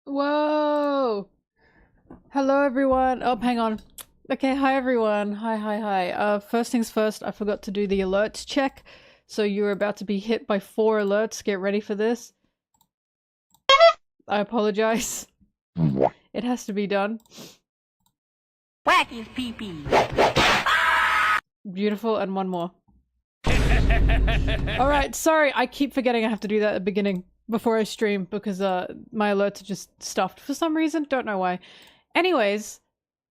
Whoa! Hello everyone. Oh, hang on. Okay, hi everyone. Hi. First things first, I forgot to do the alerts check. So you're about to be hit by 4 alerts. Get ready for this. I apologize. It has to be done. Whack his pee-pee. Beautiful, and one more. Alright, sorry, I keep forgetting I have to do that at the beginning before I stream because my alerts are just stuffed for some reason, don't know why. Anyways,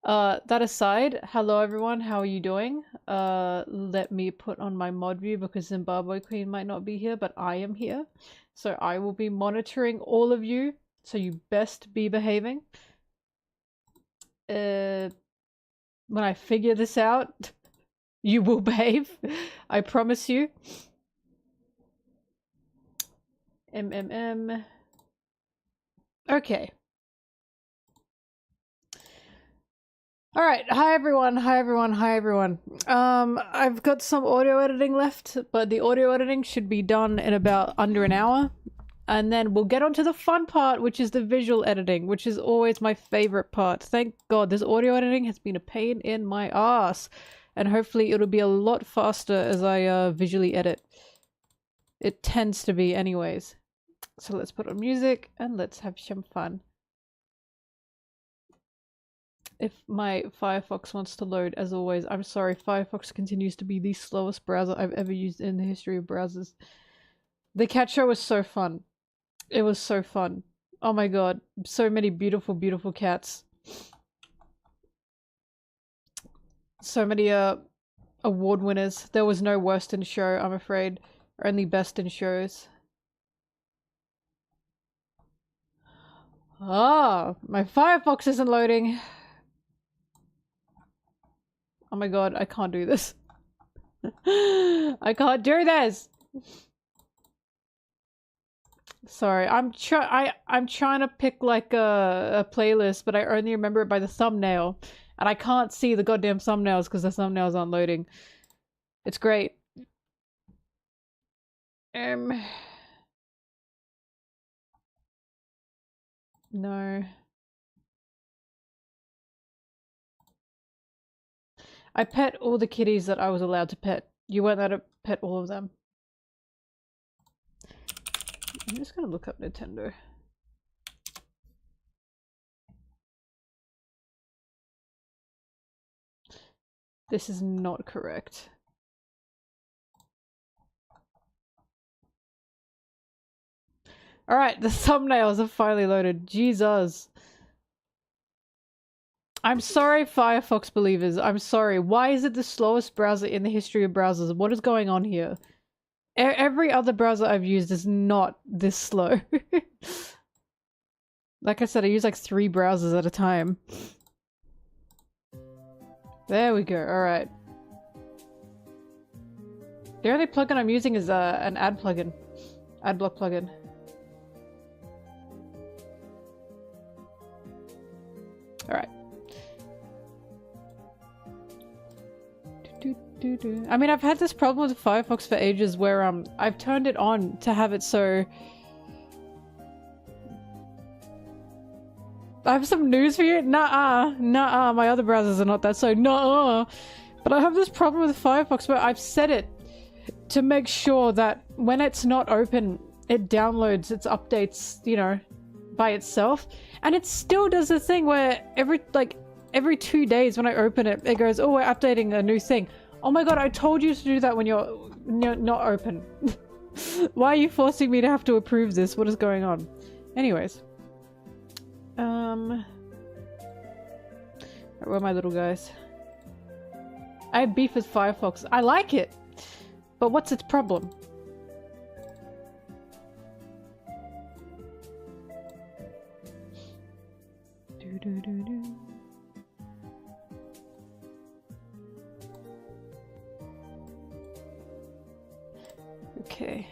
that aside, hello everyone, how are you doing? Let me put on my mod view because Zimbabwe Queen might not be here, but I am here. So I will be monitoring all of you, so you best be behaving. When I figure this out, you will behave. I promise you. Okay. Alright, hi everyone. I've got some audio editing left, but the audio editing should be done in about under an hour. And then we'll get on to the fun part, which is the visual editing, which is always my favorite part. Thank God, this audio editing has been a pain in my ass. And hopefully it'll be a lot faster as I visually edit. It tends to be anyways. So let's put on music and let's have some fun. If my Firefox wants to load, as always, I'm sorry, Firefox continues to be the slowest browser I've ever used in the history of browsers. The cat show was so fun. It was so fun. Oh my god, so many beautiful, beautiful cats. So many award winners. There was no worst in show, I'm afraid. Only best in shows. Ah, my Firefox isn't loading. Oh my god, I can't do this. I can't do this! Sorry, I'm trying to pick like a playlist, but I only remember it by the thumbnail. And I can't see the goddamn thumbnails because the thumbnails aren't loading. It's great. No. I pet all the kitties that I was allowed to pet. You weren't allowed to pet all of them. I'm just gonna look up Nintendo. This is not correct. Alright, the thumbnails are finally loaded. Jesus. I'm sorry, Firefox believers. I'm sorry. Why is it the slowest browser in the history of browsers? What is going on here? Every other browser I've used is not this slow. Like I said, I use like 3 browsers at a time. There we go, alright. The only plugin I'm using is an ad plugin. Adblock plugin. Alright. I mean, I've had this problem with Firefox for ages where I've turned it on to have it so... I have some news for you? Nuh-uh, my other browsers are not that, so nuh-uh. But I have this problem with Firefox where I've set it to make sure that when it's not open, it downloads its updates, you know, by itself. And it still does the thing where every 2 days when I open it, it goes, oh, we're updating a new thing. Oh my god, I told you to do that when you're not open. Why are you forcing me to have to approve this? What is going on? Anyways. Where are my little guys? I have beef with Firefox. I like it! But what's its problem? Okay.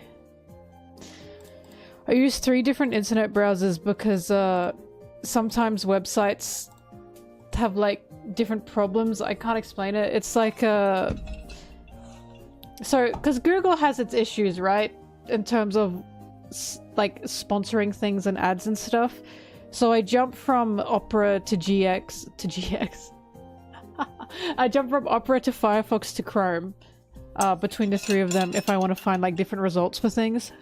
I use 3 different internet browsers because sometimes websites have like different problems. I can't explain it. It's like so because Google has its issues, right? In terms of like sponsoring things and ads and stuff. So I jump from Opera to GX. I jump from Opera to Firefox to Chrome. Between the three of them if I want to find like different results for things.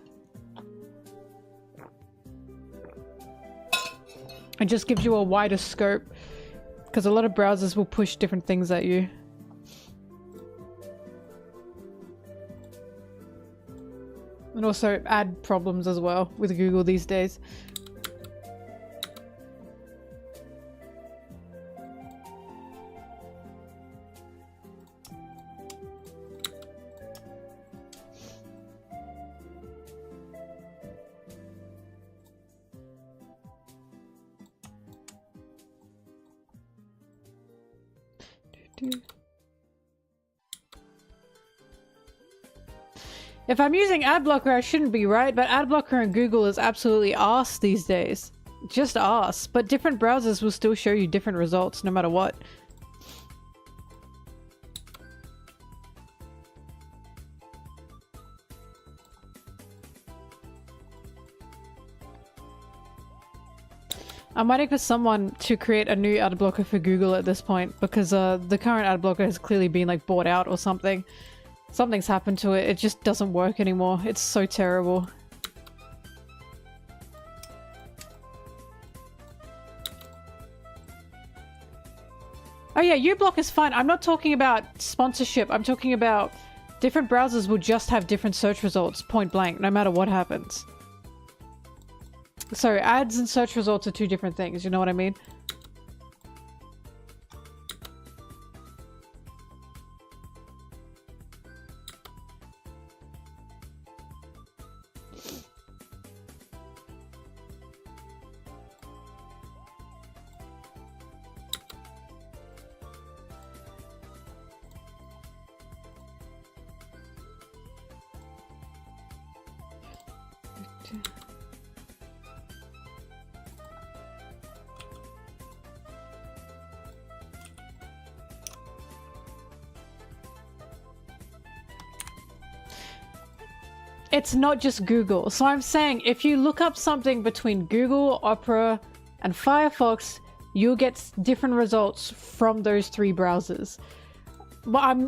It just gives you a wider scope because a lot of browsers will push different things at you. And also add problems as well with Google these days. If I'm using ad blocker, I shouldn't be, right? But ad blocker in Google is absolutely arse these days. Just arse. But different browsers will still show you different results no matter what. I'm waiting for someone to create a new ad blocker for Google at this point because the current ad blocker has clearly been like bought out or something. Something's happened to it. It just doesn't work anymore. It's so terrible. Oh yeah, uBlock is fine. I'm not talking about sponsorship. I'm talking about different browsers will just have different search results, point blank, no matter what happens. So ads and search results are two different things, you know what I mean? It's not just Google. So I'm saying if you look up something between Google, Opera, and Firefox, you'll get different results from those three browsers. But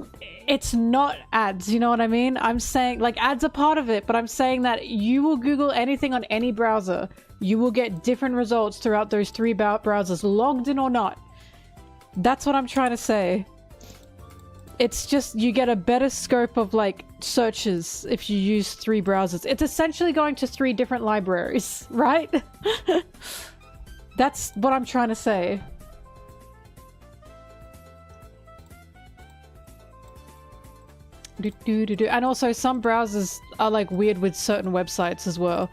it's not ads, you know what I mean? I'm saying, like, ads are part of it, but I'm saying that you will Google anything on any browser, you will get different results throughout those three browsers, logged in or not. That's what I'm trying to say. It's just, you get a better scope of, like, searches if you use three browsers. It's essentially going to three different libraries, right? That's what I'm trying to say. And also, some browsers are, like, weird with certain websites as well.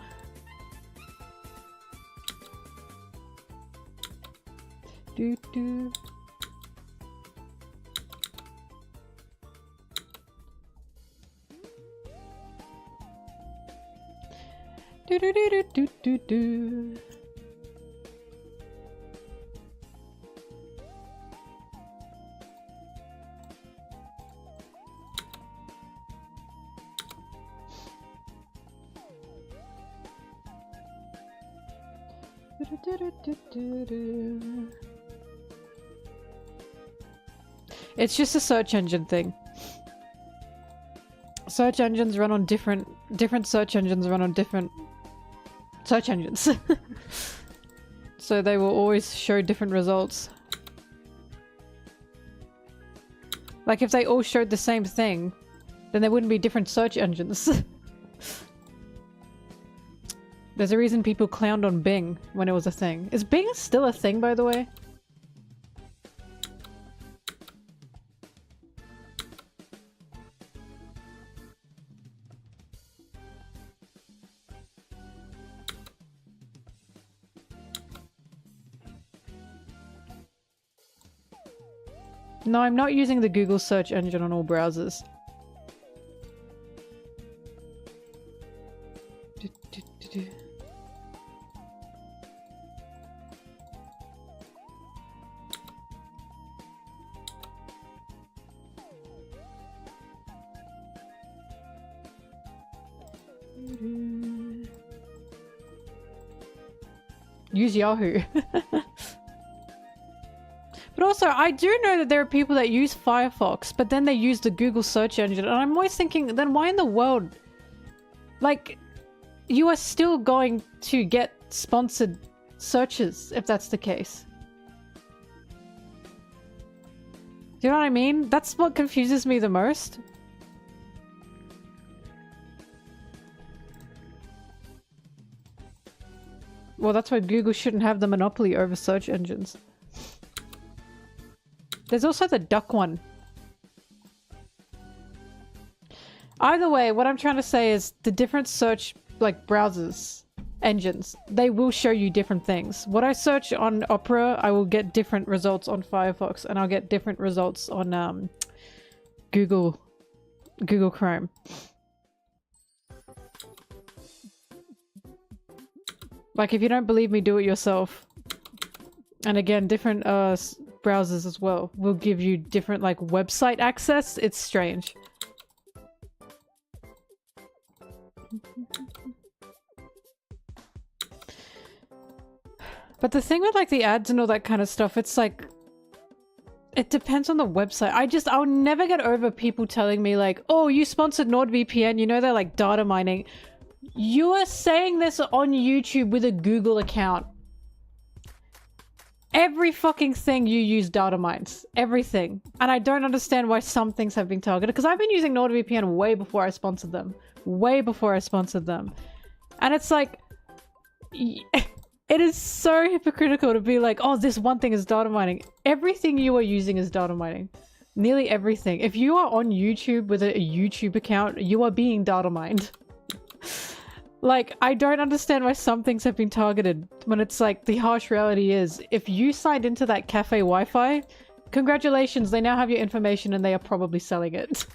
It's just a search engine thing. Search engines run on different search engines run on different search engines. So they will always show different results. Like if they all showed the same thing, then there wouldn't be different search engines. There's a reason people clowned on Bing when it was a thing. Is Bing still a thing, by the way? No, I'm not using the Google search engine on all browsers. use Yahoo. But also, I do know that there are people that use Firefox, but then they use the Google search engine, and I'm always thinking, then why in the world? Like, you are still going to get sponsored searches if that's the case. Do you know what I mean? That's what confuses me the most. Well, that's why Google shouldn't have the monopoly over search engines. There's also the duck one. Either way, what I'm trying to say is the different search, like, browsers, engines, they will show you different things. What I search on Opera, I will get different results on Firefox, and I'll get different results on Google Chrome. Like, if you don't believe me, do it yourself. And again, different browsers as well will give you different, like, website access. It's strange. But the thing with, like, the ads and all that kind of stuff, it's like, it depends on the website. I'll never get over people telling me, like, oh, you sponsored NordVPN, you know they're, like, data mining. You are saying this on YouTube with a Google account. Every fucking thing you use data mines. Everything. And I don't understand why some things have been targeted. Because I've been using NordVPN way before I sponsored them. Way before I sponsored them. And it's like... It is so hypocritical to be like, oh, this one thing is data mining. Everything you are using is data mining. Nearly everything. If you are on YouTube with a YouTube account, you are being data mined. Like, I don't understand why some things have been targeted when it's like, the harsh reality is, if you signed into that cafe Wi-Fi, congratulations, they now have your information and they are probably selling it.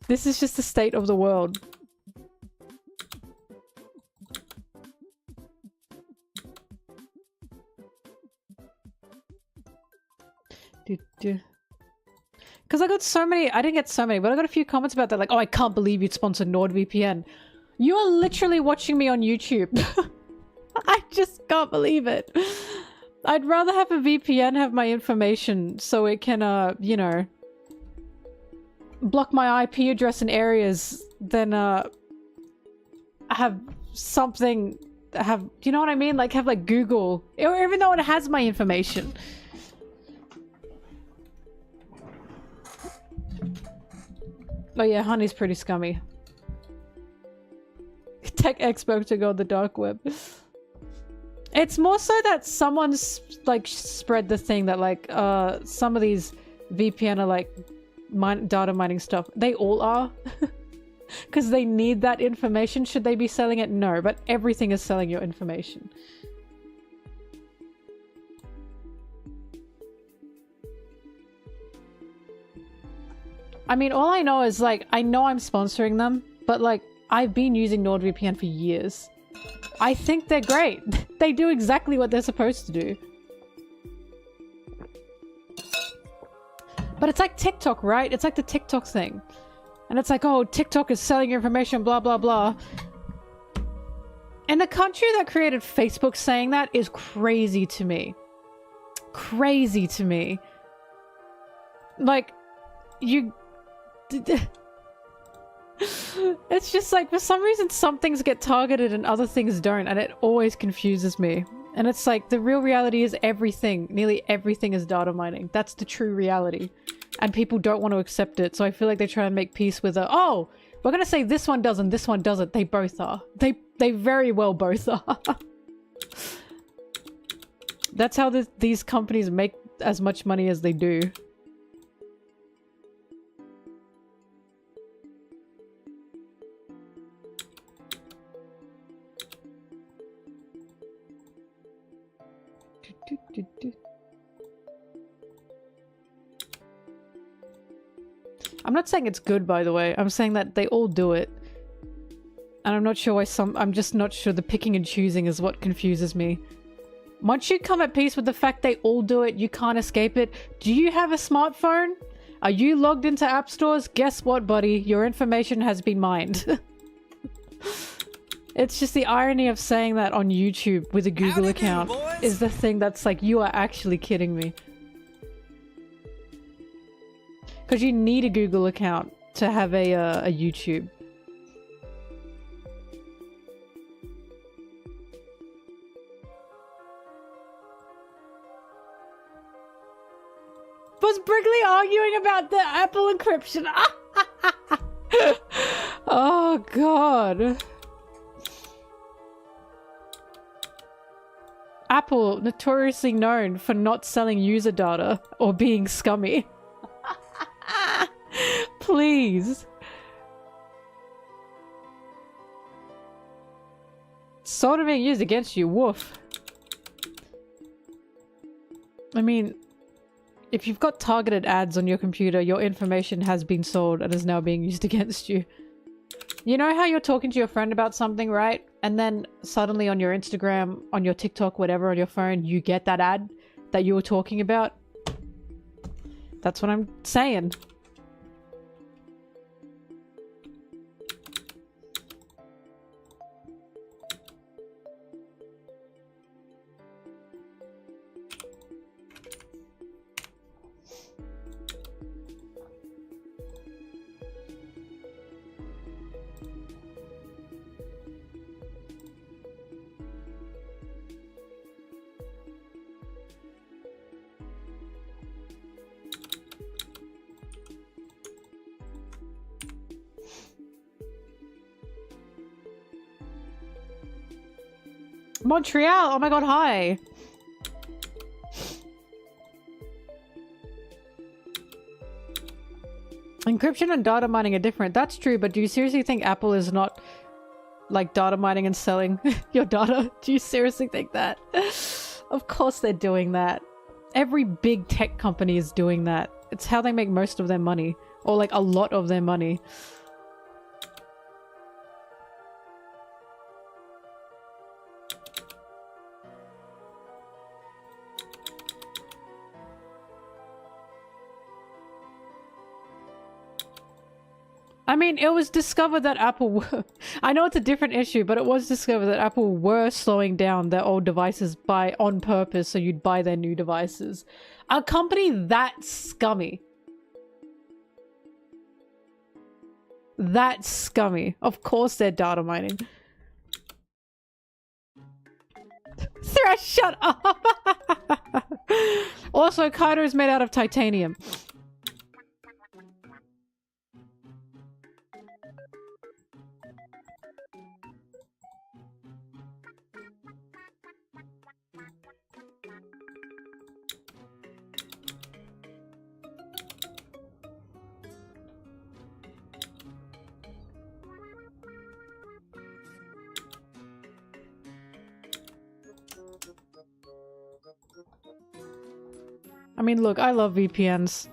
This is just the state of the world. Because I got so many, I didn't get so many, but I got a few comments about that, like, oh, I can't believe you'd sponsor NordVPN. You are literally watching me on YouTube. I just can't believe it. I'd rather have a VPN have my information so it can, you know, block my IP address in areas than, have something, you know what I mean? Like, have, like, Google, or even though it has my information. Oh yeah, honey's pretty scummy. Tech expo to go on the dark web. It's more so that someone's like spread the thing that like some of these VPN are like data mining stuff. They all are. Because they need that information. Should they be selling it? No, but everything is selling your information. I mean, all I know is like, I know I'm sponsoring them, but like, I've been using NordVPN for years. I think they're great. They do exactly what they're supposed to do. But it's like TikTok, right? It's like the TikTok thing. And it's like, oh, TikTok is selling your information, blah, blah, blah. And the country that created Facebook saying that is crazy to me. Crazy to me. Like, you... It's just like, for some reason, some things get targeted and other things don't, and it always confuses me. And it's like, the real reality is everything, nearly everything is data mining. That's the true reality. And people don't want to accept it, so I feel like they try and make peace with a, oh, we're gonna say this one doesn't, this one doesn't. They both are. They very well both are. That's how these companies make as much money as they do. I'm not saying it's good, by the way. I'm saying that they all do it. And I'm not sure why I'm just not sure the picking and choosing is what confuses me. Once you come at peace with the fact they all do it, you can't escape it. Do you have a smartphone? Are you logged into app stores? Guess what, buddy? Your information has been mined. It's just the irony of saying that on YouTube with a Google account is the thing that's like, you are actually kidding me. Because you need a Google account to have a YouTube. Was Brigley arguing about the Apple encryption? Oh god. Apple, notoriously known for not selling user data or being scummy. Please. Sort of being used against you, woof. I mean, if you've got targeted ads on your computer, your information has been sold and is now being used against you. You know how you're talking to your friend about something, right? And then suddenly on your Instagram, on your TikTok, whatever, on your phone, you get that ad that you were talking about? That's what I'm saying. Montreal! Oh my god, hi! Encryption and data mining are different. That's true, but do you seriously think Apple is not, like, data mining and selling your data? Do you seriously think that? Of course they're doing that. Every big tech company is doing that. It's how they make most of their money. Or, like, a lot of their money. I mean, it was discovered that Apple I know it's a different issue, but it was discovered that Apple were slowing down their old devices on purpose so you'd buy their new devices. A company that scummy. That scummy. Of course they're data mining. Thresh, shut up! Also, Kaido is made out of titanium. I mean, look, I love VPNs.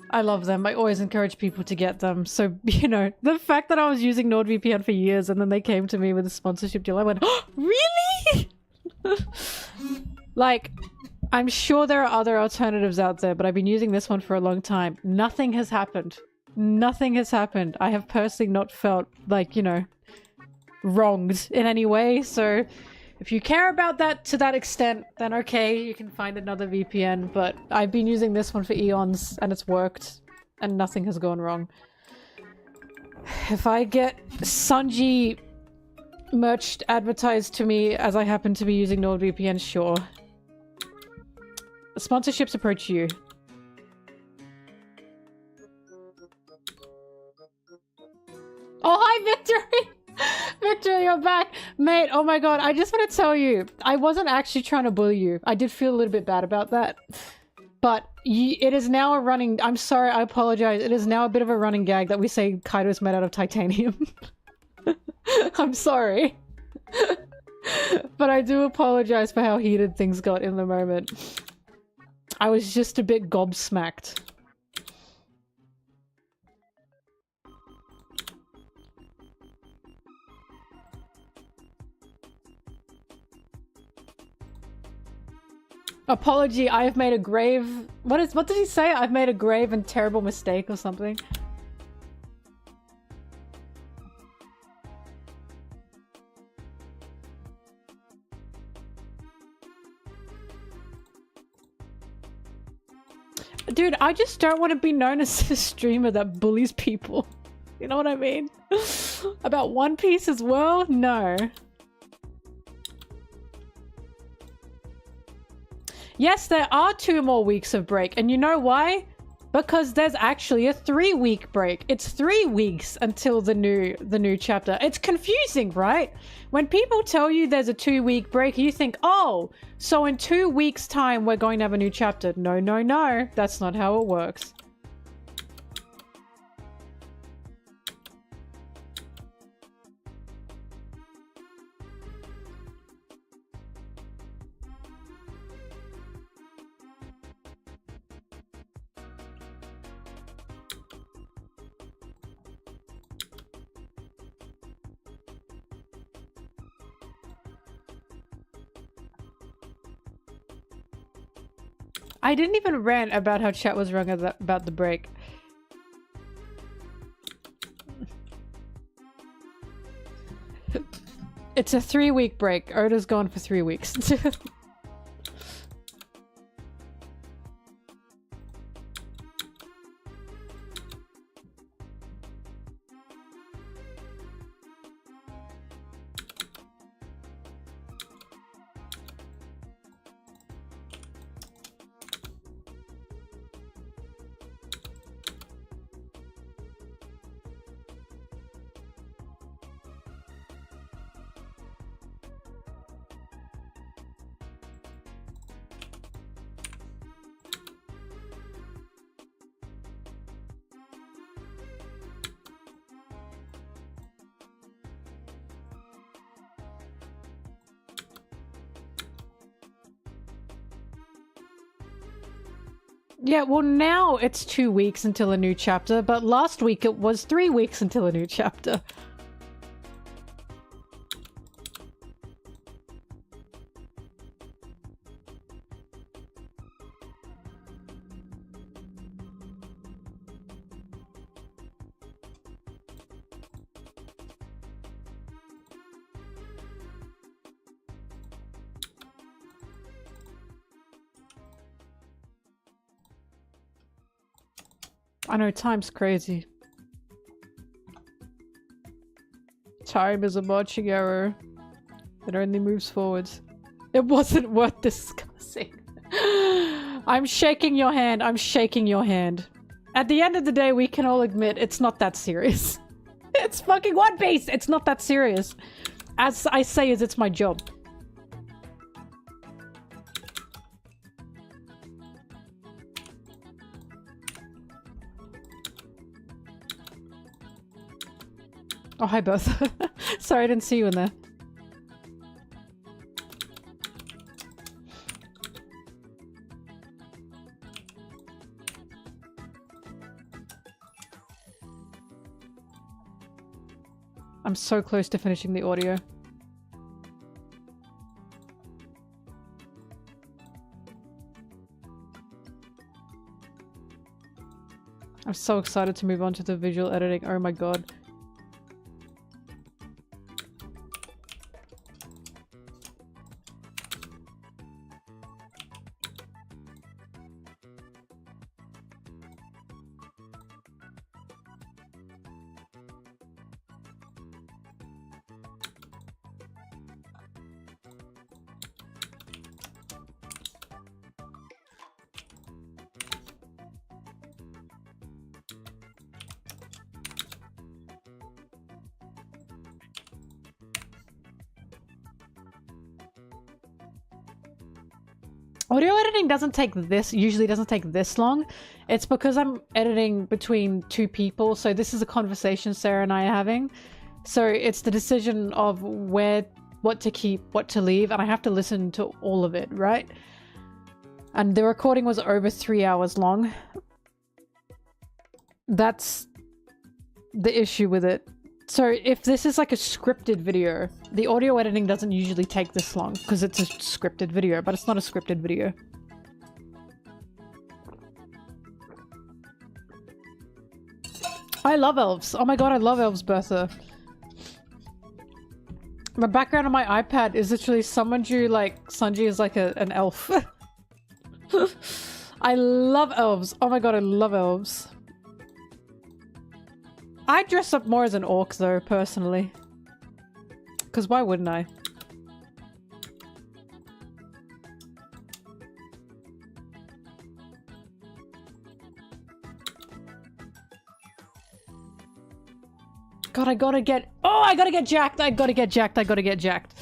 I love them. I always encourage people to get them. So, you know, the fact that I was using NordVPN for years and then they came to me with a sponsorship deal, I went, oh, really? Like, I'm sure there are other alternatives out there, but I've been using this one for a long time. Nothing has happened. Nothing has happened. I have personally not felt, like, you know, wronged in any way, so if you care about that to that extent, then okay, you can find another VPN, but I've been using this one for eons, and it's worked, and nothing has gone wrong. If I get Sanji merch advertised to me as I happen to be using NordVPN, sure. Sponsorships approach you. Oh, hi, Victory! Victor, you're back! Mate, oh my god, I just want to tell you, I wasn't actually trying to bully you. I did feel a little bit bad about that. But it is now a running... I'm sorry, I apologize. It is now a bit of a running gag that we say Kaido's made out of titanium. I'm sorry. But I do apologize for how heated things got in the moment. I was just a bit gobsmacked. Apology, I have made a grave... What did he say? I've made a grave and terrible mistake or something. Dude, I just don't want to be known as a streamer that bullies people. You know what I mean? About One Piece as well? No. Yes, there are 2 more weeks of break. And you know why? Because there's actually a 3-week break. It's 3 weeks until the new chapter. It's confusing, right? When people tell you there's a 2-week break, you think, oh, so in 2 weeks' time we're going to have a new chapter. No, no, no. That's not how it works. I didn't even rant about how chat was wrong about the break. It's a 3-week break. Oda's gone for 3 weeks. Yeah, well now it's 2 weeks until a new chapter, but last week it was 3 weeks until a new chapter. I know, time's crazy. Time is a marching error. It only moves forwards. It wasn't worth discussing. I'm shaking your hand. I'm shaking your hand. At the end of the day, we can all admit it's not that serious. It's fucking One Piece! It's not that serious. As I say, it's my job. Oh, hi both. Sorry, I didn't see you in there. I'm so close to finishing the audio. I'm so excited to move on to the visual editing. Oh my god. Audio editing usually doesn't take this long. It's because I'm editing between 2 people, so this is a conversation Sarah and I are having. So it's the decision of what to keep, what to leave, and I have to listen to all of it, right? And the recording was over 3 hours long. That's the issue with it. So if this is like a scripted video, the audio editing doesn't usually take this long because it's a scripted video, but it's not a scripted video. I love elves. Oh my god, I love elves, Bertha. The background on my iPad is literally someone drew like Sanji is like an elf. I love elves. Oh my god, I love elves. I dress up more as an orc though, personally. Because why wouldn't I? God, I gotta get... Oh, I gotta get jacked! I gotta get jacked! I gotta get jacked!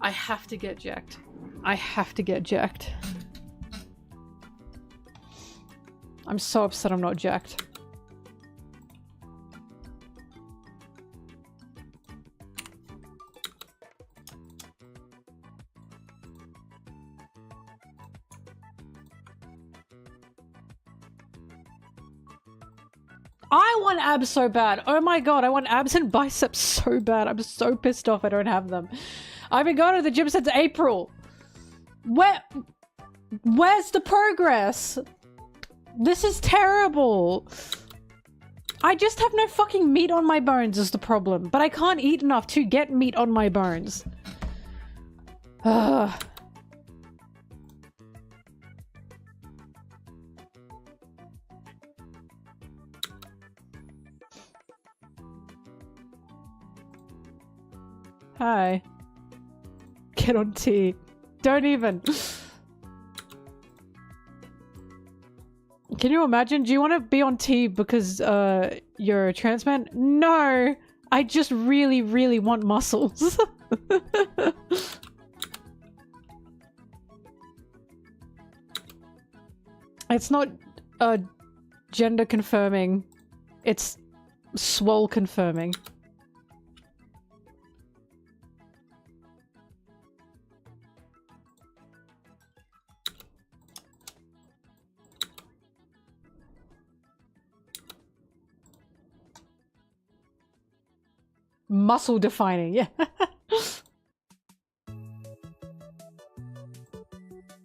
I have to get jacked. I have to get jacked. I'm so upset I'm not jacked. I want abs so bad. Oh my god, I want abs and biceps so bad. I'm so pissed off I don't have them. I've been going to the gym since April. Where's the progress? This is terrible. I just have no fucking meat on my bones is the problem. But I can't eat enough to get meat on my bones. Ugh. Hi. Get on tea. Don't even. Can you imagine? Do you want to be on tea because you're a trans man? No! I just really, really want muscles. It's not gender confirming. It's swole confirming. Muscle defining, yeah.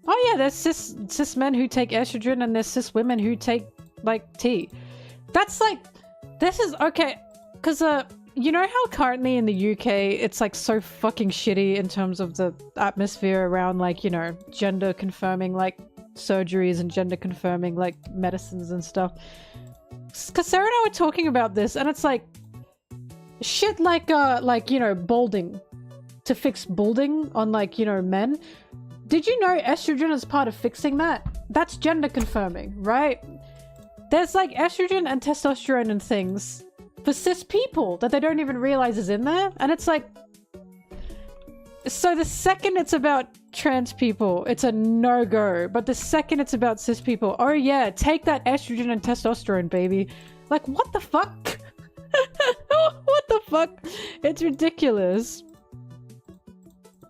Oh yeah, there's cis men who take estrogen and there's cis women who take, like, tea. That's like, this is, okay, because, you know how currently in the UK it's, like, so fucking shitty in terms of the atmosphere around, like, you know, gender confirming, like, surgeries and gender confirming, like, medicines and stuff. Because Sarah and I were talking about this, and it's like, shit like, you know, balding. To fix balding on, like, you know, men. Did you know estrogen is part of fixing that? That's gender confirming, right? There's, like, estrogen and testosterone and things for cis people that they don't even realize is in there. And it's like... So the second it's about trans people, it's a no-go. But the second it's about cis people, oh yeah, take that estrogen and testosterone, baby. Like, what the fuck? What the fuck? It's ridiculous.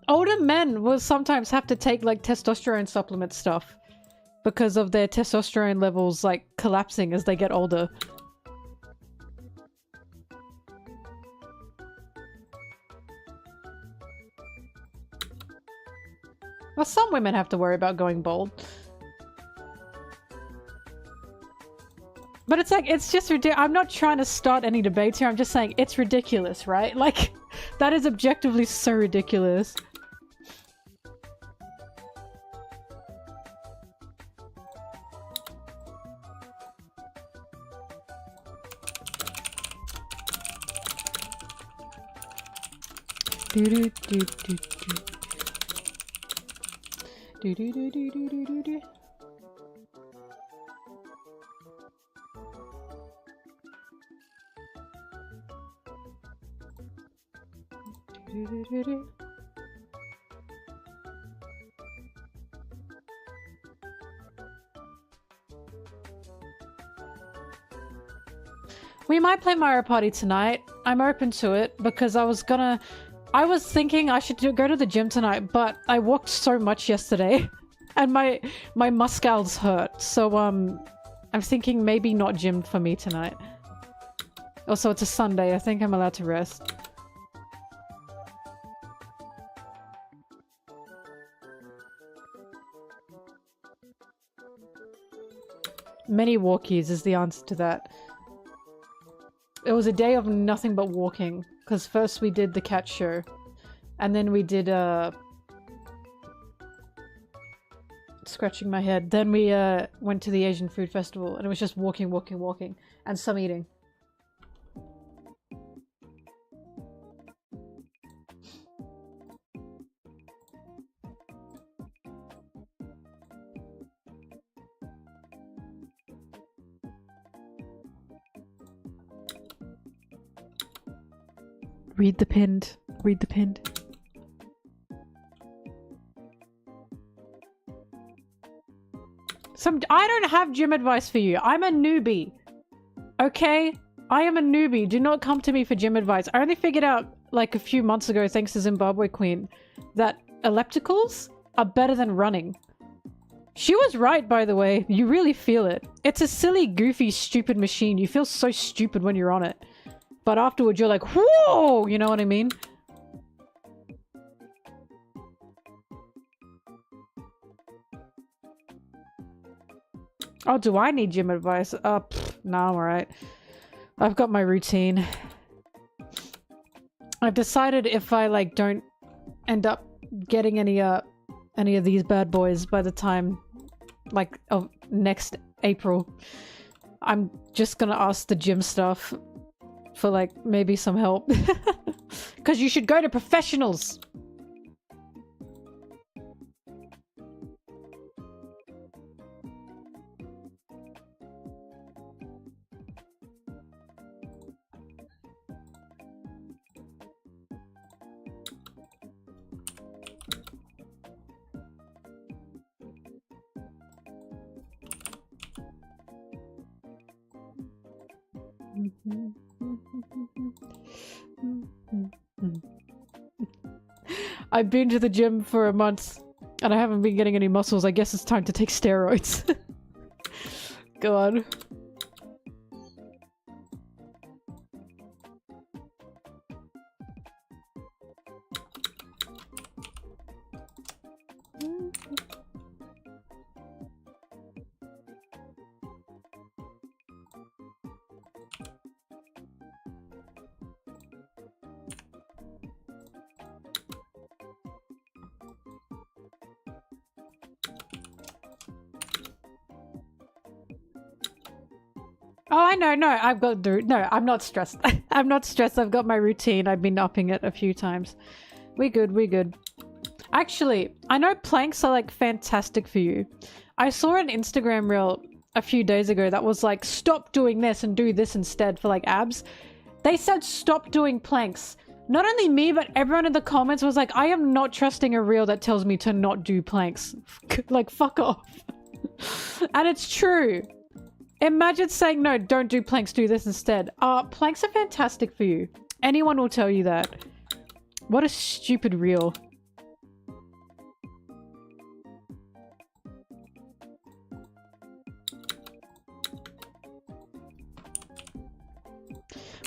Older men will sometimes have to take, like, testosterone supplement stuff because of their testosterone levels, like, collapsing as they get older. Well, some women have to worry about going bald. But it's like, it's just ridiculous. I'm not trying to start any debates here. I'm just saying it's ridiculous, right? Like, that is objectively so ridiculous. Do do do do do. Do do do do do do do do. We might play Mario Party tonight. I'm open to it because I was thinking I should go to the gym tonight, but I walked so much yesterday and my muscles hurt. So I'm thinking maybe not gym for me tonight. Also, it's a Sunday. I think I'm allowed to rest. Many walkies is the answer to that. It was a day of nothing but walking, because first we did the cat show, and then we did scratching my head. Then we went to the Asian food festival and it was just walking, walking, walking, and some eating. Read the pinned. Read the pinned. I don't have gym advice for you. I'm a newbie. Okay? I am a newbie. Do not come to me for gym advice. I only figured out like a few months ago, thanks to Zimbabwe Queen, that ellipticals are better than running. She was right, by the way. You really feel it. It's a silly, goofy, stupid machine. You feel so stupid when you're on it. But afterwards, you're like, whoa! You know what I mean? Oh, do I need gym advice? No, I'm alright. I've got my routine. I've decided if I, like, don't end up getting any of these bad boys by the time, like, of next April, I'm just gonna ask the gym stuff for, like, maybe some help. Because you should go to professionals! I've been to the gym for a month and I haven't been getting any muscles. I guess it's time to take steroids. Go on. Oh, I know, no, I've got the... No, I'm not stressed. I'm not stressed, I've got my routine. I've been upping it a few times. We good, we good. Actually, I know planks are, like, fantastic for you. I saw an Instagram reel a few days ago that was like, stop doing this and do this instead for, like, abs. They said stop doing planks. Not only me, but everyone in the comments was like, I am not trusting a reel that tells me to not do planks. Like, fuck off. And it's true. Imagine saying, no, don't do planks, do this instead. Planks are fantastic for you. Anyone will tell you that. What a stupid reel.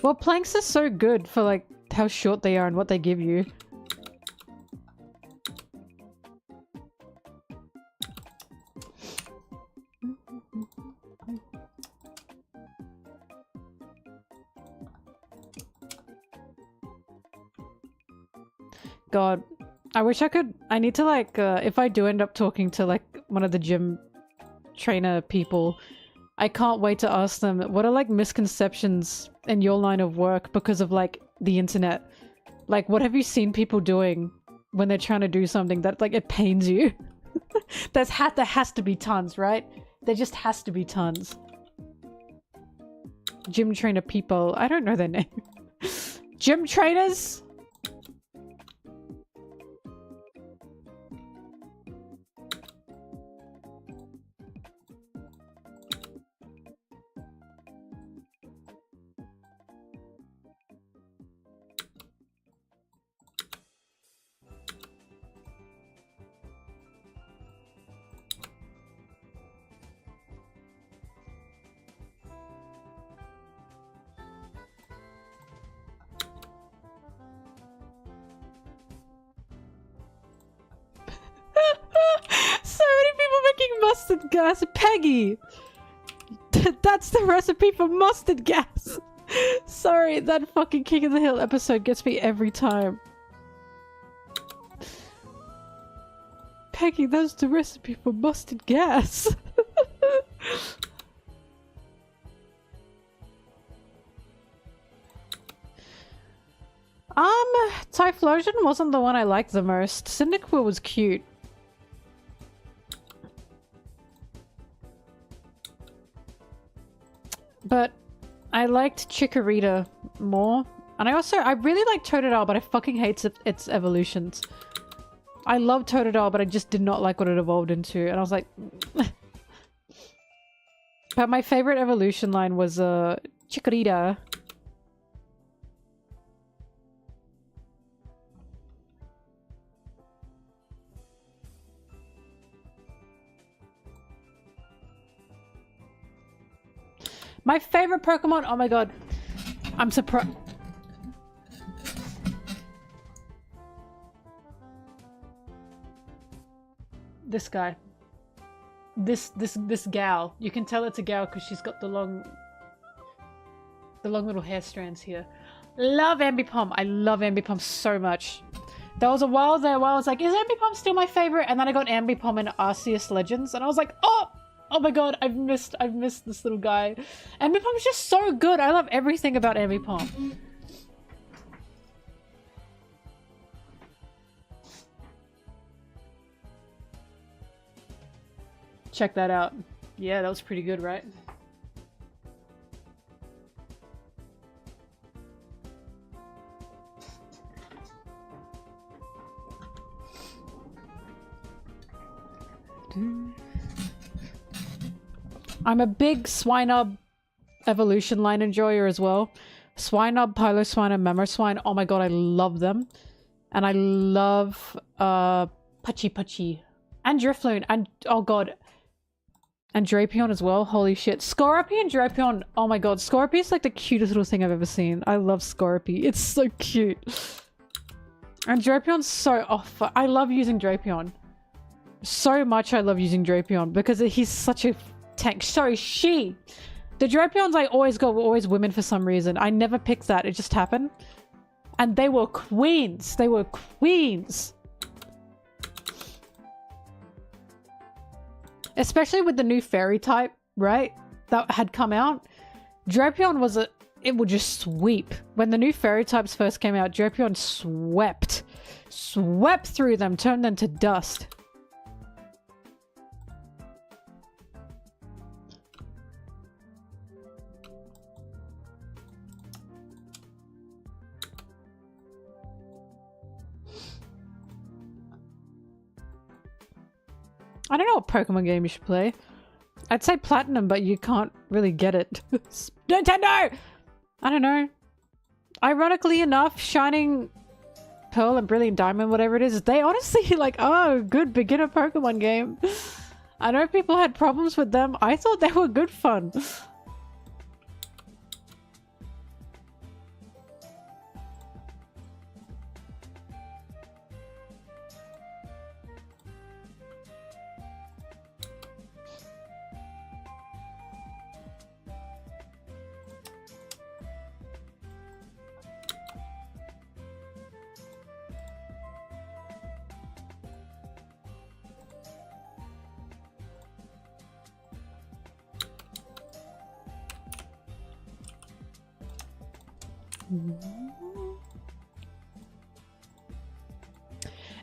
Well, planks are so good for, like, how short they are and what they give you. God, I wish I could... I need to, like, if I do end up talking to, like, one of the gym trainer people, I can't wait to ask them, what are, like, misconceptions in your line of work because of, like, the internet? Like, what have you seen people doing when they're trying to do something that, like, it pains you? There has to be tons, right? There just has to be tons. Gym trainer people. I don't know their name. Gym trainers? So many people making mustard gas. Peggy! That's the recipe for mustard gas! Sorry, that fucking King of the Hill episode gets me every time. Peggy, that's the recipe for mustard gas. Typhlosion wasn't the one I liked the most. Cyndaquil was cute. But I liked Chikorita more. And I really like Totodile, but I fucking hate its evolutions. I love Totodile, but I just did not like what it evolved into. And I was like... But my favorite evolution line was Chikorita. My favorite Pokemon! Oh my god. I'm surprised. This guy. This gal. You can tell it's a gal because she's got the long little hair strands here. Love Ambipom. I love Ambipom so much. There was a while there where I was like, is Ambipom still my favorite? And then I got Ambipom in Arceus Legends and I was like, oh my god, I've missed this little guy. Ambipom's just so good. I love everything about Ambipom. Check that out. Yeah, that was pretty good, right? I'm a big Swinub evolution line enjoyer as well. Swinub, Piloswine, and Mamoswine. Oh my god, I love them. And I love Puchy. And Drifloon. And oh god. And Drapion as well. Holy shit. Scorpy and Drapion. Oh my god. Scorpy is like the cutest little thing I've ever seen. I love Scorpy. It's so cute. And Drapion's so... Oh, I love using Drapion. So much I love using Drapion because he's such a tank. Sorry, she. The Drapions I always got were always women for some reason. I never picked that. It just happened. And they were queens. They were queens. Especially with the new fairy type, right? That had come out. Drapion was a... It would just sweep. When the new fairy types first came out, Drapion swept. Swept through them, turned them to dust. I don't know what Pokemon game you should play. I'd say Platinum, but you can't really get it. Nintendo! I don't know. Ironically enough, Shining Pearl and Brilliant Diamond, whatever it is, they honestly like, oh, good beginner Pokemon game. I know people had problems with them. I thought they were good fun.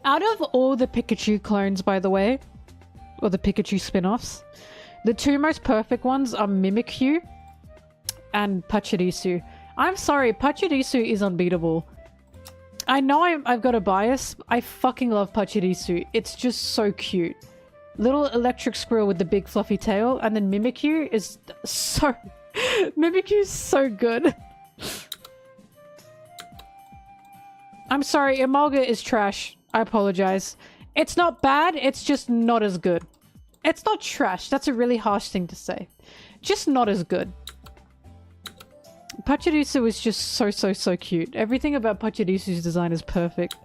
Out of all the Pikachu clones, by the way, or the Pikachu spin-offs, the two most perfect ones are Mimikyu and Pachirisu. I'm sorry, Pachirisu is unbeatable. I know I've got a bias. I fucking love Pachirisu. It's just so cute. Little electric squirrel with the big fluffy tail, and then Mimikyu is so... Mimikyu is so good. I'm sorry, Emolga is trash. I apologize. It's not bad, it's just not as good. It's not trash, that's a really harsh thing to say. Just not as good. Pachirisu is just so cute. Everything about Pachirisu's design is perfect.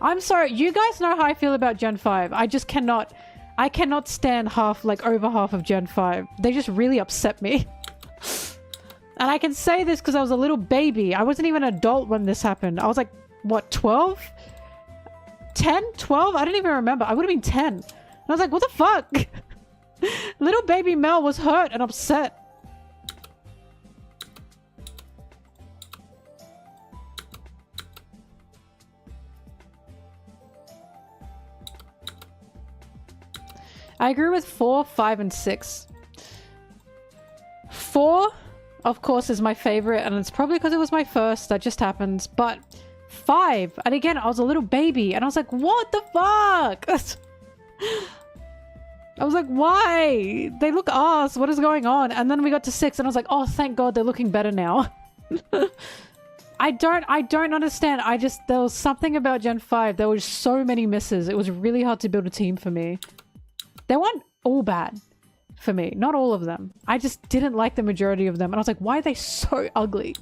I'm sorry, you guys know how I feel about Gen 5. I just cannot... I cannot stand over half of Gen 5. They just really upset me. And I can say this because I was a little baby. I wasn't even an adult when this happened. I was like, what, 12? 10? 12? I don't even remember. I would have been 10. And I was like, what the fuck? Little baby Mel was hurt and upset. I agree with 4, 5, and 6. 4, of course, is my favorite, and it's probably because it was my first. That just happens. But 5, and again, I was a little baby, and I was like, what the fuck? I was like, why? They look ass. What is going on? And then we got to 6, and I was like, oh, thank God, they're looking better now. I don't understand. There was something about Gen 5. There were so many misses. It was really hard to build a team for me. They weren't all bad for me. Not all of them. I just didn't like the majority of them. And I was like, why are they so ugly?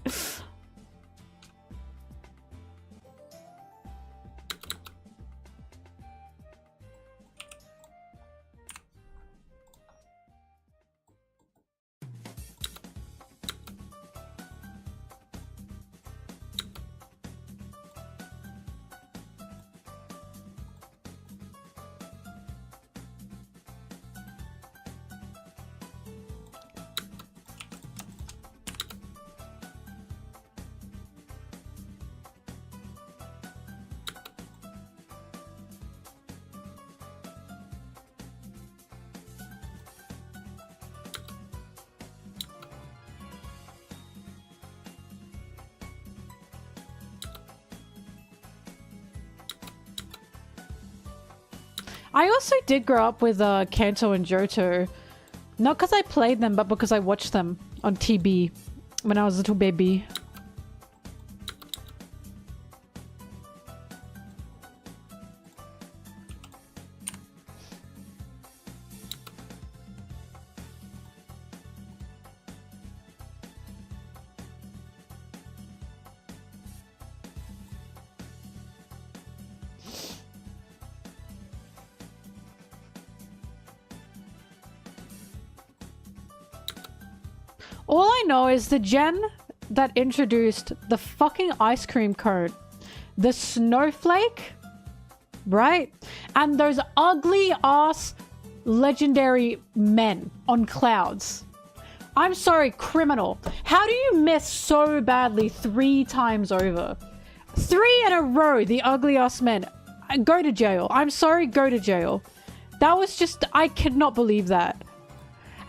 I also did grow up with Kanto and Johto. Not because I played them, but because I watched them on TB when I was a little baby. All I know is the gen that introduced the fucking ice cream cone, the snowflake, right? And those ugly ass legendary men on clouds. I'm sorry, criminal. How do you miss so badly 3 times over? 3 in a row, the ugly ass men. Go to jail. I'm sorry, go to jail. That was just, I could not believe that.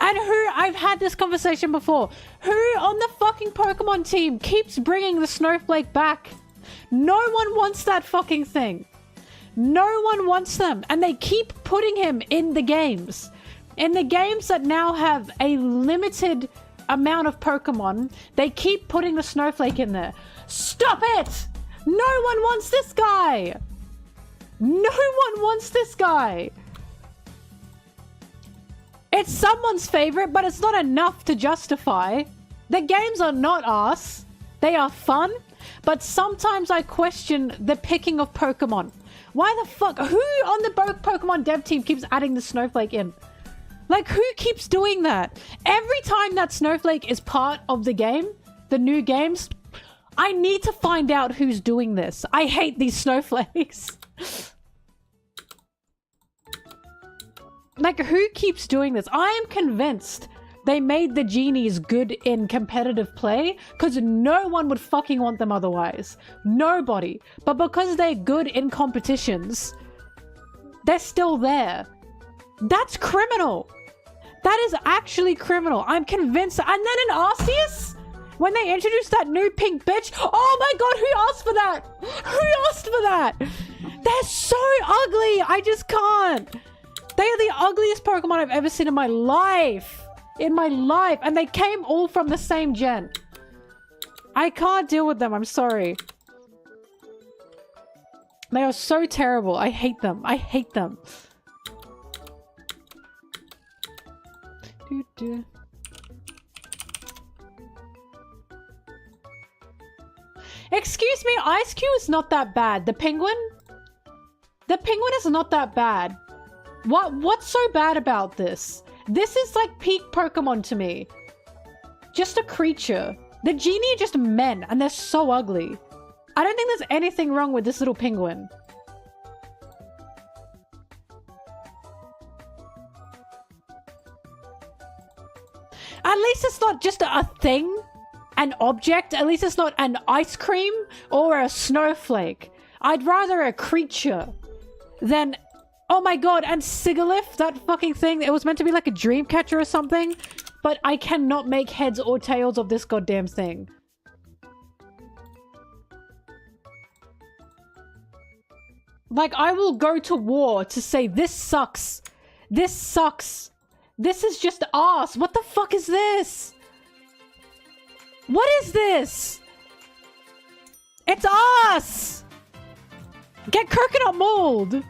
And I've had this conversation before. Who on the fucking Pokemon team keeps bringing the snowflake back? No one wants that fucking thing. No one wants them. And they keep putting him in the games. In the games that now have a limited amount of Pokemon, they keep putting the snowflake in there. Stop it! No one wants this guy! No one wants this guy! It's someone's favorite, but it's not enough to justify. The games are not us. They are fun, but sometimes I question the picking of Pokemon. Why the fuck? Who on the Pokemon dev team keeps adding the snowflake in? Like, who keeps doing that? Every time that snowflake is part of the game, the new games, I need to find out who's doing this. I hate these snowflakes. Like, who keeps doing this? I am convinced they made the genies good in competitive play because no one would fucking want them otherwise. Nobody. But because they're good in competitions, they're still there. That's criminal. That is actually criminal. I'm convinced. And then in Arceus, when they introduced that new pink bitch, oh my god, who asked for that? Who asked for that? They're so ugly. I just can't. They are the ugliest Pokemon I've ever seen in my life. In my life. And they came all from the same gen. I can't deal with them. I'm sorry. They are so terrible. I hate them. I hate them. Excuse me, Ice Cube is not that bad. The penguin? The penguin is not that bad. What's so bad about this? This is like peak Pokemon to me. Just a creature. The genie are just men and they're so ugly. I don't think there's anything wrong with this little penguin. At least it's not just a thing, an object. At least it's not an ice cream or a snowflake. I'd rather a creature than... Oh my god, and Sigalith, that fucking thing, it was meant to be like a dream catcher or something, but I cannot make heads or tails of this goddamn thing. Like, I will go to war to say, this sucks. This sucks. This is just ass. What the fuck is this? What is this? It's ass! Get coconut mold!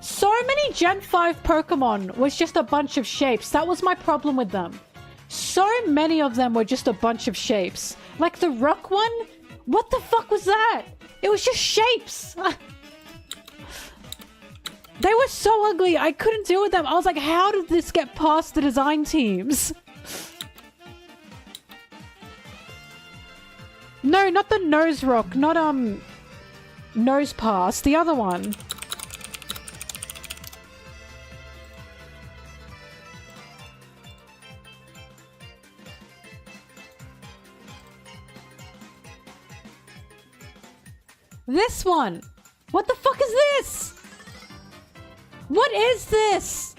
So many Gen 5 Pokemon was just a bunch of shapes. That was my problem with them. So many of them were just a bunch of shapes. Like the rock one? What the fuck was that? It was just shapes. They were so ugly. I couldn't deal with them. I was like, how did this get past the design teams? No, not the nose rock. Not, nose pass. The other one. This one! What the fuck is this? What is this?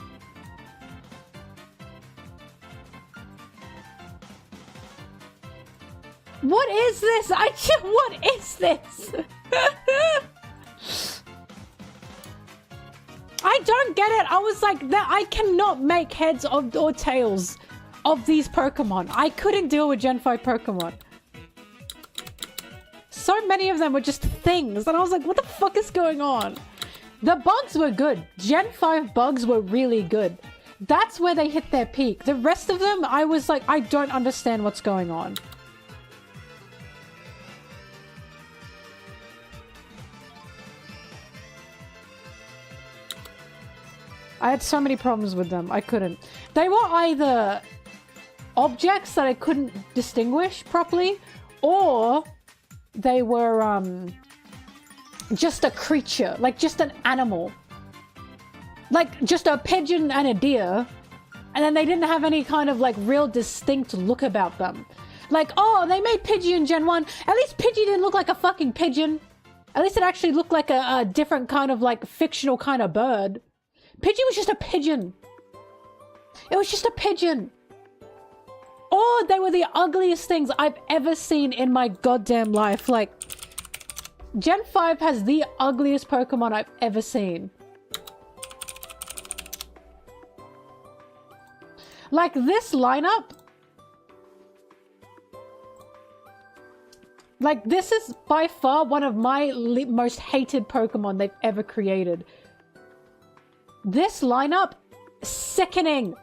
What is this? What is this? I don't get it. I was like, that I cannot make heads of or tails of these Pokemon. I couldn't deal with Gen 5 Pokemon. So many of them were just things, and I was like, what the fuck is going on? The bugs were good. Gen 5 bugs were really good. That's where they hit their peak. The rest of them, I was like, I don't understand what's going on. I had so many problems with them. I couldn't. They were either objects that I couldn't distinguish properly, or they were just a creature, like just an animal, like just a pigeon and a deer, and then they didn't have any kind of like real distinct look about them. Like, oh, they made Pidgey in Gen 1. At least Pidgey didn't look like a fucking pigeon. At least it actually looked like a different kind of like fictional kind of bird. Pidgey was just a pigeon. It was just a pigeon. Oh, they were the ugliest things I've ever seen in my goddamn life. Like, Gen 5 has the ugliest Pokemon I've ever seen. Like, this lineup... Like, this is by far one of my most hated Pokemon they've ever created. This lineup, sickening.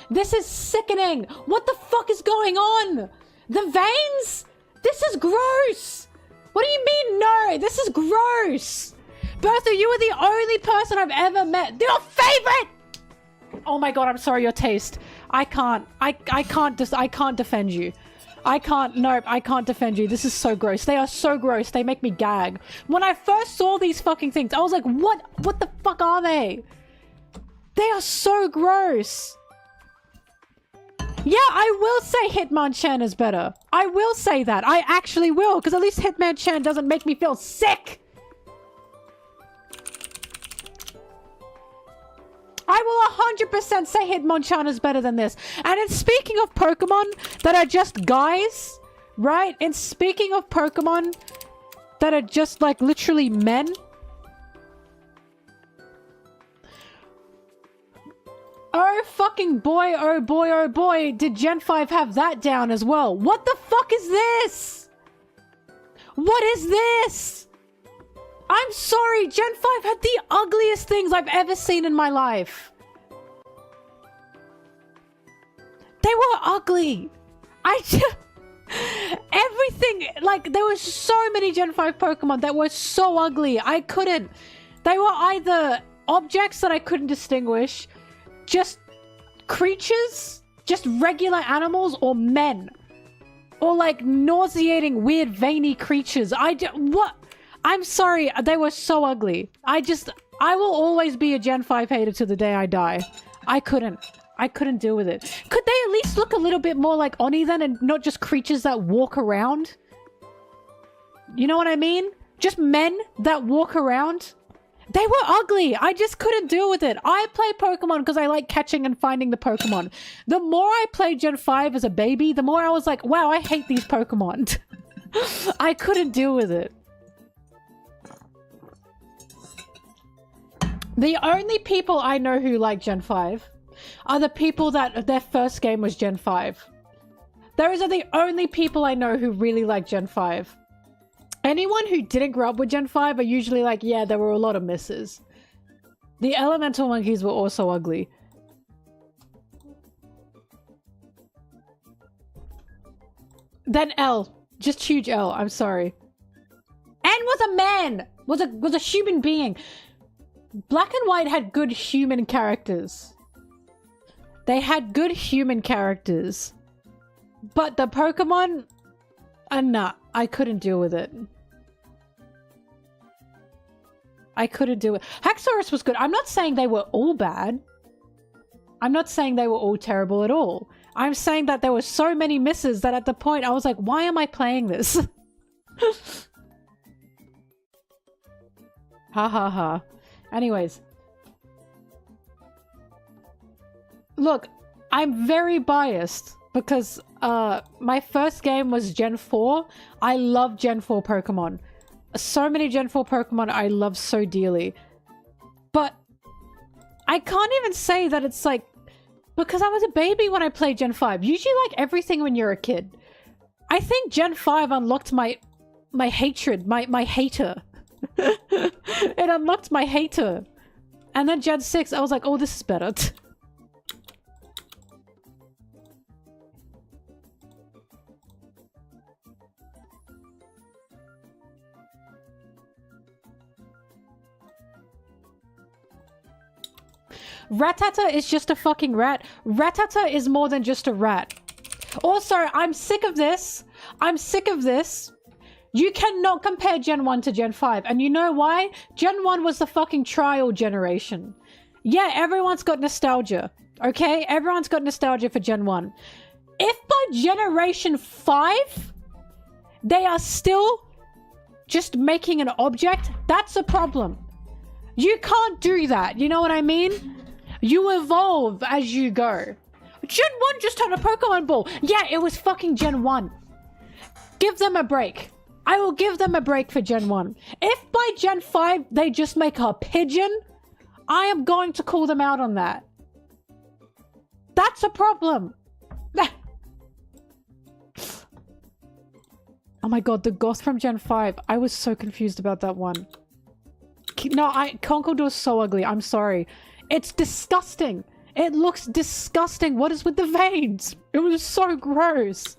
This is sickening. What the fuck is going on? The veins? This is gross. What do you mean no? This is gross. Bertha, you are the only person I've ever met. Your favorite! Oh my god, I'm sorry, your taste. I can't defend you. I can't defend you. This is so gross. They are so gross. They make me gag. When I first saw these fucking things, I was like, what the fuck are they? They are so gross. Yeah, I will say Hitmonchan is better. I will say that. I actually will, because at least Hitmonchan doesn't make me feel sick. I will 100% say Hitmonchan is better than this. And in speaking of Pokemon that are just guys, right? And speaking of Pokemon that are just like literally men. Oh fucking boy, oh boy, oh boy, did Gen 5 have that down as well. What the fuck is this? What is this? I'm sorry, Gen 5 had the ugliest things I've ever seen in my life. They were ugly. Everything, like, there were so many Gen 5 Pokemon that were so ugly. I couldn't. They were either objects that I couldn't distinguish, just creatures, just regular animals, or men. Or like nauseating, weird, veiny creatures. What? I'm sorry, they were so ugly. I will always be a Gen 5 hater to the day I die. I couldn't deal with it. Could they at least look a little bit more like Oni then and not just creatures that walk around? You know what I mean? Just men that walk around? They were ugly. I just couldn't deal with it. I play Pokemon because I like catching and finding the Pokemon. The more I played Gen 5 as a baby, the more I was like, wow, I hate these Pokemon. I couldn't deal with it. The only people I know who like Gen 5 are the people that their first game was Gen 5. Those are the only people I know who really like Gen 5. Anyone who didn't grow up with Gen 5 are usually like, yeah, there were a lot of misses. The elemental monkeys were also ugly. Then L. Just huge L. I'm sorry. N was a man! Was a human being. Black and White had good human characters. They had good human characters. But the Pokemon... nah, I couldn't deal with it. I couldn't do it. Haxorus was good. I'm not saying they were all bad. I'm not saying they were all terrible at all. I'm saying that there were so many misses that at the point I was like, why am I playing this? Ha ha ha. Anyways. Look, I'm very biased because my first game was Gen 4. I love Gen 4 Pokemon. So many Gen 4 Pokemon I love so dearly. But I can't even say that it's like... Because I was a baby when I played Gen 5. Usually like everything when you're a kid. I think Gen 5 unlocked my hatred, my hater. It unlocked my hater. And then Gen 6, I was like, oh, this is better. Rattata is just a fucking rat. Rattata is more than just a rat. Also, I'm sick of this. I'm sick of this. You cannot compare Gen 1 to Gen 5. And you know why? Gen 1 was the fucking trial generation. Yeah, everyone's got nostalgia. Okay? Everyone's got nostalgia for Gen 1. If by Generation 5, they are still just making an object, that's a problem. You can't do that. You know what I mean? You evolve as you go. Gen 1 just had a Pokemon Ball. Yeah, it was fucking Gen 1. Give them a break. I will give them a break for Gen 1. If by Gen 5 they just make a pigeon, I am going to call them out on that. That's a problem. Oh my god, the Goth from Gen 5. I was so confused about that one. No, Conkeldurr is so ugly. I'm sorry. It's disgusting. It looks disgusting. What is with the veins? It was so gross.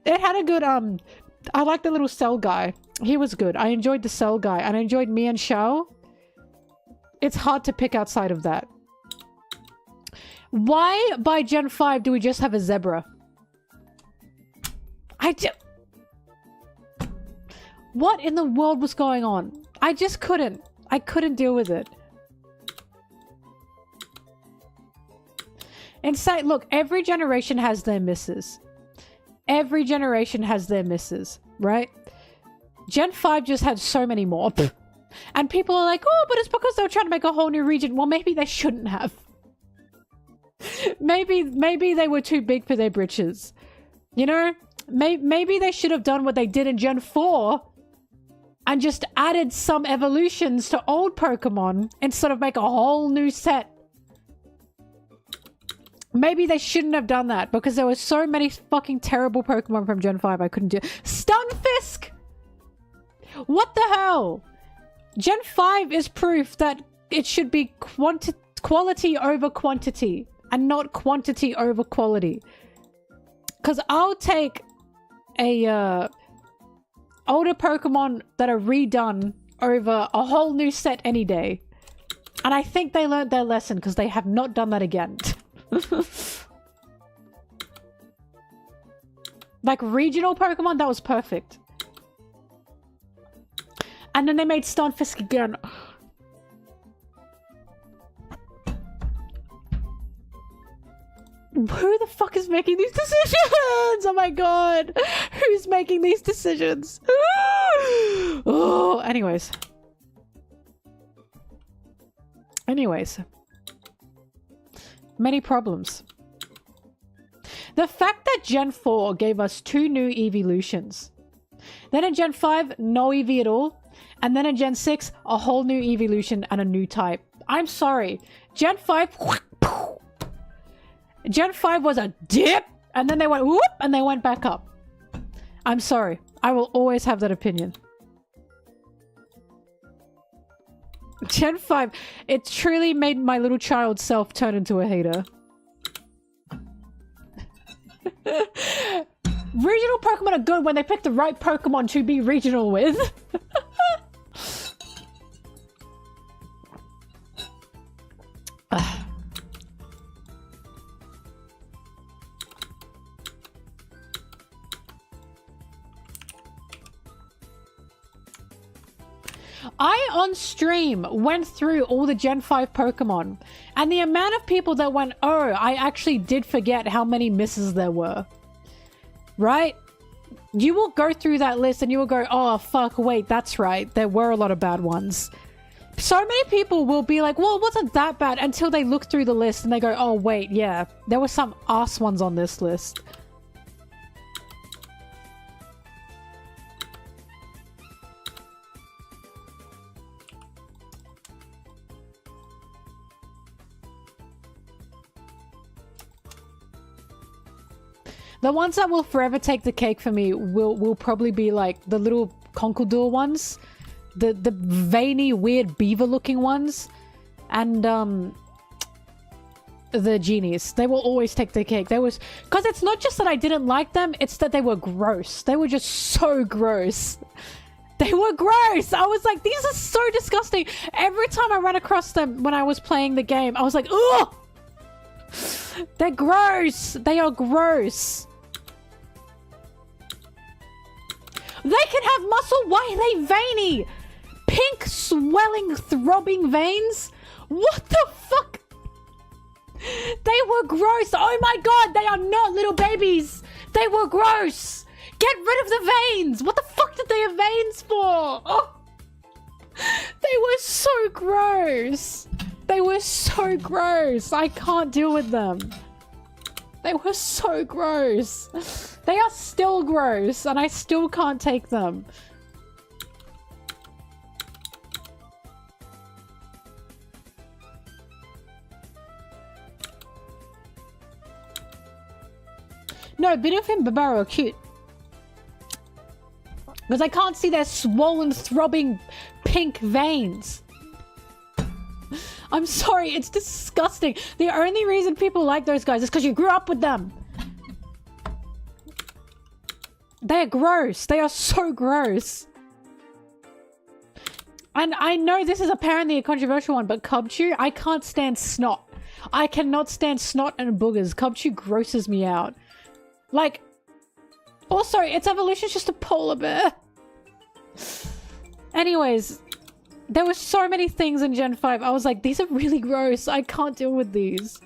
It had a good, I like the little cell guy. He was good. I enjoyed the cell guy. And I enjoyed Mian Shao. It's hard to pick outside of that. Why by Gen 5 do we just have a zebra? What in the world was going on? I just couldn't. I couldn't deal with it. And say, look, every generation has their misses. Every generation has their misses, right? Gen 5 just had so many more. And people are like, oh, but it's because they were trying to make a whole new region. Well, maybe they shouldn't have. Maybe they were too big for their britches. You know? Maybe they should have done what they did in Gen 4 and just added some evolutions to old Pokemon instead of make a whole new set. Maybe they shouldn't have done that because there were so many fucking terrible Pokemon from Gen 5 I couldn't do. Stunfisk! What the hell? Gen 5 is proof that it should be quality over quantity and not quantity over quality. Because I'll take a older Pokemon that are redone over a whole new set any day. And I think they learned their lesson because they have not done that again. Like regional Pokemon, that was perfect. And then they made Stunfisk again. Who the fuck is making these decisions? Oh my god. Who's making these decisions? Oh, anyways. Many problems. The fact that Gen 4 gave us 2 new evolutions. Then in Gen 5, no EV at all. And then in Gen 6, a whole new evolution and a new type. I'm sorry. Gen 5... Gen 5 was a dip, and then they went whoop, and they went back up. I'm sorry. I will always have that opinion. Gen 5, it truly made my little child self turn into a hater. Regional Pokemon are good when they pick the right Pokemon to be regional with. I, on stream, went through all the Gen 5 Pokemon, and the amount of people that went, oh, I actually did forget how many misses there were. Right? You will go through that list and you will go, oh, fuck, wait, that's right. There were a lot of bad ones. So many people will be like, well, it wasn't that bad until they look through the list and they go, oh, wait, yeah, there were some ass ones on this list. The ones that will forever take the cake for me will probably be like the little Conkeldurr ones, the veiny, weird beaver-looking ones, and the genies. They will always take the cake. Because it's not just that I didn't like them, it's that they were gross. They were just so gross. They were gross! I was like, these are so disgusting. Every time I ran across them when I was playing the game, I was like, ugh! They're gross! They are gross. They can have muscle? Why are they veiny? Pink, swelling, throbbing veins? What the fuck? They were gross. Oh my god, they are not little babies. They were gross. Get rid of the veins. What the fuck did they have veins for? Oh. They were so gross. They were so gross. I can't deal with them. They were so gross. They are still gross, and I still can't take them. No, Bidoof and Barbaro are cute. Because I can't see their swollen, throbbing pink veins. I'm sorry, it's disgusting. The only reason people like those guys is because you grew up with them. They're gross. They are so gross. And I know this is apparently a controversial one, but Cubchoo, I can't stand snot. I cannot stand snot and boogers. Cubchoo grosses me out. Like, also, its evolution is just a polar bear. Anyways, there were so many things in Gen 5. I was like, these are really gross. I can't deal with these.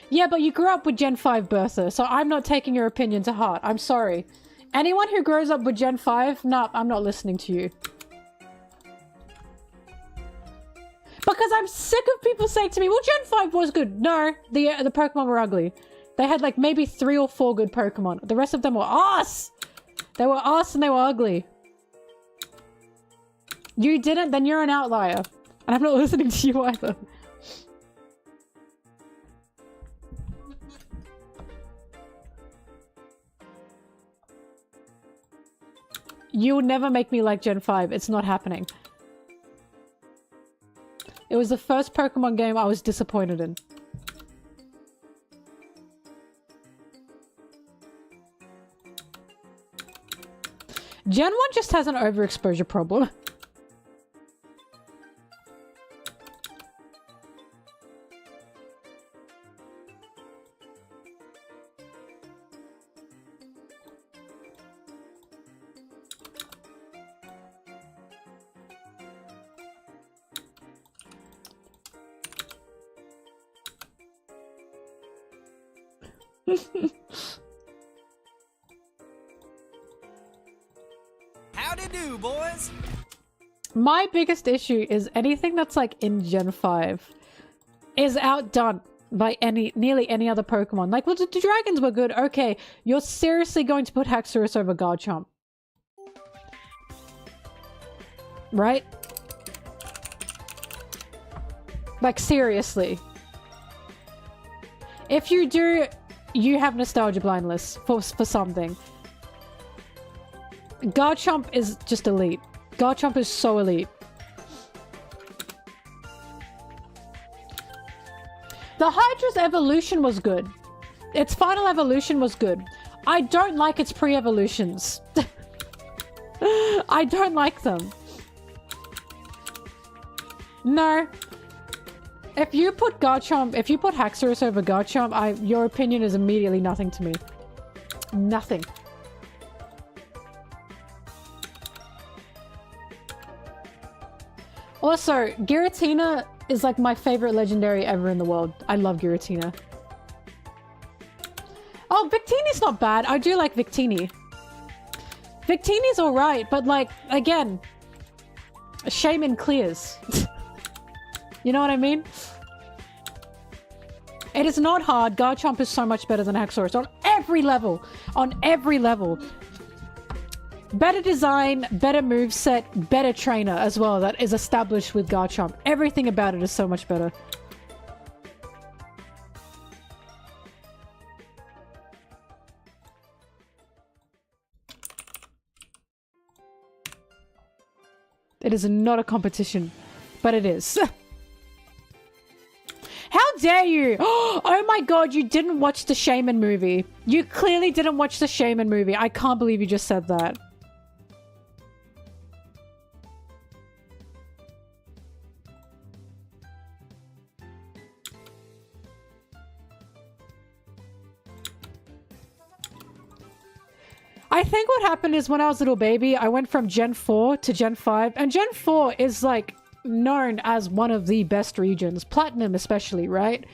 Yeah, but you grew up with Gen 5, Bertha, so I'm not taking your opinion to heart. I'm sorry. Anyone who grows up with Gen 5, nah, I'm not listening to you. Because I'm sick of people saying to me, well, Gen 5 was good. No, the Pokemon were ugly. They had like maybe 3 or 4 good Pokemon. The rest of them were ass! They were ass and they were ugly. You didn't? Then you're an outlier. And I'm not listening to you either. You'll never make me like Gen 5. It's not happening. It was the first Pokemon game I was disappointed in. Gen 1 just has an overexposure problem. Howdy do, boys! My biggest issue is anything that's like in Gen 5 is outdone by nearly any other Pokemon. Like, well, the dragons were good. Okay, you're seriously going to put Haxorus over Garchomp. Right? Like, seriously. If you do, you have nostalgia blindness for something. Garchomp is just elite. Garchomp is so elite. The Hydra's evolution was good. Its final evolution was good. I don't like its pre-evolutions. I don't like them. No. If you put Haxorus over Garchomp, your opinion is immediately nothing to me. Nothing. Also, Giratina is like my favorite legendary ever in the world. I love Giratina. Oh, Victini's not bad. I do like Victini. Victini's alright, but like, again, Shaman clears. You know what I mean? It is not hard. Garchomp is so much better than Haxorus on every level. On every level. Better design, better moveset, better trainer as well that is established with Garchomp. Everything about it is so much better. It is not a competition, but it is. How dare you? Oh my god, you didn't watch the Shaman movie. You clearly didn't watch the Shaman movie. I can't believe you just said that. I think what happened is when I was a little baby, I went from Gen 4 to Gen 5, and Gen 4 is like known as one of the best regions, Platinum especially, right?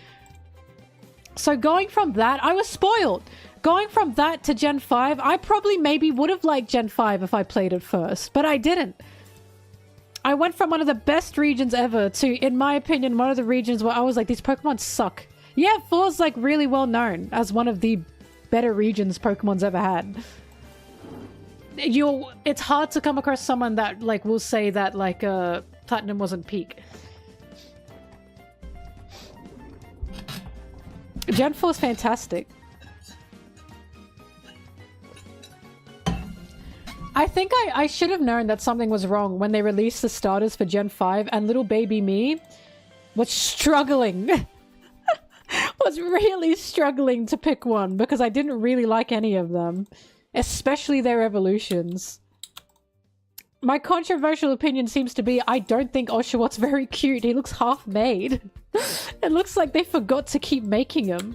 So going from that, I was spoiled. Going from that to Gen 5, I probably maybe would have liked Gen 5 if I played it first, but I didn't. I went from one of the best regions ever to, in my opinion, one of the regions where I was like, these Pokemon suck. Yeah, 4's like really well known as one of the better regions Pokemon's ever had. It's hard to come across someone that like will say that like Platinum wasn't peak. Gen 4 is fantastic. I think I should have known that something was wrong when they released the starters for Gen 5 and little baby me was struggling. Was really struggling to pick one because I didn't really like any of them. Especially their evolutions. My controversial opinion seems to be I don't think Oshawott very cute. He looks half-made. It looks like they forgot to keep making him.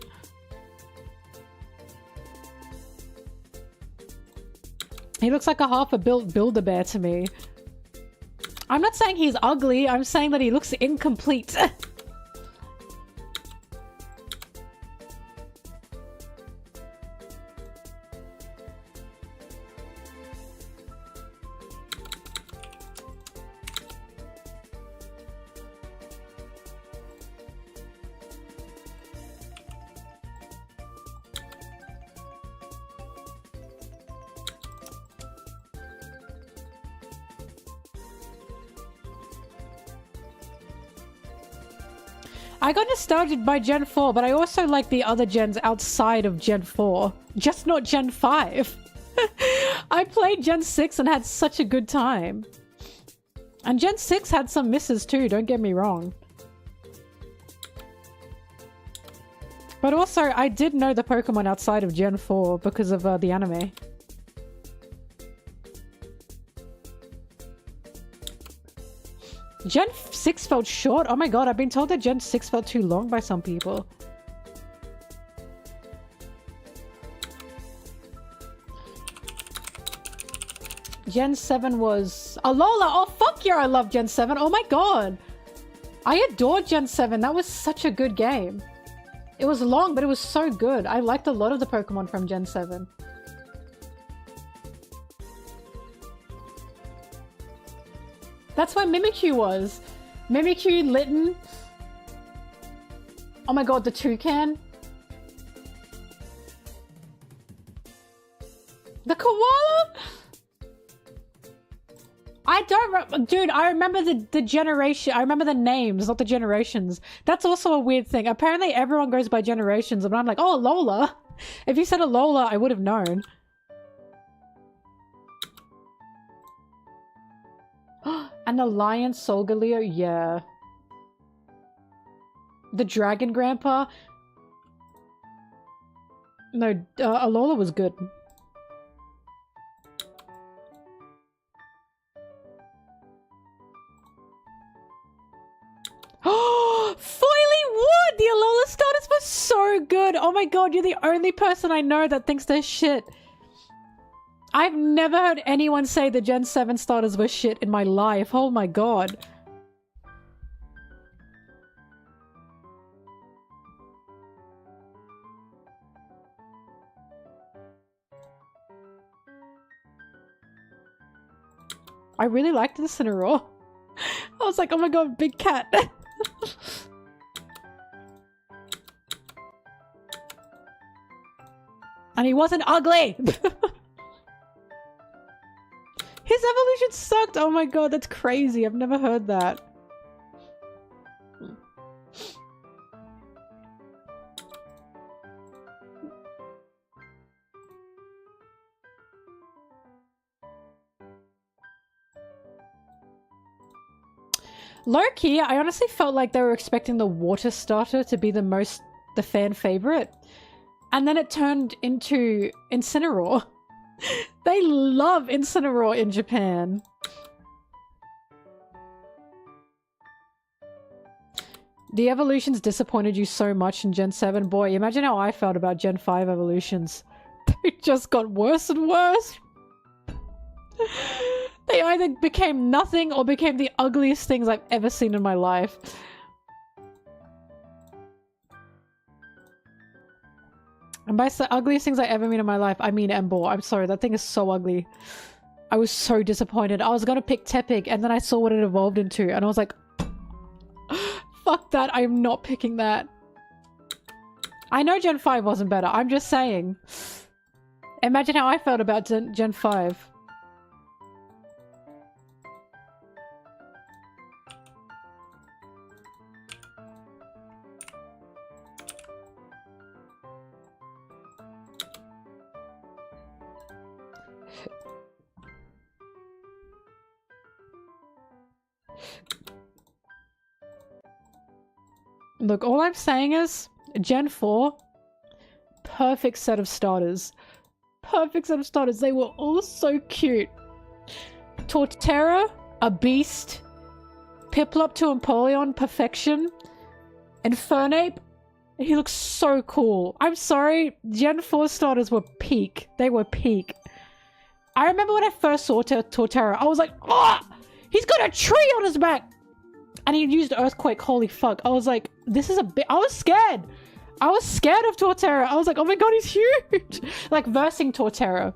He looks like a half-built Build-A-Bear to me. I'm not saying he's ugly. I'm saying that he looks incomplete. I got nostalgic by Gen 4, but I also like the other gens outside of Gen 4. Just not Gen 5. I played Gen 6 and had such a good time. And Gen 6 had some misses too, don't get me wrong. But also, I did know the Pokemon outside of Gen 4 because of the anime. Gen 6 felt short? Oh my god, I've been told that Gen 6 felt too long by some people. Gen 7 was... Alola! Oh fuck yeah, I love Gen 7. Oh my god! I adored Gen 7. That was such a good game. It was long, but it was so good. I liked a lot of the Pokemon from Gen 7. That's where Mimikyu was. Mimikyu, Litten. Oh my god, the toucan. The koala? I don't... Dude, I remember the generation... I remember the names, not the generations. That's also a weird thing. Apparently everyone goes by generations, but I'm like, oh, Lola. If you said a Lola, I would have known. And the lion Solgaleo, yeah. The dragon grandpa. No, Alola was good. Oh, Foily Wood! The Alola starters were so good! Oh my god, you're the only person I know that thinks they're shit. I've never heard anyone say the Gen 7 starters were shit in my life. Oh my god. I really liked the Incineroar. I was like, oh my god, big cat. And he wasn't ugly! His evolution sucked! Oh my god, that's crazy. I've never heard that. Low-key, I honestly felt like they were expecting the water starter to be the fan favorite. And then it turned into Incineroar. They love Incineroar in Japan. The evolutions disappointed you so much in Gen 7. Boy, imagine how I felt about Gen 5 evolutions. They just got worse and worse. They either became nothing or became the ugliest things I've ever seen in my life. And by the ugliest things I ever mean in my life, I mean Emboar. I'm sorry, that thing is so ugly. I was so disappointed. I was gonna pick Tepig, and then I saw what it evolved into, and I was like, fuck that, I am not picking that. I know Gen 5 wasn't better, I'm just saying. Imagine how I felt about Gen 5. Look, all I'm saying is, Gen 4, perfect set of starters. Perfect set of starters. They were all so cute. Torterra, a beast. Piplup to Empoleon, perfection. And Fernape, he looks so cool. I'm sorry, Gen 4 starters were peak. They were peak. I remember when I first saw Torterra, I was like, oh, he's got a tree on his back! And he used Earthquake, holy fuck. I was like, this is a bit- I was scared! I was scared of Torterra. I was like, oh my god, he's huge! Like, versing Torterra.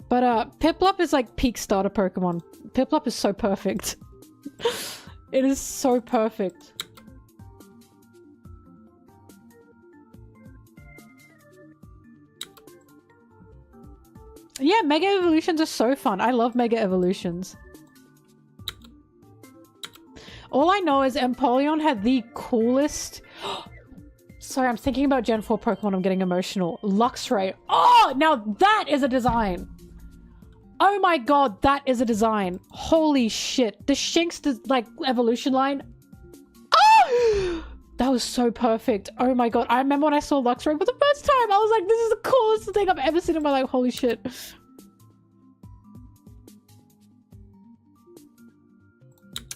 But, Piplup is like peak starter Pokemon. Piplup is so perfect. It is so perfect. Yeah, Mega Evolutions are so fun. I love Mega Evolutions. All I know is Empoleon had the coolest... Sorry, I'm thinking about Gen 4 Pokemon. I'm getting emotional. Luxray. Oh, now that is a design. Oh my god, that is a design. Holy shit. The Shanks, like, evolution line. Oh! That was so perfect. Oh my god. I remember when I saw Luxray for the first time. I was like, this is the coolest thing I've ever seen in my life. Holy shit.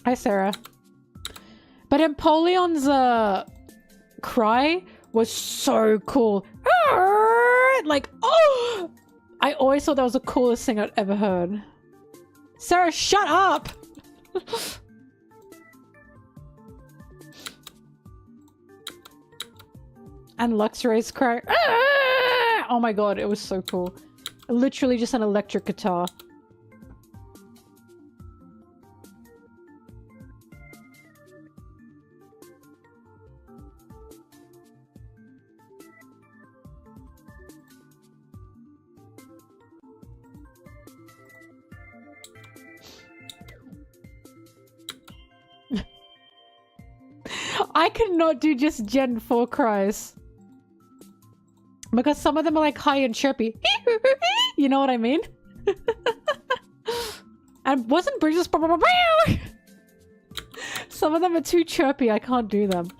Hi, Sarah. But Empoleon's, cry was so cool. Like, oh! I always thought that was the coolest thing I'd ever heard. Sarah, shut up! And Luxray's cry. Ah! Oh my god, it was so cool. Literally just an electric guitar. I could not do just Gen 4 cries. Because some of them are like high and chirpy. You know what I mean? And wasn't Bridges... Some of them are too chirpy, I can't do them.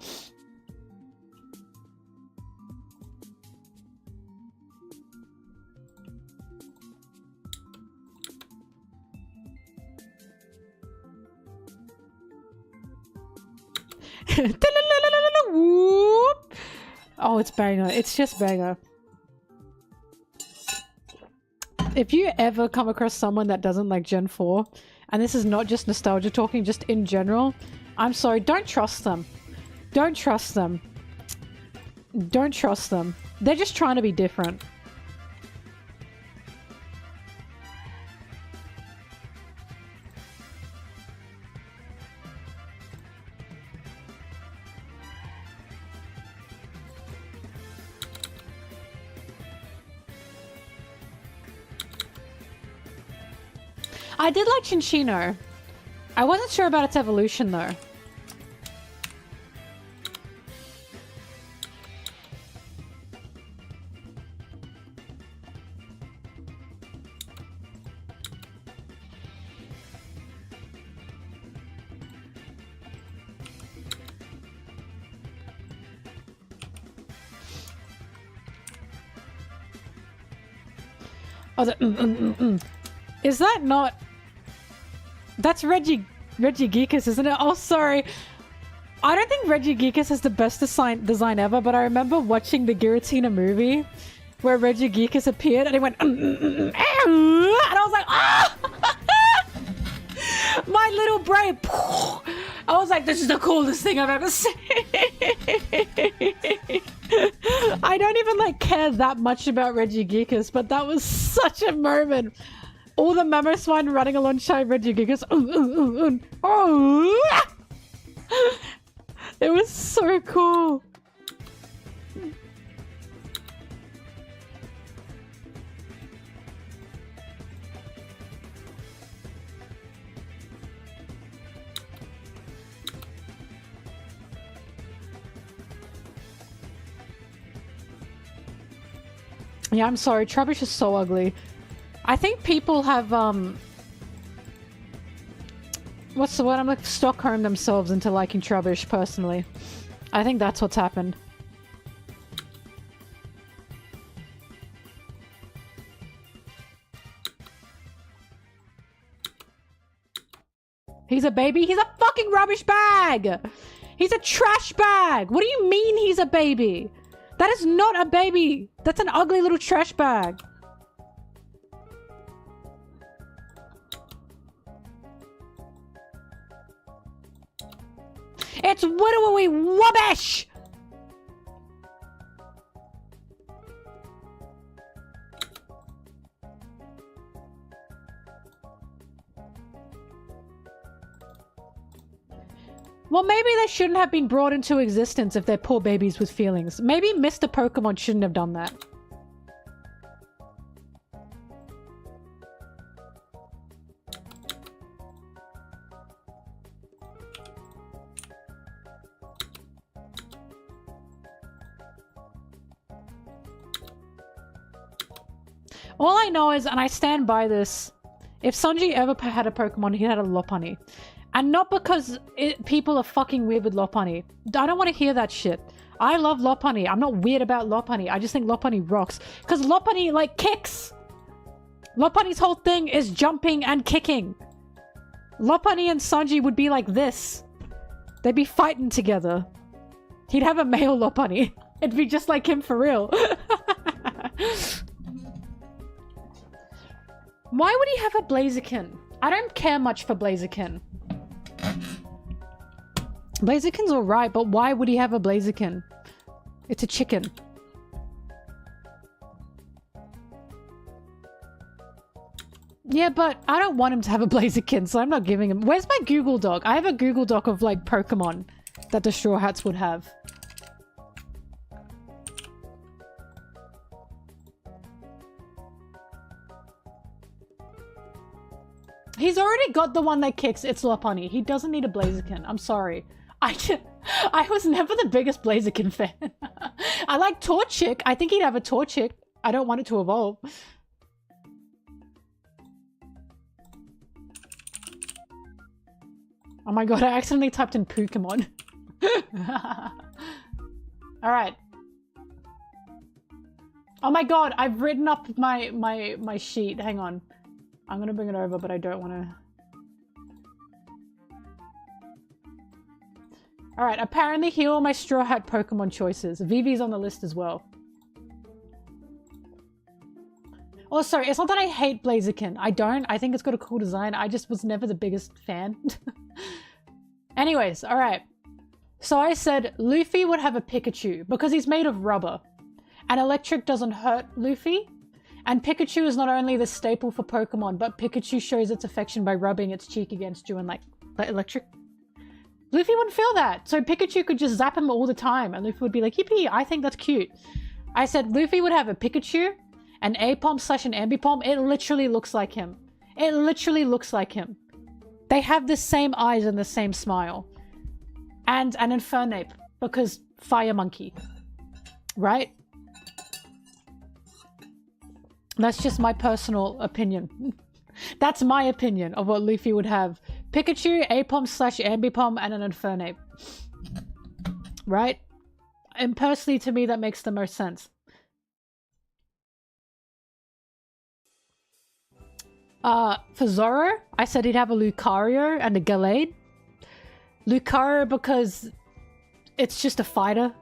Oh, it's banger. It's just banger. If you ever come across someone that doesn't like Gen 4, and this is not just nostalgia talking, just in general, I'm sorry, don't trust them. Don't trust them. Don't trust them. They're just trying to be different. I did like Chinchino. I wasn't sure about its evolution though. Oh, is that not... That's Regigigas, isn't it? Oh, sorry. I don't think Regigigas is the best design ever, but I remember watching the Giratina movie where Regigigas appeared and he went and I was like, ah! My little brain. I was like, this is the coolest thing I've ever seen. I don't even like care that much about Regigigas, but that was such a moment. All the Mamoswine running alongside Regigigas. Oh! It was so cool. Yeah, I'm sorry. Trubbish is so ugly. I think people have, what's the word? I'm like Stockholm themselves into liking Trubbish, personally. I think that's what's happened. He's a baby? He's a fucking rubbish bag! He's a trash bag! What do you mean he's a baby? That is not a baby! That's an ugly little trash bag. It's widowy rubbish! Well, maybe they shouldn't have been brought into existence if they're poor babies with feelings. Maybe Mr. Pokemon shouldn't have done that. All I know is, and I stand by this, if Sanji ever had a Pokemon, he had a Lopunny. And not because people are fucking weird with Lopunny. I don't want to hear that shit. I love Lopunny. I'm not weird about Lopunny. I just think Lopunny rocks. Because Lopunny, like, kicks! Lopunny's whole thing is jumping and kicking. Lopunny and Sanji would be like this. They'd be fighting together. He'd have a male Lopunny. It'd be just like him for real. Why would he have a Blaziken? I don't care much for Blaziken. Blaziken's alright, but why would he have a Blaziken? It's a chicken. Yeah, but I don't want him to have a Blaziken, so I'm not giving him... Where's my Google Doc? I have a Google Doc of, like, Pokemon that the Straw Hats would have. He's already got the one that kicks. It's Lopunny. He doesn't need a Blaziken. I'm sorry. I was never the biggest Blaziken fan. I like Torchic. I think he'd have a Torchic. I don't want it to evolve. Oh my god, I accidentally typed in Pokemon. Alright. Oh my god, I've written up my sheet. Hang on. I'm gonna bring it over, but I don't want to... Alright, apparently here are my Straw Hat Pokemon choices. Vivi's on the list as well. Also, it's not that I hate Blaziken. I don't. I think it's got a cool design. I just was never the biggest fan. Anyways, alright. So I said Luffy would have a Pikachu because he's made of rubber. And electric doesn't hurt Luffy. And Pikachu is not only the staple for Pokemon, but Pikachu shows its affection by rubbing its cheek against you and like electric. Luffy wouldn't feel that. So Pikachu could just zap him all the time. And Luffy would be like, yippee, I think that's cute. I said Luffy would have a Pikachu, an Apom / an Ambipom. It literally looks like him. It literally looks like him. They have the same eyes and the same smile. And an Infernape, because Fire Monkey. Right? That's just my personal opinion. That's my opinion of what Luffy would have. Pikachu, Apom / Ambipom, and an Infernape. Right? And personally, to me, that makes the most sense. For Zoro, I said he'd have a Lucario and a Gallade. Lucario because it's just a fighter.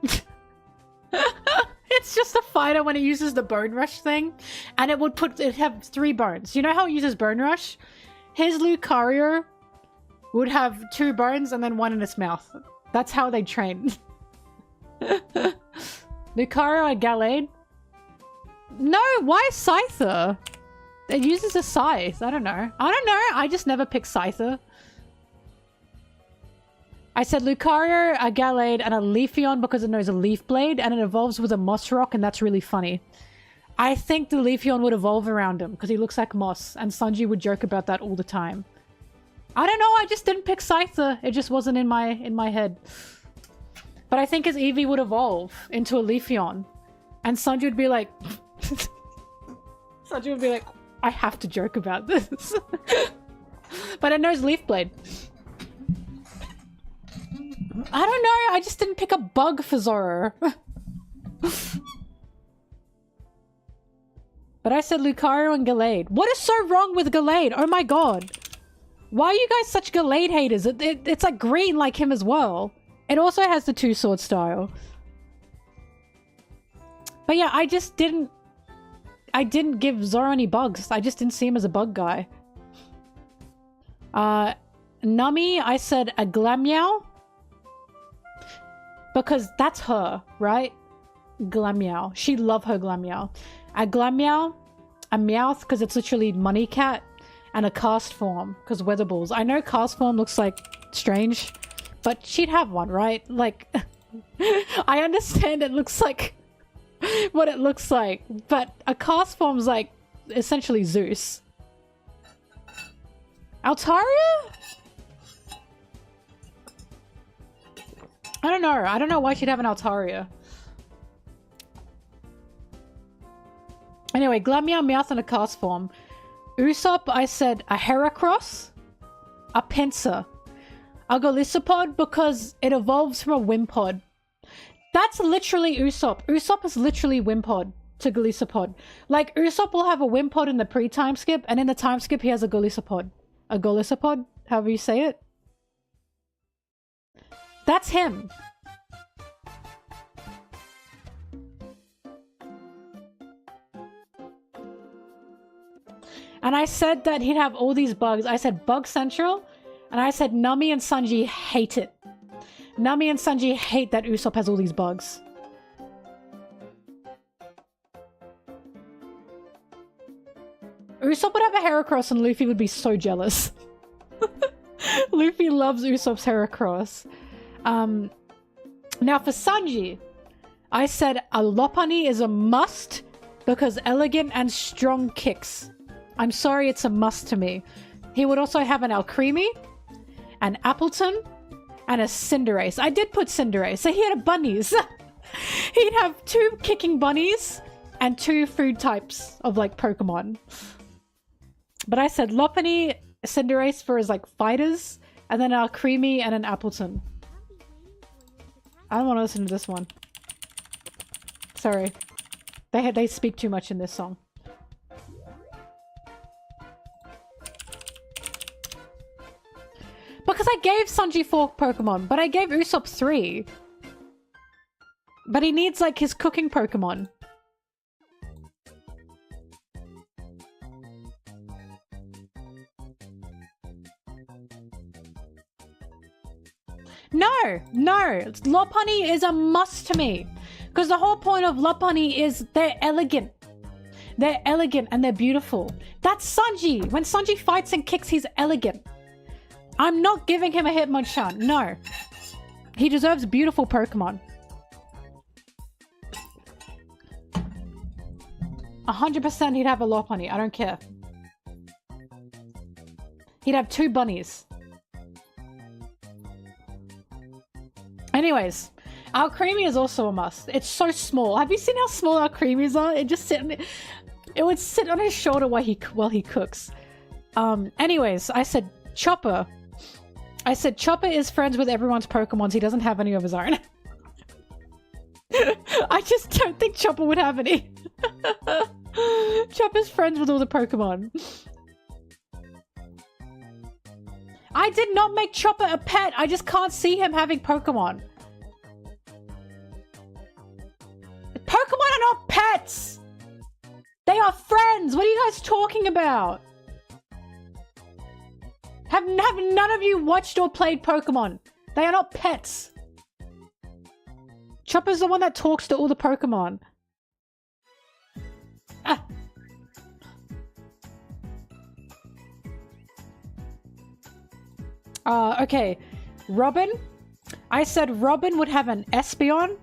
It's just a fighter when it uses the Bone Rush thing. And it'd have 3 bones. You know how it uses Bone Rush? His Lucario would have 2 bones and then 1 in its mouth. That's how they train. Lucario and Gallade? No, why Scyther? It uses a scythe. I don't know. I just never picked Scyther. I said Lucario, a Gallade, and a Leafeon because it knows a Leaf Blade, and it evolves with a Moss Rock, and that's really funny. I think the Leafeon would evolve around him because he looks like Moss, and Sanji would joke about that all the time. I don't know. I just didn't pick Scyther. It just wasn't in my head. But I think his Eevee would evolve into a Leafeon, and Sanji would be like, Sanji would be like, I have to joke about this. But it knows Leaf Blade. I don't know. I just didn't pick a bug for Zoro. But I said Lucario and Gallade. What is so wrong with Gallade? Oh my god. Why are you guys such Gallade haters? It's like green like him as well. It also has the 2-sword style. But yeah, I didn't give Zoro any bugs. I just didn't see him as a bug guy. Nami, I said a Glameow. Because that's her, right? Glameow. She'd love her Glameow. A Glameow, a Meowth, because it's literally Money Cat, and a Cast Form, because Weather Balls. I know Cast Form looks like strange, but she'd have one, right? Like, I understand it looks like what it looks like, but a Cast Form's like essentially Zeus. Altaria? I don't know. I don't know why she'd have an Altaria. Anyway, Glameow, Meowth, and a Cast Form. Usopp, I said a Heracross, a Pinsir, a Golisopod because it evolves from a Wimpod. That's literally Usopp. Usopp is literally Wimpod to Golisopod. Like, Usopp will have a Wimpod in the pre-time skip, and in the time skip he has a Golisopod. A Golisopod, however you say it. That's him. And I said that he'd have all these bugs. I said Bug Central, and I said Nami and Sanji hate it. Nami and Sanji hate that Usopp has all these bugs. Usopp would have a Heracross and Luffy would be so jealous. Luffy loves Usopp's Heracross. Now for Sanji, I said a Lopunny is a must because elegant and strong kicks. I'm sorry, it's a must to me. He would also have an Alcremie, an Appleton, and a Cinderace. I did put Cinderace, so he had a bunnies. He'd have 2 kicking bunnies and 2 food types of like Pokemon. But I said Lopunny, Cinderace for his like fighters, and then an Alcremie and an Appleton. I don't want to listen to this one. Sorry. They speak too much in this song. Because I gave Sanji 4 Pokemon, but I gave Usopp 3. But he needs like his cooking Pokemon. No, Lopunny is a must to me. Because the whole point of Lopunny is they're elegant. They're elegant and they're beautiful. That's Sanji. When Sanji fights and kicks, he's elegant. I'm not giving him a Hitmonchan. No. He deserves beautiful Pokemon. 100% he'd have a Lopunny. I don't care. He'd have 2 bunnies. Anyways, Alcremie is also a must. It's so small. Have you seen how small Alcremies are? It would sit on his shoulder while he cooks. Anyways, I said Chopper. I said Chopper is friends with everyone's Pokemons. He doesn't have any of his own. I just don't think Chopper would have any. Chopper's friends with all the Pokemon. I did not make Chopper a pet. I just can't see him having Pokemon. Pokemon are not pets! They are friends! What are you guys talking about? Have none of you watched or played Pokemon? They are not pets. Chopper's the one that talks to all the Pokemon. Okay. Robin. I said Robin would have an Espeon,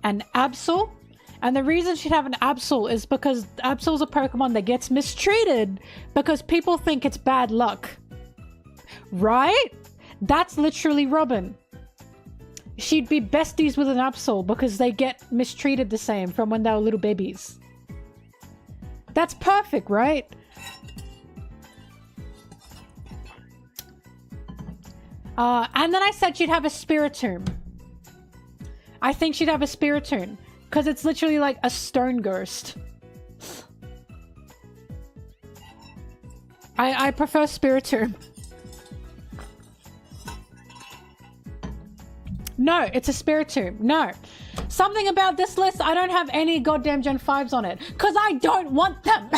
an Absol, and the reason she'd have an Absol is because Absol's a Pokemon that gets mistreated because people think it's bad luck. Right? That's literally Robin. She'd be besties with an Absol because they get mistreated the same from when they were little babies. That's perfect, right? And then I said she'd have a Spiritomb. I think she'd have a Spiritomb because it's literally like a stone ghost. I prefer Spiritomb. No, it's a Spiritomb. No. Something about this list, I don't have any goddamn Gen 5s on it. Because I don't want them.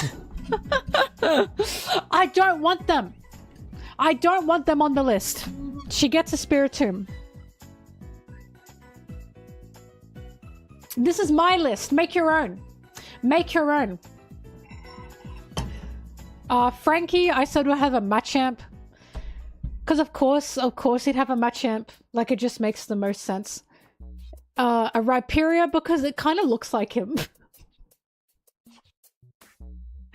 I don't want them. I don't want them on the list. She gets a Spiritomb. This is my list. Make your own. Make your own. Frankie, I said we'll have a Machamp. Because of course he'd have a Machamp. Like, it just makes the most sense. A Rhyperior, because it kind of looks like him.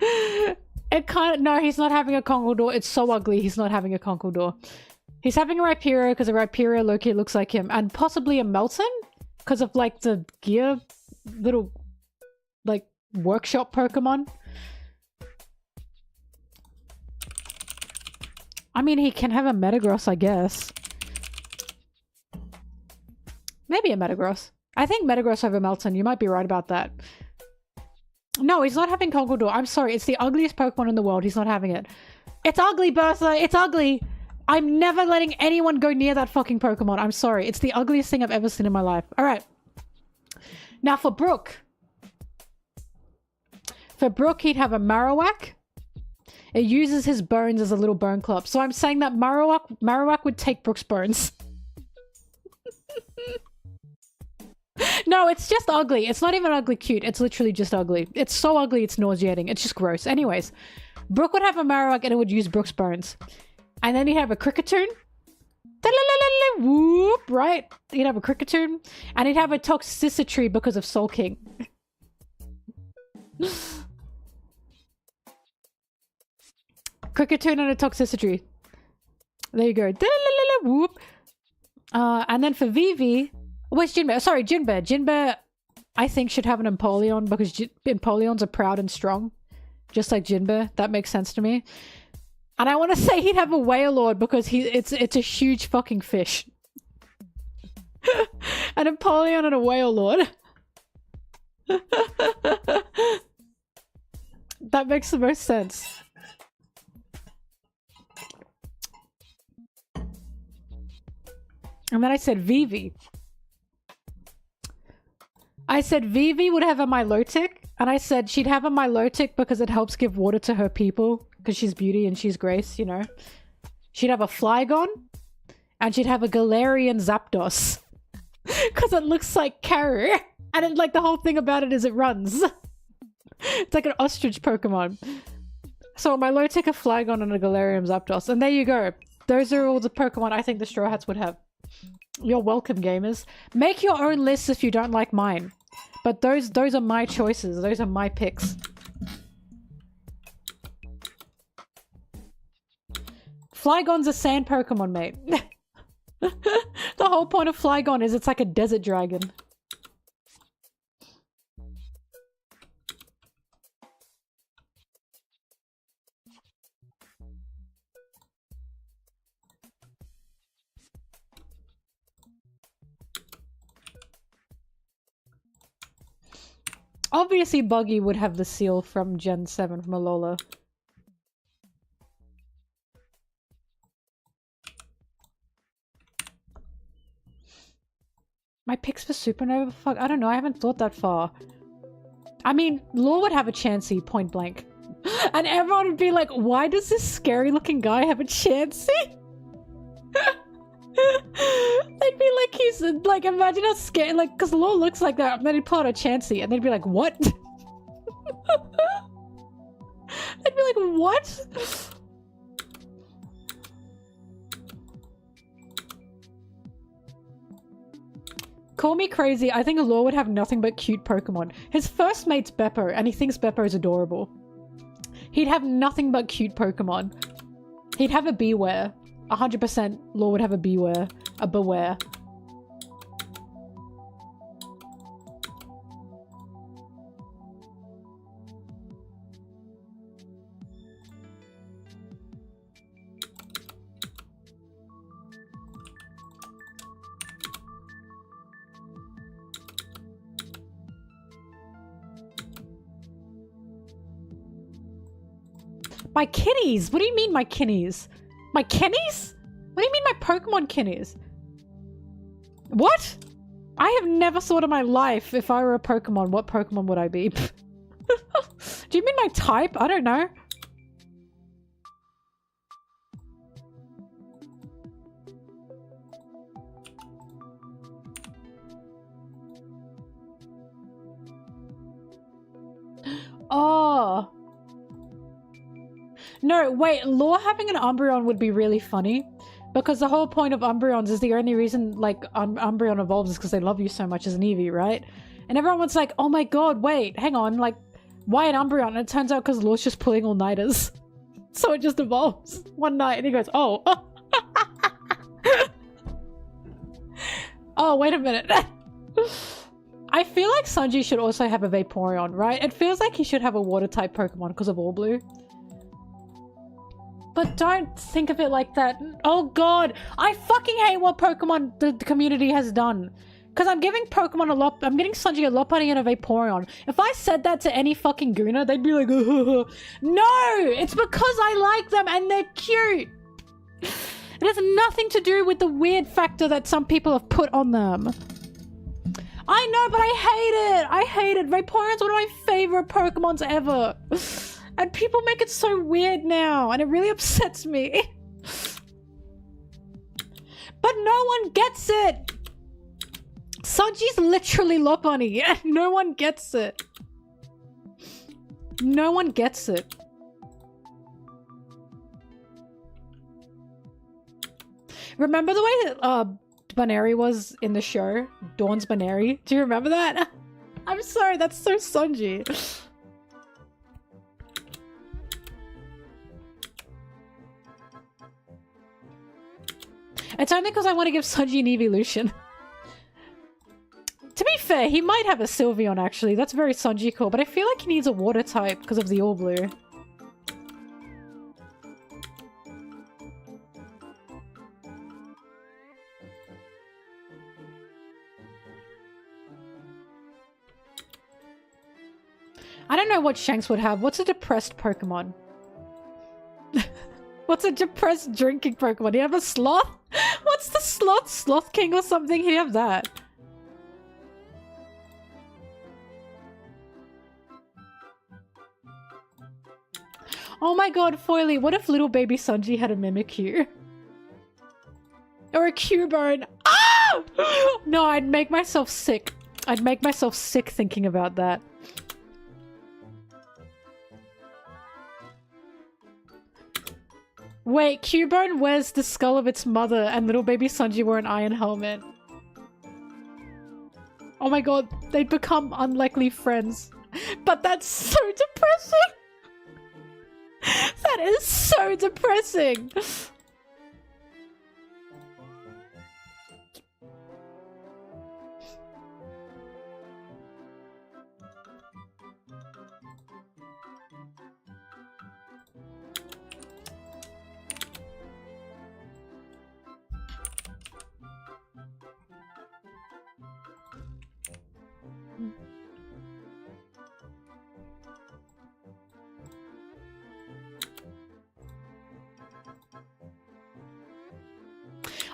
It kind of... No, he's not having a Conkeldurr. It's so ugly, he's not having a Conkeldurr. He's having a Rhyperior, because a Rhyperior low-key looks like him. And possibly a Melton, because of, like, the gear... little... like, workshop Pokemon. I mean, he can have a Metagross, I guess. Maybe a Metagross. I think Metagross over Melton. You might be right about that. No, he's not having Conkeldurr. I'm sorry. It's the ugliest Pokemon in the world. He's not having it. It's ugly, Bertha. It's ugly. I'm never letting anyone go near that fucking Pokemon. I'm sorry. It's the ugliest thing I've ever seen in my life. All right. Now for Brook. For Brook, he'd have a Marowak. It uses his bones as a little bone club. So I'm saying that Marowak would take Brook's bones. No, it's just ugly. It's not even ugly cute. It's literally just ugly. It's so ugly it's nauseating. It's just gross. Anyways, Brook would have a Marowak and it would use Brook's bones. And then he'd have a Cricketune. Whoop, right? He'd have a Cricketune. And he'd have a Toxicity because of Soul King. Cricketune and a Toxicity. There you go. Whoop. And then for Vivi... Where's Jinbe? Sorry, Jinbe. Jinbe, I think, should have an Empoleon because Empoleons are proud and strong. Just like Jinbe. That makes sense to me. And I want to say he'd have a Wailord because it's a huge fucking fish. An Empoleon and a Wailord. That makes the most sense. And then I said Vivi. I said Vivi would have a Milotic. And I said she'd have a Milotic because it helps give water to her people. Because she's beauty and she's grace, you know. She'd have a Flygon. And she'd have a Galarian Zapdos. Because it looks like Karu. And it, like the whole thing about it is it runs. It's like an ostrich Pokemon. So a Milotic, a Flygon, and a Galarian Zapdos. And there you go. Those are all the Pokemon I think the Straw Hats would have. You're welcome, gamers. Make your own lists if you don't like mine. But those are my choices. Those are my picks. Flygon's a sand Pokemon, mate. The whole point of Flygon is it's like a desert dragon. Obviously, Buggy would have the seal from Gen 7 from Alola. My picks for Supernova? Fuck, I don't know. I haven't thought that far. I mean, Law would have a Chansey, point blank. And everyone would be like, why does this scary looking guy have a Chansey? They'd be like, he's like, imagine how scary, like, because Law looks like that, and then he'd pull out a Chansey, and they'd be like, what? They'd be like, what? Call me crazy, I think Law would have nothing but cute Pokemon. His first mate's Beppo, and he thinks Beppo is adorable. He'd have nothing but cute Pokemon. He'd have a Beware. 100% Law would have a Beware. A Beware. My kitties? What do you mean my kitties? My Kennies? What do you mean my Pokemon Kennies? What? I have never thought in my life if I were a Pokemon, what Pokemon would I be? Do you mean my type? I don't know. Oh. No, wait, Law having an Umbreon would be really funny. Because the whole point of Umbreons is the only reason, like, Umbreon evolves is because they love you so much as an Eevee, right? And everyone's like, oh my god, wait, hang on, like, why an Umbreon? And it turns out because Law's just pulling all-nighters. So it just evolves one night and he goes, oh. Oh, wait a minute. I feel like Sanji should also have a Vaporeon, right? It feels like he should have a water-type Pokemon because of All Blue. But don't think of it like that. Oh god, I fucking hate what Pokemon the community has done. Because I'm giving Pokemon I'm getting Sanji a Lopunny and a Vaporeon. If I said that to any fucking Gooner, they'd be like, no! It's because I like them and they're cute! It has nothing to do with the weird factor that some people have put on them. I know, but I hate it! I hate it! Vaporeon's one of my favorite Pokemons ever! And people make it so weird now, and it really upsets me. But no one gets it! Sanji's literally Lopunny. No one gets it. No one gets it. Remember the way Baneri was in the show? Dawn's Baneri? Do you remember that? I'm sorry, that's so Sanji. It's only because I want to give Sanji an evolution. To be fair, he might have a Sylveon actually. That's very Sanji cool, but I feel like he needs a water type because of the All Blue. I don't know what Shanks would have. What's a depressed Pokemon? What's a depressed drinking Pokemon? Do you have a sloth? What's the sloth? Sloth King or something? You have that. Oh my god, Foily, what if little baby Sanji had a Mimikyu? Or a Cubone? Ah! No, I'd make myself sick. I'd make myself sick thinking about that. Wait, Cubone wears the skull of its mother and little baby Sanji wore an iron helmet. Oh my god, they'd become unlikely friends. But that's so depressing! That is so depressing!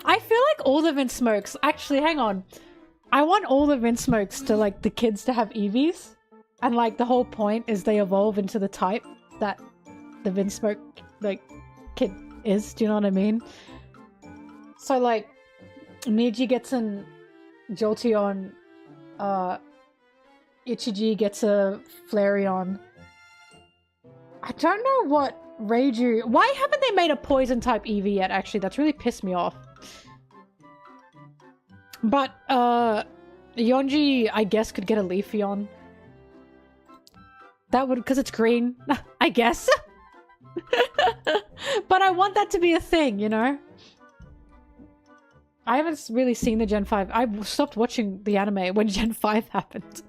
I feel like all the Vinsmokes... Actually, hang on. I want all the Vinsmokes to, like, the kids to have Eevees. And, like, the whole point is they evolve into the type that the Vinsmoke, like, kid is. Do you know what I mean? So, like, Niji gets an Jolteon. Ichiji gets a Flareon. I don't know what Reiju... Why haven't they made a Poison-type Eevee yet, actually? That's really pissed me off. But, Yonji, I guess, could get a Leafeon. That would... because it's green. I guess. But I want that to be a thing, you know? I haven't really seen the Gen 5. I stopped watching the anime when Gen 5 happened.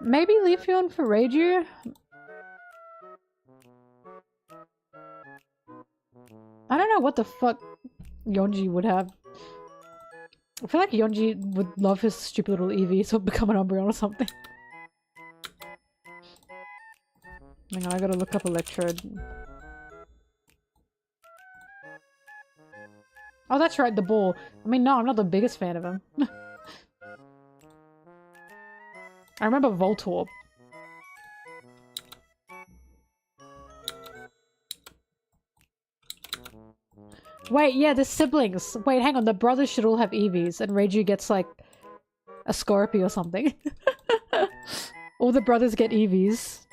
Maybe Leafeon for Reiju? I don't know what the fuck Yonji would have. I feel like Yonji would love his stupid little Eevee, so become an Umbreon or something. Hang on, I gotta look up Electrode. Oh, that's right, the ball. I mean, no, I'm not the biggest fan of him. I remember Voltorb. Wait, yeah, the siblings. Wait, hang on, the brothers should all have Eevees, and Reiju gets, like, a Scorpio or something. All the brothers get Eevees.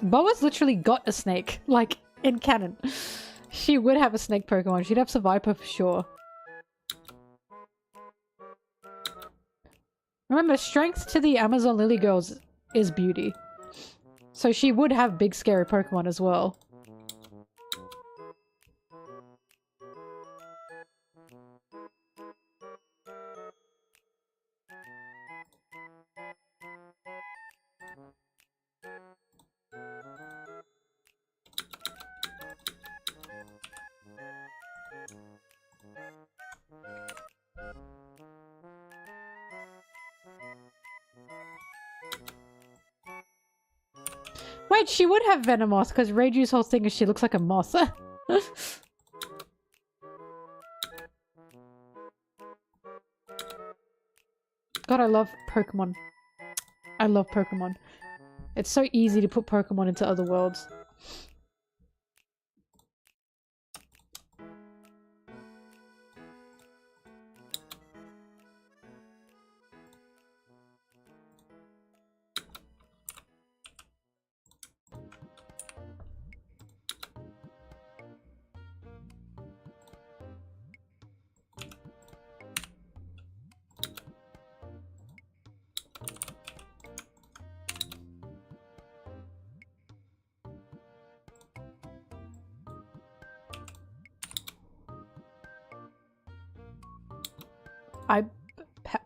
Boa's literally got a snake, like, in canon. She would have a snake Pokemon. She'd have Seviper for sure. Remember, strength to the Amazon Lily Girls is beauty. So she would have big scary Pokemon as well. Wait, she would have Venomoth because Reiju's whole thing is she looks like a moth. God, I love Pokemon. I love Pokemon. It's so easy to put Pokemon into other worlds.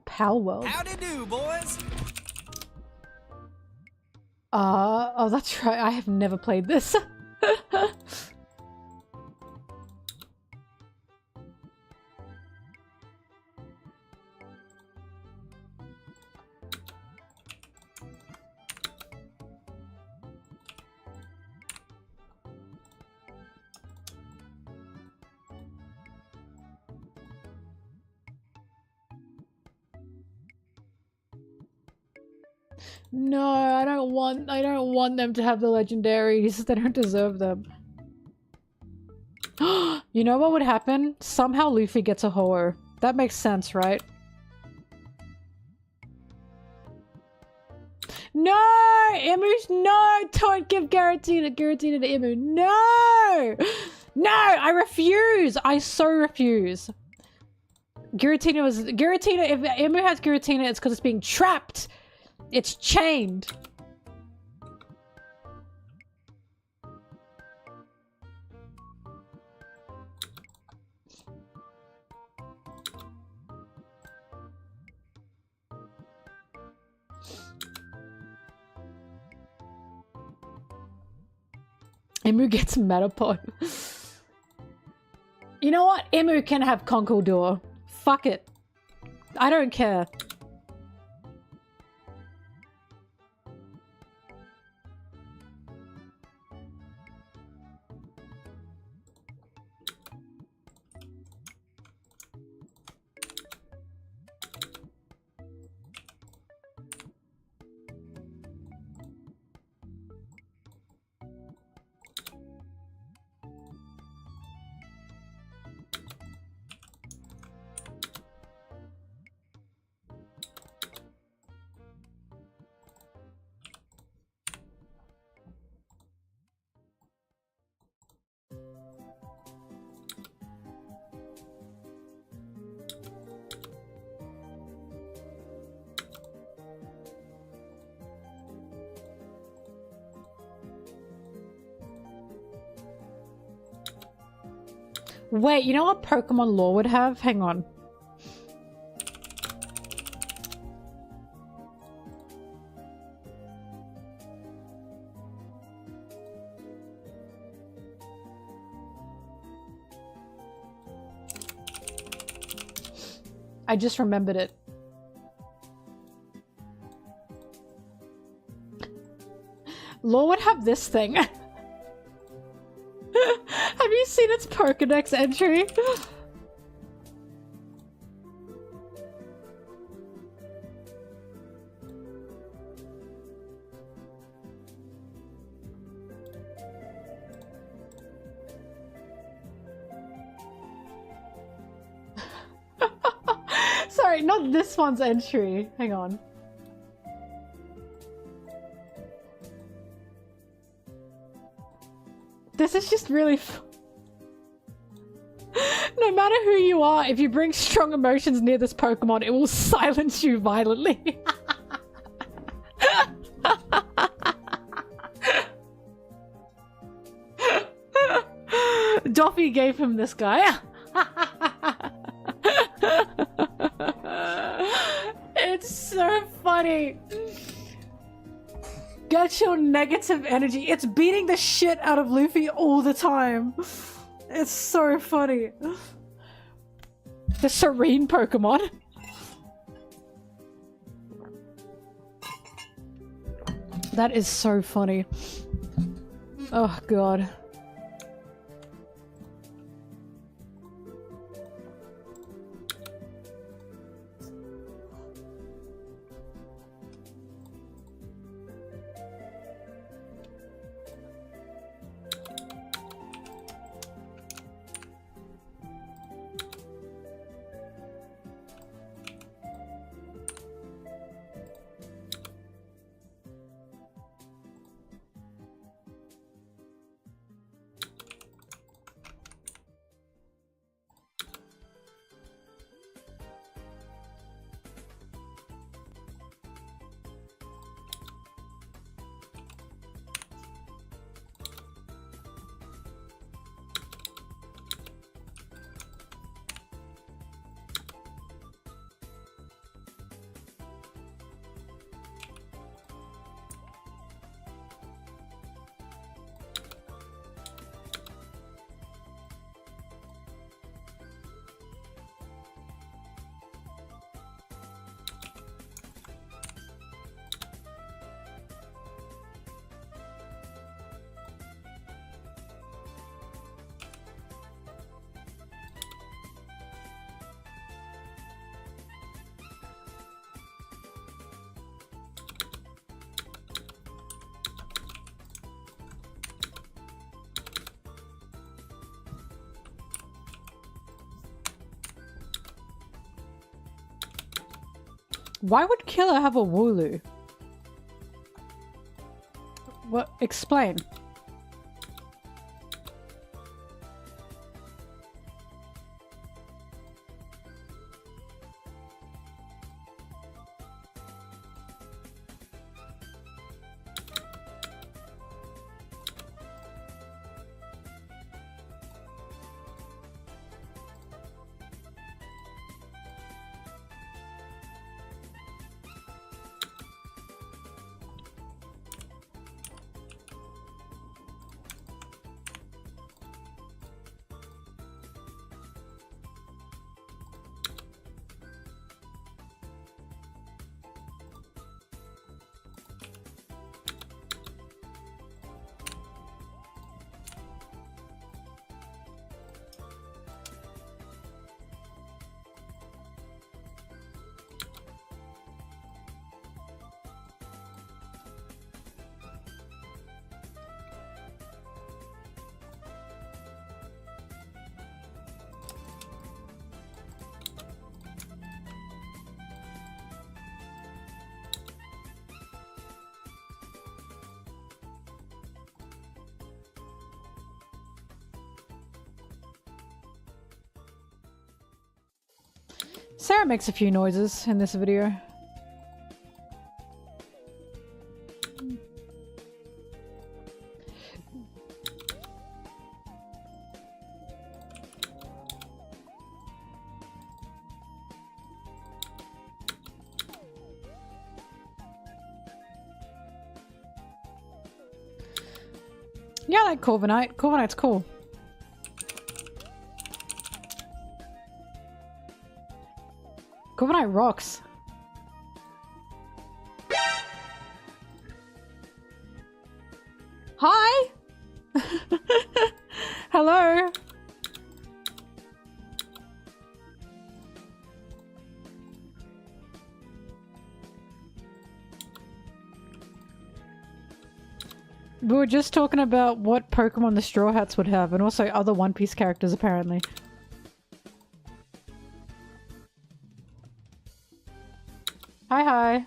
Palworld. Howdy do, boys. Oh, that's right. I have never played this. No, I don't want them to have the legendaries. They don't deserve them. You know what would happen? Somehow Luffy gets a Ho-Oh. That makes sense, right? No! Imu's no! Don't give Giratina to Imu. No! No! I refuse! I so refuse. If Imu has Giratina, it's because it's being trapped! It's chained! Imu gets Metapod. You know what? Imu can have Conkeldurr. Fuck it. I don't care. Wait, you know what Pokemon lore would have? Hang on. I just remembered it. Lore would have this thing. Have you seen its Pokedex entry? Sorry, not this one's entry. Hang on. This is just really no matter who you are, if you bring strong emotions near this Pokemon, it will silence you violently. Doffy gave him this guy. It's so funny. Get your negative energy. It's beating the shit out of Luffy all the time. It's so funny. The Serene Pokemon. That is so funny. Oh god. Why would Killer have a Wooloo? What? Explain. Sarah makes a few noises in this video. Yeah, I like Corviknight. Corviknight's cool. Corviknight rocks. Hi! Hello! We were just talking about what Pokemon the Straw Hats would have, and also other One Piece characters apparently. Hi, hi.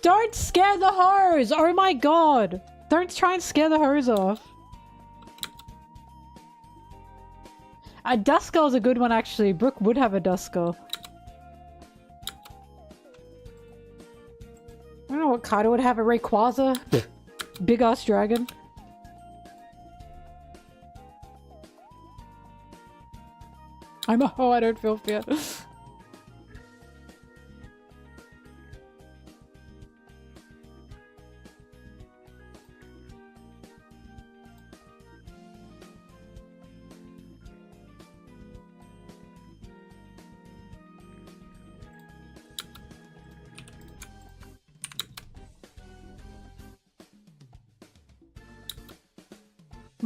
Don't scare the hose! Oh my god! Don't try and scare the hose off. A Duskull's a good one actually. Brooke would have a Duskull. I don't know what Kaido would have, a Rayquaza? Big ass dragon. I'm a hoe, I don't feel fear.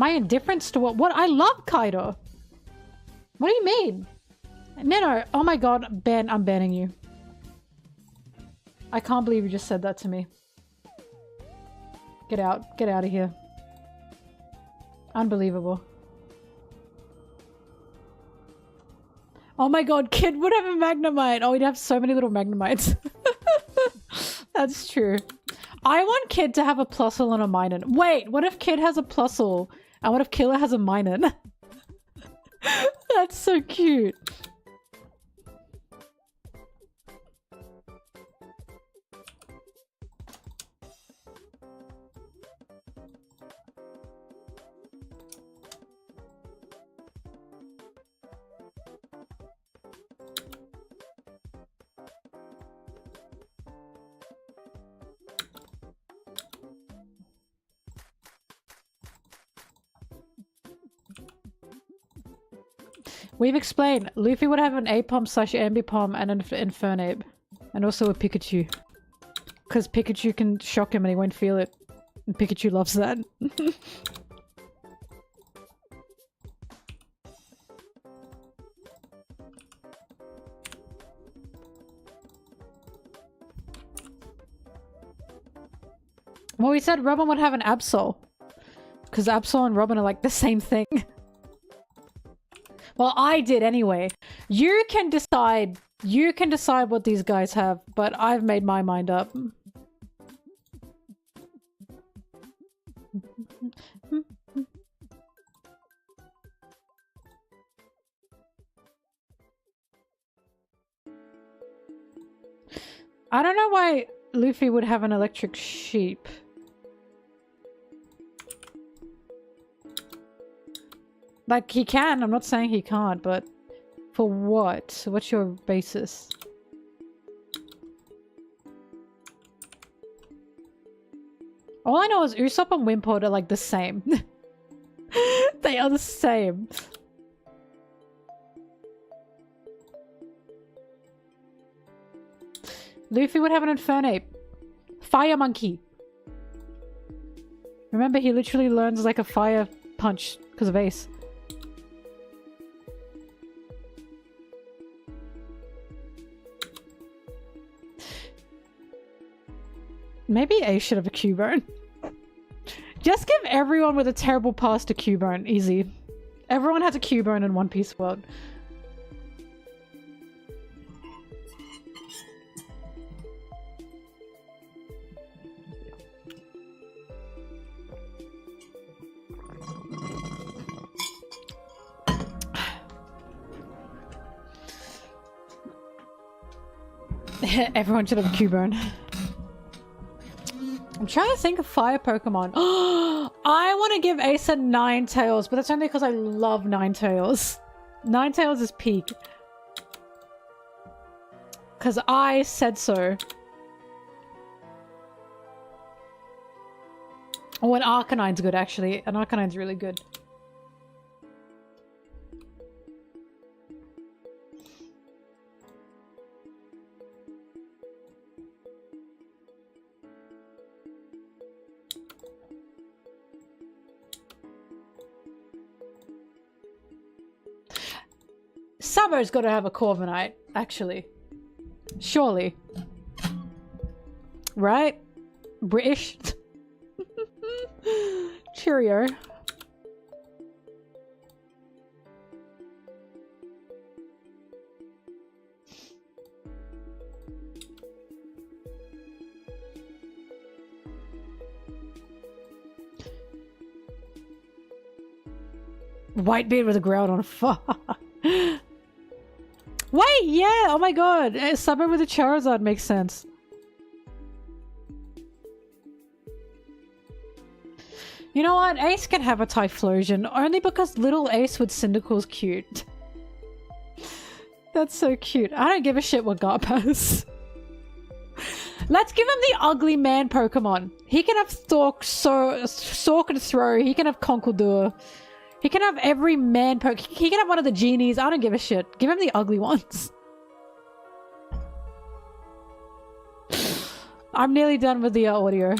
My indifference to what? What? I love Kaido. What do you mean? No. Oh my god, Ben, I'm banning you. I can't believe you just said that to me. Get out. Get out of here. Unbelievable. Oh my god, Kid would have a Magnemite. Oh, he'd have so many little Magnemites. That's true. I want Kid to have a Plusle and a Minun. Wait, what if Kid has a Plusle? And what if Killer has a Minun? That's so cute. We've explained. Luffy would have an A-Pom / Ambipom and an Infernape. And also a Pikachu. Because Pikachu can shock him and he won't feel it. And Pikachu loves that. Well, we said Robin would have an Absol. Because Absol and Robin are like the same thing. Well, I did anyway. You can decide what these guys have, but I've made my mind up. I don't know why Luffy would have an electric sheep. Like, he can, I'm not saying he can't, but for what? What's your basis? All I know is Usopp and Wimpod are like the same. They are the same. Luffy would have an Infernape. Fire Monkey. Remember, he literally learns like a fire punch because of Ace. Maybe Ace should have a Cubone. Just give everyone with a terrible past a Cubone. Easy. Everyone has a Cubone in One Piece world. Everyone should have a Cubone. I'm trying to think of fire Pokemon. I want to give Ace a Ninetales, but that's only because I love Ninetales. Ninetales is peak. Because I said so. Oh, an Arcanine's good, actually. An Arcanine's really good. Summer's got to have a Corviknight, actually. Surely. Right? British? Cheerio. Whitebeard with a Groudon. Fuck. Wait, yeah! Oh my god! Summer with a Charizard makes sense. You know what? Ace can have a Typhlosion, only because little Ace with Cyndaquil's cute. That's so cute. I don't give a shit what Garp has. Let's give him the ugly man Pokemon. He can have Sork and Throw. He can have Conkeldurr. He can have every man he can have one of the genies. I don't give a shit. Give him the ugly ones. I'm nearly done with the audio.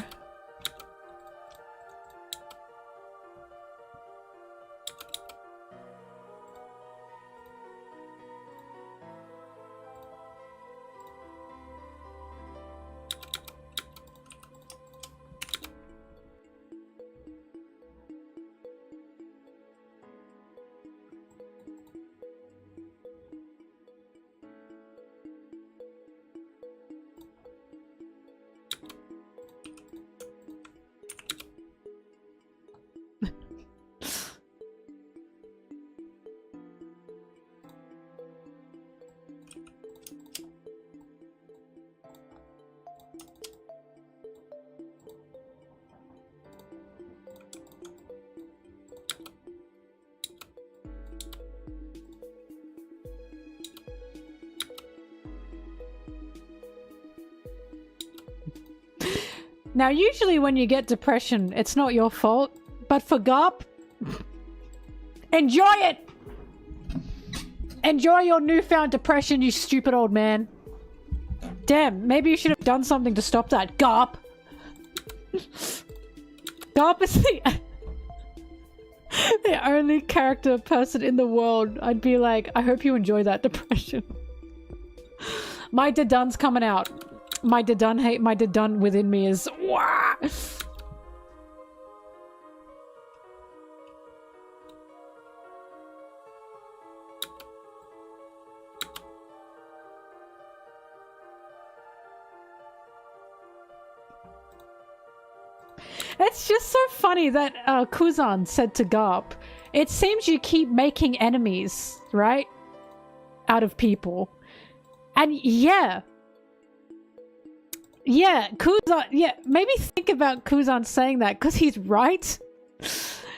Now, usually when you get depression, it's not your fault. But for Garp, enjoy it! Enjoy your newfound depression, you stupid old man. Damn, maybe you should have done something to stop that, Garp. Garp is the only person in the world I'd be like, I hope you enjoy that depression. My Dedun's coming out. My Dedun within me is wah! It's just so funny that Kuzan said to Garp, it seems you keep making enemies, right? Out of people. And yeah, Kuzan, maybe think about Kuzan saying that, because he's right.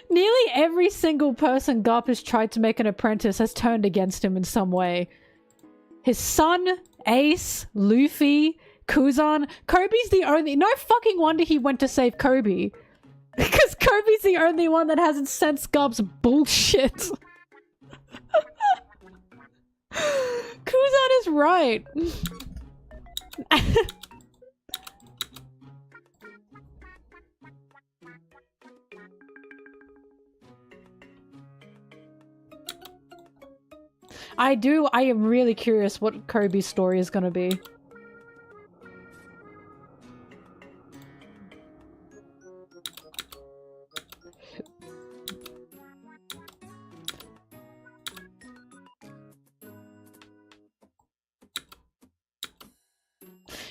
Nearly every single person Garp has tried to make an apprentice has turned against him in some way. His son, Ace, Luffy, Kuzan. Kobe's the only... No fucking wonder he went to save Kobe. Because Kobe's the only one that hasn't sensed Garp's bullshit. Kuzan is right. I am really curious what Kobe's story is gonna be.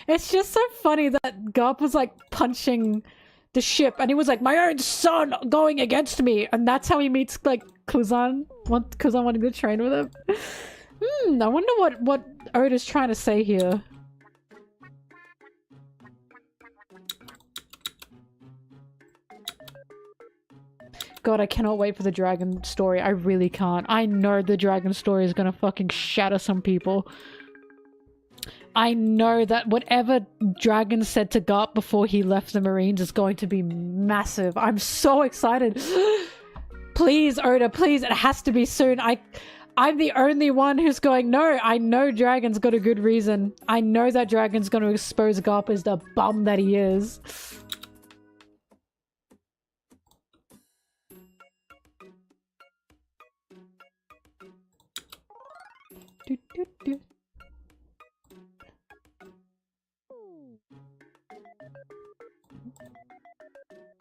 It's just so funny that Garp was like punching the ship and he was like, my own son going against me, and that's how he meets like Kuzan wanting to train with him. I wonder what Oda's trying to say here. God, I cannot wait for the dragon story. I really can't. I know the dragon story is gonna fucking shatter some people. I know that whatever Dragon said to Garp before he left the Marines is going to be massive. I'm so excited. Please, Oda, please, it has to be soon. I'm the only one who's going, no, I know Dragon's got a good reason. I know that Dragon's going to expose Garp as the bum that he is.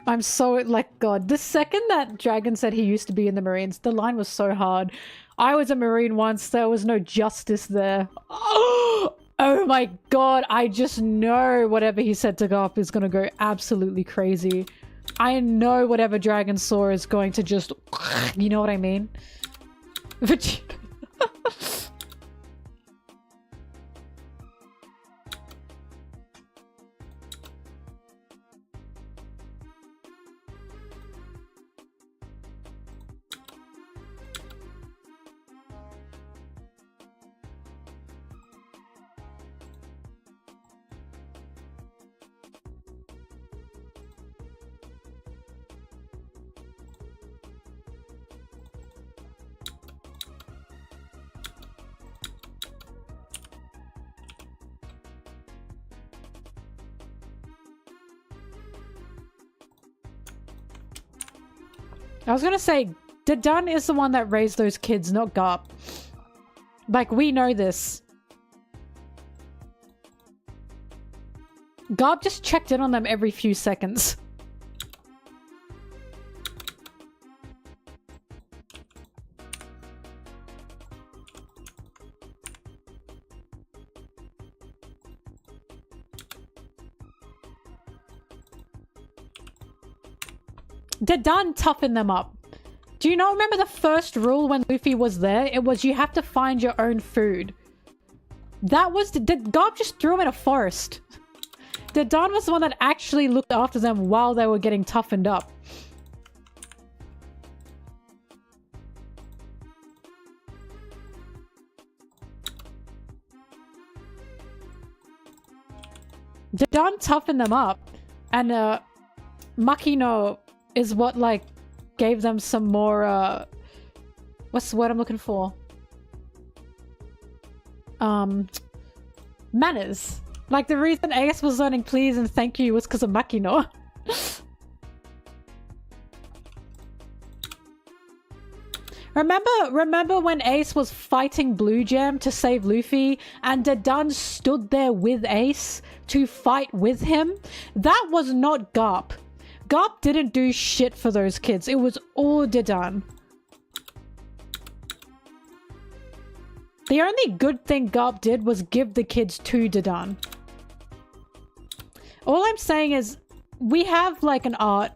I'm so, like, God, the second that Dragon said he used to be in the Marines, the line was so hard. I was a Marine once, there was no justice there. Oh my God, I just know whatever he said to Garp is gonna go absolutely crazy. I know whatever Dragon saw is going to just, you know what I mean? I was gonna say, Dedun is the one that raised those kids, not Garp. Like, we know this. Garp just checked in on them every few seconds. Dedun toughened them up. Do you not remember the first rule when Luffy was there? It was you have to find your own food. That was... Garp just threw him in a forest. Dedun was the one that actually looked after them while they were getting toughened up. Dedun toughened them up. And Makino is what like gave them some more what's the word I'm looking for? Manners. Like the reason Ace was learning please and thank you was because of Makino. Remember when Ace was fighting Blue Jam to save Luffy and Dadan stood there with Ace to fight with him? That was not Garp. Garp didn't do shit for those kids. It was all Dadan. The only good thing Garp did was give the kids to Dadan. All I'm saying is we have like an art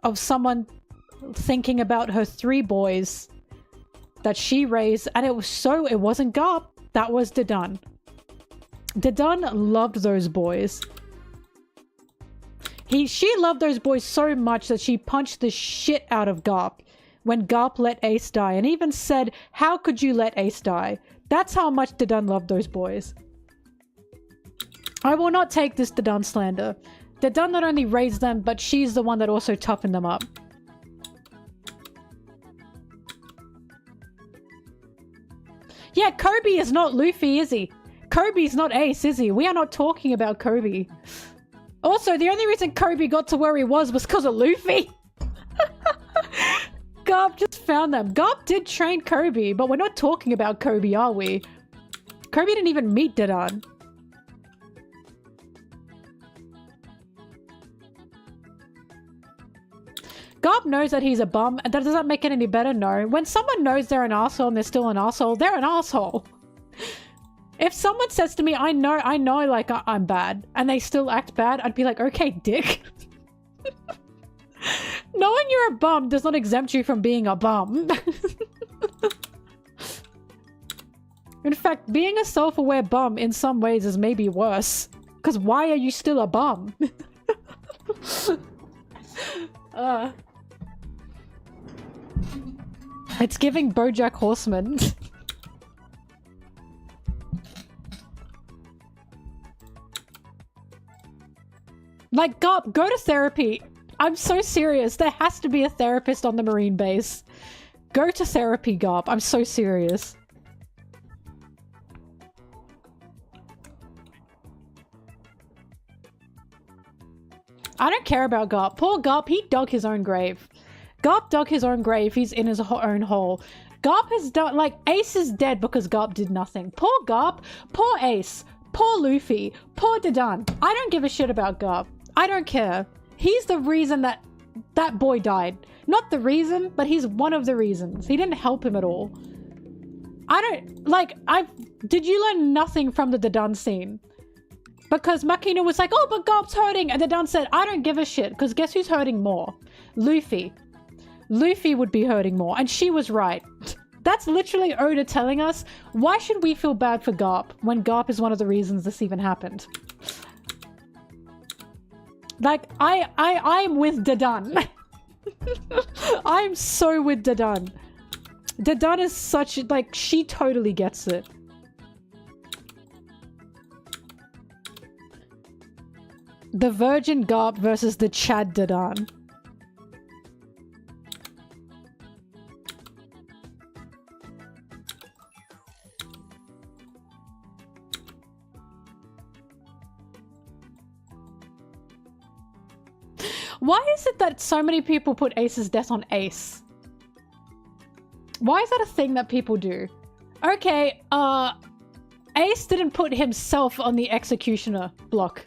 of someone thinking about her 3 boys that she raised, and it wasn't Garp, that was Dadan. Dadan loved those boys. She loved those boys so much that she punched the shit out of Garp when Garp let Ace die, and even said, how could you let Ace die? That's how much Dadan loved those boys. I will not take this Dadan slander. Dadan not only raised them, but she's the one that also toughened them up. Yeah, Kobe is not Luffy, is he? Kobe's not Ace, is he? We are not talking about Kobe. Also, the only reason Kobe got to where he was because of Luffy. Garp just found them. Garp did train Kobe, but we're not talking about Kobe, are we? Kobe didn't even meet Dadan. Garp knows that he's a bum, and that doesn't make it any better, no. When someone knows they're an asshole and they're still an asshole, they're an asshole. If someone says to me, I know, like, I'm bad, and they still act bad, I'd be like, okay, dick. Knowing you're a bum does not exempt you from being a bum. In fact, being a self-aware bum in some ways is maybe worse. Because why are you still a bum? It's giving BoJack Horseman. Like, Garp, go to therapy. I'm so serious. There has to be a therapist on the Marine base. Go to therapy, Garp. I'm so serious. I don't care about Garp. Poor Garp, he dug his own grave. Garp dug his own grave. He's in his own hole. Garp has done, like, Ace is dead because Garp did nothing. Poor Garp, poor Ace, poor Luffy, poor Dadan. I don't give a shit about Garp. I don't care. He's the reason that boy died. Not the reason, but he's one of the reasons. He didn't help him at all. I don't, like, did you learn nothing from the Dadan scene? Because Makino was like, oh, but Garp's hurting. And Dadan said, I don't give a shit. Because guess who's hurting more? Luffy. Luffy would be hurting more. And she was right. That's literally Oda telling us, why should we feel bad for Garp when Garp is one of the reasons this even happened? Like, I'm with Dadan. I'm so with Dadan. Dadan is such, like, she totally gets it. The Virgin Garp versus the Chad Dadan. Why is it that so many people put Ace's death on Ace? Why is that a thing that people do? Okay, Ace didn't put himself on the executioner block.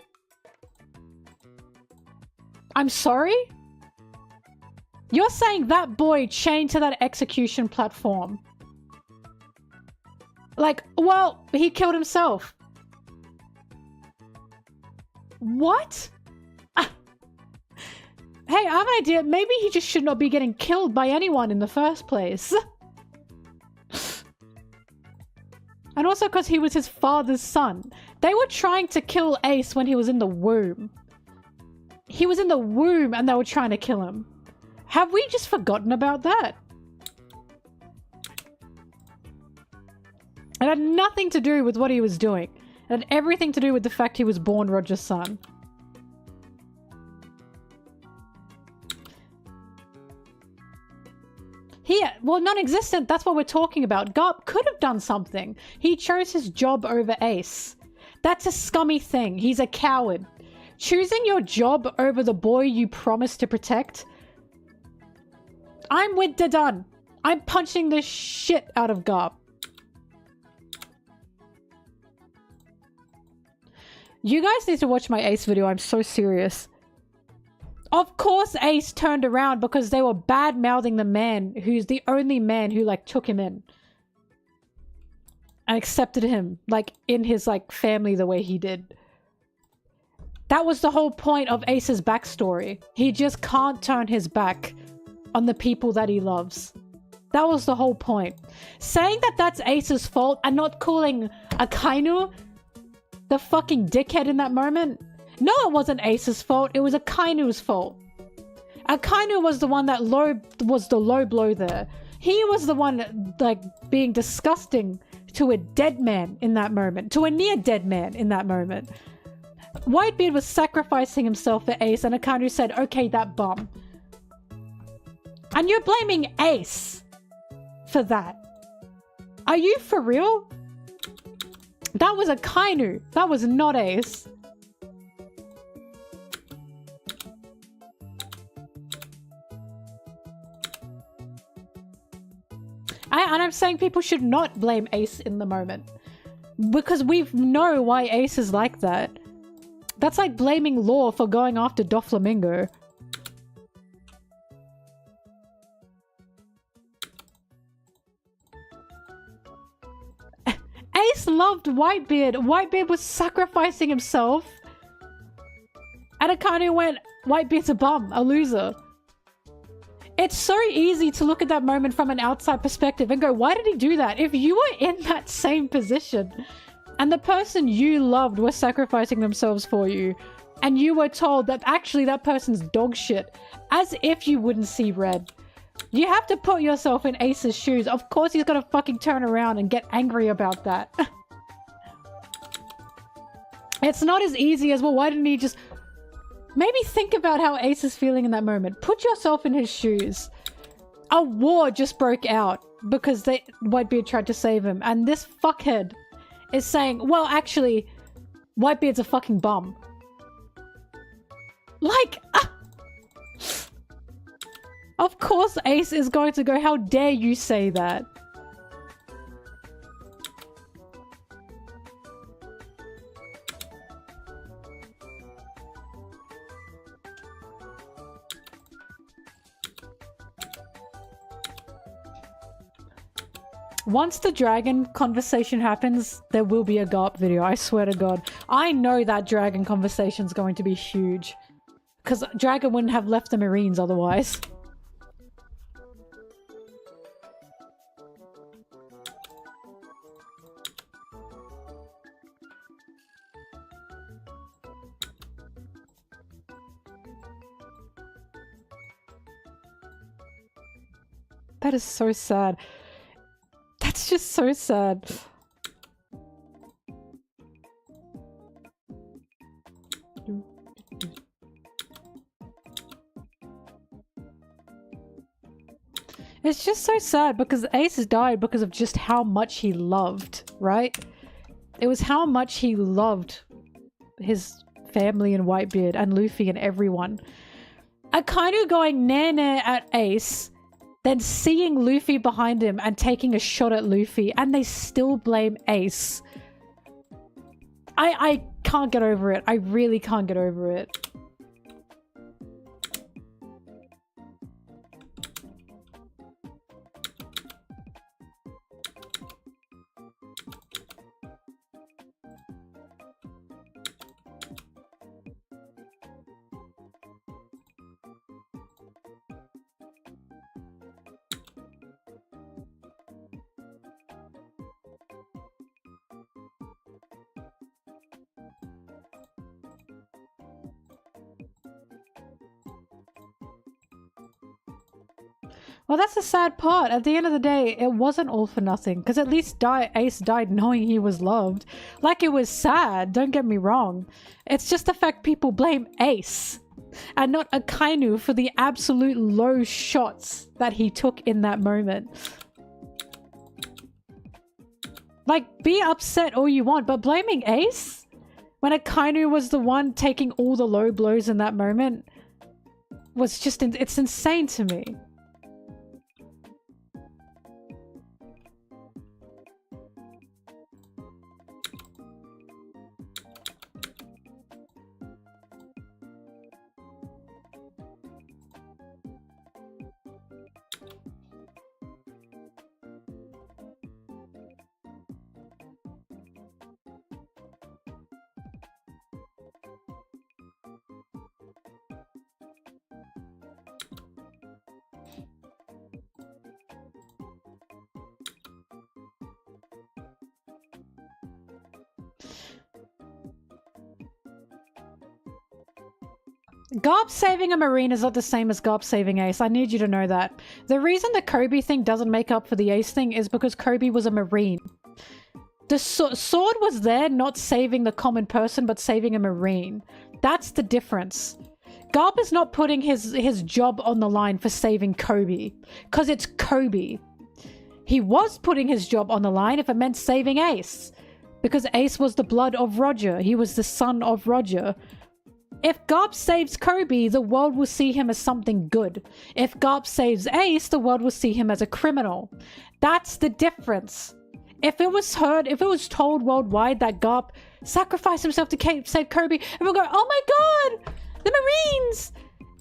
I'm sorry? You're saying that boy chained to that execution platform. Like, well, he killed himself. What? Hey, I have an idea. Maybe he just should not be getting killed by anyone in the first place. And also because he was his father's son. They were trying to kill Ace when he was in the womb. He was in the womb and they were trying to kill him. Have we just forgotten about that? It had nothing to do with what he was doing. It had everything to do with the fact he was born Roger's son. Well, non-existent, that's what we're talking about. Garp could have done something. He chose his job over Ace. That's a scummy thing. He's a coward. Choosing your job over the boy you promised to protect? I'm with Dadan. I'm punching the shit out of Garp. You guys need to watch my Ace video. I'm so serious. Of course Ace turned around because they were bad-mouthing the man who's the only man who, like, took him in. And accepted him, like, in his, like, family the way he did. That was the whole point of Ace's backstory. He just can't turn his back on the people that he loves. That was the whole point. Saying that that's Ace's fault and not calling Akainu the fucking dickhead in that moment? No, it wasn't Ace's fault. It was Akainu's fault. Akainu was the one that was the low blow there. He was the one, like, being disgusting to a dead man in that moment. To a near dead man in that moment. Whitebeard was sacrificing himself for Ace and Akainu said, okay, that bum. And you're blaming Ace for that. Are you for real? That was Akainu. That was not Ace. And I'm saying people should not blame Ace in the moment. Because we know why Ace is like that. That's like blaming Law for going after Doflamingo. Ace loved Whitebeard. Whitebeard was sacrificing himself. And Akainu went, Whitebeard's a bum, a loser. It's so easy to look at that moment from an outside perspective and go, why did he do that? If you were in that same position and the person you loved was sacrificing themselves for you and you were told that actually that person's dog shit, as if you wouldn't see red. You have to put yourself in Ace's shoes. Of course he's gonna fucking turn around and get angry about that. It's not as easy as, well, why didn't he just... Maybe think about how Ace is feeling in that moment. Put yourself in his shoes. A war just broke out because Whitebeard tried to save him. And this fuckhead is saying, well, actually, Whitebeard's a fucking bum. Like... Of course Ace is going to go, how dare you say that? Once the dragon conversation happens, there will be a Garp video, I swear to God. I know that dragon conversation is going to be huge. Because Dragon wouldn't have left the Marines otherwise. That is so sad. That's just so sad. It's just so sad because Ace died because of just how much he loved, right? It was how much he loved his family and Whitebeard and Luffy and everyone. Akainu going nah at Ace, then seeing Luffy behind him and taking a shot at Luffy, and they still blame Ace. I can't get over it. I really can't get over it. Well, that's the sad part. At the end of the day, it wasn't all for nothing. Because at least Ace died knowing he was loved. Like, it was sad, don't get me wrong. It's just the fact people blame Ace. and not Akainu for the absolute low shots that he took in that moment. Like, be upset all you want, but blaming Ace when Akainu was the one taking all the low blows in that moment was just, it's insane to me. Garp saving a Marine is not the same as Garp saving Ace. I need you to know that. The reason the Kobe thing doesn't make up for the Ace thing is because Kobe was a Marine. The sword was there not saving the common person, but saving a Marine. That's the difference. Garp is not putting his job on the line for saving Kobe, because it's Kobe. He was putting his job on the line if it meant saving Ace, because Ace was the blood of Roger. He was the son of Roger. If Garp saves Kobe, the world will see him as something good. If Garp saves Ace, the world will see him as a criminal. That's the difference. If it was told worldwide that Garp sacrificed himself to save Kobe, everyone would go, oh my god, the Marines!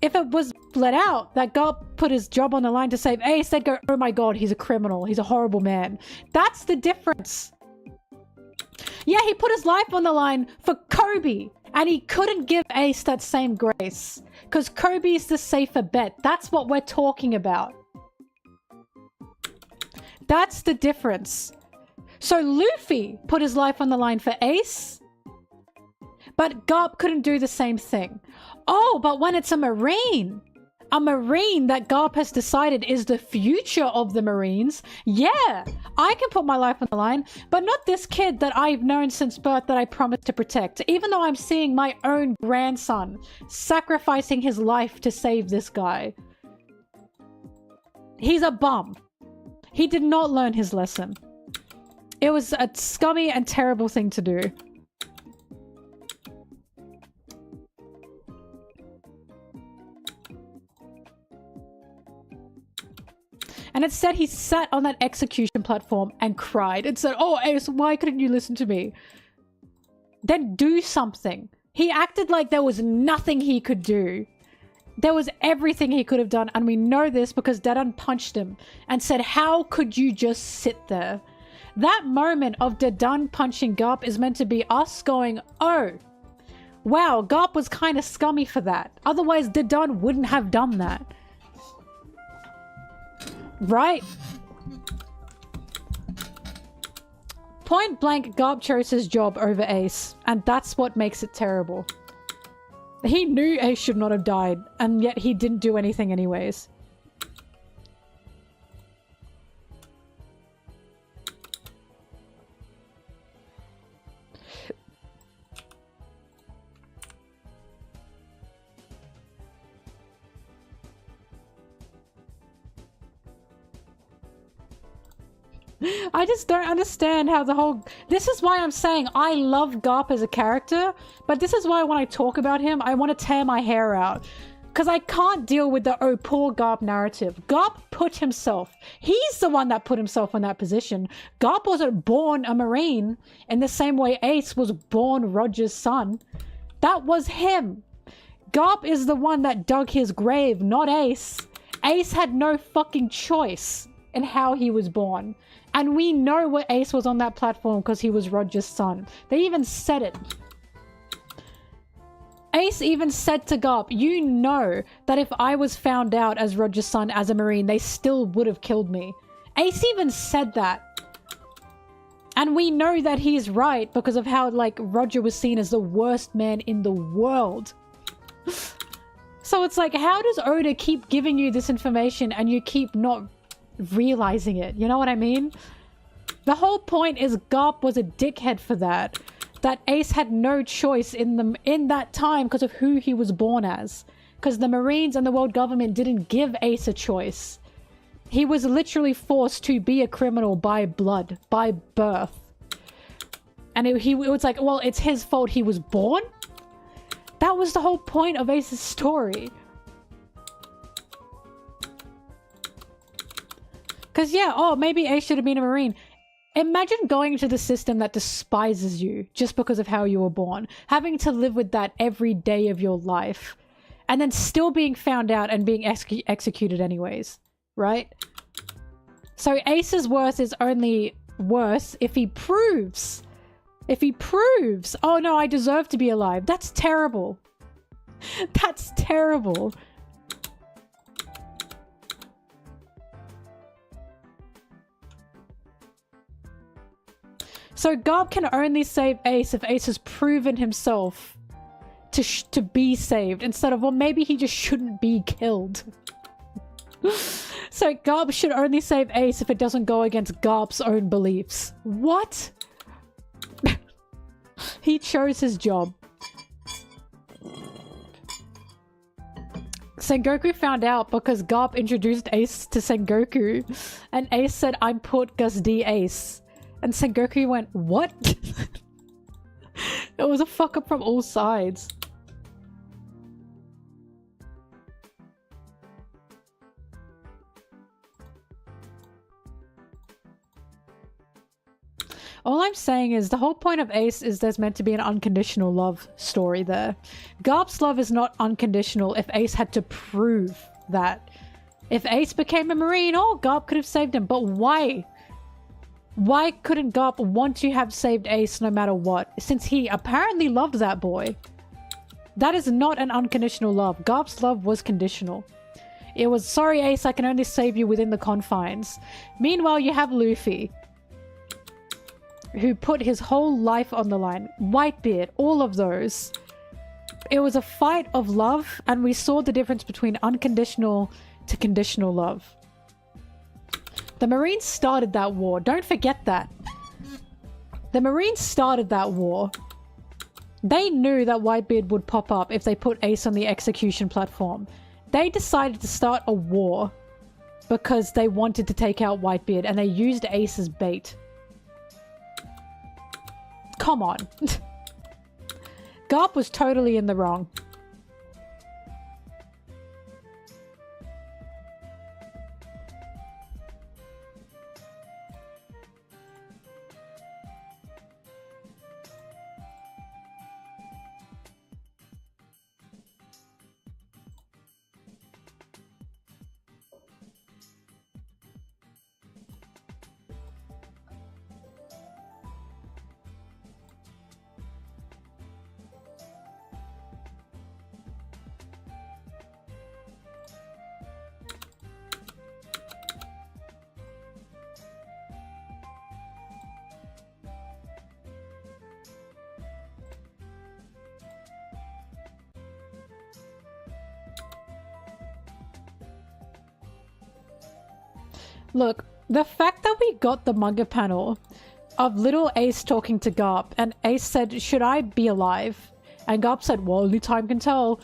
If it was let out that Garp put his job on the line to save Ace, they'd go, oh my god, he's a criminal, he's a horrible man. That's the difference. Yeah, he put his life on the line for Kobe. And he couldn't give Ace that same grace. Because Kobe's the safer bet. That's what we're talking about. That's the difference. So Luffy put his life on the line for Ace. But Garp couldn't do the same thing. Oh, but when it's a Marine that Garp has decided is the future of the Marines, yeah, I can put my life on the line, but not this kid that I've known since birth that I promised to protect, even though I'm seeing my own grandson sacrificing his life to save this guy. He's a bum. He did not learn his lesson. It was a scummy and terrible thing to do. And it said he sat on that execution platform and cried and said, oh, Ace, why couldn't you listen to me? Then do something. He acted like there was nothing he could do. There was everything he could have done. And we know this because Dadan punched him and said, how could you just sit there? That moment of Dadan punching Garp is meant to be us going, oh, wow, Garp was kind of scummy for that. Otherwise, Dadan wouldn't have done that. Right? Point blank, Garp chose his job over Ace, and that's what makes it terrible. He knew Ace should not have died, and yet he didn't do anything anyways. I just don't understand how the whole... This is why I'm saying I love Garp as a character, but this is why when I talk about him, I want to tear my hair out. Because I can't deal with the, oh, poor Garp narrative. Garp put himself. He's the one that put himself in that position. Garp wasn't born a Marine in the same way Ace was born Roger's son. That was him. Garp is the one that dug his grave, not Ace. Ace had no fucking choice in how he was born. And we know what Ace was on that platform because he was Roger's son. They even said it. Ace even said to Garp, you know that if I was found out as Roger's son as a Marine, they still would have killed me. Ace even said that. And we know that he's right because of how, like, Roger was seen as the worst man in the world. So it's like, how does Oda keep giving you this information and you keep not realizing it? You know what I mean? The whole point is Garp was a dickhead for that. That Ace had no choice in that time because of who he was born as. because the Marines and the world government didn't give Ace a choice. He was literally forced to be a criminal by blood, by birth. And it was like, well, it's his fault he was born? That was the whole point of Ace's story. Because yeah, oh, maybe Ace should have been a Marine. Imagine going into the system that despises you just because of how you were born. Having to live with that every day of your life. And then still being found out and being executed anyways. Right? So Ace's worth is only worse if he proves. If he proves, oh no, I deserve to be alive. That's terrible. That's terrible. So Garp can only save Ace if Ace has proven himself to be saved, instead of, well, maybe he just shouldn't be killed. So Garp should only save Ace if it doesn't go against Garp's own beliefs. What? He chose his job. Sengoku found out because Garp introduced Ace to Sengoku, and Ace said, I'm Port Gus D Ace. And Sengoku went, what? It was a fuck up from all sides. All I'm saying is the whole point of Ace is there's meant to be an unconditional love story there. Garp's love is not unconditional if Ace had to prove that. If Ace became a Marine, oh, Garp could have saved him. But why? Why couldn't Garp want to have saved Ace no matter what? Since he apparently loved that boy. That is not an unconditional love. Garp's love was conditional. It was, sorry Ace, I can only save you within the confines. Meanwhile, you have Luffy, who put his whole life on the line. Whitebeard, all of those. It was a fight of love, and we saw the difference between unconditional to conditional love. The Marines started that war. Don't forget that. The Marines started that war. They knew that Whitebeard would pop up if they put Ace on the execution platform. They decided to start a war because they wanted to take out Whitebeard, and they used Ace as bait. Come on. Garp was totally in the wrong. Look, the fact that we got the manga panel of little Ace talking to Garp, and Ace said, should I be alive? And Garp said, well, only time can tell.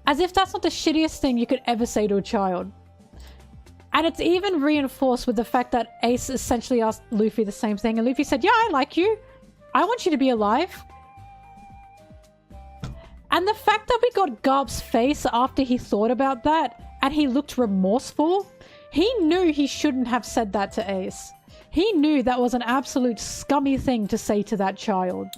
As if that's not the shittiest thing you could ever say to a child. And it's even reinforced with the fact that Ace essentially asked Luffy the same thing, and Luffy said, yeah, I like you. I want you to be alive. And the fact that we got Garp's face after he thought about that, and he looked remorseful, he knew he shouldn't have said that to Ace. He knew that was an absolute scummy thing to say to that child.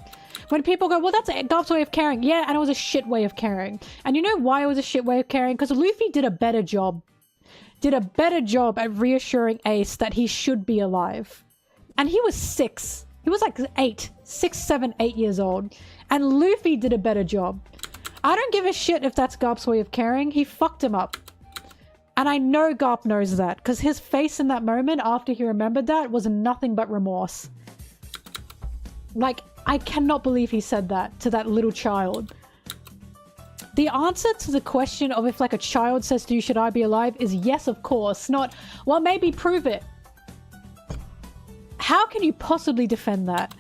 When people go, well, that's Garp's way of caring. Yeah, and it was a shit way of caring. And you know why it was a shit way of caring? Because Luffy did a better job. Did a better job at reassuring Ace that he should be alive. And he was 6. He was like 8. 6, 7, 8 years old. And Luffy did a better job. I don't give a shit if that's Garp's way of caring. He fucked him up. And I know Garp knows that, because his face in that moment after he remembered that was nothing but remorse. Like, I cannot believe he said that to that little child. The answer to the question of if like a child says to you, should I be alive, is yes, of course. Not, well, maybe prove it. How can you possibly defend that?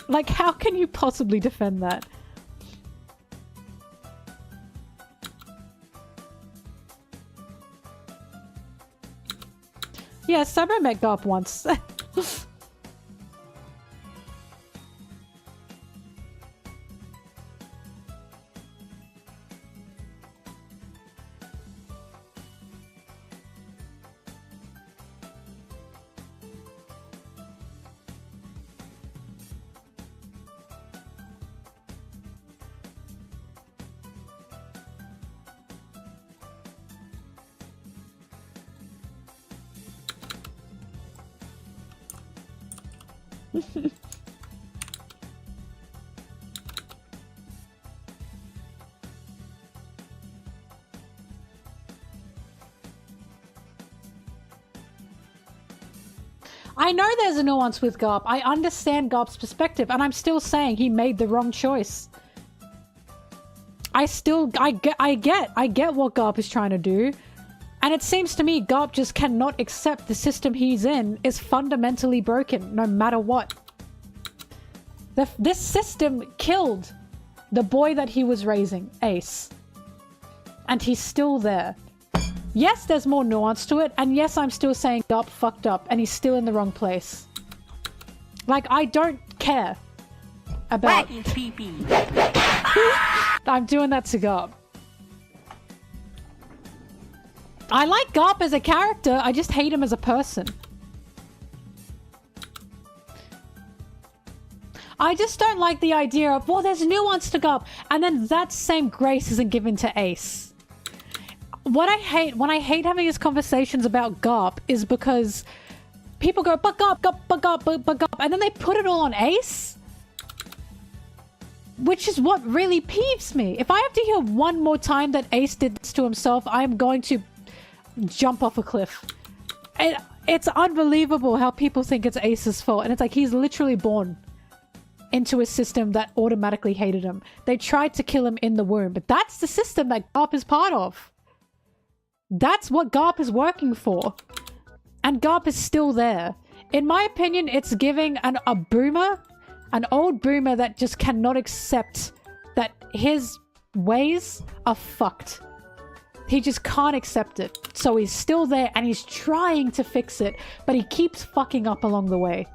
Like, how can you possibly defend that? Yes, Sabo met Garp once. I know there's a nuance with Garp. I understand Garp's perspective, and I'm still saying he made the wrong choice. I get what Garp is trying to do. And it seems to me Garp just cannot accept the system he's in is fundamentally broken, no matter what. This system killed the boy that he was raising, Ace. And he's still there. Yes, there's more nuance to it, and yes, I'm still saying Garp fucked up, and he's still in the wrong place. Like, I don't care about... I'm doing that to Garp. I like Garp as a character, I just hate him as a person. I just don't like the idea of, well, there's nuance to Garp, and then that same grace isn't given to Ace. What I hate, when I hate having these conversations about Garp, is because people go, but Garp, and then they put it all on Ace? Which is what really peeves me. If I have to hear one more time that Ace did this to himself, I'm going to jump off a cliff. It's unbelievable how people think it's Ace's fault, and it's like he's literally born into a system that automatically hated him. They tried to kill him in the womb, but that's the system that Garp is part of. That's what Garp is working for. And Garp is still there. In my opinion, it's giving a boomer, an old boomer that just cannot accept that his ways are fucked. He just can't accept it. So he's still there and he's trying to fix it, but he keeps fucking up along the way.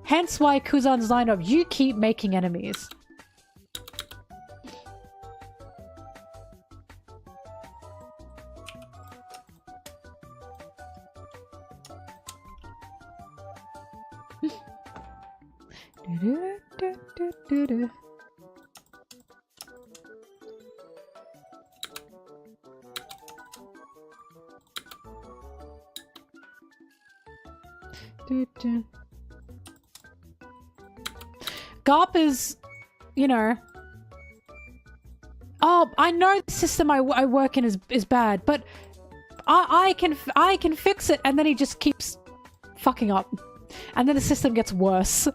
Hence why Kuzan's line of, you keep making enemies. Garp is, you know... Oh, I know the system I work in is bad, but I can fix it, and then he just keeps fucking up. And then the system gets worse.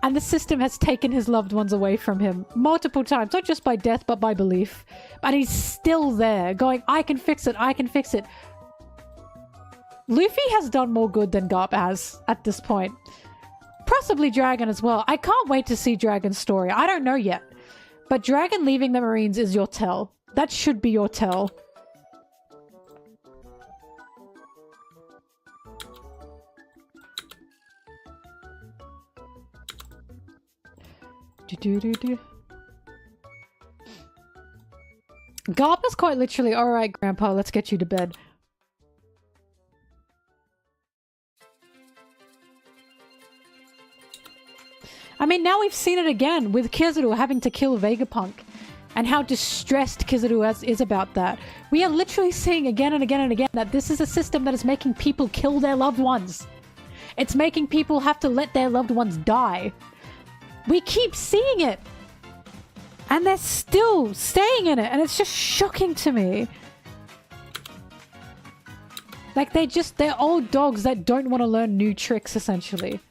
And the system has taken his loved ones away from him multiple times, not just by death, but by belief. And he's still there, going, I can fix it, I can fix it. Luffy has done more good than Garp has at this point. Possibly Dragon as well. I can't wait to see Dragon's story. I don't know yet. But Dragon leaving the Marines is your tell. That should be your tell. Garp is quite literally, alright, Grandpa, let's get you to bed. I mean, now we've seen it again with Kizaru having to kill Vegapunk and how distressed Kizaru is about that. We are literally seeing again and again and again that this is a system that is making people kill their loved ones. It's making people have to let their loved ones die. We keep seeing it. And they're still staying in it. And it's just shocking to me. Like, they're old dogs that don't want to learn new tricks, essentially.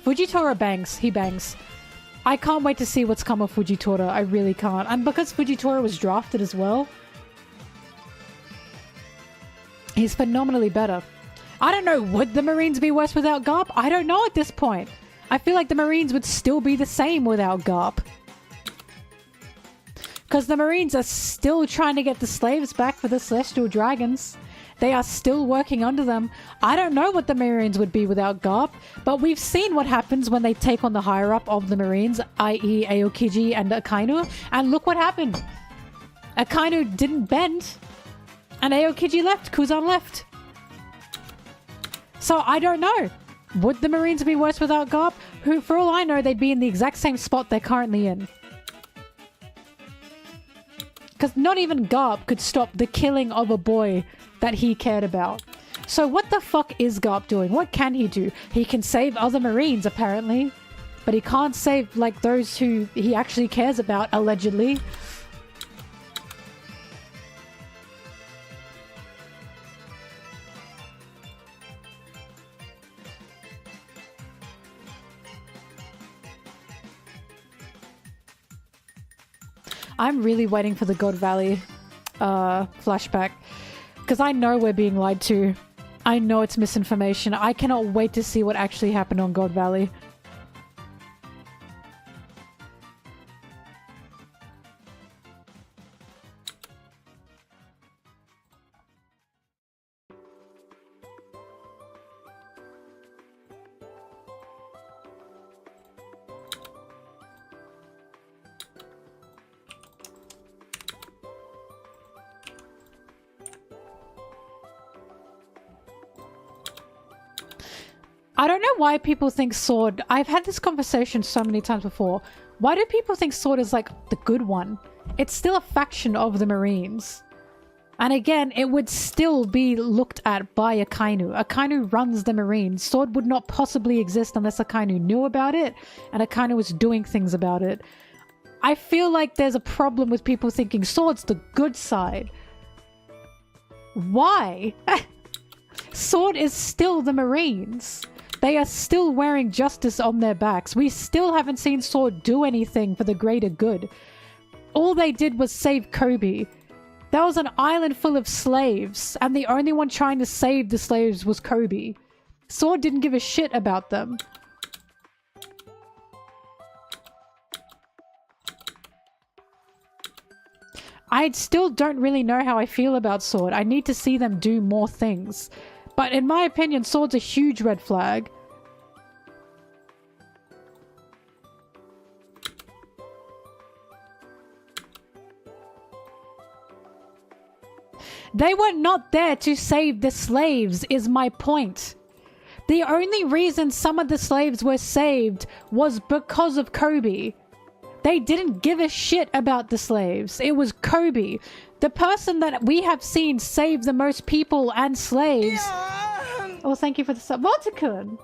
Fujitora bangs. He bangs. I can't wait to see what's come of Fujitora. I really can't. And because Fujitora was drafted as well, he's phenomenally better. I don't know, would the Marines be worse without Garp? I don't know at this point. I feel like the Marines would still be the same without Garp. Because the Marines are still trying to get the slaves back for the Celestial Dragons. They are still working under them. I don't know what the Marines would be without Garp, but we've seen what happens when they take on the higher-up of the Marines, i.e. Aokiji and Akainu, and look what happened. Akainu didn't bend, and Aokiji left, Kuzan left. So I don't know. Would the Marines be worse without Garp? Who, for all I know, they'd be in the exact same spot they're currently in. Because not even Garp could stop the killing of a boy that he cared about. So what the fuck is Garp doing? What can he do? He can save other Marines, apparently. But he can't save, like, those who he actually cares about, allegedly. I'm really waiting for the God Valley flashback. Because I know we're being lied to. I know it's misinformation. I cannot wait to see what actually happened on God Valley. I don't know why people think Sword... I've had this conversation so many times before. Why do people think Sword is like the good one? It's still a faction of the Marines. And again, it would still be looked at by Akainu. Akainu runs the Marines. Sword would not possibly exist unless Akainu knew about it and Akainu was doing things about it. I feel like there's a problem with people thinking Sword's the good side. Why? Sword is still the Marines. They are still wearing justice on their backs. We still haven't seen Sword do anything for the greater good. All they did was save Kobe. That was an island full of slaves, and the only one trying to save the slaves was Kobe. Sword didn't give a shit about them. I still don't really know how I feel about Sword. I need to see them do more things. But in my opinion, Sword's a huge red flag. They were not there to save the slaves, is my point. The only reason some of the slaves were saved was because of Kobe. They didn't give a shit about the slaves. It was Kobe. The person that we have seen save the most people and slaves. Yeah. Oh, thank you for the sub. Volticun!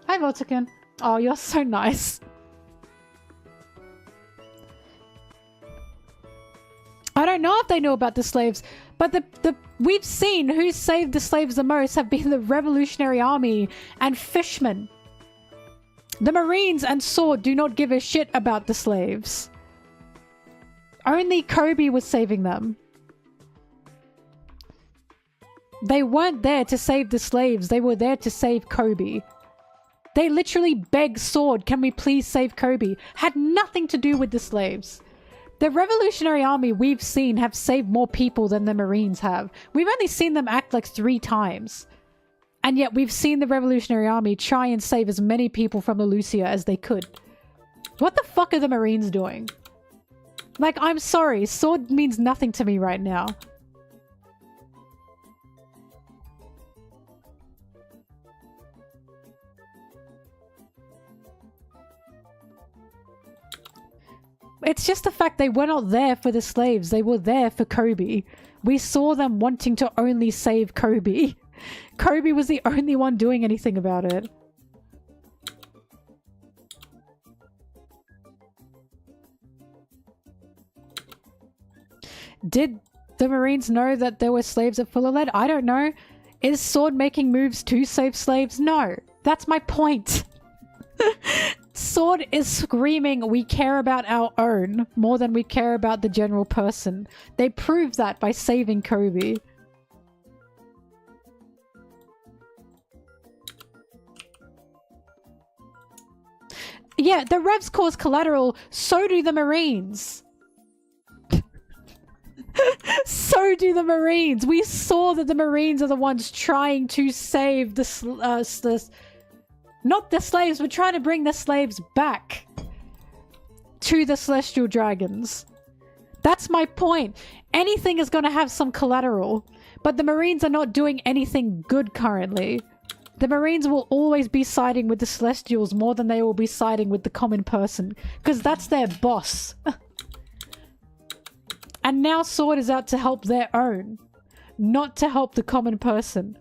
Hi, Volticun. Oh, you're so nice. I don't know if they knew about the slaves, but we've seen who saved the slaves the most have been the Revolutionary Army and fishermen. The Marines and Sword do not give a shit about the slaves. Only Kobe was saving them. They weren't there to save the slaves. They were there to save Kobe. They literally begged Sword, can we please save Kobe? Had nothing to do with the slaves. The Revolutionary Army we've seen have saved more people than the Marines have. We've only seen them act like 3 times. And yet we've seen the Revolutionary Army try and save as many people from the Lucia as they could. What the fuck are the Marines doing? Like, I'm sorry, Sword means nothing to me right now. It's just the fact they were not there for the slaves. They were there for Kobe. We saw them wanting to only save Kobe. Kobe was the only one doing anything about it. Did the Marines know that there were slaves at Fuller Lead? I don't know. Is Sword making moves to save slaves? No. That's my point. Sword is screaming, we care about our own more than we care about the general person. They proved that by saving Kobe. Yeah, the Revs cause collateral, so do the Marines. So do the Marines. We saw that the Marines are the ones trying to save not the slaves, but trying to bring the slaves back to the Celestial Dragons. That's my point. Anything is going to have some collateral, but the Marines are not doing anything good currently. The Marines will always be siding with the Celestials more than they will be siding with the common person, because that's their boss. And now Sword is out to help their own, not to help the common person.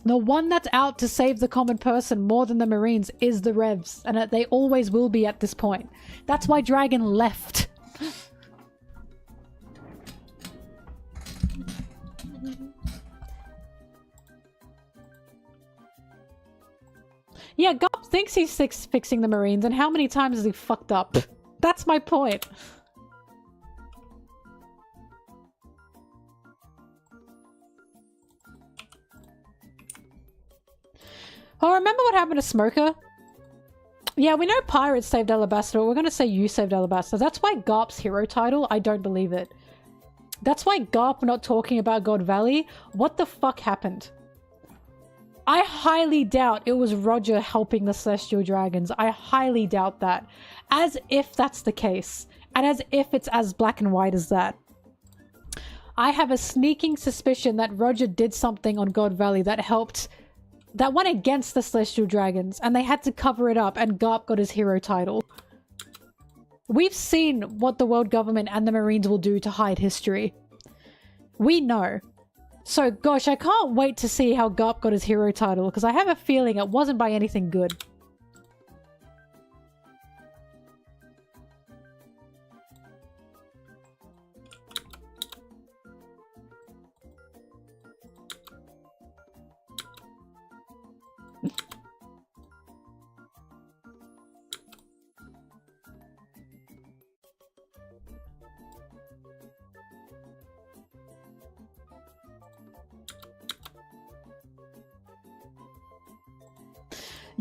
The one that's out to save the common person more than the Marines is the Revs, and they always will be at this point. That's why Dragon left. Yeah, Garp thinks he's fixing the Marines, and how many times has he fucked up? That's my point. Oh, remember what happened to Smoker? Yeah, we know Pirates saved Alabasta, but we're gonna say you saved Alabasta. That's why Garp's hero title, I don't believe it. That's why Garp not talking about God Valley. What the fuck happened? I highly doubt it was Roger helping the Celestial Dragons. I highly doubt that. As if that's the case. And as if it's as black and white as that. I have a sneaking suspicion that Roger did something on God Valley that helped... that went against the Celestial Dragons. And they had to cover it up, and Garp got his hero title. We've seen what the world government and the Marines will do to hide history. We know. So, gosh, I can't wait to see how Garp got his hero title, because I have a feeling it wasn't by anything good.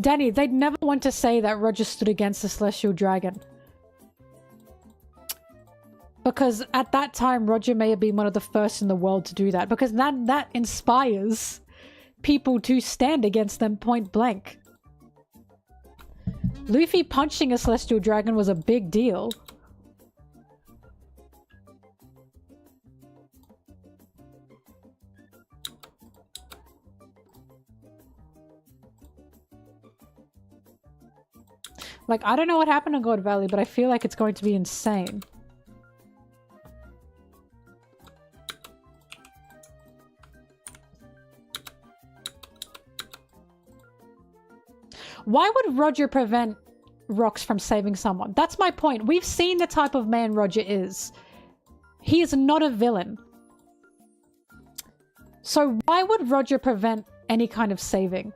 Danny, they'd never want to say that Roger stood against the Celestial Dragon. Because at that time, Roger may have been one of the first in the world to do that. Because that inspires people to stand against them point blank. Luffy punching a Celestial Dragon was a big deal. Like, I don't know what happened in God Valley, but I feel like it's going to be insane. Why would Roger prevent Rocks from saving someone? That's my point. We've seen the type of man Roger is. He is not a villain. So why would Roger prevent any kind of saving?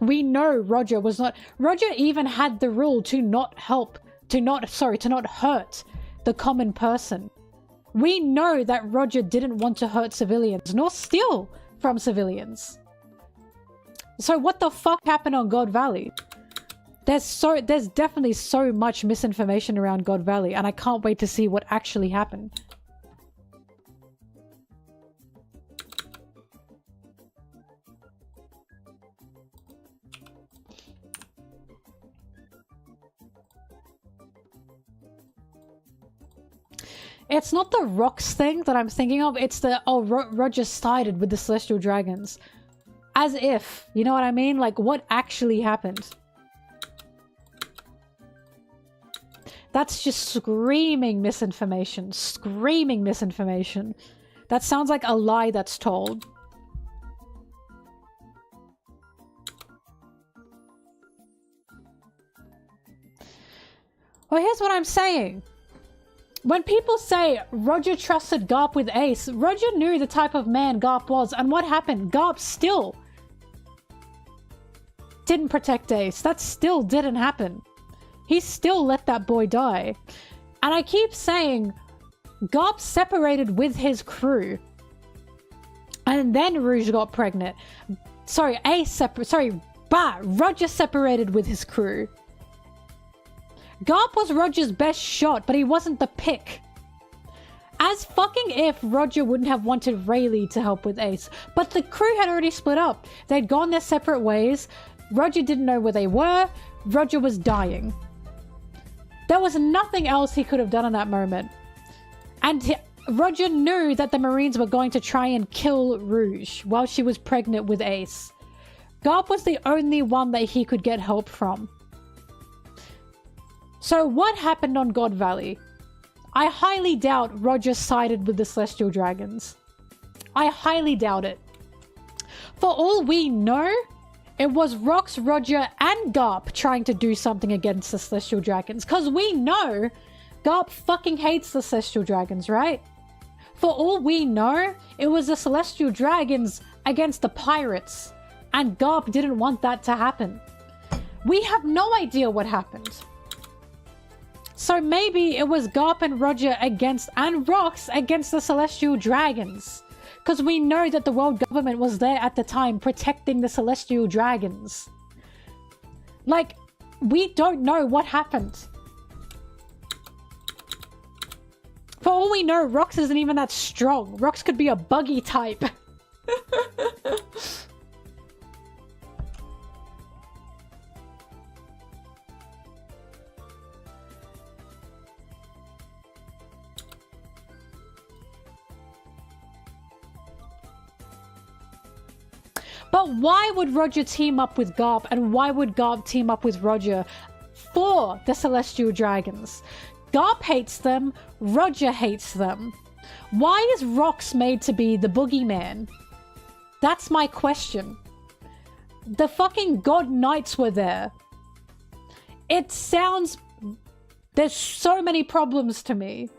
We know Roger was not... Roger even had the rule to not hurt the common person. We know that Roger didn't want to hurt civilians, nor steal from civilians. So what the fuck happened on God Valley? There's definitely so much misinformation around God Valley, and I can't wait to see what actually happened. It's not the Rocks thing that I'm thinking of, it's the, oh, Roger sided with the Celestial Dragons. As if, you know what I mean? Like, what actually happened? That's just screaming misinformation. Screaming misinformation. That sounds like a lie that's told. Well, here's what I'm saying. When people say Roger trusted Garp with Ace, Roger knew the type of man Garp was, and what happened? Garp still didn't protect Ace. That still didn't happen. He still let that boy die. And I keep saying Garp separated with his crew. And then Rouge got pregnant. Sorry, But Roger separated with his crew. Garp was Roger's best shot, but he wasn't the pick. As fucking if Roger wouldn't have wanted Rayleigh to help with Ace, but the crew had already split up. They'd gone their separate ways. Roger didn't know where they were. Roger was dying. There was nothing else he could have done in that moment. And Roger knew that the Marines were going to try and kill Rouge while she was pregnant with Ace. Garp was the only one that he could get help from. So what happened on God Valley? I highly doubt Roger sided with the Celestial Dragons. I highly doubt it. For all we know, it was Rox, Roger, and Garp trying to do something against the Celestial Dragons. Because we know Garp fucking hates the Celestial Dragons, right? For all we know, it was the Celestial Dragons against the pirates. And Garp didn't want that to happen. We have no idea what happened. So maybe it was Garp and Roger against, and Rox against the Celestial Dragons. Because we know that the world government was there at the time protecting the Celestial Dragons. Like, we don't know what happened. For all we know, Rox isn't even that strong. Rox could be a buggy type. But why would Roger team up with Garp, and why would Garp team up with Roger for the Celestial Dragons? Garp hates them, Roger hates them. Why is Rox made to be the boogeyman? That's my question. The fucking God Knights were there. It sounds... There's so many problems to me.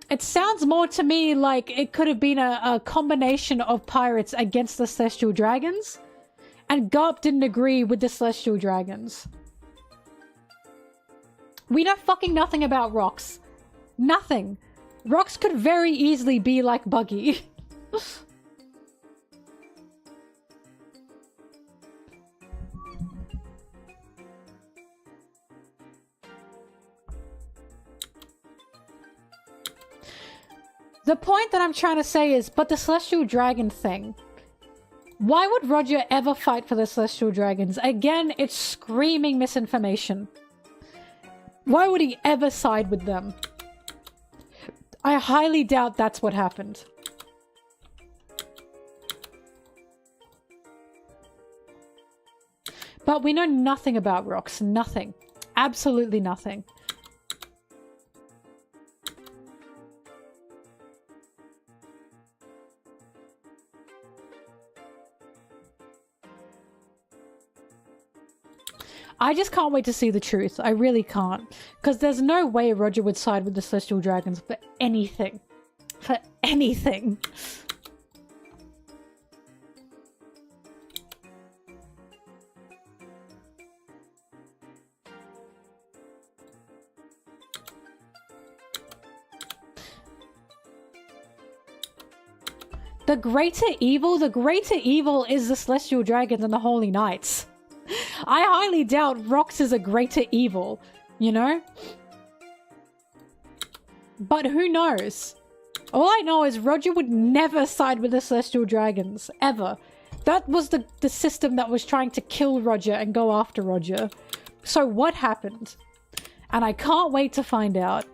It sounds more to me like it could have been a combination of pirates against the Celestial Dragons, and Garp didn't agree with the Celestial Dragons. We know fucking nothing about Rox. Nothing. Rox could very easily be like Buggy. The point that I'm trying to say is, but the Celestial Dragon thing. Why would Roger ever fight for the Celestial Dragons? Again, it's screaming misinformation. Why would he ever side with them? I highly doubt that's what happened. But we know nothing about Rox. Nothing. Absolutely nothing. I just can't wait to see the truth. I really can't. Because there's no way Roger would side with the Celestial Dragons for anything. For anything. The greater evil is the Celestial Dragons and the Holy Knights. I highly doubt Rox is a greater evil, you know? But who knows? All I know is Roger would never side with the Celestial Dragons, ever. That was the system that was trying to kill Roger and go after Roger. So what happened? And I can't wait to find out.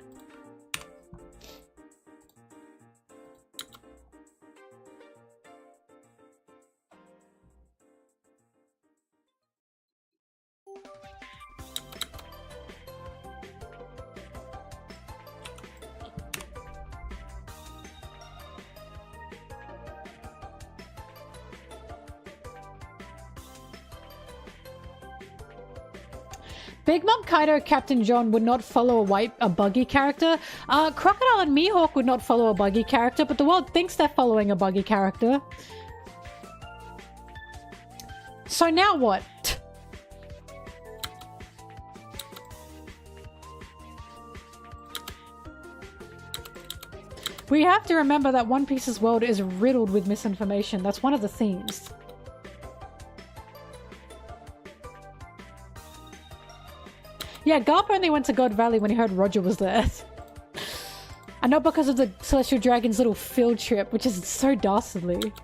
Big Mom Kaido Captain John would not follow a buggy character. Crocodile and Mihawk would not follow a buggy character, but the world thinks they're following a buggy character. So now what? We have to remember that One Piece's world is riddled with misinformation. That's one of the themes. Yeah, Garp only went to God Valley when he heard Roger was there. And not because of the Celestial Dragon's little field trip, which is so dastardly.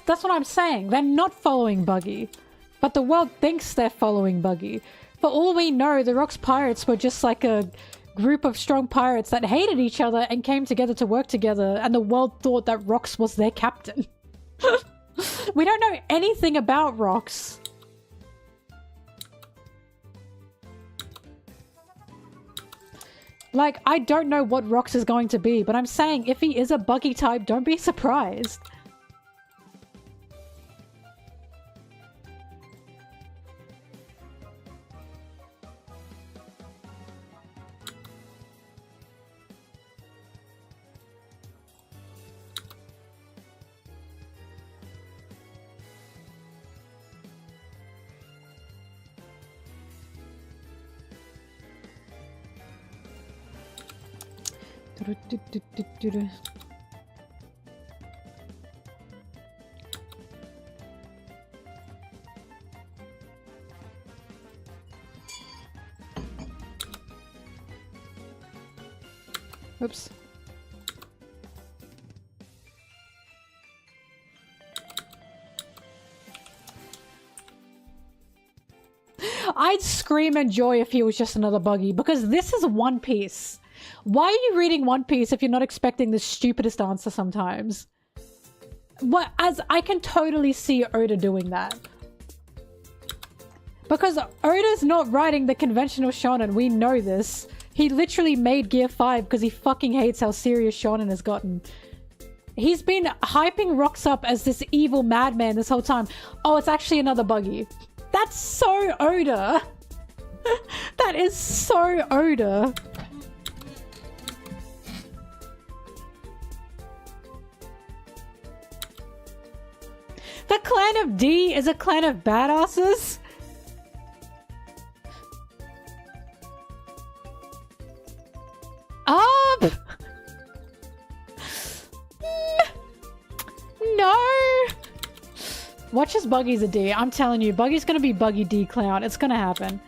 That's what I'm saying. They're not following Buggy. But the world thinks they're following Buggy. For all we know, the Rocks Pirates were just like a group of strong pirates that hated each other and came together to work together, and the world thought that Rocks was their captain. We don't know anything about Rocks. Like, I don't know what Rocks is going to be, but I'm saying if he is a Buggy type, don't be surprised. Oops. I'd scream in joy if he was just another Buggy, because this is One Piece. Why are you reading One Piece if you're not expecting the stupidest answer sometimes? What? As I can totally see Oda doing that. Because Oda's not writing the conventional shonen, we know this. He literally made Gear 5 because he fucking hates how serious shonen has gotten. He's been hyping Rocks up as this evil madman this whole time. Oh, it's actually another Buggy. That's so Oda. That is so Oda. The clan of D is a clan of badasses? No! Watch as Buggy's a D. I'm telling you, Buggy's gonna be Buggy D Clown. It's gonna happen.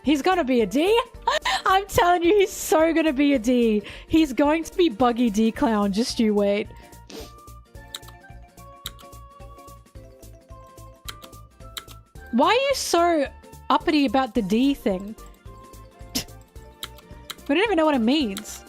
He's gonna be a D? I'm telling you, he's so gonna be a D. He's going to be Buggy D Clown, just you wait. Why are you so uppity about the D thing? We don't even know what it means.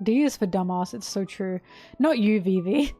D is for dumbass, it's so true. Not you, Vivi.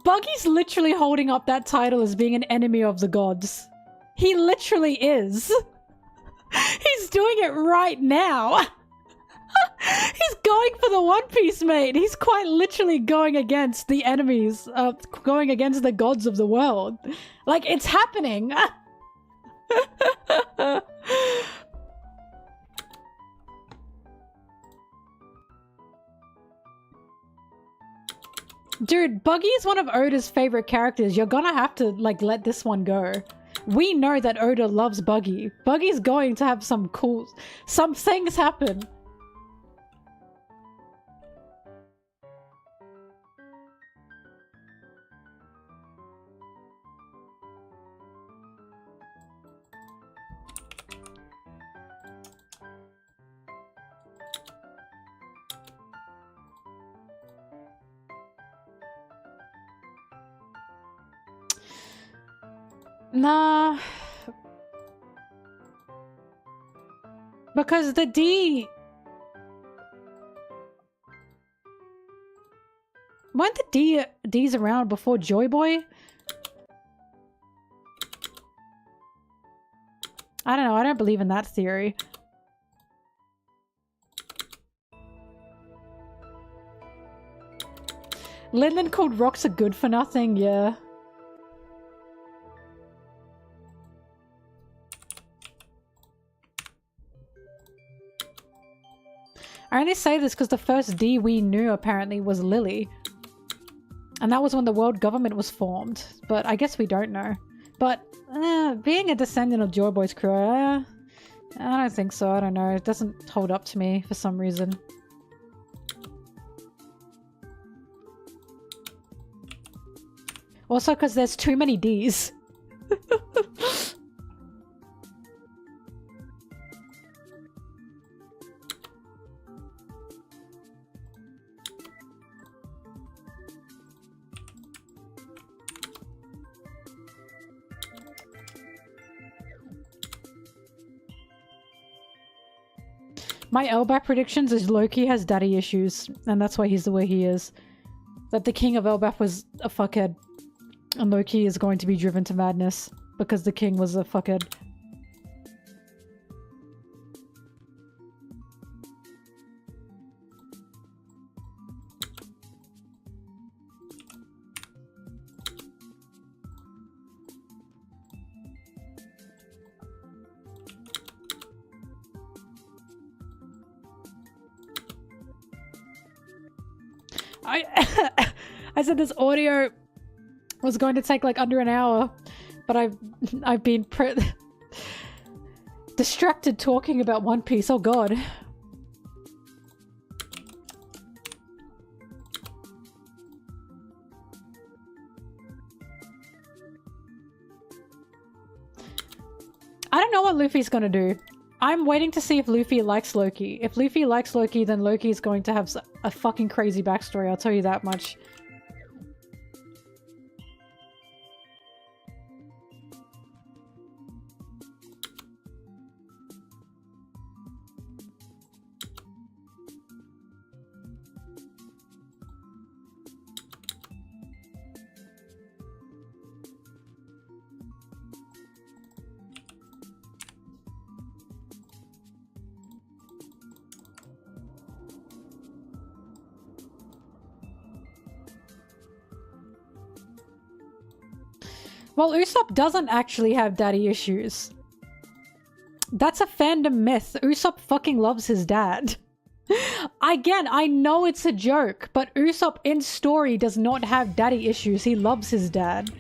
Buggy's literally holding up that title as being an enemy of the gods. He literally is. He's doing it right now. He's going for the One Piece, mate. He's quite literally going against the enemies, going against the gods of the world. Like, it's happening. Dude, Buggy is one of Oda's favorite characters. You're gonna have to, like, let this one go. We know that Oda loves Buggy. Buggy's going to have some things happen. Nah. Because the D... Weren't the D's around before Joy Boy? I don't know, I don't believe in that theory. Linlin called rocks are good for nothing, yeah. I only say this because the first D we knew apparently was Lily. And that was when the world government was formed. But I guess we don't know. But being a descendant of Joy Boy's crew, I don't think so. I don't know. It doesn't hold up to me for some reason. Also because there's too many Ds. My Elbaf predictions is Loki has daddy issues, and that's why he's the way he is. That the king of Elbaf was a fuckhead, and Loki is going to be driven to madness because the king was a fuckhead. I said this audio was going to take like under an hour, but I've been distracted talking about One Piece. Oh god. I don't know what Luffy's gonna do. I'm waiting to see if Luffy likes Loki. If Luffy likes Loki, then Loki is going to have a fucking crazy backstory, I'll tell you that much. Well, Usopp doesn't actually have daddy issues. That's a fandom myth. Usopp fucking loves his dad. Again, I know it's a joke, but Usopp in story does not have daddy issues. He loves his dad.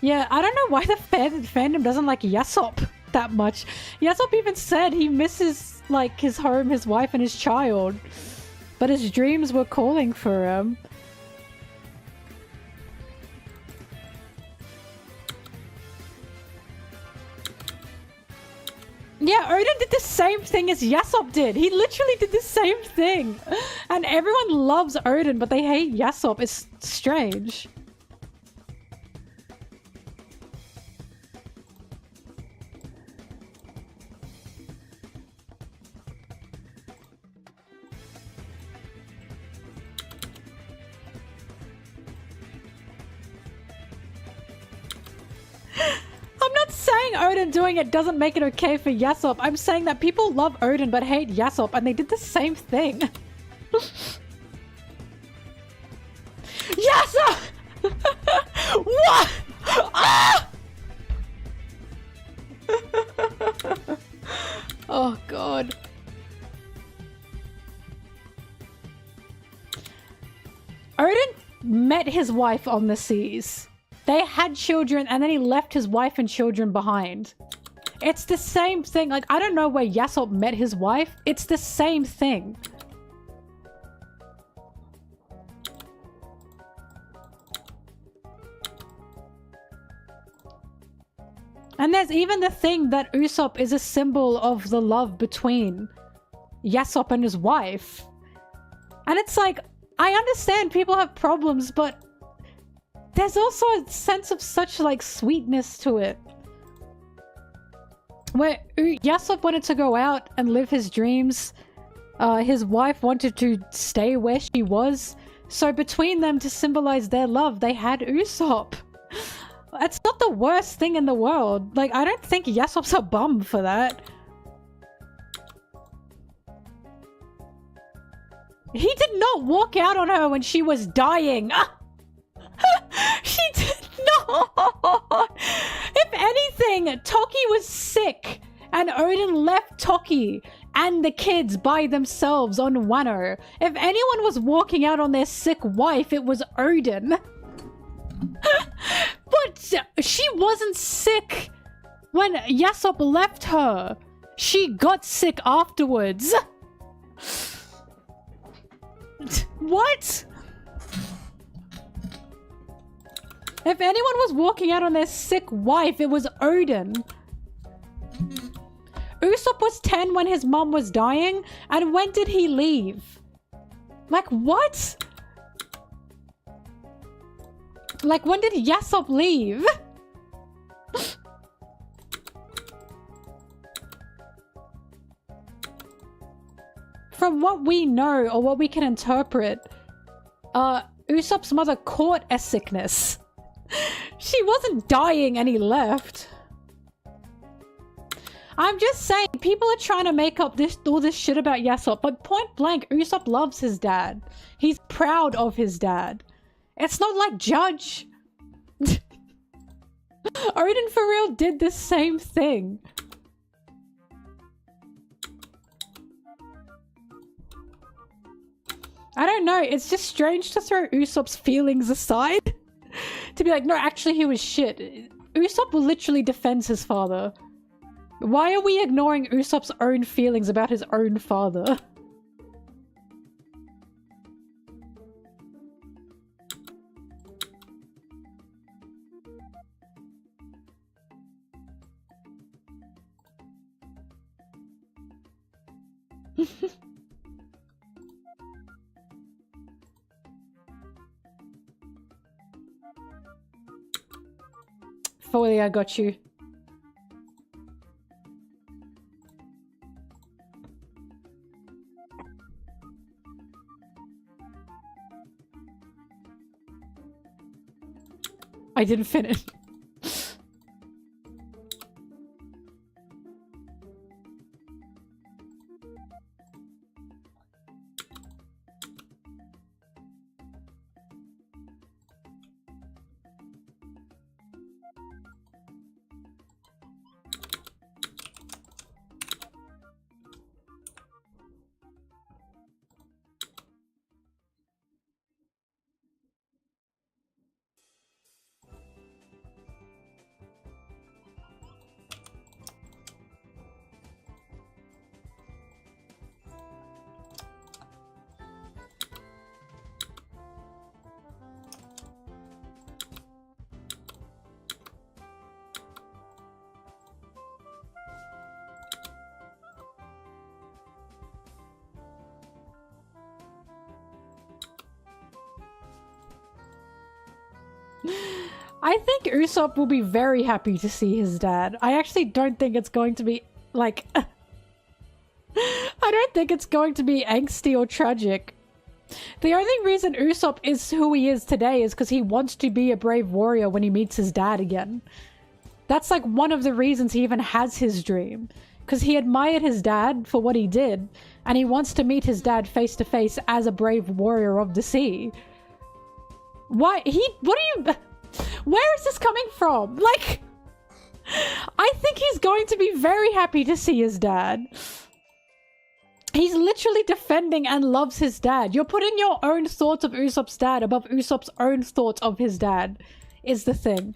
Yeah, I don't know why the fandom doesn't like Yasopp that much. Yasopp even said he misses, like, his home, his wife, and his child. But his dreams were calling for him. Yeah, Odin did the same thing as Yasopp did. He literally did the same thing. And everyone loves Odin, but they hate Yasopp. It's strange. I'm not saying Odin doing it doesn't make it okay for Yasopp. I'm saying that people love Odin but hate Yasopp, and they did the same thing. Yasopp! What? Ah! Oh god. Odin met his wife on the seas. They had children, and then he left his wife and children behind. It's the same thing. Like, I don't know where Yasopp met his wife. It's the same thing. And there's even the thing that Usopp is a symbol of the love between Yasopp and his wife. And it's like, I understand people have problems, but there's also a sense of such, like, sweetness to it. Where Yasopp wanted to go out and live his dreams. His wife wanted to stay where she was. So between them, to symbolize their love, they had Usopp. That's not the worst thing in the world. Like, I don't think Yasopp's a bum for that. He did not walk out on her when she was dying. She did not. If anything, Toki was sick, and Odin left Toki and the kids by themselves on Wano. If anyone was walking out on their sick wife, it was Odin. But she wasn't sick when Yasopp left her. She got sick afterwards. What? If anyone was walking out on their sick wife, it was Odin. Usopp was 10 when his mom was dying, and when did he leave? Like, what? Like, when did Yasopp leave? From what we know, or what we can interpret, Usopp's mother caught a sickness. She wasn't dying and he left. I'm just saying, people are trying to make up all this shit about Yasopp, but point blank, Usopp loves his dad. He's proud of his dad. It's not like Judge. Odin for real did the same thing. I don't know, it's just strange to throw Usopp's feelings aside. To be like, no, actually he was shit. Usopp literally defends his father. Why are we ignoring Usopp's own feelings about his own father? Fully, I got you. I didn't finish. I think Usopp will be very happy to see his dad. I actually don't think it's going to be, like... I don't think it's going to be angsty or tragic. The only reason Usopp is who he is today is because he wants to be a brave warrior when he meets his dad again. That's like one of the reasons he even has his dream. Because he admired his dad for what he did, and he wants to meet his dad face to face as a brave warrior of the sea. Why? What are you... Where is this coming from? Like, I think he's going to be very happy to see his dad. He's literally defending and loves his dad. You're putting your own thoughts of Usopp's dad above Usopp's own thoughts of his dad, is the thing.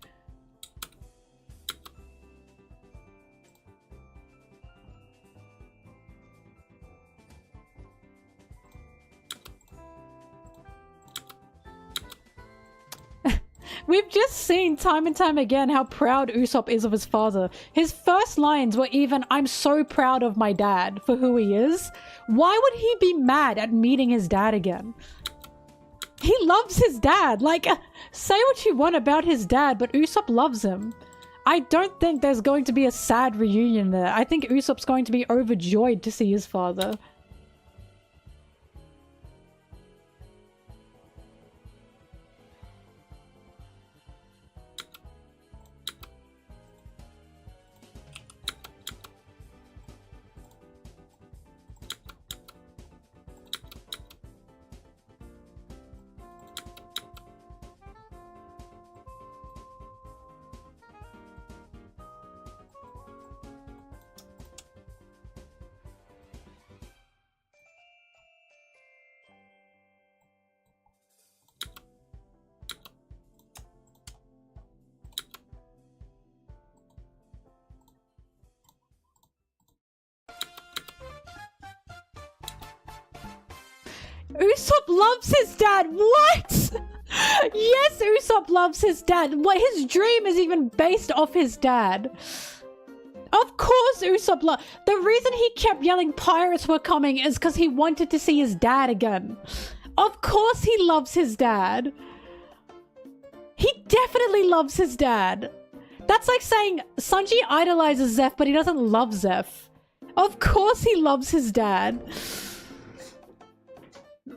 We've just seen time and time again how proud Usopp is of his father. His first lines were even, "I'm so proud of my dad for who he is." Why would he be mad at meeting his dad again? He loves his dad. Like, say what you want about his dad, but Usopp loves him. I don't think there's going to be a sad reunion there. I think Usopp's going to be overjoyed to see his father. Usopp loves his dad. What? Yes, Usopp loves his dad. What? His dream is even based off his dad. Of course Usopp the reason he kept yelling pirates were coming is because he wanted to see his dad again. Of course he loves his dad. He definitely loves his dad. That's like saying Sanji idolizes Zeph, but he doesn't love Zeph. Of course he loves his dad.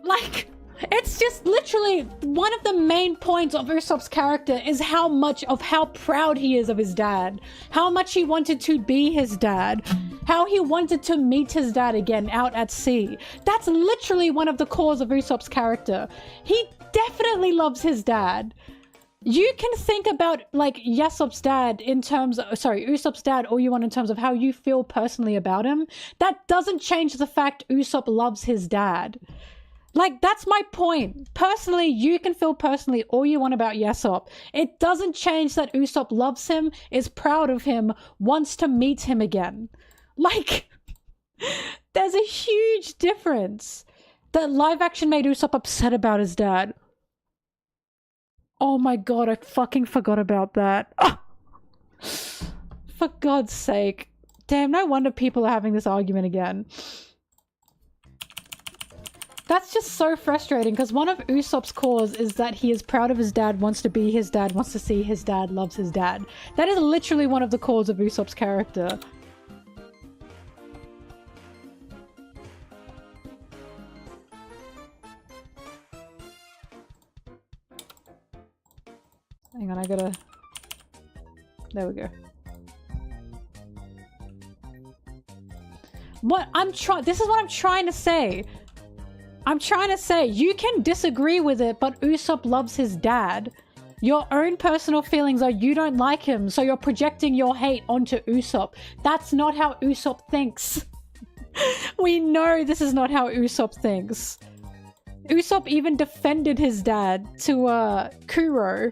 Like, it's just literally one of the main points of Usopp's character is how proud he is of his dad. How much he wanted to be his dad. How he wanted to meet his dad again out at sea. That's literally one of the cores of Usopp's character. He definitely loves his dad. You can think about, like, Yasopp's dad in terms of, sorry, Usopp's dad all you want in terms of how you feel personally about him. That doesn't change the fact Usopp loves his dad. Like, that's my point. Personally, you can feel personally all you want about Yasopp. It doesn't change that Usopp loves him, is proud of him, wants to meet him again. Like, there's a huge difference. The live action made Usopp upset about his dad. Oh my god, I fucking forgot about that. Oh. For God's sake. Damn, no wonder people are having this argument again. That's just so frustrating because one of Usopp's cores is that he is proud of his dad, wants to be his dad, wants to see his dad, loves his dad. That is literally one of the cores of Usopp's character. Hang on, I gotta... There we go. This is what I'm trying to say. I'm trying to say, you can disagree with it, but Usopp loves his dad. Your own personal feelings are you don't like him, so you're projecting your hate onto Usopp. That's not how Usopp thinks. We know this is not how Usopp thinks. Usopp even defended his dad to, Kuro.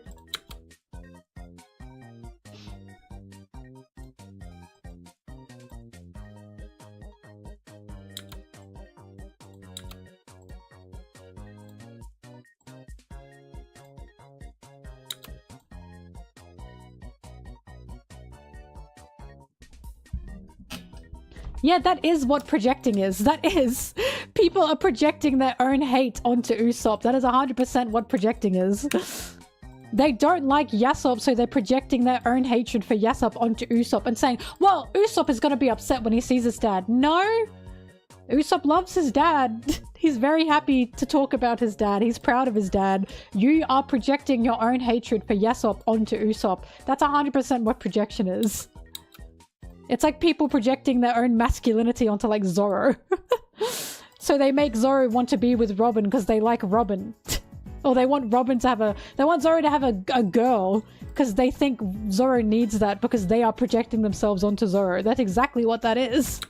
Yeah, that is what projecting is. That is. People are projecting their own hate onto Usopp. That is 100% what projecting is. They don't like Yasopp, so they're projecting their own hatred for Yasopp onto Usopp and saying, well, Usopp is going to be upset when he sees his dad. No! Usopp loves his dad. He's very happy to talk about his dad. He's proud of his dad. You are projecting your own hatred for Yasopp onto Usopp. That's 100% what projection is. It's like people projecting their own masculinity onto, like, Zoro. So they make Zoro want to be with Robin because they like Robin. Or they want Robin to have a... They want Zoro to have a girl because they think Zoro needs that because they are projecting themselves onto Zoro. That's exactly what that is.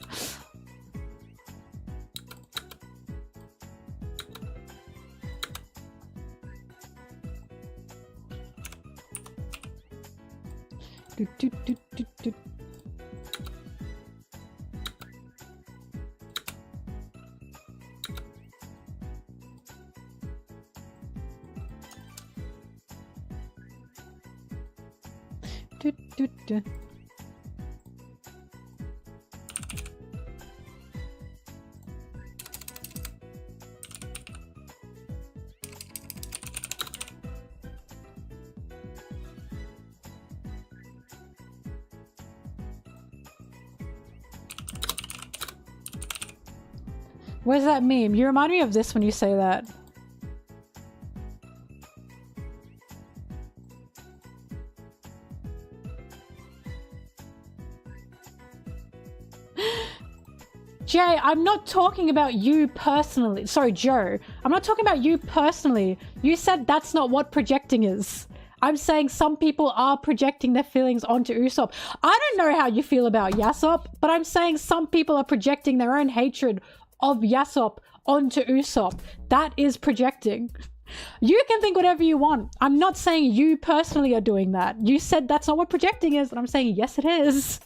Do, do, do, do, do. Do, do, do. Where's that meme? You remind me of this when you say that. Jay, I'm not talking about you personally. Sorry, Joe. I'm not talking about you personally. You said that's not what projecting is. I'm saying some people are projecting their feelings onto Usopp. I don't know how you feel about Yasopp, but I'm saying some people are projecting their own hatred of Yasopp onto Usopp. That is projecting. You can think whatever you want. I'm not saying you personally are doing that. You said that's not what projecting is, and I'm saying yes it is.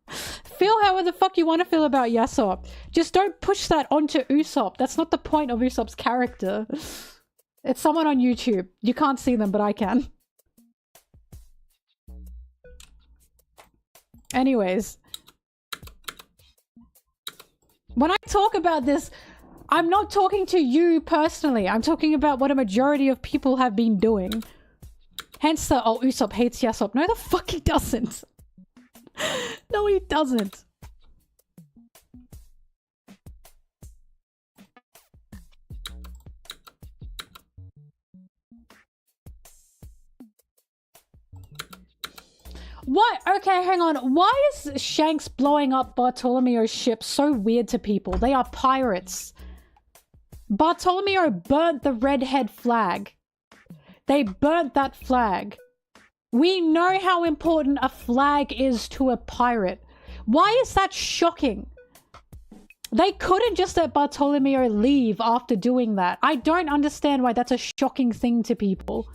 Feel however the fuck you want to feel about Yasopp. Just don't push that onto Usopp. That's not the point of Usopp's character. It's someone on YouTube. You can't see them, but I can. Anyways. When I talk about this, I'm not talking to you personally. I'm talking about what a majority of people have been doing. Hence the, oh, Usopp hates Yasopp. No, the fuck he doesn't. No, he doesn't. What? Okay, hang on. Why is Shanks blowing up Bartolomeo's ship so weird to people? They are pirates. Bartolomeo burnt the redhead flag. They burnt that flag. We know how important a flag is to a pirate. Why is that shocking? They couldn't just let Bartolomeo leave after doing that. I don't understand why that's a shocking thing to people.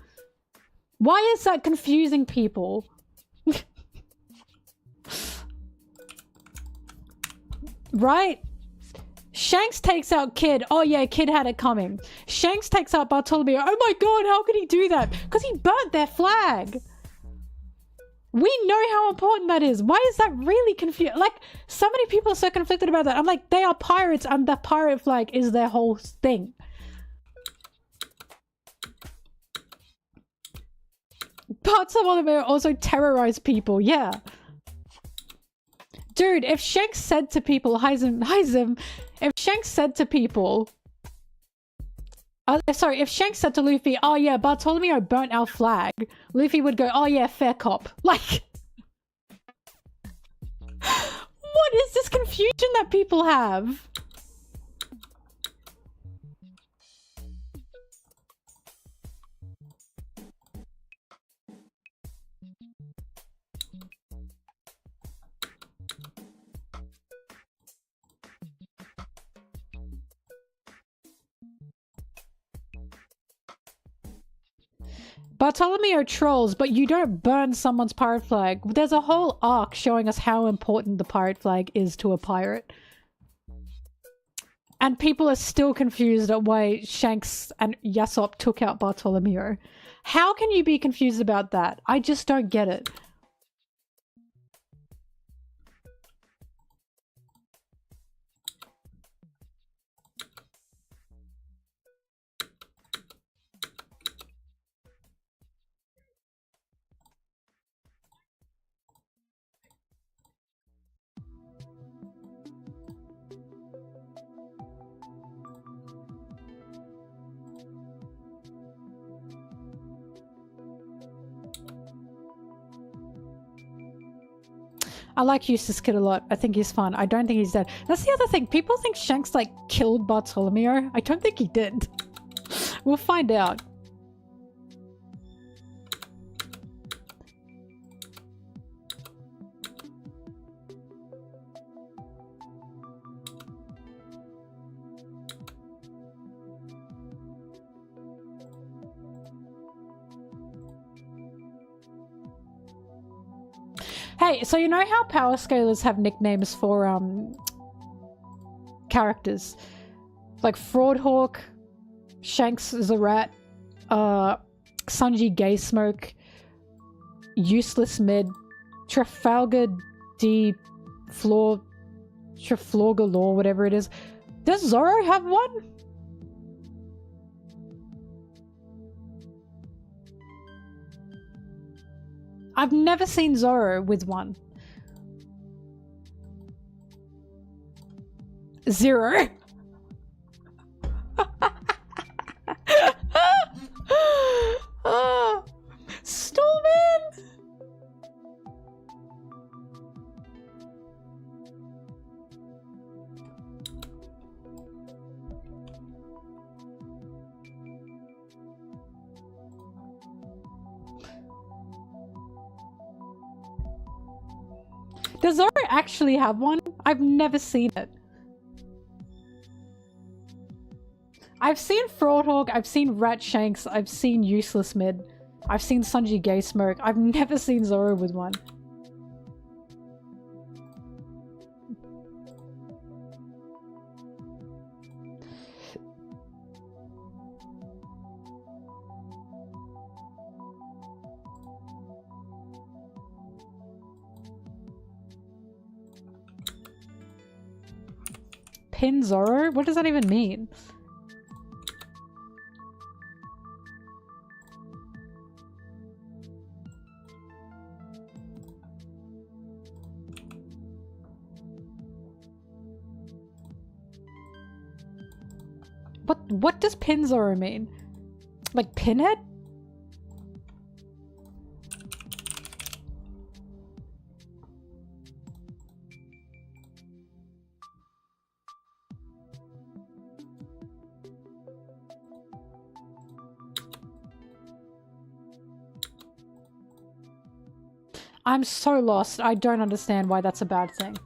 Why is that confusing people? Right? Shanks takes out Kid. Oh yeah, Kid had it coming. Shanks takes out Bartolomeo. Oh my god, how could he do that? Because he burnt their flag. We know how important that is. Why is that really confusing? Like, so many people are so conflicted about that. I'm like, they are pirates and the pirate flag is their whole thing. Bartolomeo also terrorized people, yeah. Dude, if Shanks said to people, if Shanks said to people, sorry, if Shanks said to Luffy, oh yeah, Bartolomeo burnt our flag, Luffy would go, oh yeah, fair cop. Like, what is this confusion that people have? Bartolomeo trolls, but you don't burn someone's pirate flag. There's a whole arc showing us how important the pirate flag is to a pirate. And people are still confused at why Shanks and Yasopp took out Bartolomeo. How can you be confused about that? I just don't get it. I like Eustace Kid a lot. I think he's fun. I don't think he's dead. That's the other thing. People think Shanks, like, killed Bartolomeo. I don't think he did. We'll find out. Hey, so you know how power scalers have nicknames for characters? Like Fraudhawk, Shanks is a rat, Sanji Gay Smoke, Useless Mid, Trafalgar D Trafalgar Law, whatever it is. Does Zoro have one? I've never seen Zoro with one. 0. Stallman! Does Zoro actually have one? I've never seen it. I've seen Fraudhawk, I've seen Rat Shanks, I've seen Useless Mid, I've seen Sanji Gay Smoke. I've never seen Zoro with one. Pin Zoro? What does that even mean? What does pin Zoro mean? Like pinhead? I'm so lost. I don't understand why that's a bad thing.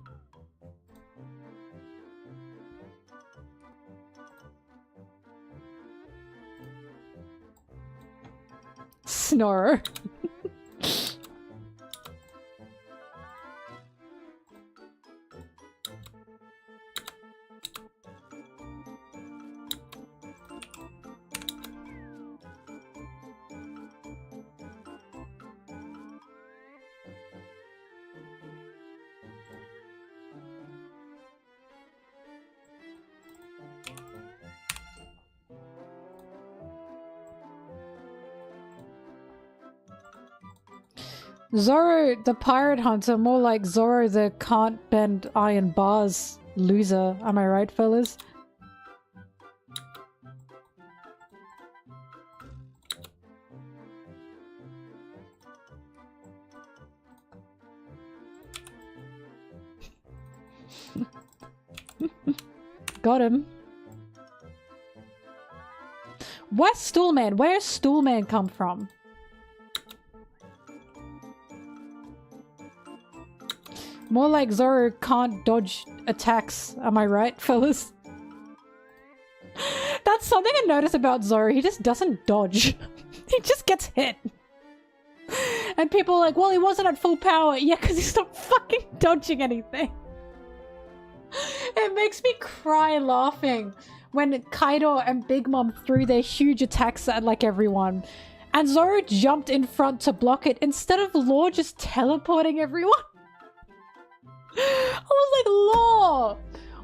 Snore. Zoro the pirate hunter, more like Zoro the can't bend iron bars loser. Am I right, fellas? Got him. Where's Stoolman? Where's Stoolman come from? More like Zoro can't dodge attacks. Am I right, fellas? That's something I notice about Zoro. He just doesn't dodge. He just gets hit. And people are like, well, he wasn't at full power. Yeah, because he's not fucking dodging anything. It makes me cry laughing when Kaido and Big Mom threw their huge attacks at like everyone. And Zoro jumped in front to block it instead of Law just teleporting everyone. I was like, Law,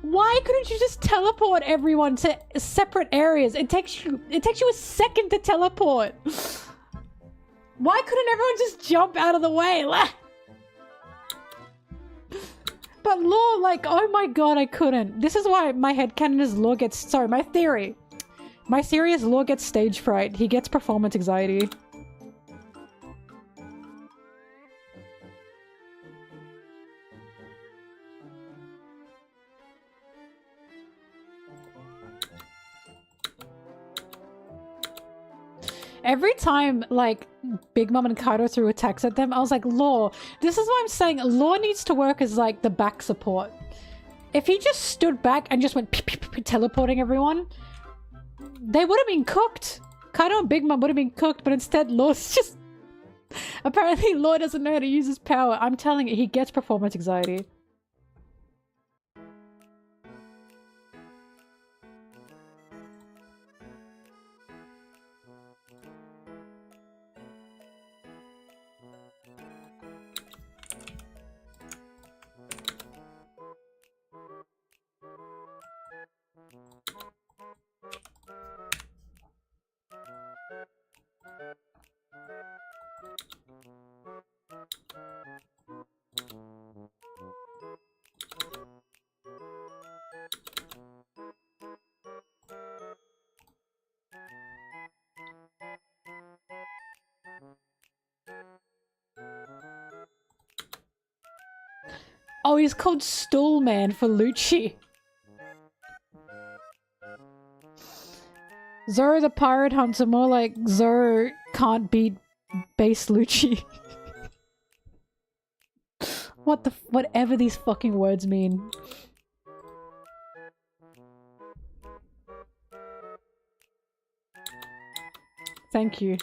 why couldn't you just teleport everyone to separate areas? It takes you a second to teleport. Why couldn't everyone just jump out of the way? But Law, like, oh my god, I couldn't. This is why my headcanon is Law gets, sorry, my theory. My theory is Law gets stage fright. He gets performance anxiety. Every time, like, Big Mom and Kaido threw attacks at them, I was like, Law, this is what I'm saying. Law needs to work as, like, the back support. If he just stood back and just went teleporting everyone, they would have been cooked. Kaido and Big Mom would have been cooked, but instead Law's just... Apparently Law doesn't know how to use his power. I'm telling you, he gets performance anxiety. Oh, he's called Stool Man for Lucci. Zoro the Pirate Hunter, more like Zoro can't beat base Lucci. Whatever these fucking words mean. Thank you.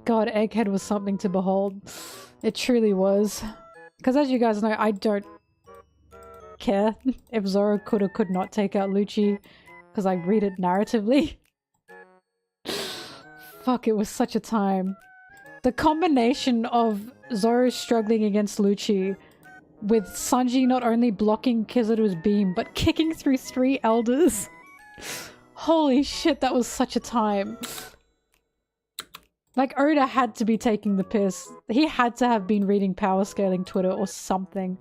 God, Egghead was something to behold. It truly was. Because as you guys know, I don't care if Zoro could or could not take out Lucci, because I read it narratively. Fuck, it was such a time. The combination of Zoro struggling against Lucci, with Sanji not only blocking Kizaru's beam, but kicking through 3 elders. Holy shit, that was such a time. Like, Oda had to be taking the piss. He had to have been reading power scaling Twitter or something.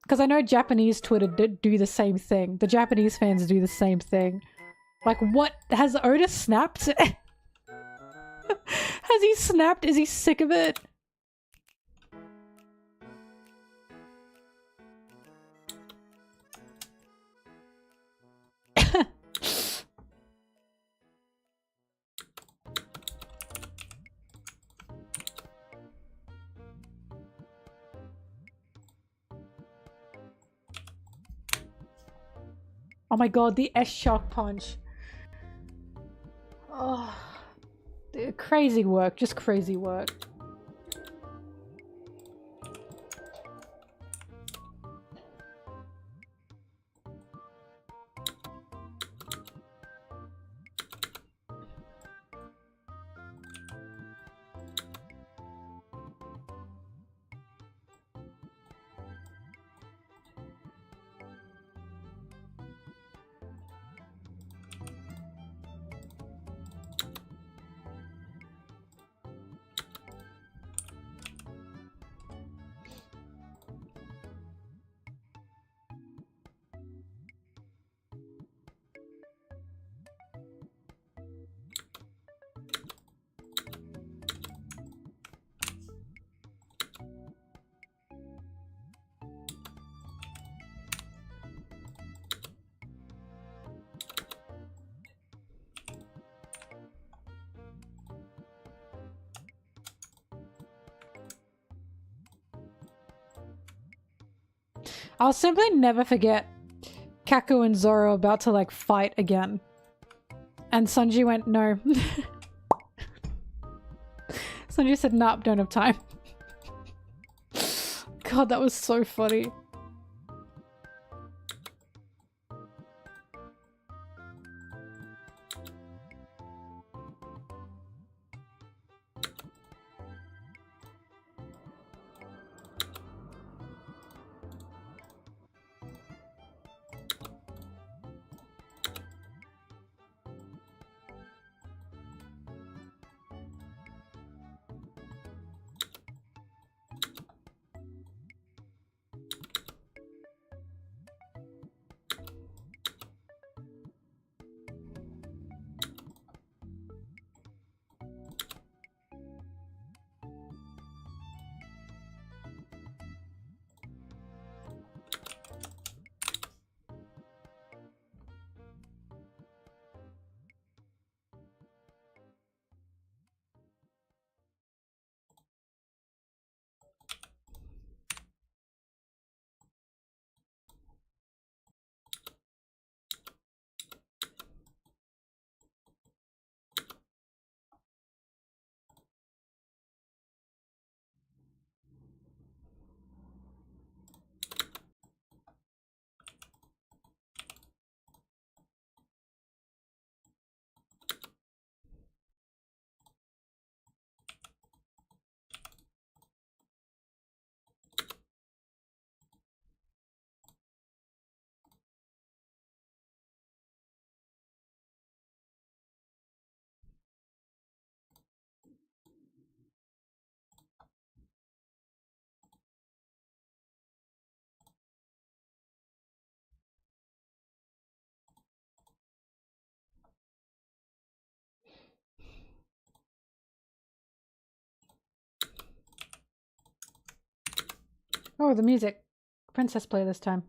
Because I know Japanese Twitter did do the same thing. The Japanese fans do the same thing. Like, what? Has Oda snapped? Has he snapped? Is he sick of it? Oh my god, the S-Shark punch. Oh, dude, crazy work, just crazy work. I'll simply never forget Kaku and Zoro about to, like, fight again. And Sanji went, no. Sanji said, nah, don't have time. God, that was so funny. Oh, the music. Princess play this time.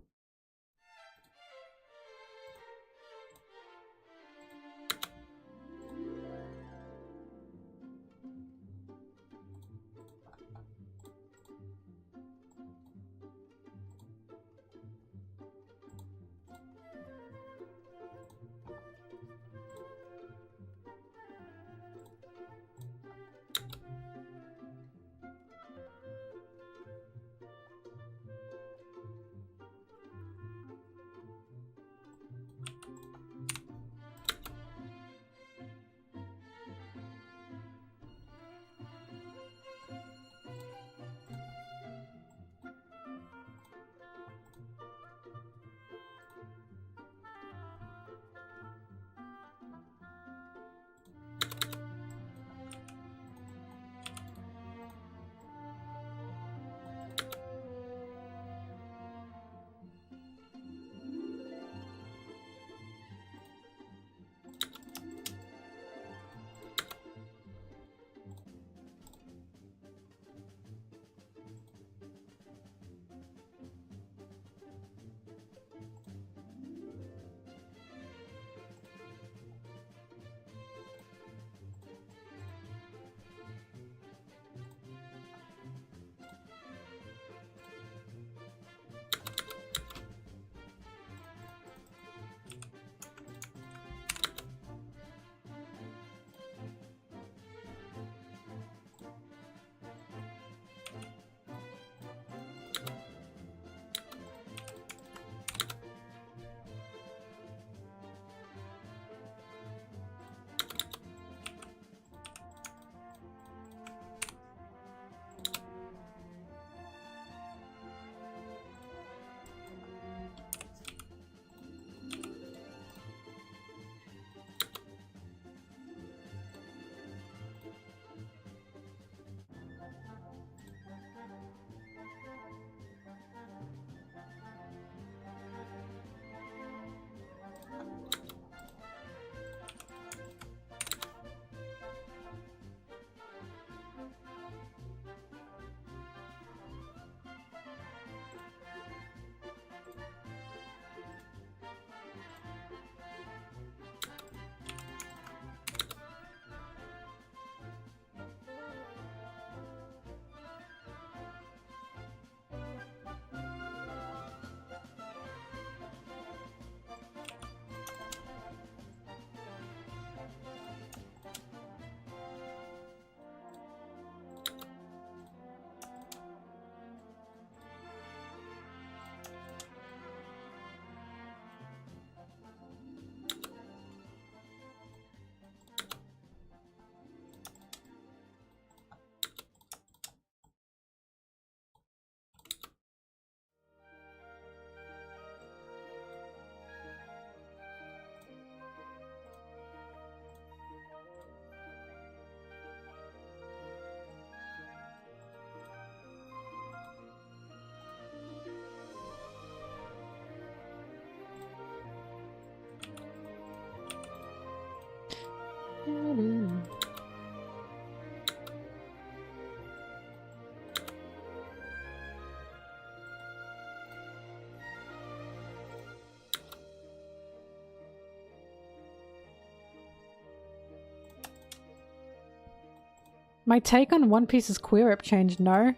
My take on One Piece's queer rep changed? No.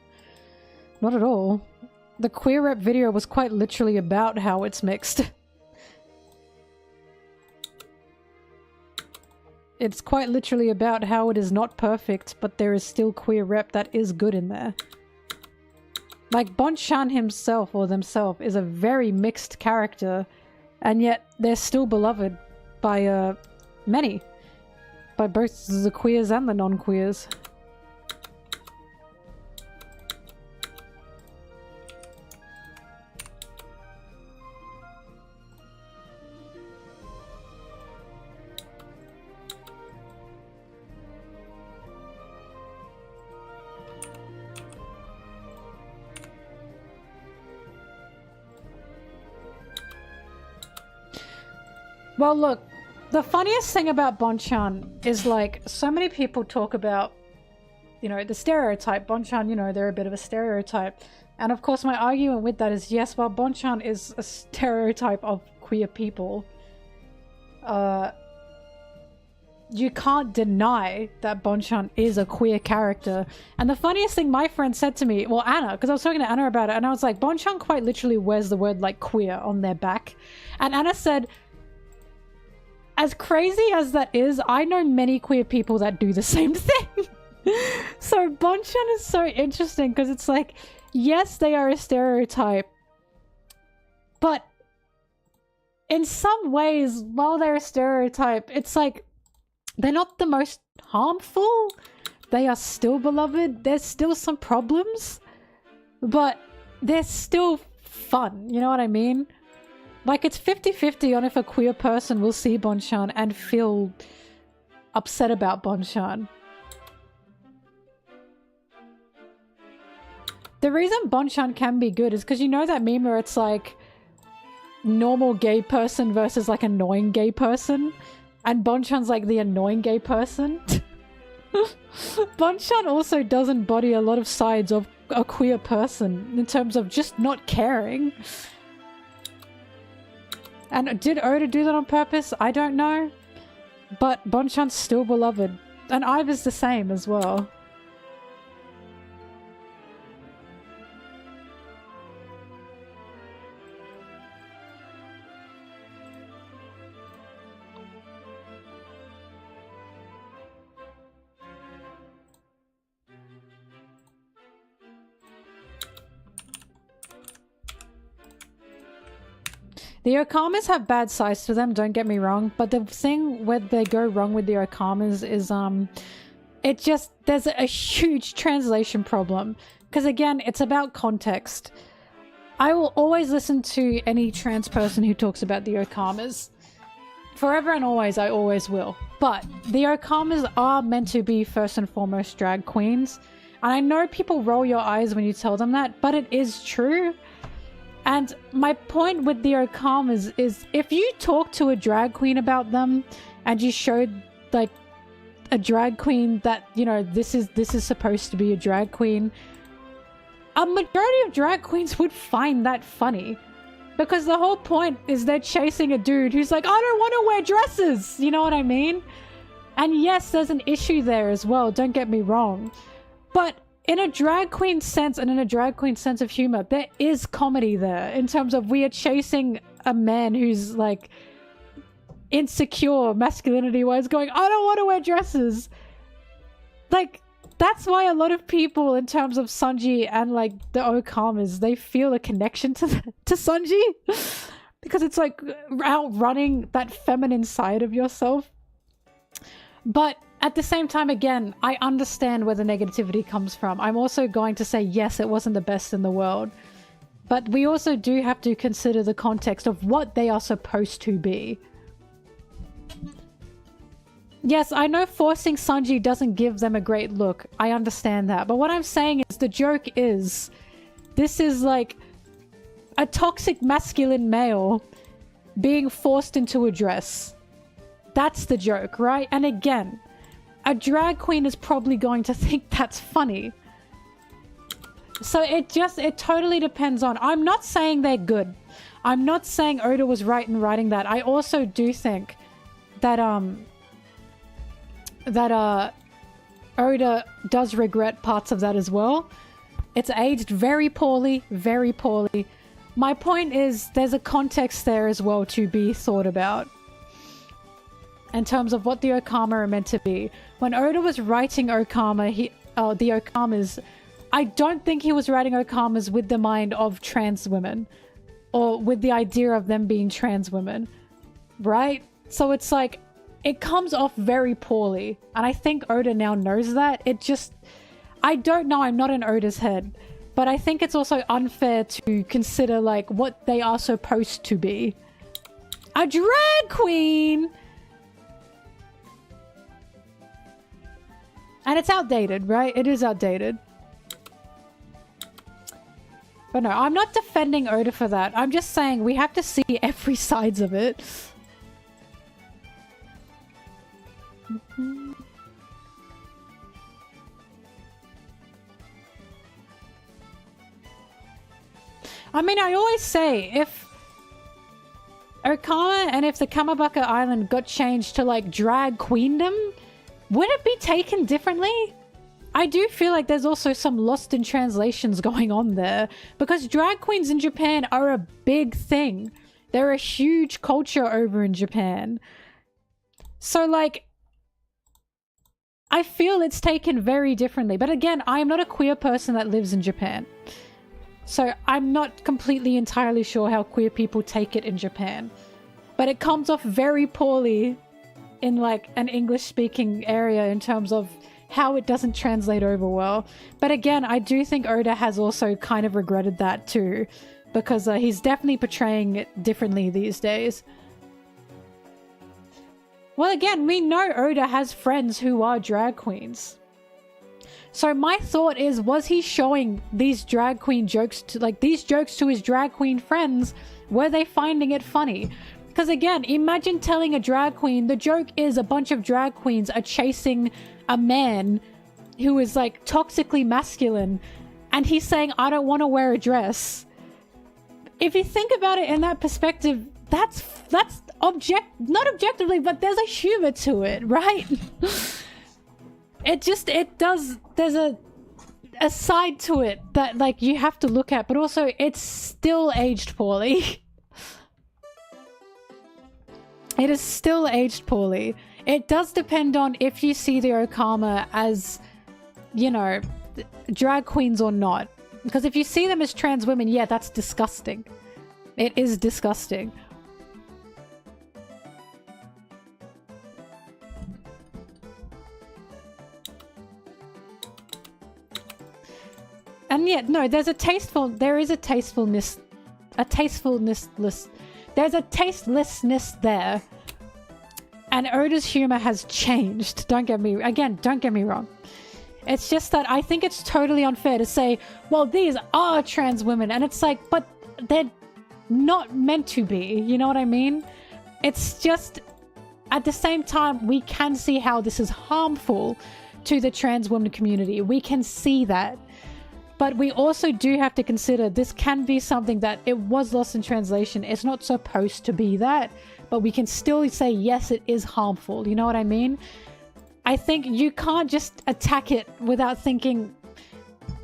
Not at all. The queer rep video was quite literally about how it's mixed. It's quite literally about how it is not perfect, but there is still queer rep that is good in there. Like, Bonchan himself, or themselves, is a very mixed character, and yet they're still beloved by, many. By both the queers and the non-queers. Well, look, the funniest thing about Bonchan is, like, so many people talk about, you know, the stereotype. Bonchan, you know, they're a bit of a stereotype. And of course my argument with that is, yes, while Bonchan is a stereotype of queer people, you can't deny that Bonchan is a queer character. And the funniest thing my friend said to me, well, Anna, because I was talking to Anna about it, and I was like, Bonchan quite literally wears the word like queer on their back. And Anna said, as crazy as that is, I know many queer people that do the same thing. So Bonchan is so interesting because it's like, yes, they are a stereotype, but in some ways, while they're a stereotype, it's like, they're not the most harmful. They are still beloved. There's still some problems, but they're still fun. You know what I mean? Like, it's 50-50 on if a queer person will see Bonchan and feel upset about Bonchan. The reason Bonchan can be good is because you know that meme where it's like normal gay person versus like annoying gay person? And Bonchan's like the annoying gay person. Bonchan also does embody a lot of sides of a queer person in terms of just not caring. And did Oda do that on purpose? I don't know. But Bonchan's still beloved. And Iva's the same as well. The Okamas have bad sides to them, don't get me wrong, but the thing where they go wrong with the Okamas is, there's a huge translation problem. Because again, it's about context. I will always listen to any trans person who talks about the Okamas. Forever and always, I always will. But the Okamas are meant to be first and foremost drag queens. And I know people roll your eyes when you tell them that, but it is true. And my point with the Okamas is if you talk to a drag queen about them and you showed like a drag queen that, you know, this is supposed to be a drag queen, a majority of drag queens would find that funny. Because the whole point is they're chasing a dude who's like, I don't want to wear dresses! You know what I mean? And yes, there's an issue there as well, don't get me wrong. But in a drag queen sense and in a drag queen sense of humor, there is comedy there in terms of we are chasing a man who's like insecure masculinity wise going, I don't want to wear dresses. Like, that's why a lot of people in terms of Sanji and like the Okamas, they feel a connection to Sanji because it's like outrunning that feminine side of yourself. But at the same time, again, I understand where the negativity comes from. I'm also going to say, yes, it wasn't the best in the world. But we also do have to consider the context of what they are supposed to be. Yes, I know forcing Sanji doesn't give them a great look. I understand that. But what I'm saying is the joke is, this is like a toxic masculine male being forced into a dress. That's the joke, right? And again, a drag queen is probably going to think that's funny. So it totally depends on... I'm not saying they're good. I'm not saying Oda was right in writing that. I also do think that, Oda does regret parts of that as well. It's aged very poorly, very poorly. My point is, there's a context there as well to be thought about. In terms of what the Okama are meant to be. When Oda was writing Okama, the Okamas, I don't think he was writing Okamas with the mind of trans women. Or with the idea of them being trans women. Right? So it's like, it comes off very poorly. And I think Oda now knows that. It just... I don't know, I'm not in Oda's head. But I think it's also unfair to consider, like, what they are supposed to be. A drag queen! And it's outdated, right? It is outdated. But no, I'm not defending Oda for that. I'm just saying we have to see every sides of it. I mean, I always say, if Okama and if the Kamabaka Island got changed to, like, Drag Queendom, would it be taken differently? I do feel like there's also some lost in translations going on there, because drag queens in Japan are a big thing. They're a huge culture over in Japan. So, like, I feel it's taken very differently. But again, I am not a queer person that lives in Japan. So I'm not completely entirely sure how queer people take it in Japan. But it comes off very poorly in, like, an English-speaking area in terms of how it doesn't translate over well. But again, I do think Oda has also kind of regretted that too, because he's definitely portraying it differently these days. Well, again, we know Oda has friends who are drag queens. So my thought is, was he showing these drag queen jokes to, like, these jokes to his drag queen friends? Were they finding it funny? Because again, imagine telling a drag queen, the joke is a bunch of drag queens are chasing a man who is, like, toxically masculine, and he's saying, I don't want to wear a dress. If you think about it in that perspective, that's not objectively, but there's a humor to it, right? There's a side to it that, like, you have to look at, but also it's still aged poorly. It is still aged poorly. It does depend on if you see the Okama as, you know, drag queens or not. Because if you see them as trans women, yeah, that's disgusting. It is disgusting. And yet, no, there is a tastefulness, there's a tastelessness there. And Oda's humor has changed. Don't get me wrong. It's just that I think it's totally unfair to say, well, these are trans women. And it's like, but they're not meant to be. You know what I mean? It's just, at the same time, we can see how this is harmful to the trans women community. We can see that. But we also do have to consider this can be something that it was lost in translation. It's not supposed to be that. But we can still say, yes, it is harmful. You know what I mean? I think you can't just attack it without thinking,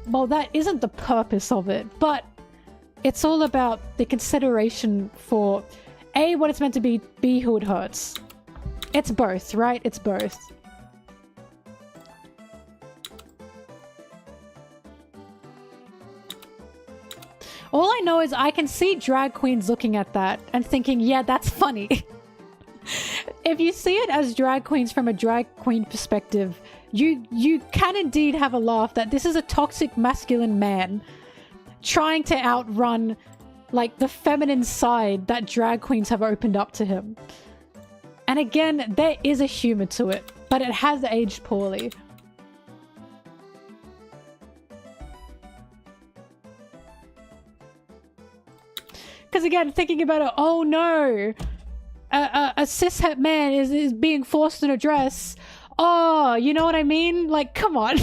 well, that isn't the purpose of it. But it's all about the consideration for, A, what it's meant to be, B, who it hurts. It's both, right? It's both. All I know is I can see drag queens looking at that and thinking, yeah, that's funny. If you see it as drag queens from a drag queen perspective, you can indeed have a laugh that this is a toxic masculine man trying to outrun, like, the feminine side that drag queens have opened up to him. And again, there is a humor to it, but it has aged poorly. Because again, thinking about it, oh no, a cishet man is being forced in a dress. Oh, you know what I mean? Like, come on.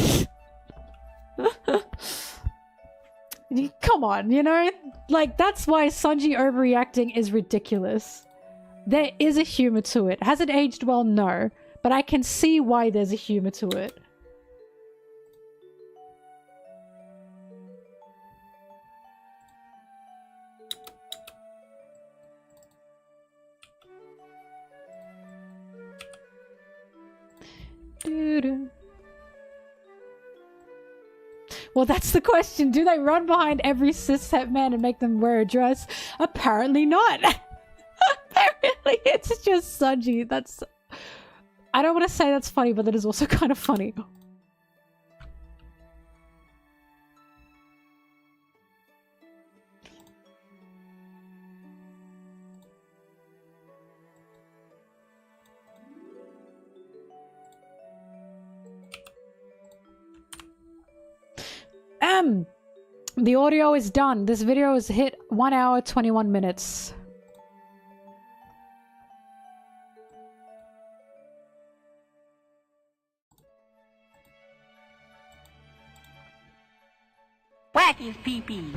Come on, you know? Like, that's why Sanji overreacting is ridiculous. There is a humor to it. Has it aged well? No. But I can see why there's a humor to it. Well, that's the question. Do they run behind every cishet man and make them wear a dress? Apparently not. Apparently it's just Sanji. That's... I don't want to say that's funny, but that is also kind of funny. The audio is done. This video has hit 1 hour 21 minutes. Whack his pee-pee.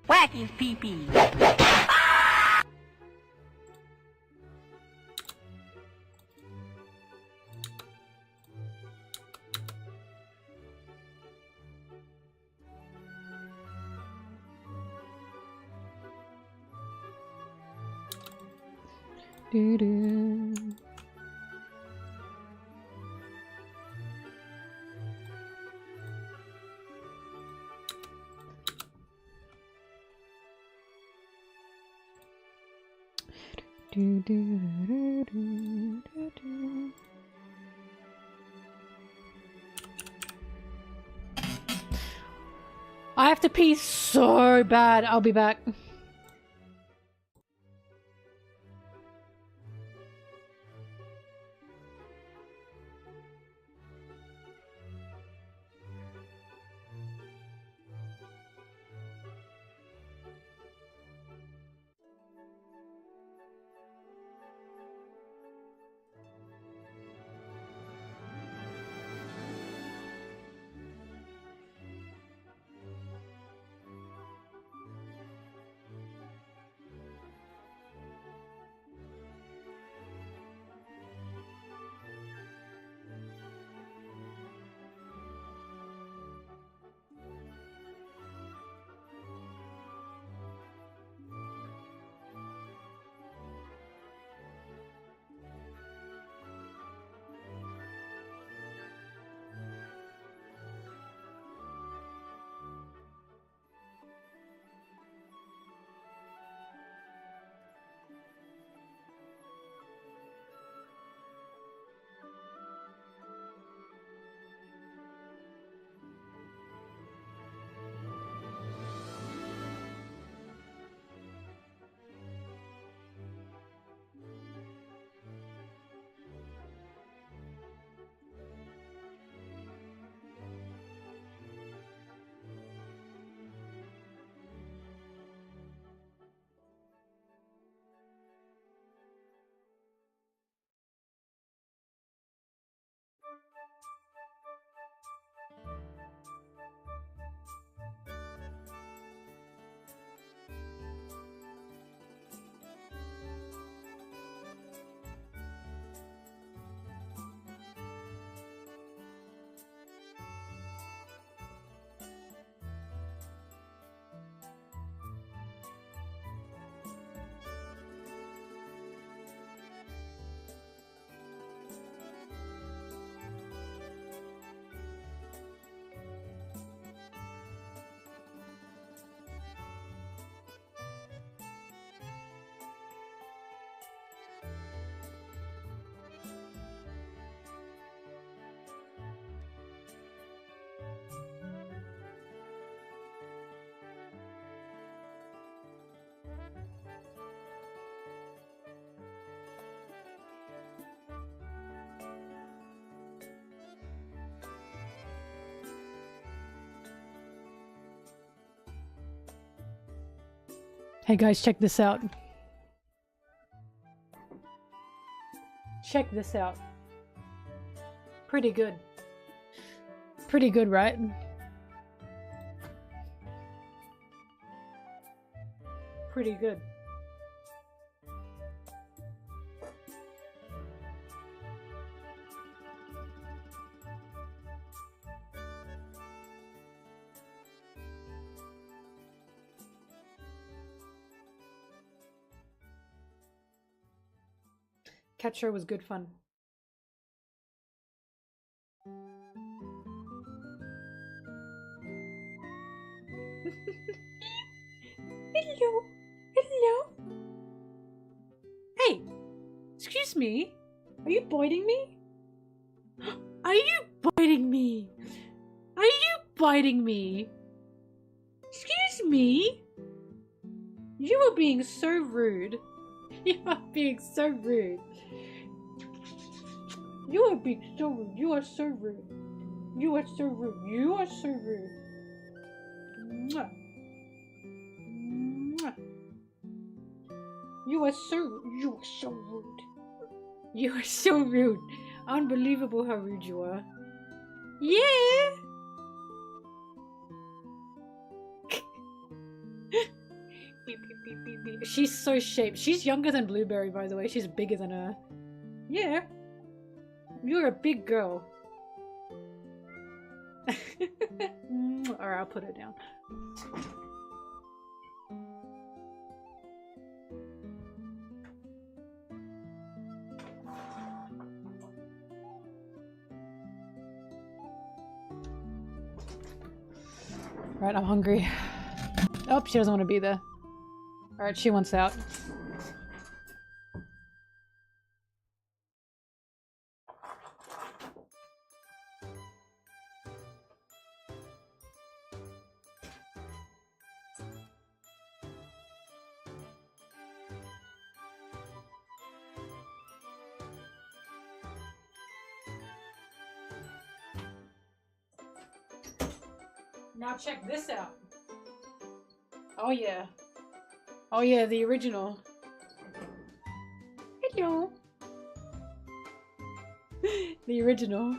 Whack his pee-pee. Doo-doo. Do-do-do-do-do-do. I have to pee so bad. I'll be back. Hey guys, check this out. Check this out. Pretty good. Pretty good, right? Pretty good. Catcher was good fun. Hello. Hello. Hey, excuse me. Are you biting me? Are you biting me? Are you biting me? Excuse me. You are being so rude. You are being so rude. You are being so rude. You are so rude. You are so rude. You are so rude. Mwah. Mwah. You are so rude. You are so rude. Unbelievable how rude you are. Yeah. She's so shaped. She's younger than Blueberry, by the way. She's bigger than her. Yeah. You're a big girl. Alright, I'll put her down. Right, I'm hungry. Oh, she doesn't want to be there. Alright, she wants out. Now check this out. Oh yeah. Oh yeah, the original. Hello. The original.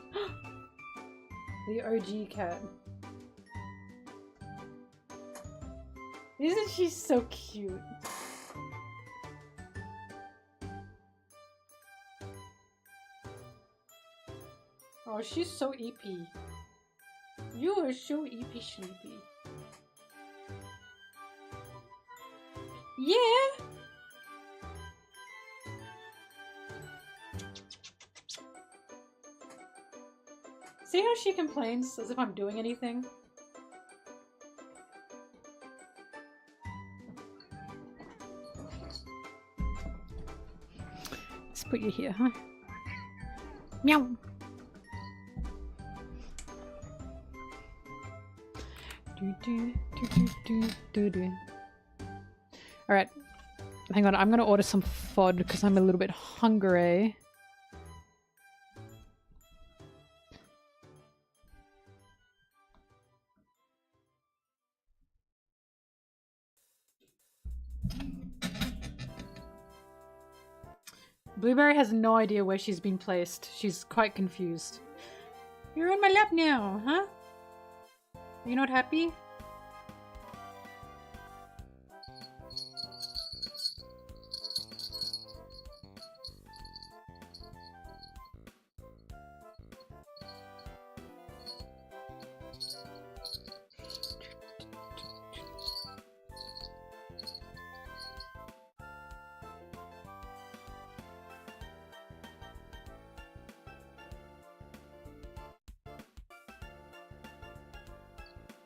The OG cat. Isn't she so cute? Oh, she's so EP. You are so eepy sleepy. Yeah! See how she complains as if I'm doing anything? Let's put you here, huh? Meow! Alright. Hang on, I'm gonna order some FOD because I'm a little bit hungry. Blueberry has no idea where she's been placed. She's quite confused. You're on my lap now, huh? Are you not happy?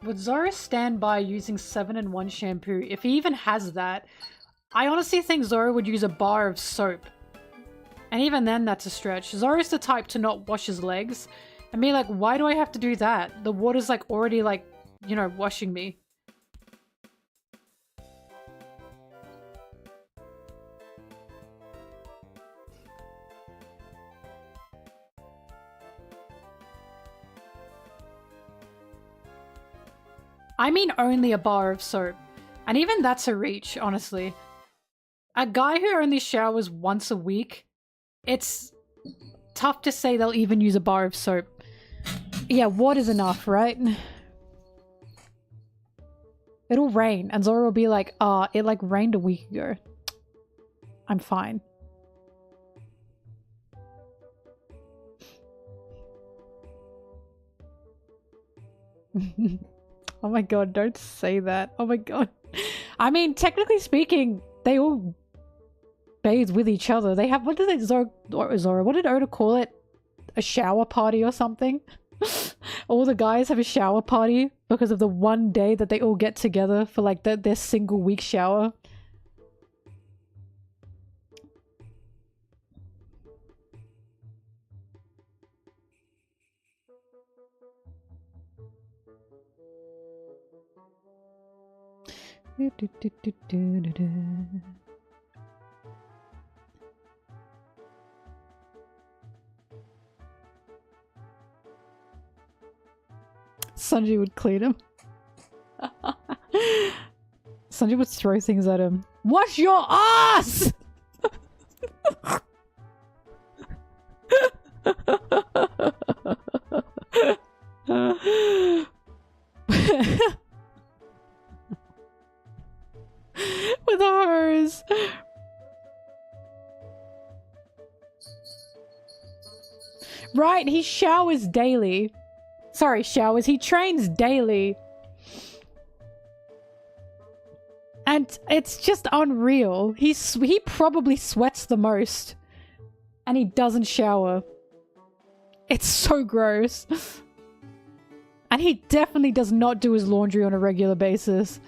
Would Zoro stand by using 7-in-1 shampoo? If he even has that, I honestly think Zoro would use a bar of soap. And even then, that's a stretch. Zoro's the type to not wash his legs. I mean, like, why do I have to do that? The water's, like, already, like, you know, washing me. I mean only a bar of soap. And even that's a reach, honestly. A guy who only showers once a week, it's tough to say they'll even use a bar of soap. Yeah, water's enough, right? It'll rain, and Zoro will be like, it like rained a week ago. I'm fine. Oh my god, don't say that. Oh my god. I mean, technically speaking, they all bathe with each other. They have, what did Zoro, what did Oda call it? A shower party or something? All the guys have a shower party because of the one day that they all get together for like their single week shower. Sanji would clean him. Sanji would throw things at him. Wash your ass! the hose. Right, he showers daily. Sorry, showers. He trains daily. And it's just unreal. He probably sweats the most. And he doesn't shower. It's so gross. And he definitely does not do his laundry on a regular basis.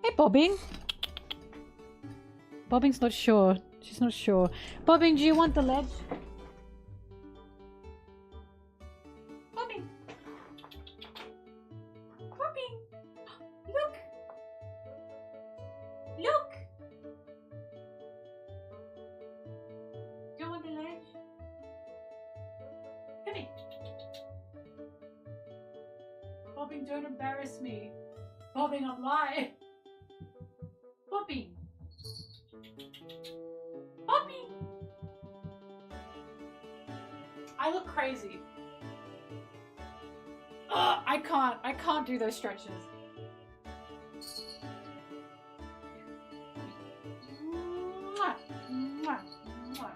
Hey, Bobbing. Bobbing's not sure. She's not sure. Bobbing, do you want the ledge? Bobbing. Bobbing. Look. Look. Do you want the ledge? Come here. Bobbing, don't embarrass me. Bobbing, I'm live. Bobbing. Bobby! I look crazy. Ugh, I can't do those stretches. Mwah, mwah, mwah.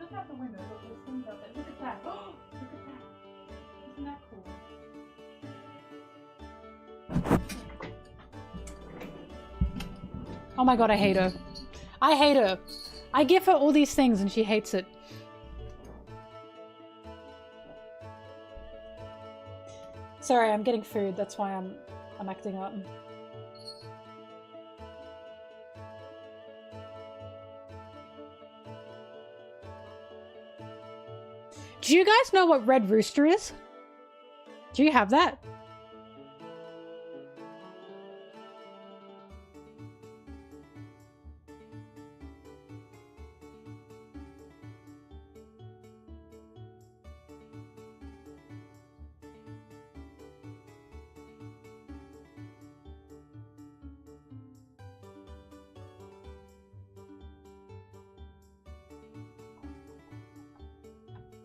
Look out the window, look, there's things out there. Look at that. Oh, look at that. Isn't that cool? Oh my god, I hate her. I hate her. I give her all these things and she hates it. Sorry, I'm getting food. That's why I'm acting up. Do you guys know what Red Rooster is? Do you have that?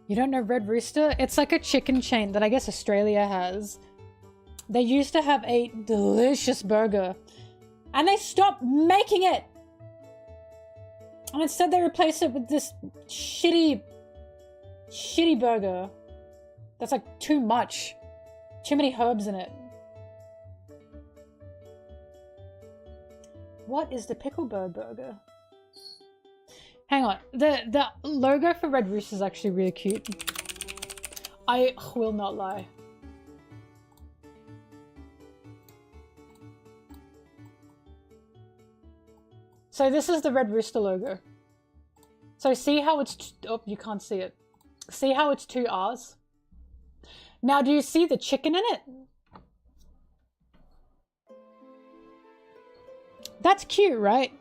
You don't know Red Rooster? It's like a chicken chain that I guess Australia has. They used to have a delicious burger. And they stopped making it! And instead they replaced it with this shitty burger. That's like too much. Too many herbs in it. What is the Picklebird burger? Hang on, the logo for Red Rooster is actually really cute. I will not lie. So this is the Red Rooster logo. So see how it's... Oh, you can't see it. See how it's 2 R's? Now do you see the chicken in it? That's cute, right?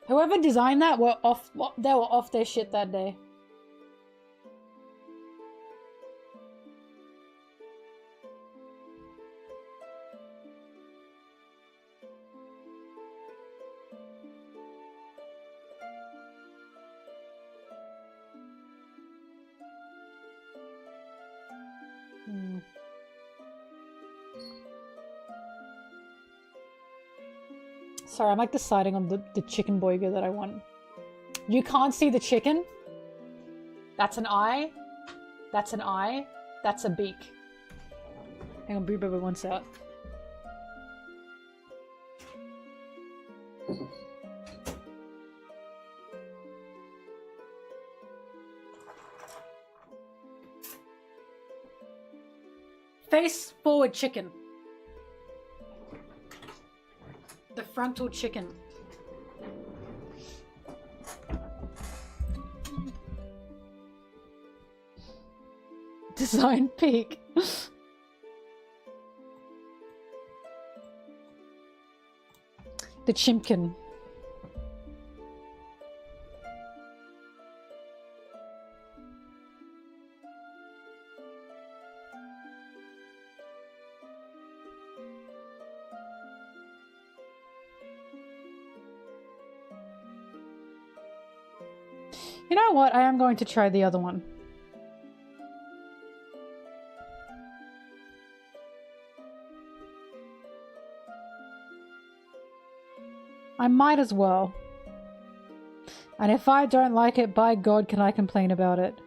Whoever designed that were off. They were off their shit that day. Sorry, I'm like deciding on the chicken burger that I want. You can't see the chicken? That's an eye. That's an eye. That's a beak. Hang on, Boo wants out. Face forward chicken. The frontal chicken. Design peak. The chimkin. You know what? I am going to try the other one. I might as well. And if I don't like it, by God, can I complain about it?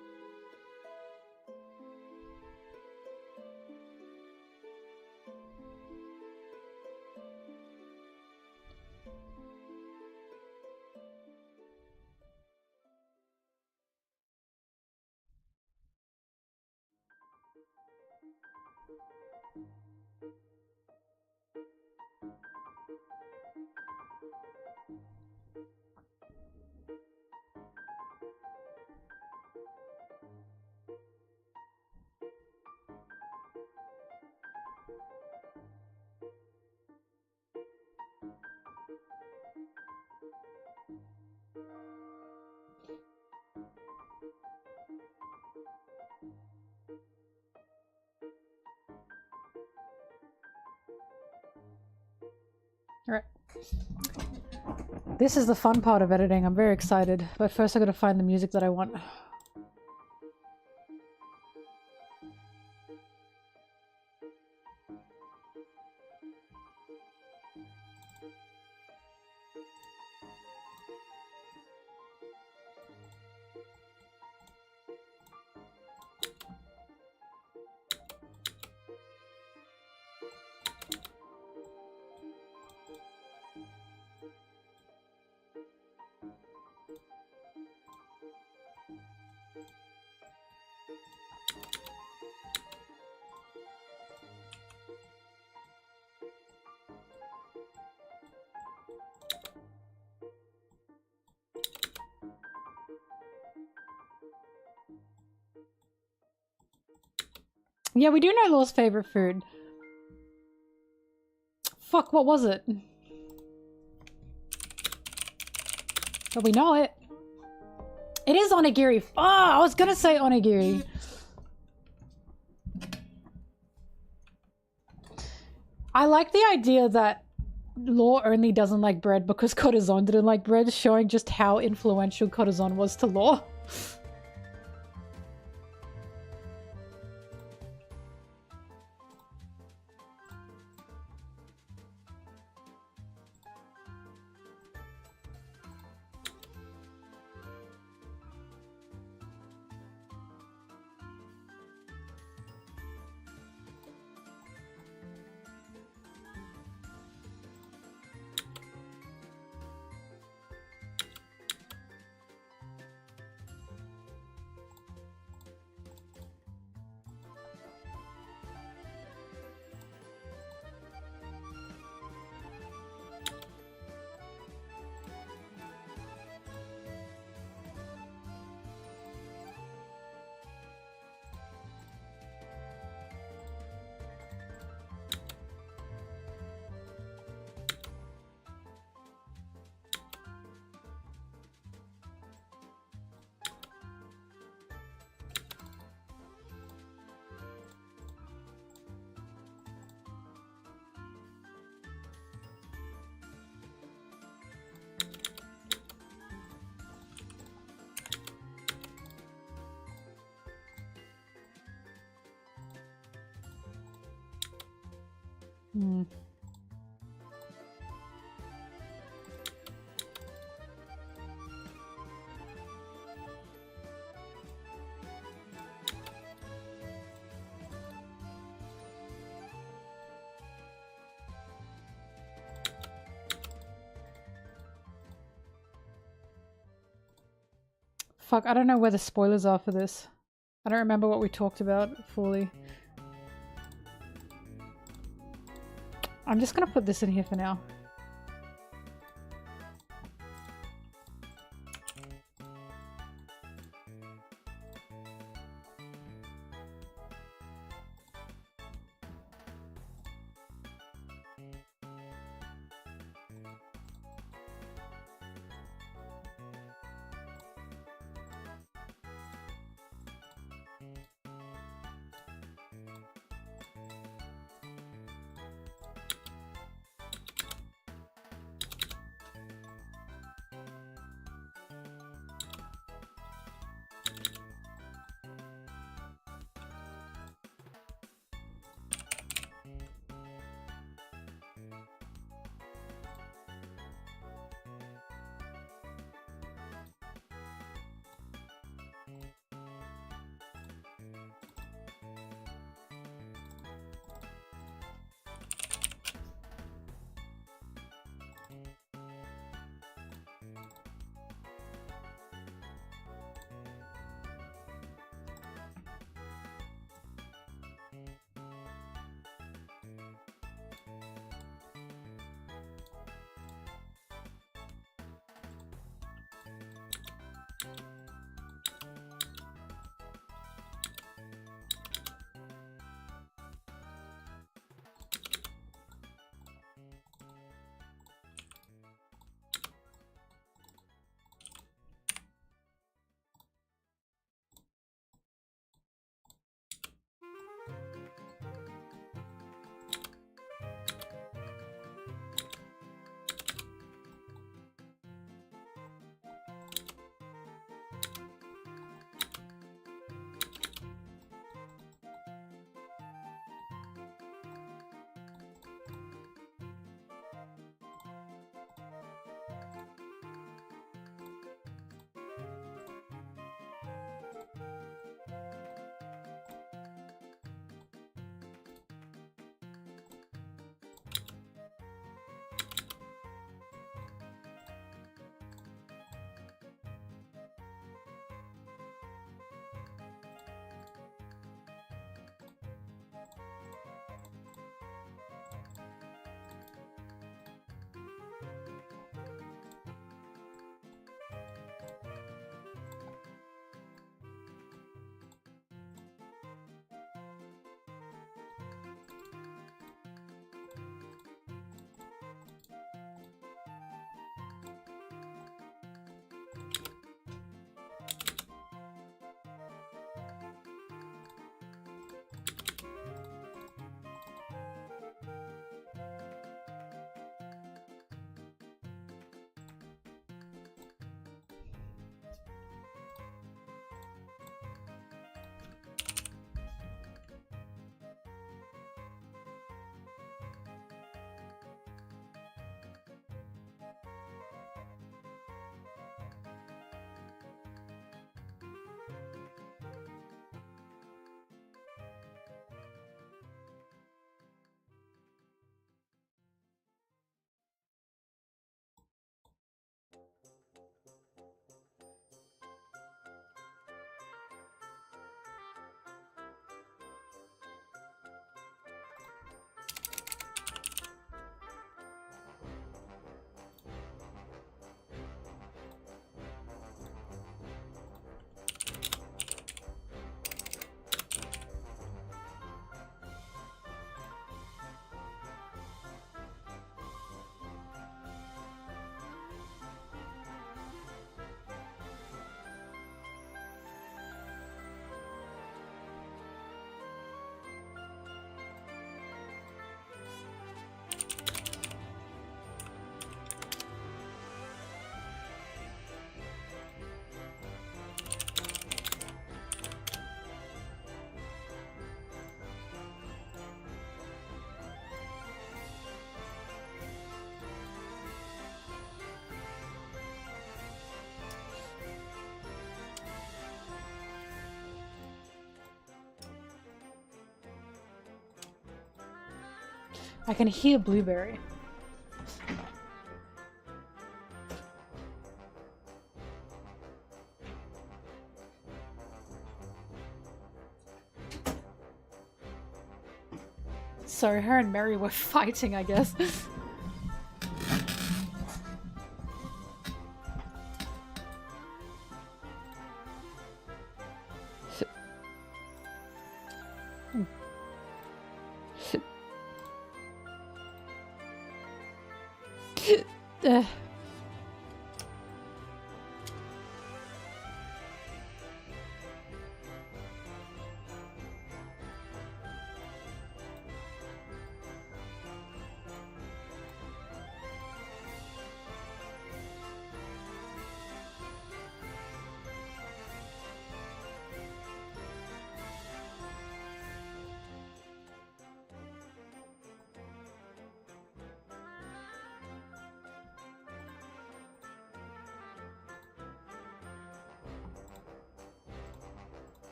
Alright. This is the fun part of editing. I'm very excited. But first I gotta find the music that I want. Yeah, we do know Law's favorite food. Fuck, what was it? But we know it. It is onigiri. Oh, I was gonna say onigiri. I like the idea that Law only doesn't like bread because Corazon didn't like bread, showing just how influential Corazon was to Law. Hmm. Fuck, I don't know where the spoilers are for this. I don't remember what we talked about fully. I'm just gonna put this in here for now. I can hear Blueberry. So her and Mary were fighting, I guess.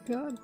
God.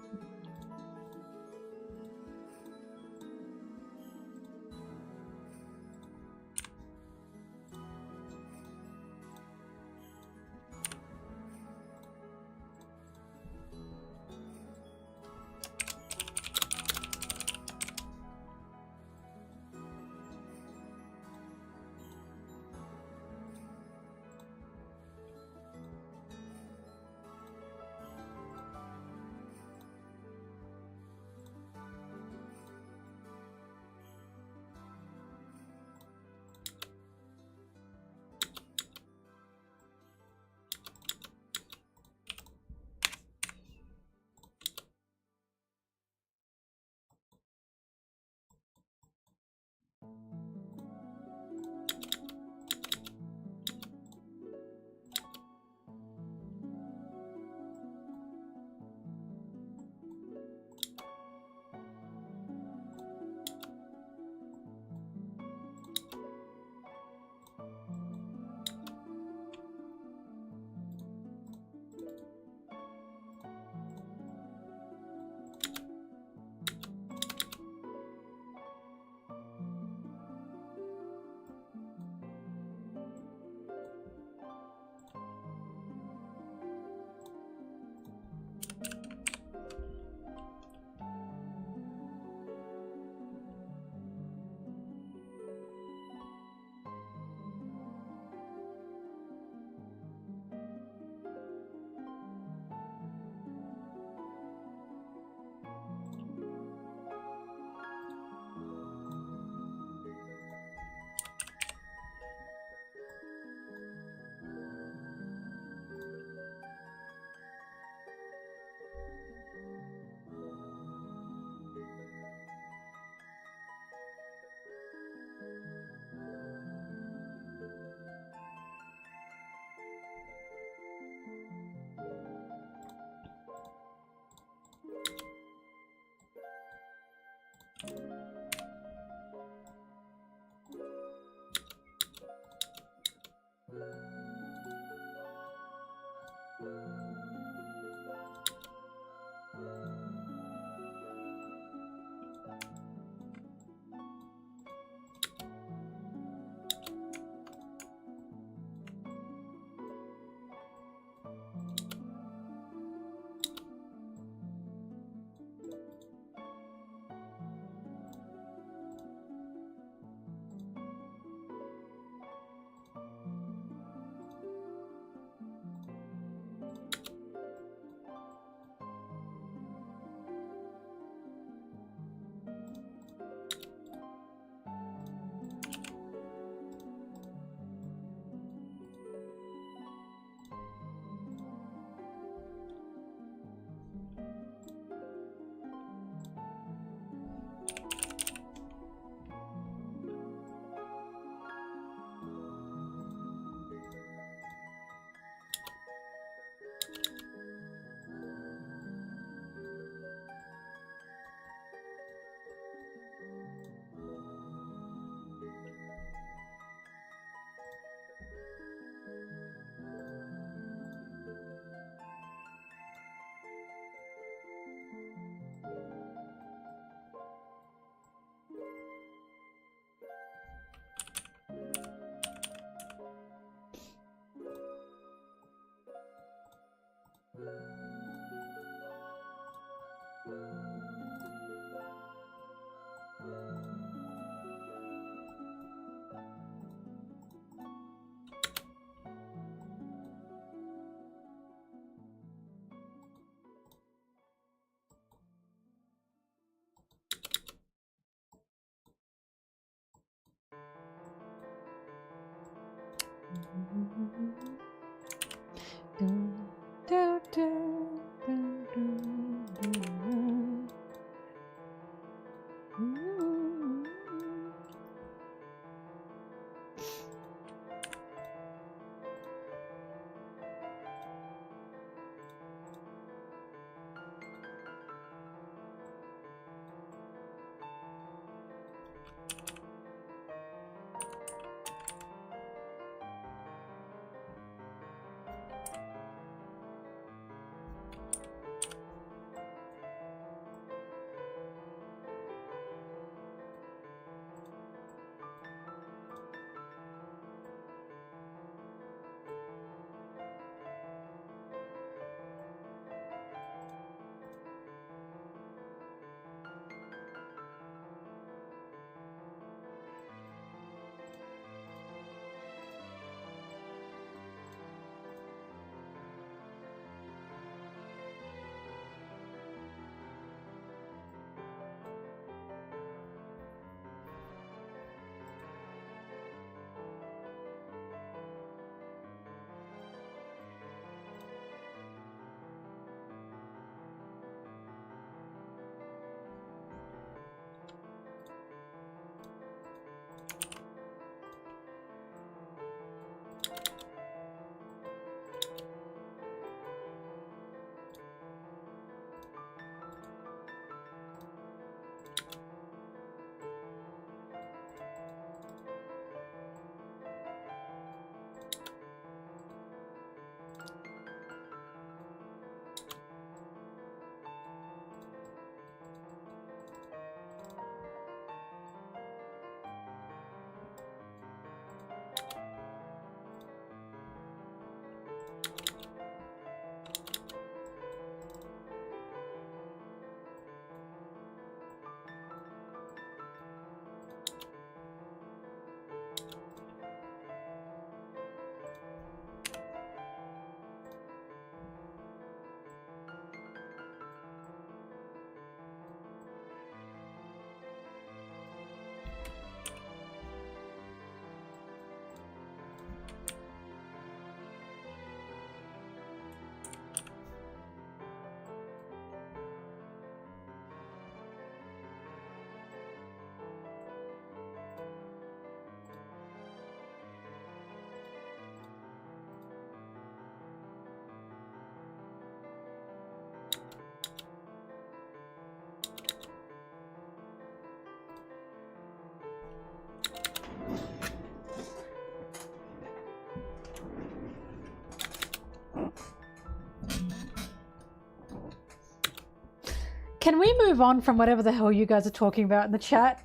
Can we move on from whatever the hell you guys are talking about in the chat?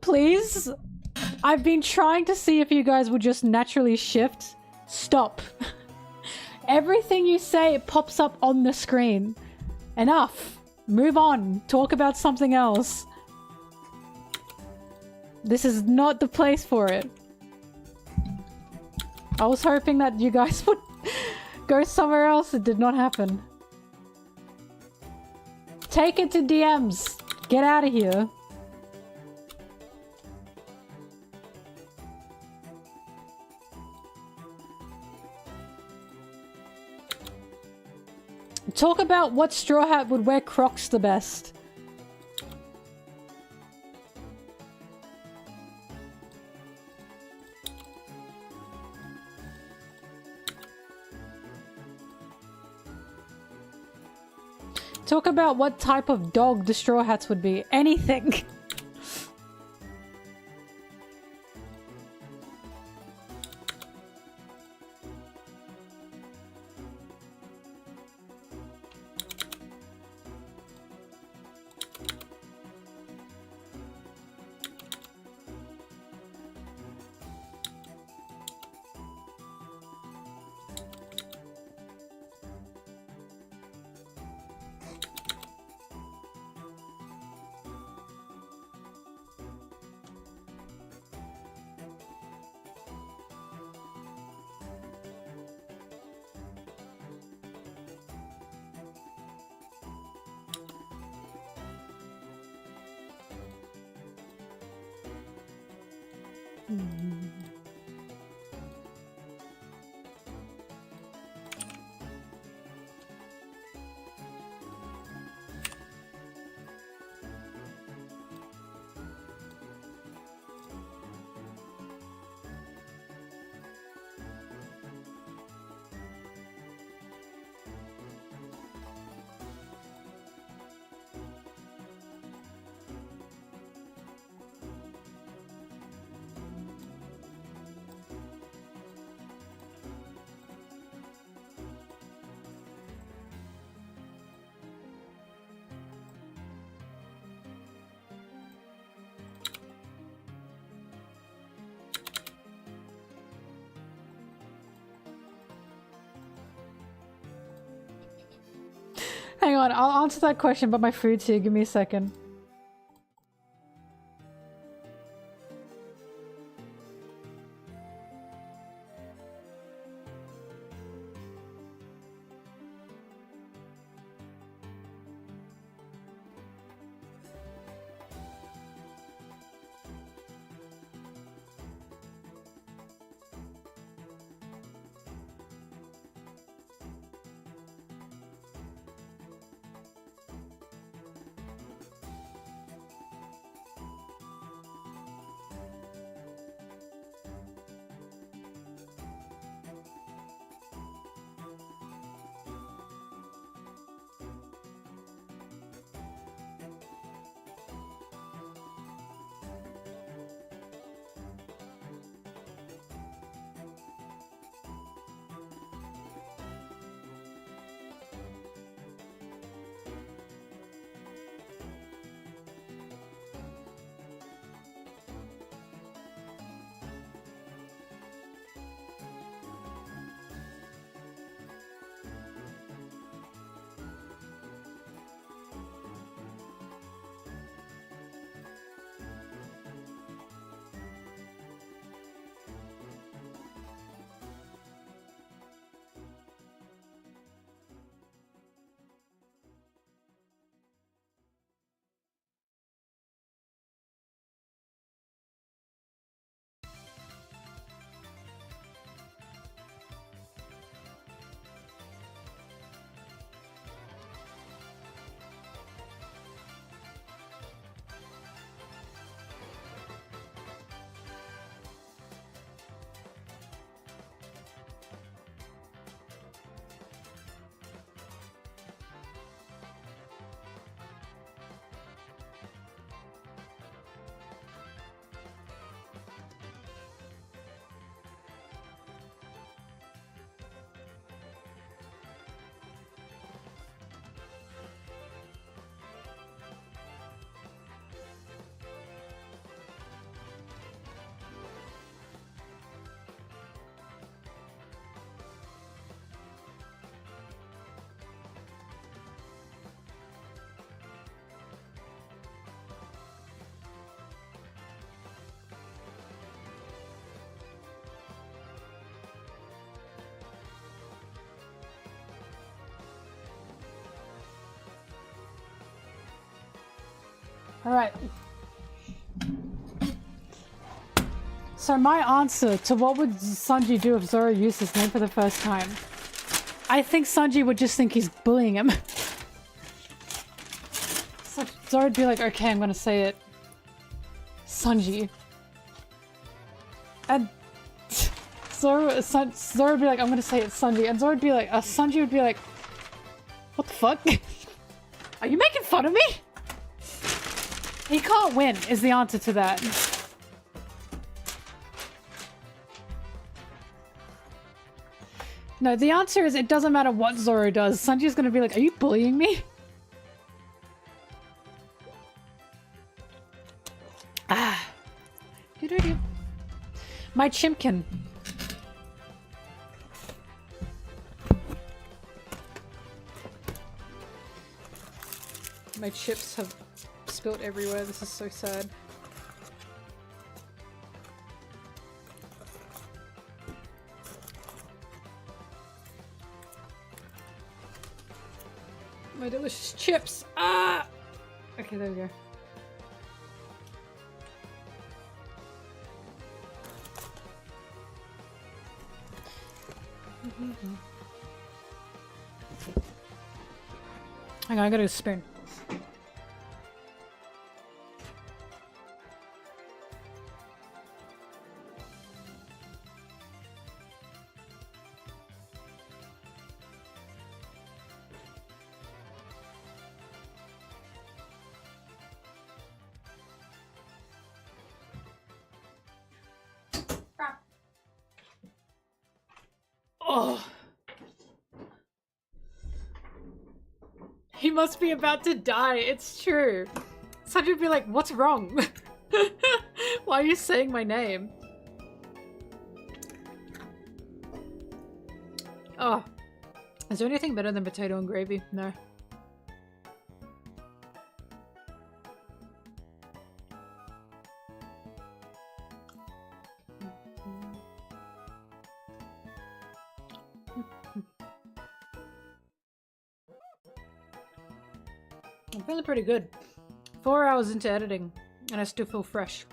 Please? I've been trying to see if you guys would just naturally shift. Stop. Everything you say pops up on the screen. Enough. Move on. Talk about something else. This is not the place for it. I was hoping that you guys would go somewhere else. It did not happen. Take it to DMs. Get out of here. Talk about what Straw Hat would wear Crocs the best. Talk about what type of dog the Straw Hats would be. Anything. Hang on, I'll answer that question, but my food's here. Give me a second. Alright. So my answer to what would Sanji do if Zoro used his name for the first time? I think Sanji would just think he's bullying him. So Zoro would be like, okay, I'm gonna say it. Sanji. And Zoro would be like, I'm gonna say it Sanji. And Zoro would be like, Sanji would be like, what the fuck? Are you making fun of me? He can't win, is the answer to that. No, the answer is it doesn't matter what Zoro does. Sanji's gonna be like, are you bullying me? Ah. Doo-doo-doo. My chimkin. My chips have spilt everywhere. This is so sad. My delicious chips! Ah! Okay, there we go. Hang on, I gotta get a spoon. Oh. He must be about to die, it's true. Sanji would be like, what's wrong? Why are you saying my name? Oh. Is there anything better than potato and gravy? No. I'm feeling pretty good. 4 hours into editing, and I still feel fresh.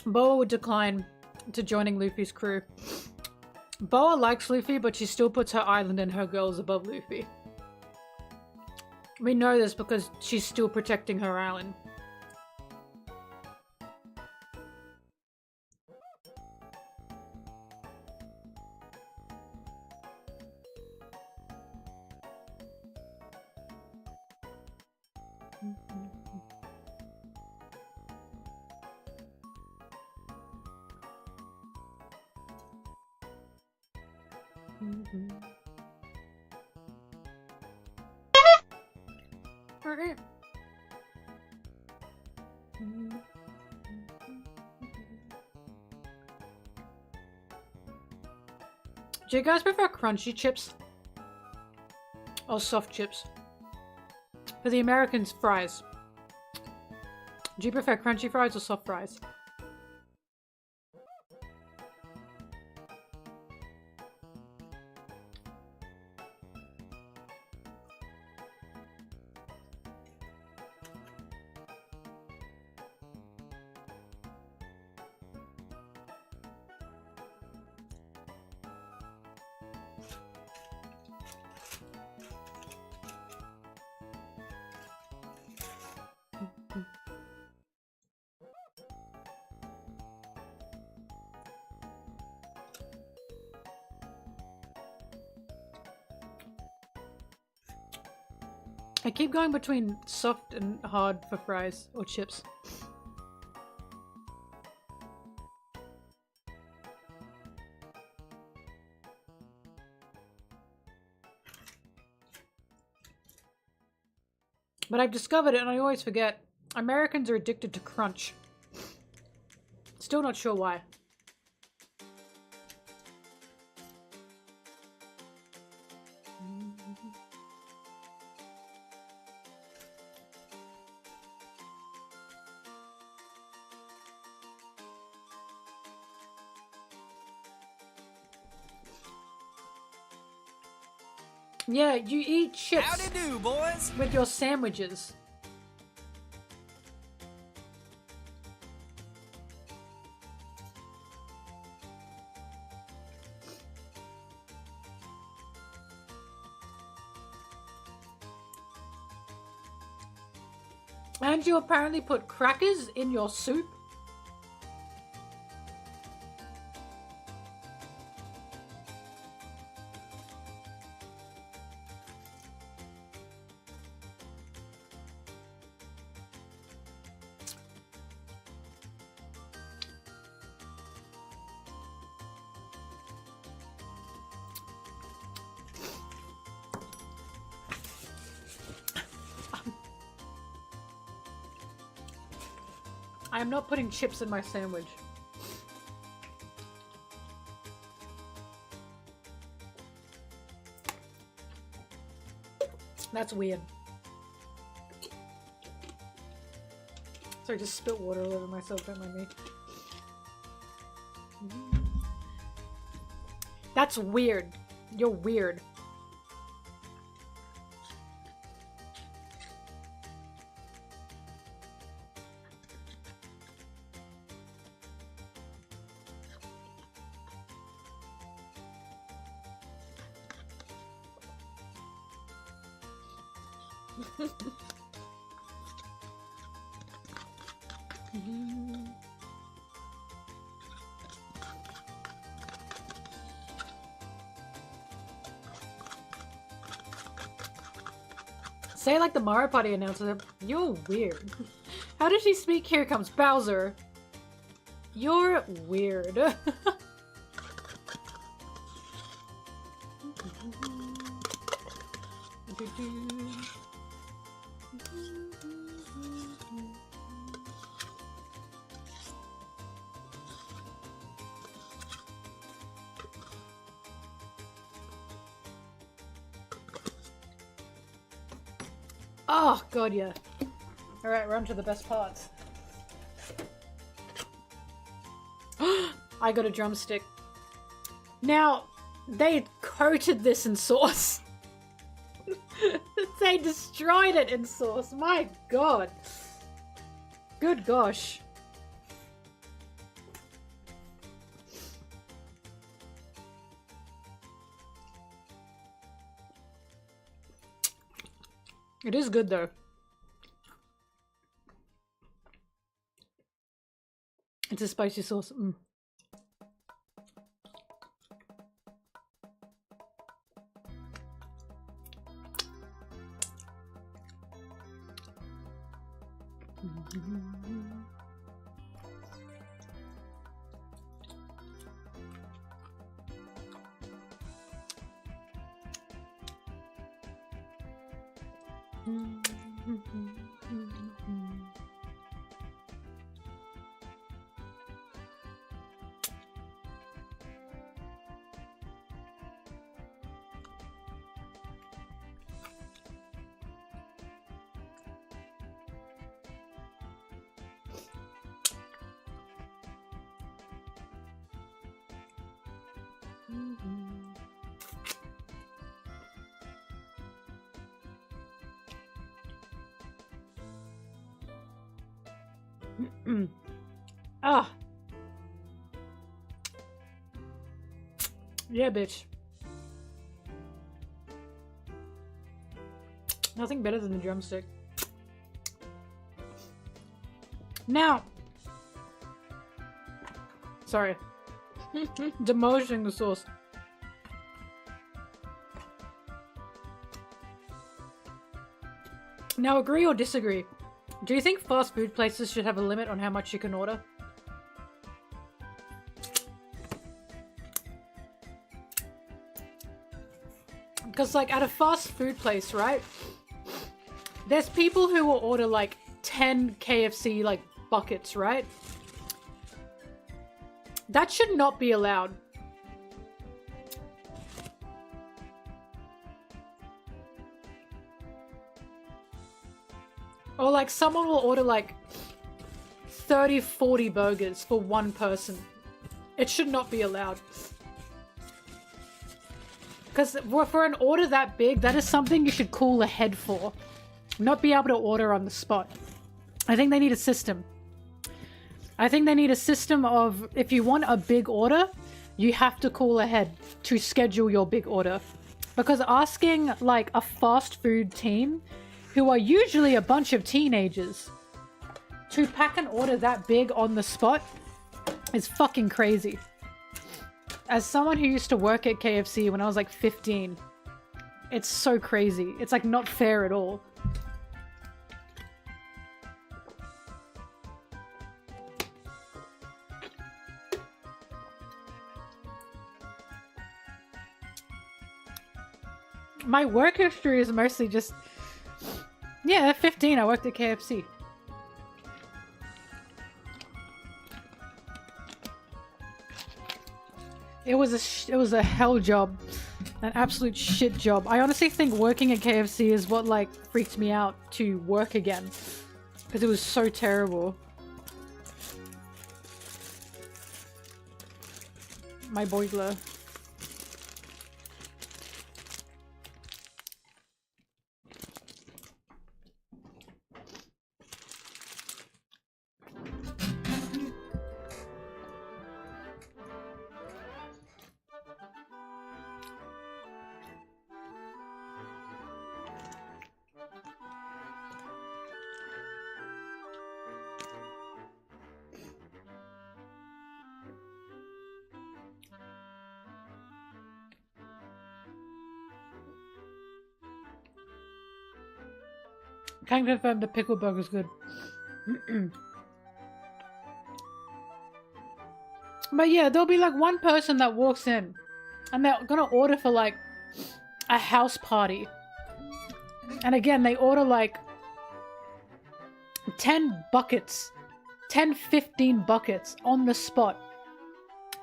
Boa would decline to joining Luffy's crew. Boa likes Luffy, but she still puts her island and her girls above Luffy. We know this because she's still protecting her island. Okay. Do you guys prefer crunchy chips or soft chips? For the Americans, fries. Do you prefer crunchy fries or soft fries? I keep going between soft and hard for fries or chips. But I've discovered it and I always forget. Americans are addicted to crunch. Still not sure why. Yeah, you eat chips. Howdy do, boys. With your sandwiches. And you apparently put crackers in your soup? I am not putting chips in my sandwich. That's weird. Sorry, just spilled water all over myself, don't mind me. That's weird. You're weird. Say like the Mario Party announcer. You're weird. How does she speak? Here comes Bowser. You're weird. Oh, God, yeah. Alright, we're on to the best parts. I got a drumstick. Now, they coated this in sauce. They destroyed it in sauce. My God. Good gosh. It is good though. It's a spicy sauce. Mm. Ah. Yeah, bitch. Nothing better than the drumstick. Now. Sorry. Demolishing the sauce. Now, agree or disagree? Do you think fast food places should have a limit on how much you can order? Because, like, at a fast food place, right? There's people who will order, like, 10 KFC, like, buckets, right? That should not be allowed. Or like someone will order like 30, 40 burgers for one person. It should not be allowed. Because for an order that big, that is something you should call ahead for. Not be able to order on the spot. I think they need a system. I think they need a system of, if you want a big order, you have to call ahead to schedule your big order. Because asking like a fast food team, who are usually a bunch of teenagers, to pack an order that big on the spot is fucking crazy. As someone who used to work at KFC when I was like 15, it's so crazy. It's like not fair at all. My work history is mostly just... Yeah, at 15 I worked at KFC. It was a hell job. An absolute shit job. I honestly think working at KFC is what like freaked me out to work again. Because it was so terrible. My boiler. Can confirm the pickle burger's good. But yeah, there'll be like one person that walks in and they're gonna order for like a house party. And again, they order like 10 buckets, 10, 15 buckets on the spot.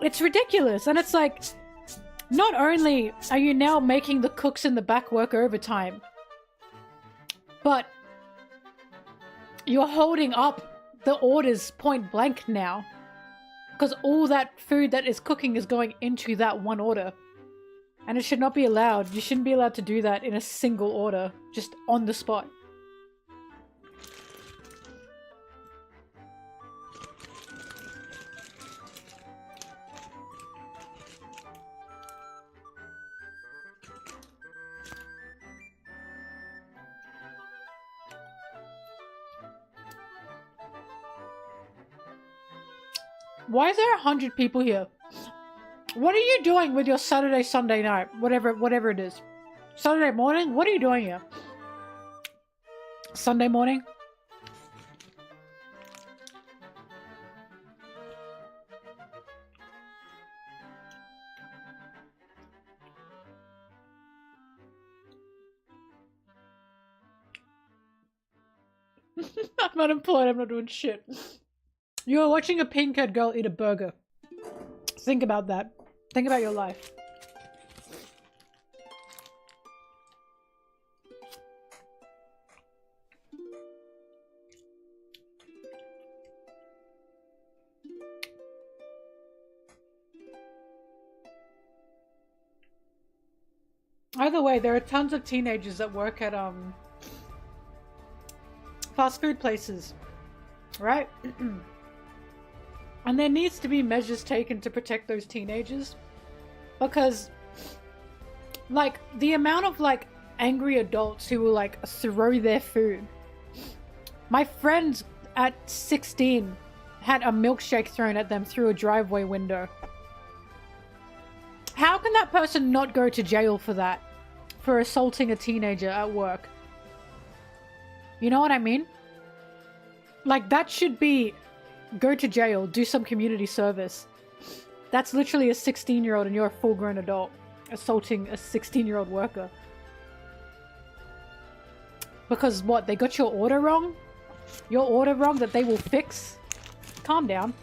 It's ridiculous. And it's like, not only are you now making the cooks in the back work overtime, but you're holding up the orders point blank now. Because all that food that is cooking is going into that one order. And it should not be allowed. You shouldn't be allowed to do that in a single order, just on the spot. Why is there 100 people here? What are you doing with your Saturday, Sunday night? Whatever it is. Saturday morning? What are you doing here? Sunday morning? I'm unemployed, I'm not doing shit. You're watching a pink-haired girl eat a burger. Think about that. Think about your life. Either way, there are tons of teenagers that work at fast food places, right? And there needs to be measures taken to protect those teenagers, because like the amount of like angry adults who will like throw their food. My friend at 16 had a milkshake thrown at them through a driveway window. How can that person not go to jail for that? For assaulting a teenager at work? You know what I mean? Like, that should be go to jail, do some community service. That's literally a 16-year-old and you're a full-grown adult assaulting a 16-year-old worker. Because what? They got your order wrong? Your order wrong that they will fix? Calm down.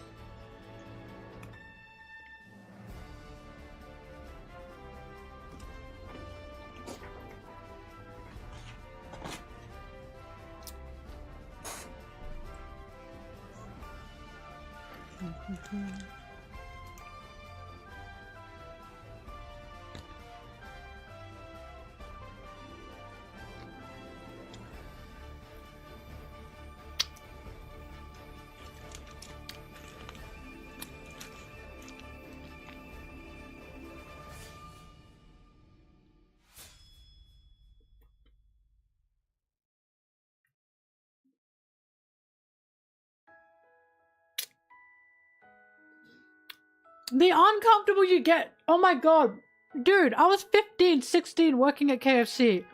The uncomfortable you get. Oh my god. Dude, I was 15, 16 working at KFC.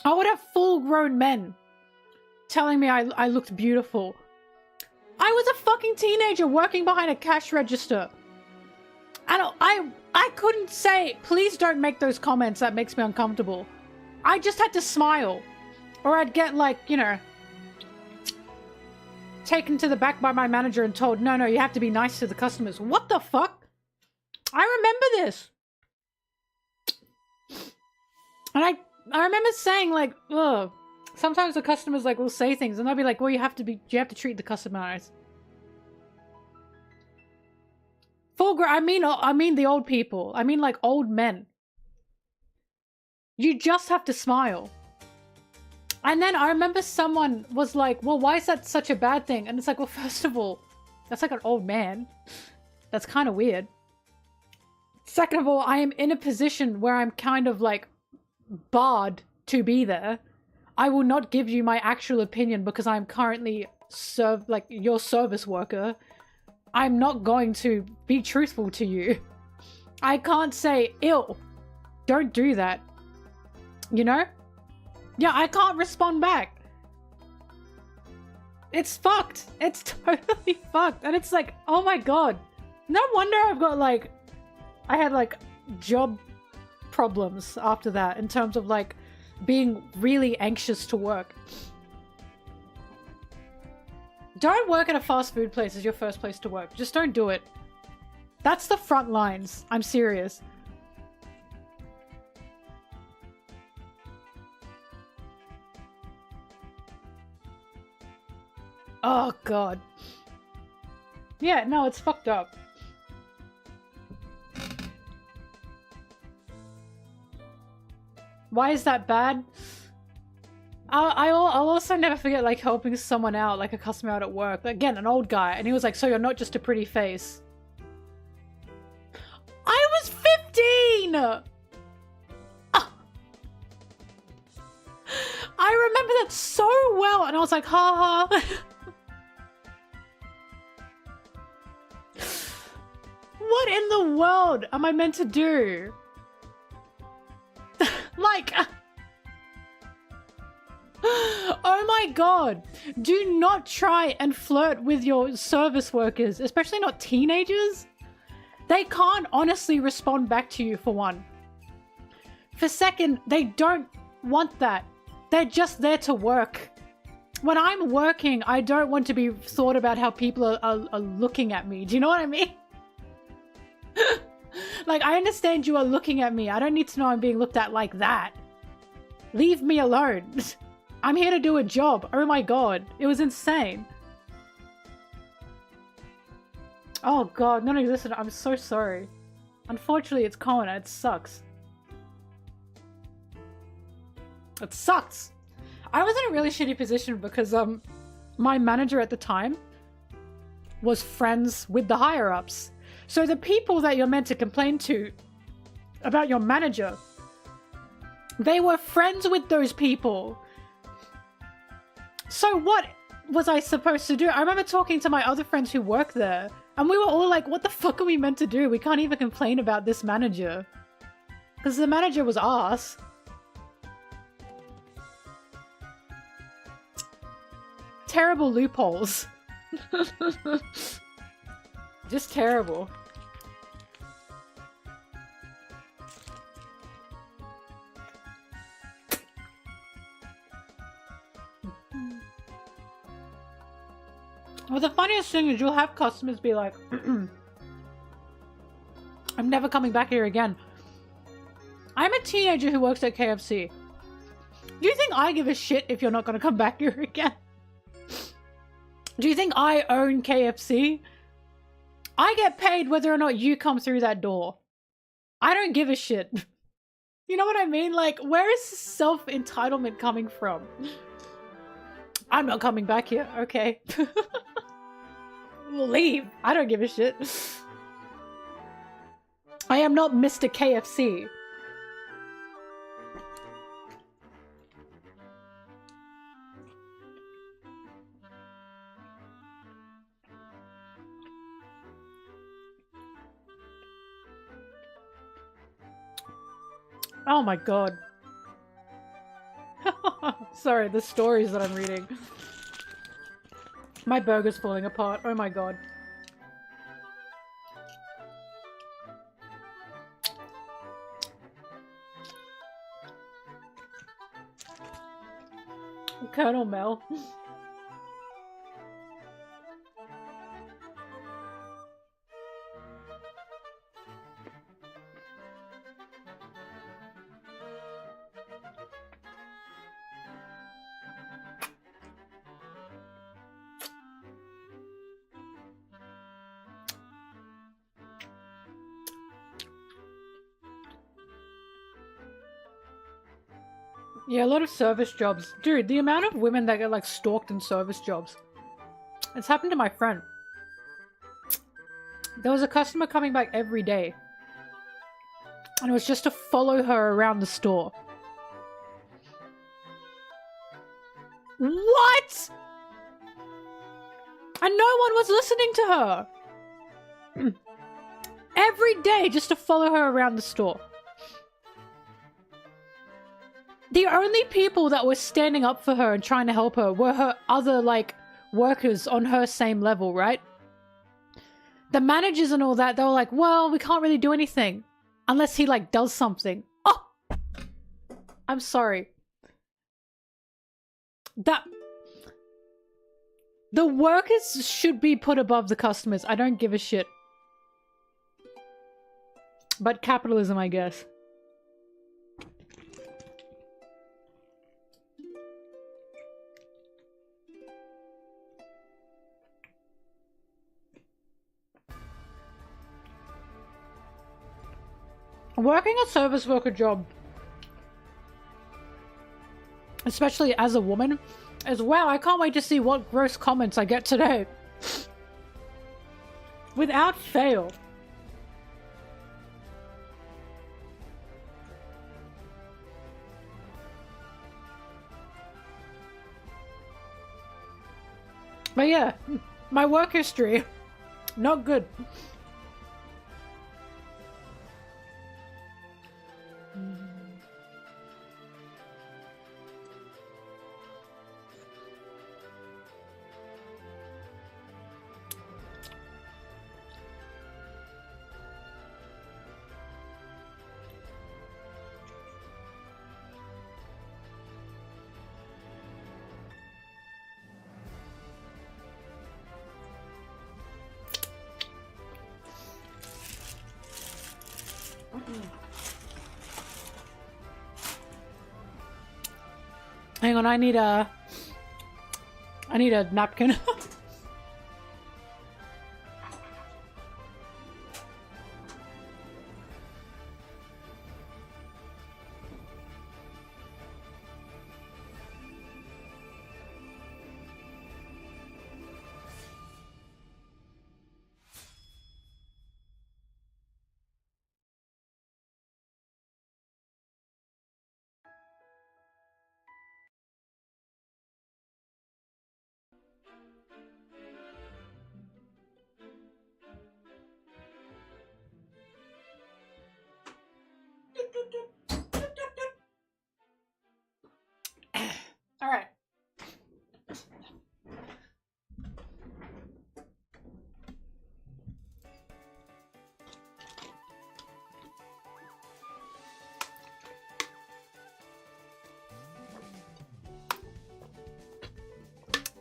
I would have full-grown men telling me I looked beautiful. I was a fucking teenager working behind a cash register. I couldn't say, please don't make those comments, that makes me uncomfortable. I just had to smile. Or I'd get like, you know, taken to the back by my manager and told, no, you have to be nice to the customers. What the fuck? I remember this. And I remember saying like, ugh. Sometimes the customers like will say things and they'll be like, well, you have to treat the customer nice. I mean the old people. I mean like old men. You just have to smile. And then I remember someone was like, well, why is that such a bad thing? And it's like, well, first of all, that's like an old man. That's kind of weird. Second of all, I am in a position where I'm kind of like barred to be there. I will not give you my actual opinion because I'm currently your service worker. I'm not going to be truthful to you. I can't say, ew, don't do that. You know? Yeah, I can't respond back. It's fucked. It's totally fucked. And it's like, oh my god. No wonder I've got like, I had like job problems after that in terms of like being really anxious to work. Don't work at a fast food place as your first place to work. Just don't do it. That's the front lines. I'm serious. Oh god. Yeah, no, it's fucked up. Why is that bad? I'll also never forget like helping someone out, like a customer out at work. Again, an old guy, and he was like, "So you're not just a pretty face." I was 15! I remember that so well, and I was like, ha ha. What in the world am I meant to do? Like, oh my god. Do not try and flirt with your service workers, especially not teenagers. They can't honestly respond back to you, for one. For second, they don't want that. They're just there to work. When I'm working, I don't want to be thought about how people are looking at me. Do you know what I mean? Like, I understand you are looking at me. I don't need to know I'm being looked at like that. Leave me alone. I'm here to do a job. Oh my god. It was insane. Oh god. No, listen. I'm so sorry. Unfortunately, it's Kona. It sucks. It sucks. I was in a really shitty position because my manager at the time was friends with the higher-ups. So the people that you're meant to complain to about your manager, they were friends with those people. So what was I supposed to do? I remember talking to my other friends who work there, and we were all like, what the fuck are we meant to do? We can't even complain about this manager. Because the manager was arse. Terrible loopholes. Just terrible. Well, the funniest thing is you'll have customers be like, I'm never coming back here again. I'm a teenager who works at KFC. Do you think I give a shit if you're not going to come back here again? Do you think I own KFC? I get paid whether or not you come through that door. I don't give a shit. You know what I mean? Like, where is this self-entitlement coming from? I'm not coming back here. Okay. We'll leave. I don't give a shit. I am not Mr. KFC. Oh my god. Sorry, the stories that I'm reading. My burger's falling apart. Oh my god. Colonel Mel. Yeah, a lot of service jobs. Dude, the amount of women that get like stalked in service jobs. It's happened to my friend. There was a customer coming back every day. And it was just to follow her around the store. What? And no one was listening to her. Every day just to follow her around the store. The only people that were standing up for her and trying to help her were her other, like, workers on her same level, right? The managers and all that, they were like, well, we can't really do anything unless he, like, does something. Oh! I'm sorry. The workers should be put above the customers. I don't give a shit. But capitalism, I guess. Working a service worker job, especially as a woman, is wow, I can't wait to see what gross comments I get today. Without fail. But yeah, my work history, not good. Hang on, I need a napkin. All right.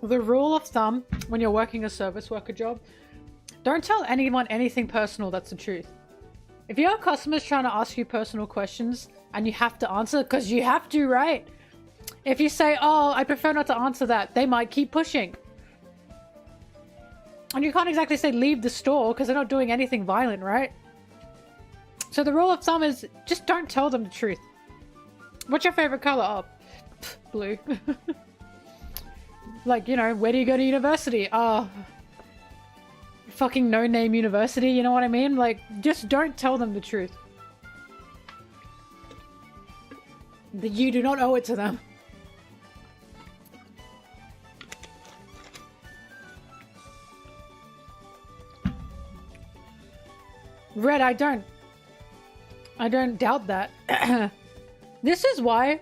The rule of thumb when you're working a service worker job, don't tell anyone anything personal that's the truth. If you have customers trying to ask you personal questions and you have to answer, because you have to, right? If you say, oh, I prefer not to answer that, they might keep pushing. And you can't exactly say leave the store because they're not doing anything violent, right? So the rule of thumb is just don't tell them the truth. What's your favorite color? Oh, blue. Like, you know, where do you go to university? Oh, fucking no-name university, you know what I mean? Like, just don't tell them the truth. You do not owe it to them. Red, I don't doubt that. This is why,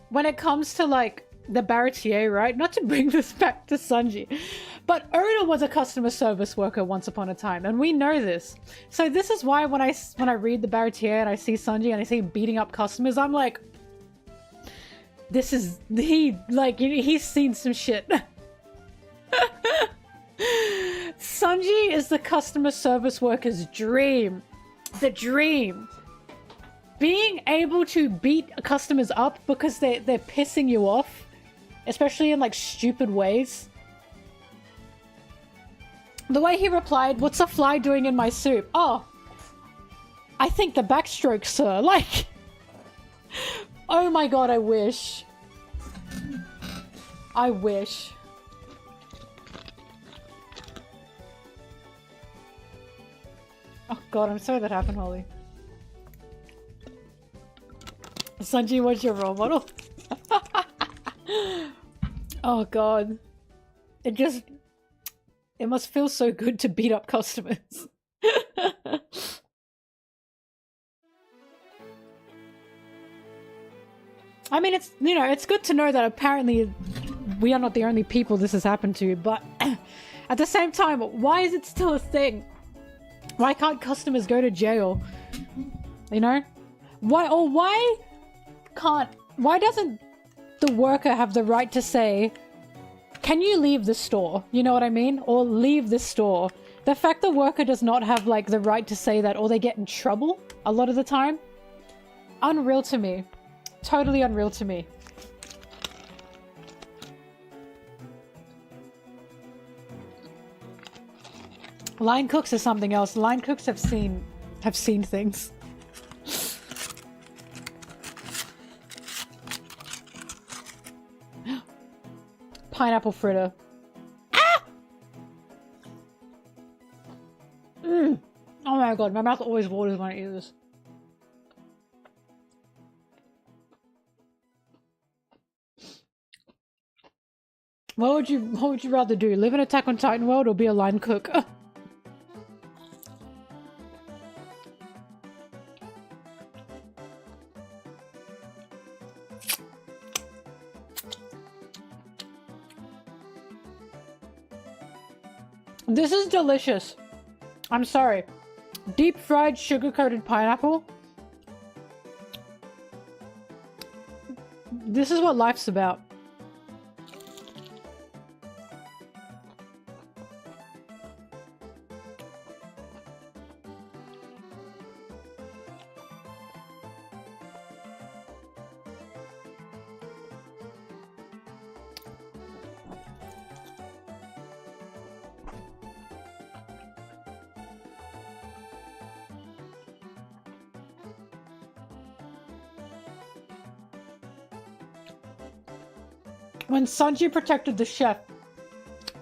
when it comes to, like, the baratier, right? Not to bring this back to Sanji, but Oda was a customer service worker once upon a time, and we know this. So this is why when I read the baratier and I see Sanji and I see him beating up customers, I'm like, this is, he's seen some shit. Sanji is the customer service worker's dream. The dream. Being able to beat customers up because they're pissing you off, especially in like stupid ways. The way he replied, "What's a fly doing in my soup?" Oh, I think the backstroke, sir. Like, oh my god, I wish. I wish. Oh god, I'm sorry that happened, Holly. Sanji, what's your role model? Oh god. It must feel so good to beat up customers. I mean, it's, you know, it's good to know that apparently we are not the only people this has happened to, but at the same time, why is it still a thing? Why can't customers go to jail? You know? Why doesn't the worker have the right to say, can you leave the store? You know what I mean? Or leave the store. The fact the worker does not have, like, the right to say that, or they get in trouble a lot of the time. Unreal to me. Totally unreal to me. Line cooks is something else. Line cooks have seen things. Pineapple fritter. Ah! Oh my god, my mouth always waters when I eat this. What would you rather do? Live in Attack on Titan world or be a line cook? This is delicious. I'm sorry. Deep fried sugar-coated pineapple. This is what life's about. When Sanji protected the chef,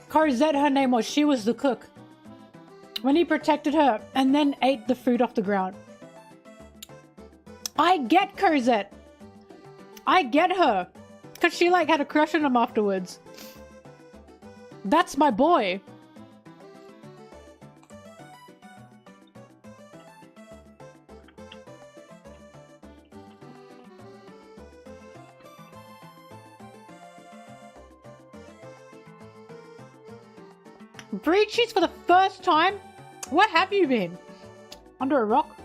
Cosette her name was, she was the cook. When he protected her and then ate the food off the ground. I get Cosette. I get her. Cause she like had a crush on him afterwards. That's my boy. Breed cheese for the first time? Where have you been? Under a rock?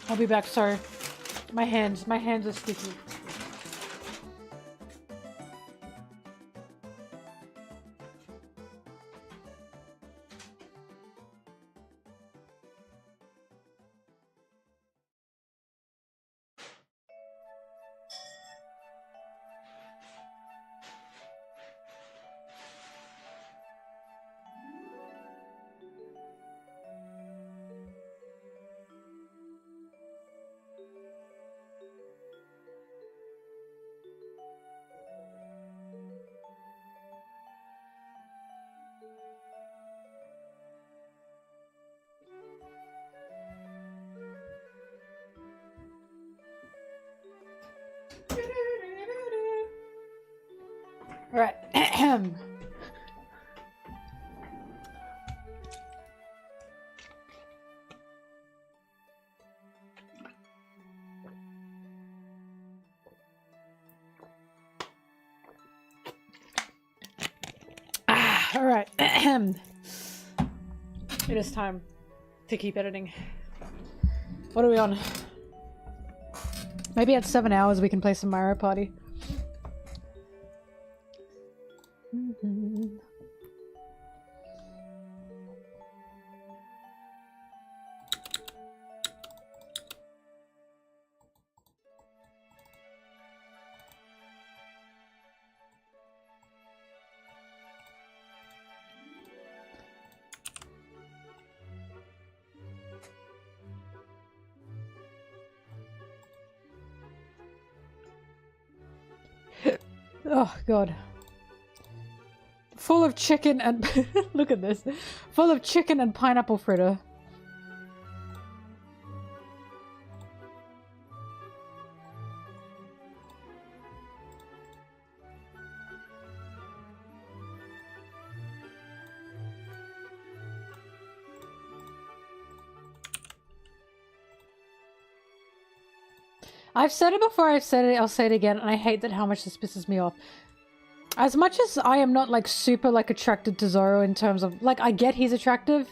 I'll be back, sorry. My hands are sticky. Right. All right. It is time to keep editing. What are we on? Maybe at 7 hours we can play some Mario Party. Oh god. Full of chicken and look at this. Full of chicken and pineapple fritter. I've said it before, I've said it, I'll say it again, and I hate that how much this pisses me off. As much as I am not, like, super, like, attracted to Zoro in terms of, like, I get he's attractive,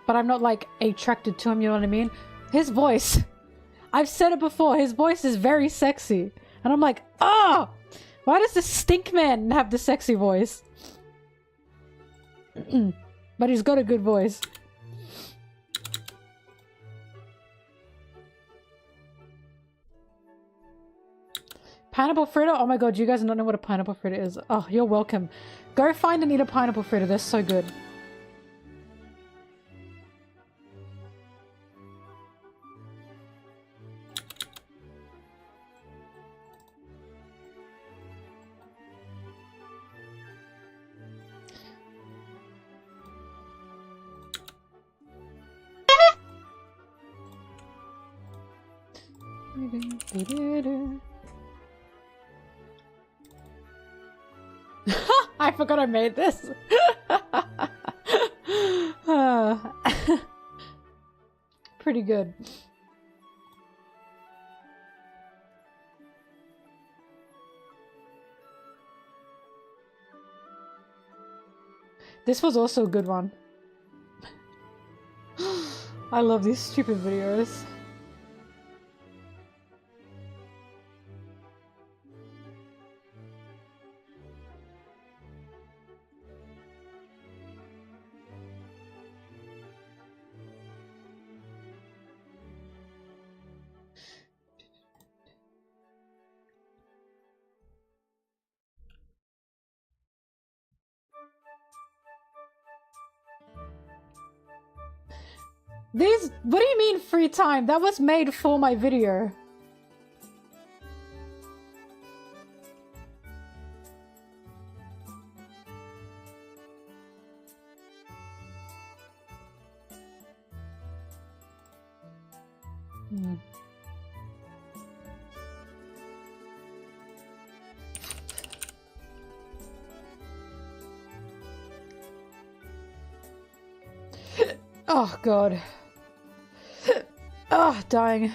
but I'm not, like, attracted to him, you know what I mean? His voice. I've said it before, his voice is very sexy. And I'm like, oh! Why does this stink man have the sexy voice? But he's got a good voice. Pineapple fritter? Oh my god, you guys don't know what a pineapple fritter is. Oh, you're welcome. Go find and eat a pineapple fritter, they're so good. I forgot I made this. Pretty good. This was also a good one. I love these stupid videos. These, what do you mean free time? That was made for my video. Oh god. Oh, dying.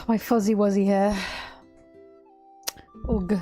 My fuzzy wuzzy hair. Ugh.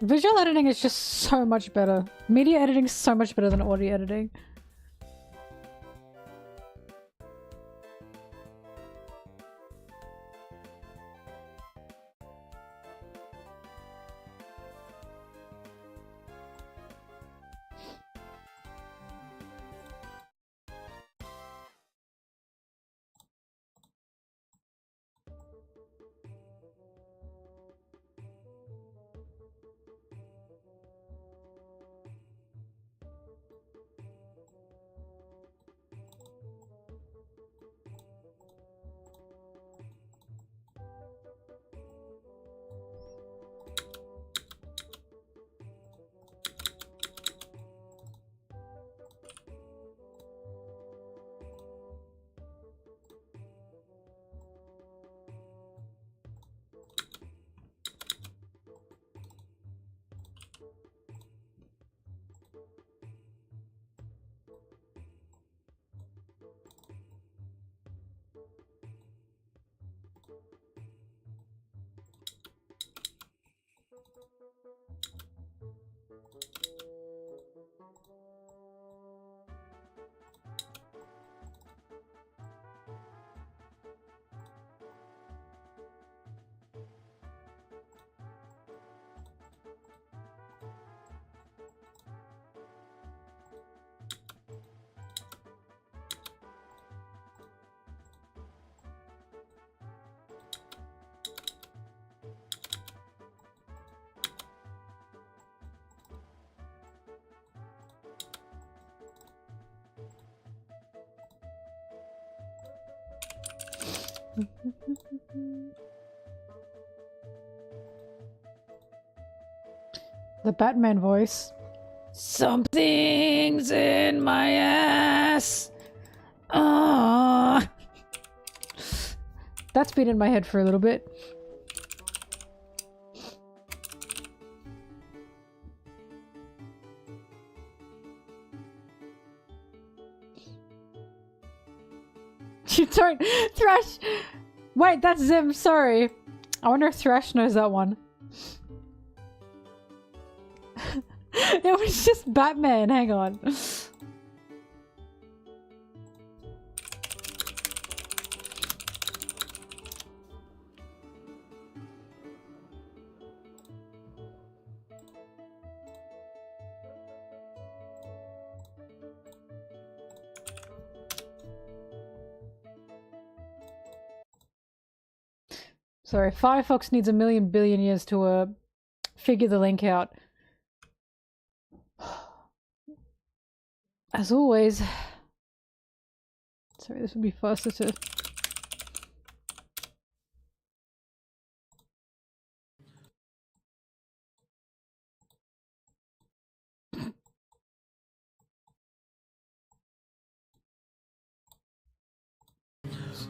Visual editing is just so much better. Media editing is so much better than audio editing. The Batman voice. Something's in my ass. Ah. That's been in my head for a little bit. You don't... Thrash! Wait, that's Zim, sorry. I wonder if Thrash knows that one. It was just Batman, hang on. Sorry, Firefox needs 1,000,000 billion years to figure the link out. As always. Sorry, this would be faster to...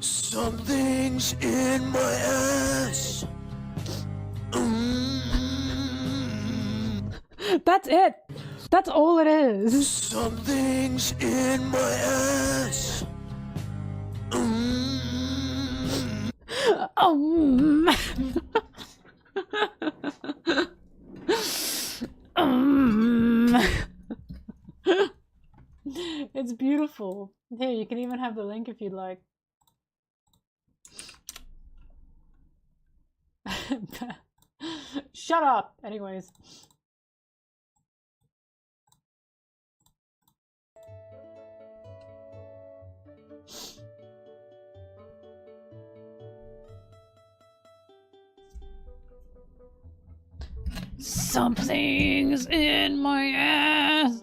Something's in my ass. That's it! That's all it is! Something's in my ass. It's beautiful. Here, you can even have the link if you'd like. Shut up! Anyways. Something's in my ass.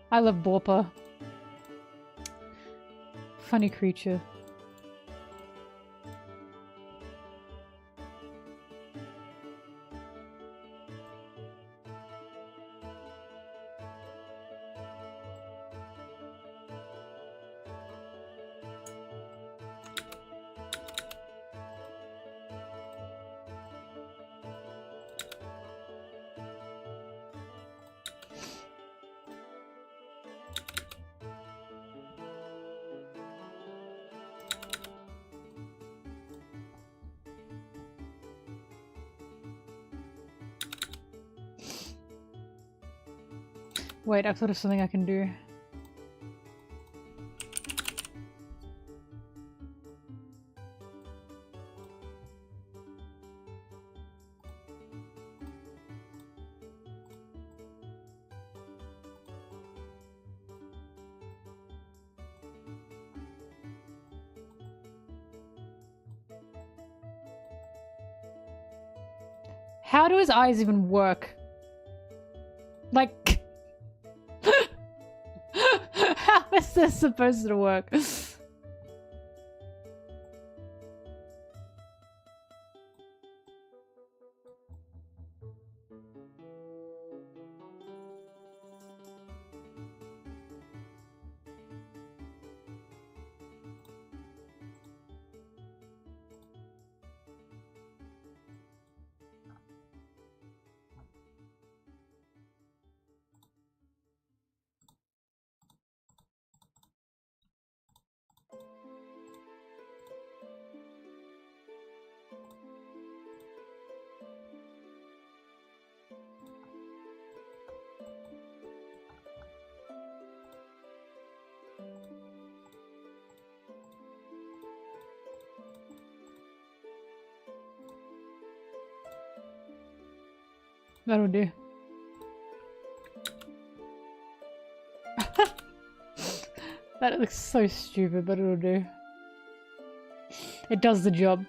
I love Borpa. Funny creature. Wait, I've thought of something I can do. How do his eyes even work? Like... How is this supposed to work? That'll do. That looks so stupid, but it'll do. It does the job.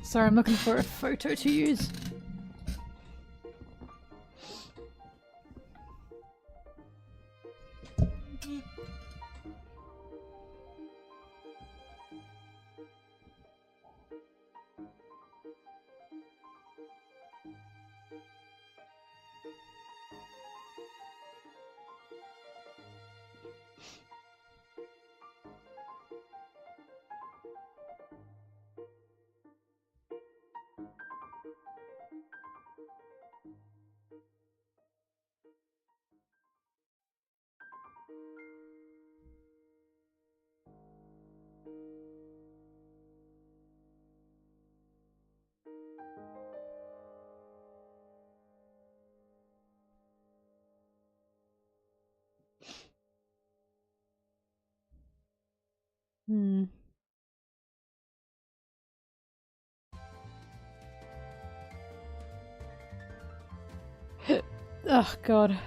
Sorry, I'm looking for a photo to use. Oh god.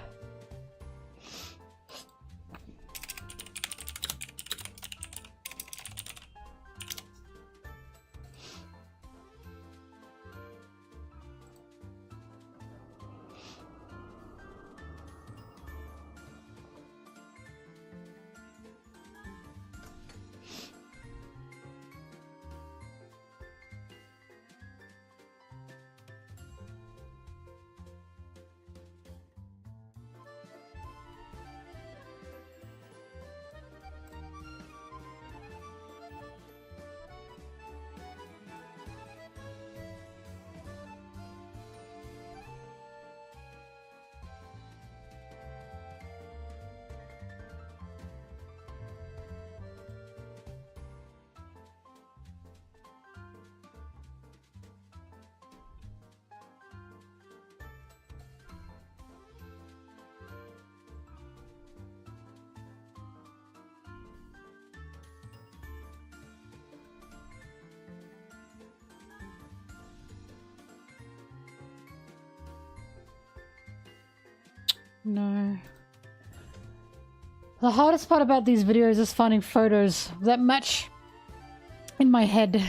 No. The hardest part about these videos is finding photos that match in my head.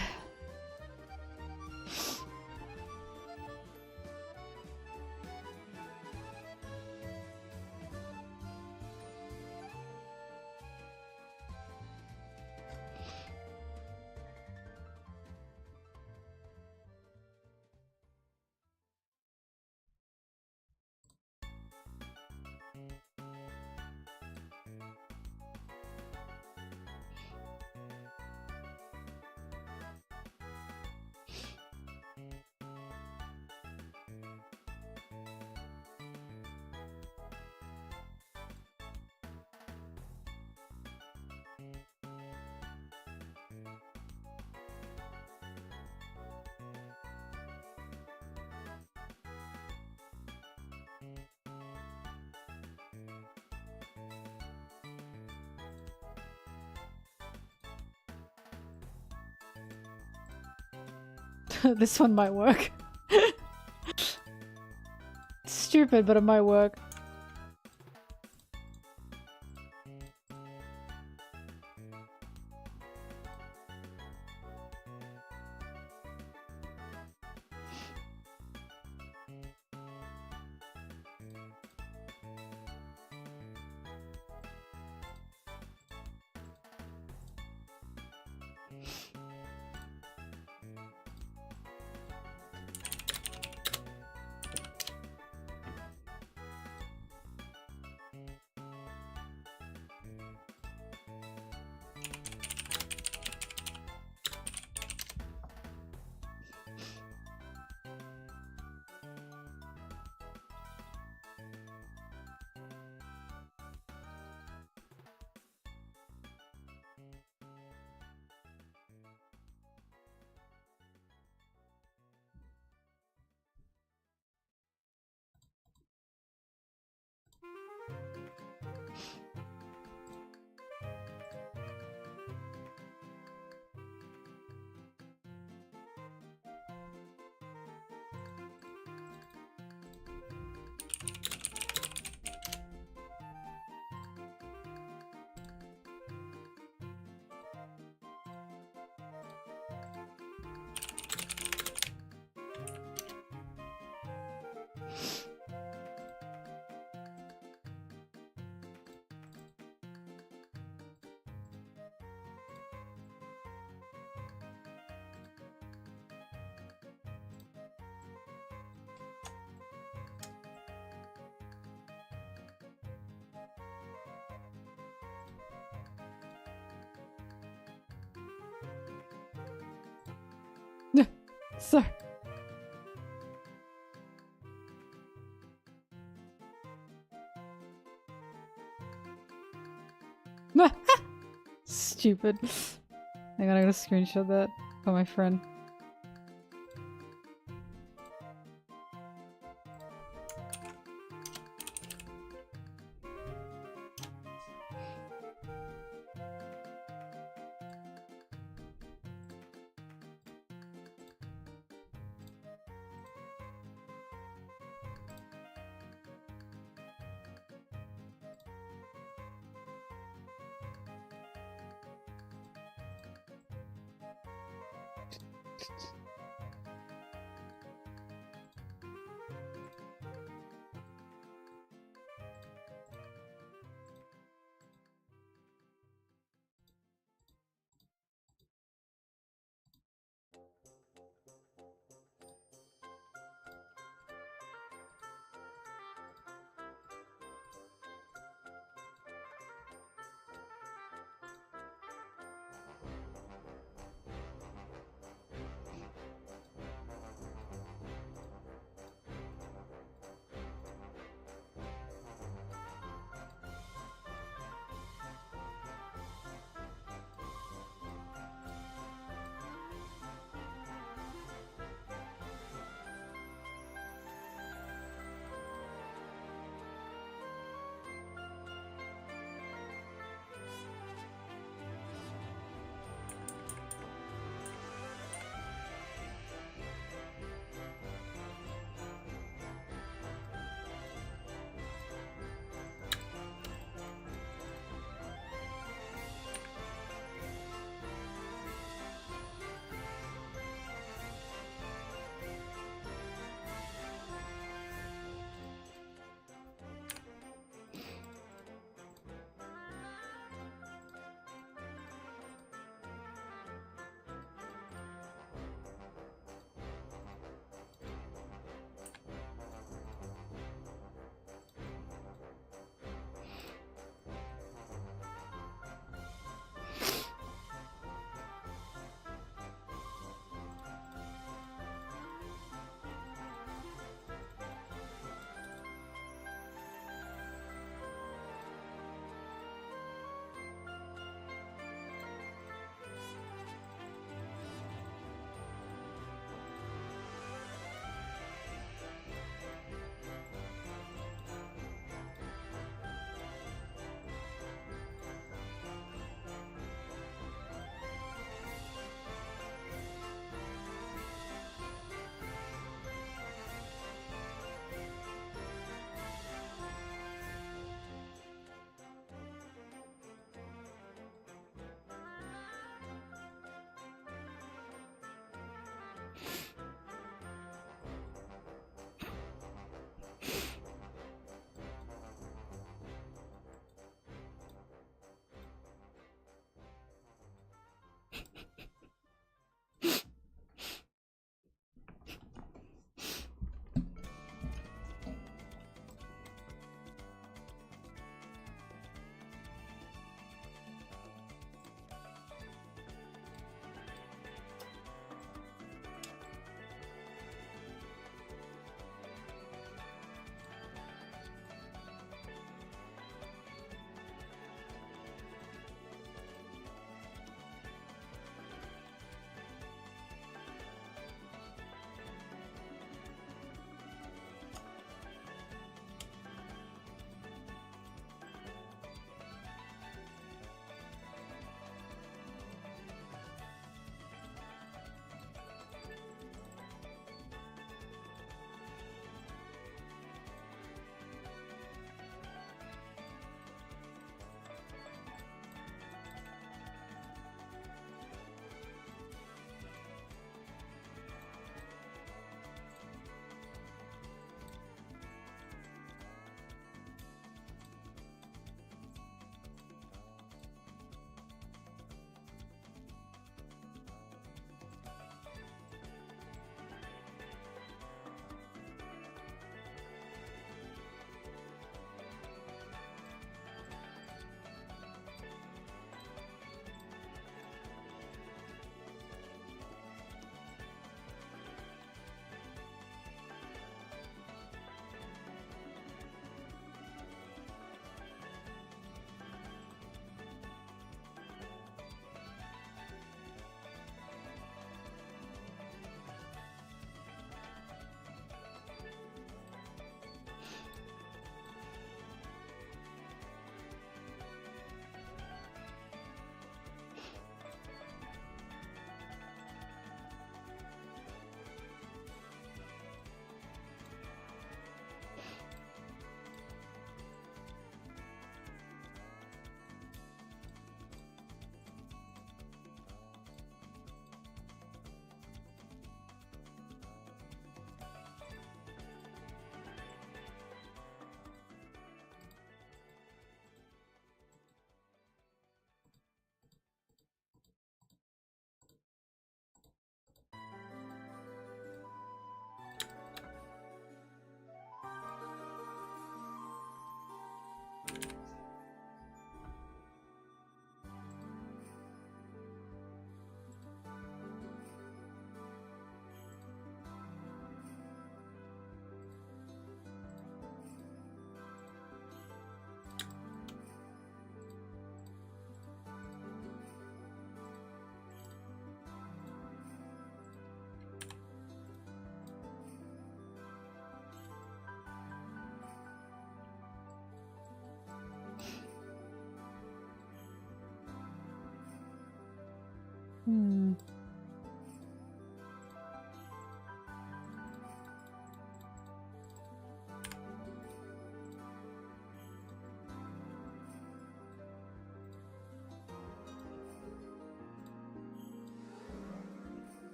This one might work. Stupid, but it might work. So... Stupid. Hang on, I'm gonna screenshot that for my friend.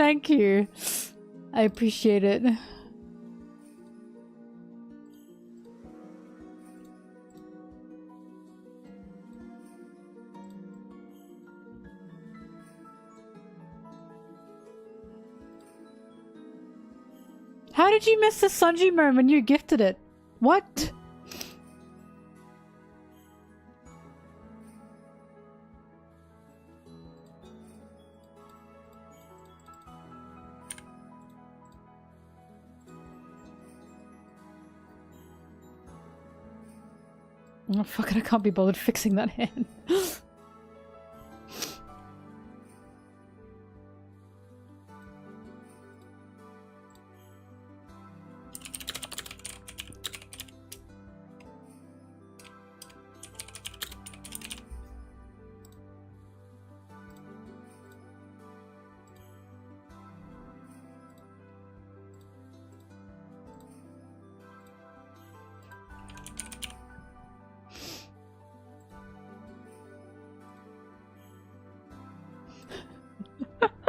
Thank you. I appreciate it. How did you miss the Sanji moment when you gifted it? What? Oh fuck it, I can't be bothered fixing that hand.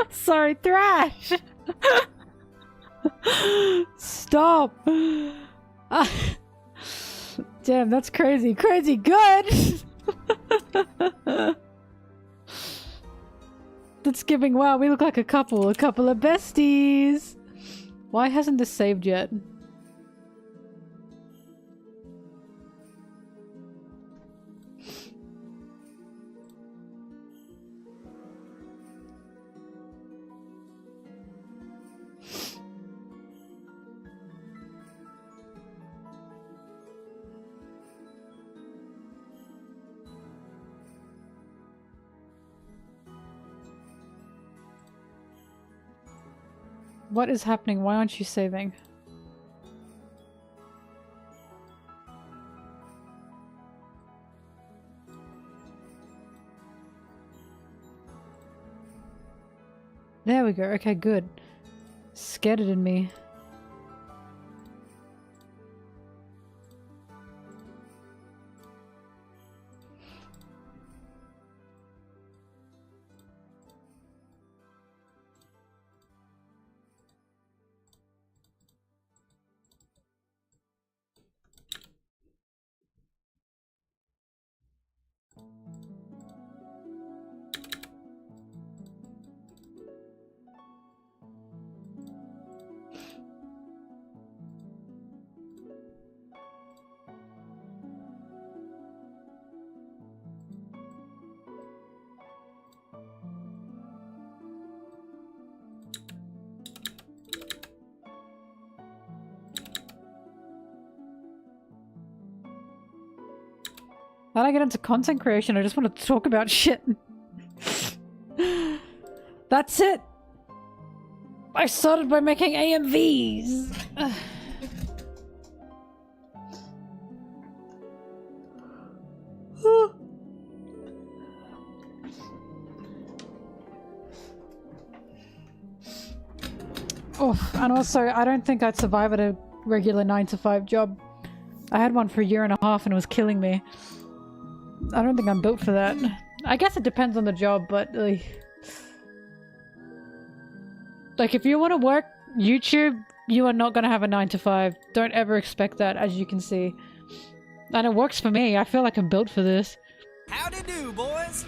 Sorry, Thrash! Stop! Damn, that's crazy. Crazy good! That's giving, wow, we look like a couple of besties! Why hasn't this saved yet? What is happening? Why aren't you saving? There we go. Okay, good. Scared it in me. How do I get into content creation? I just want to talk about shit. That's it! I started by making AMVs! Oh, and also, I don't think I'd survive at a regular 9-to-5 job. I had one for a year and a half and it was killing me. I don't think I'm built for that. I guess it depends on the job, but like if you want to work YouTube, you are not going to have a 9-to-5. Don't ever expect that, as you can see. And it works for me. I feel like I'm built for this. Howdy do, boys!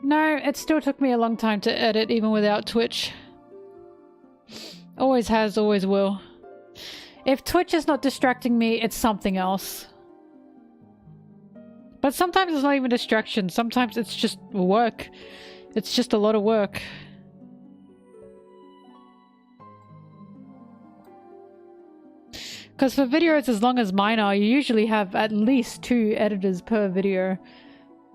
No, it still took me a long time to edit even without Twitch. Always has, always will. If Twitch is not distracting me, it's something else. But sometimes it's not even distraction. Sometimes it's just work. It's just a lot of work. Because for videos as long as mine are, you usually have at least 2 editors per video.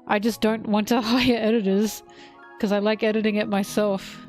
I just don't want to hire editors because I like editing it myself.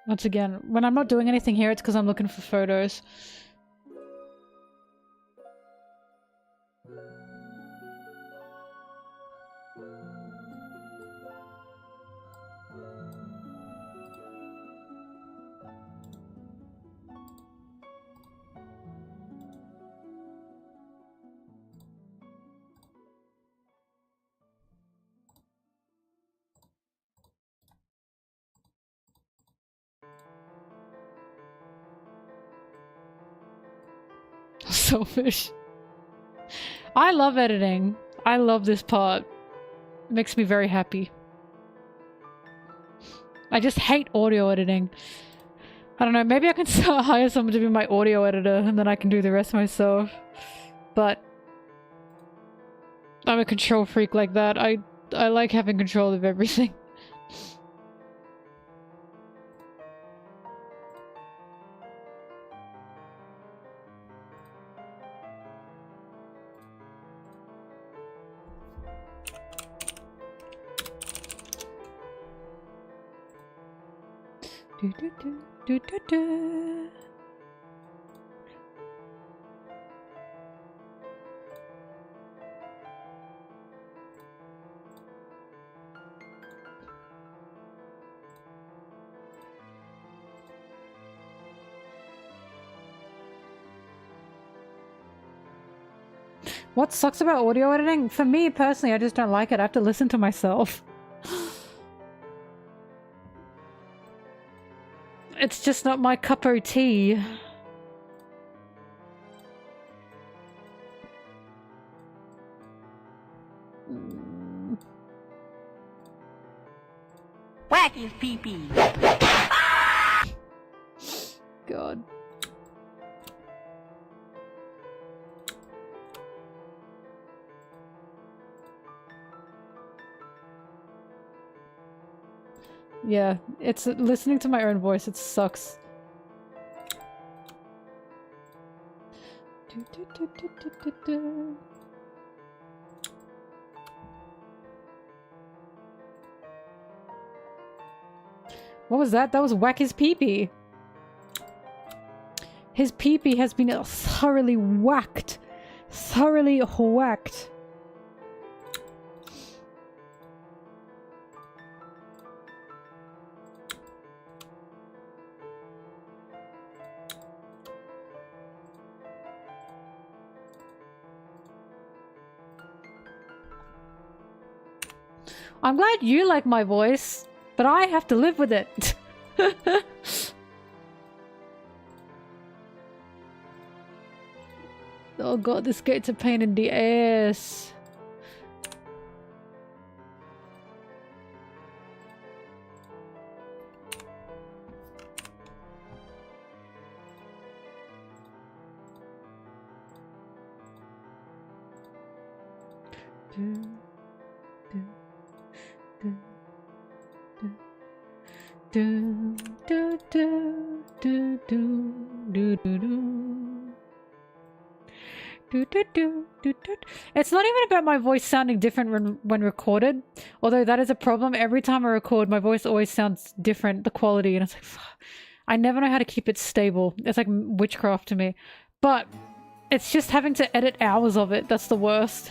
Once again, when I'm not doing anything here, it's because I'm looking for photos. Selfish. I love editing. I love this part. It makes me very happy. I just hate audio editing. I don't know, maybe I can hire someone to be my audio editor and then I can do the rest myself. But I'm a control freak like that. I like having control of everything. Do, do, do, do, do, do. What sucks about audio editing? For me personally, I just don't like it. I have to listen to myself. It's just not my cup of tea. Whack his pee-pee. God. Yeah, it's listening to my own voice, it sucks. What was that? That was whack his pee-pee. His pee-pee has been thoroughly whacked. Thoroughly whacked. I'm glad you like my voice, but I have to live with it. Oh god, this gate's a pain in the ass. It's not even about my voice sounding different when recorded, although that is a problem. Every time I record, my voice always sounds different, the quality, and it's like, I never know how to keep it stable. It's like witchcraft to me. But it's just having to edit hours of it that's the worst.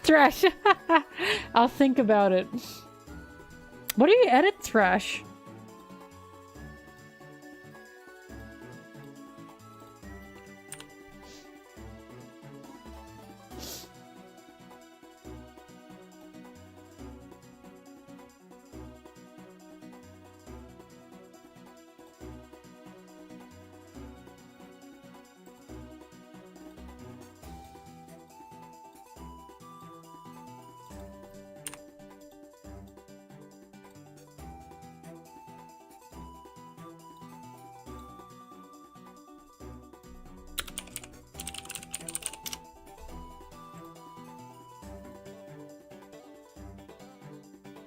Thrash. I'll think about it. What do you edit, Thrash?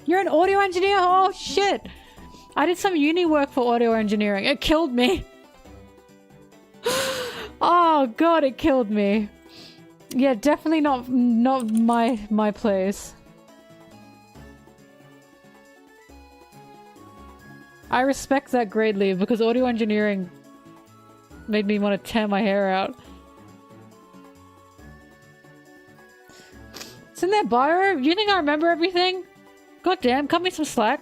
You're an audio engineer? Oh shit! I did some uni work for audio engineering. It killed me. Oh god, it killed me. Yeah, definitely not my place. I respect that greatly because audio engineering made me want to tear my hair out. It's in their bio? You think I remember everything? God damn, cut me some slack.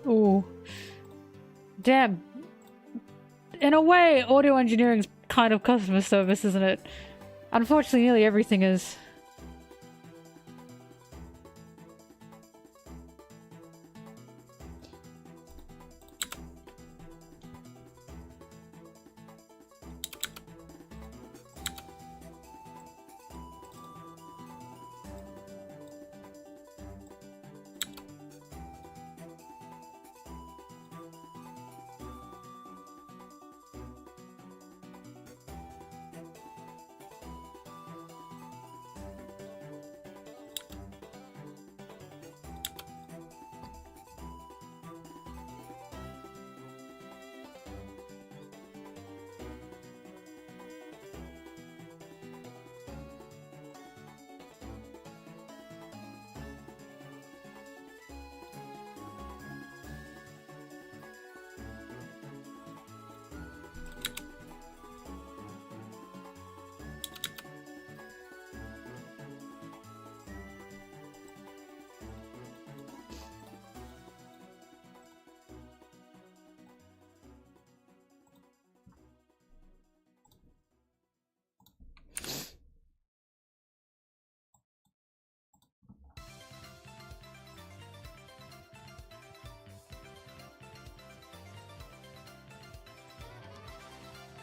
Ooh. Damn. In a way, audio engineering's kind of customer service, isn't it? Unfortunately, nearly everything is.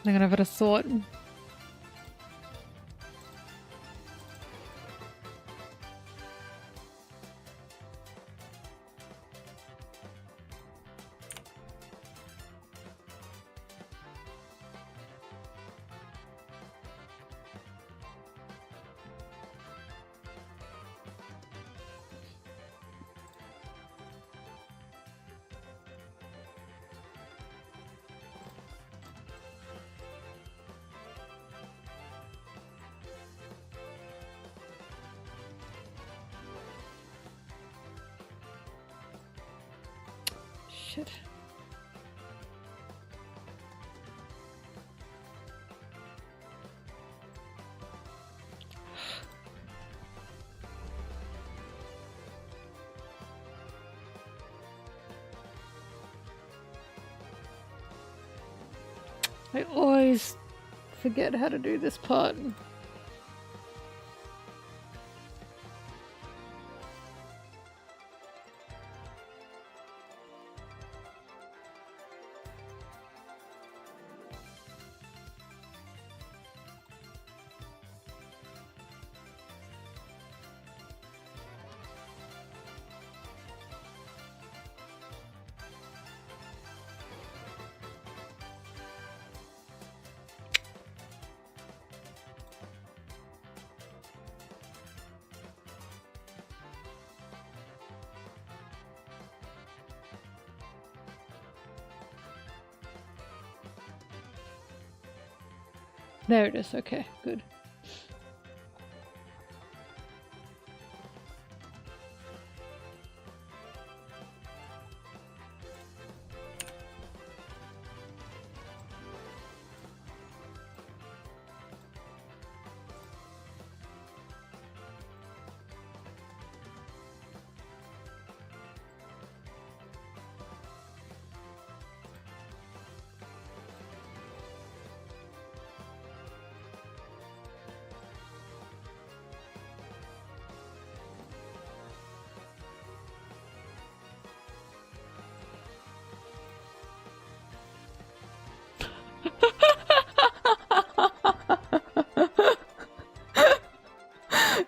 I'm gonna have a thought. Shit. I always forget how to do this part. There it is. Okay, good.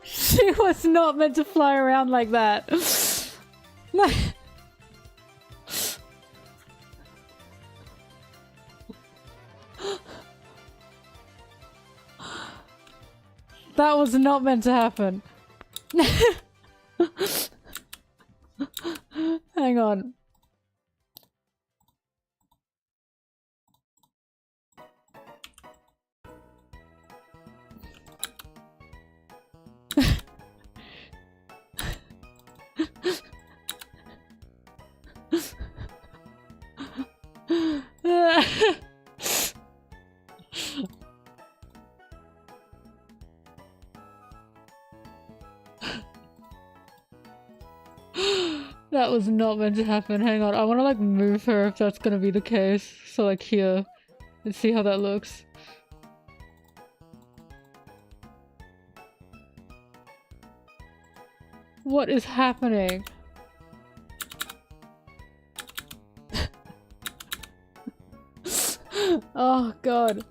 She was not meant to fly around like that. That was not meant to happen. Hang on. That was not meant to happen. Hang on, I want to like move her if that's gonna be the case. So like here, and see how that looks. What is happening? Oh god.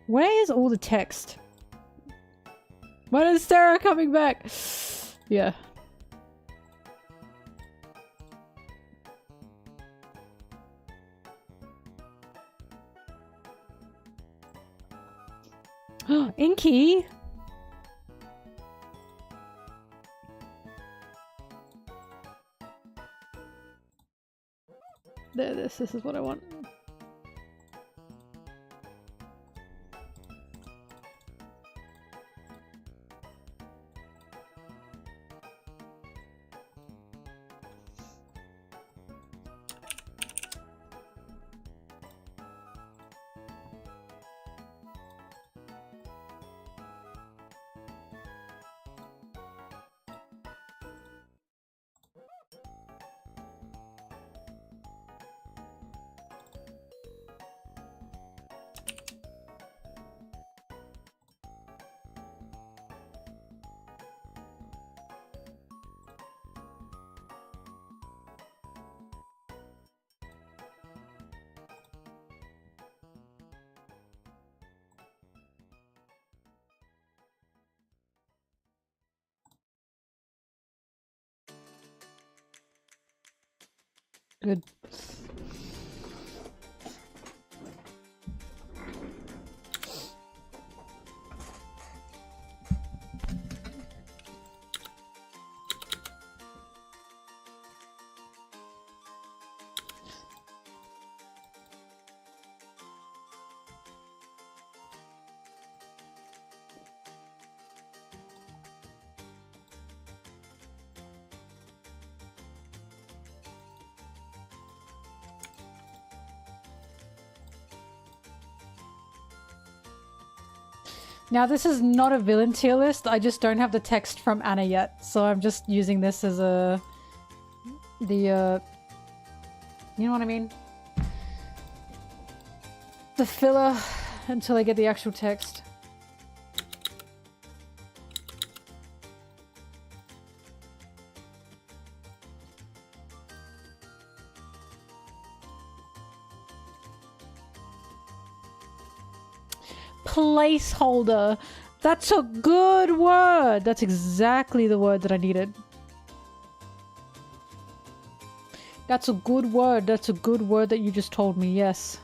Where is all the text? When is Sarah coming back? Yeah. Inky! There, this is what I want. Good. Now this is not a villain tier list, I just don't have the text from Anna yet, so I'm just using this as a... you know what I mean? The filler until I get the actual text. Placeholder. That's a good word. That's exactly the word that I needed. That's a good word. That's a good word that you just told me. Yes.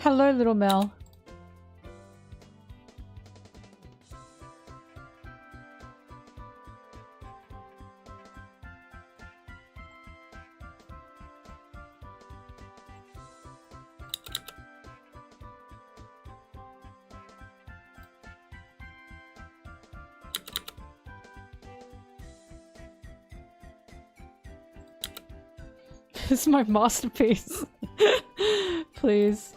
Hello, little Mel. This is my masterpiece. Please.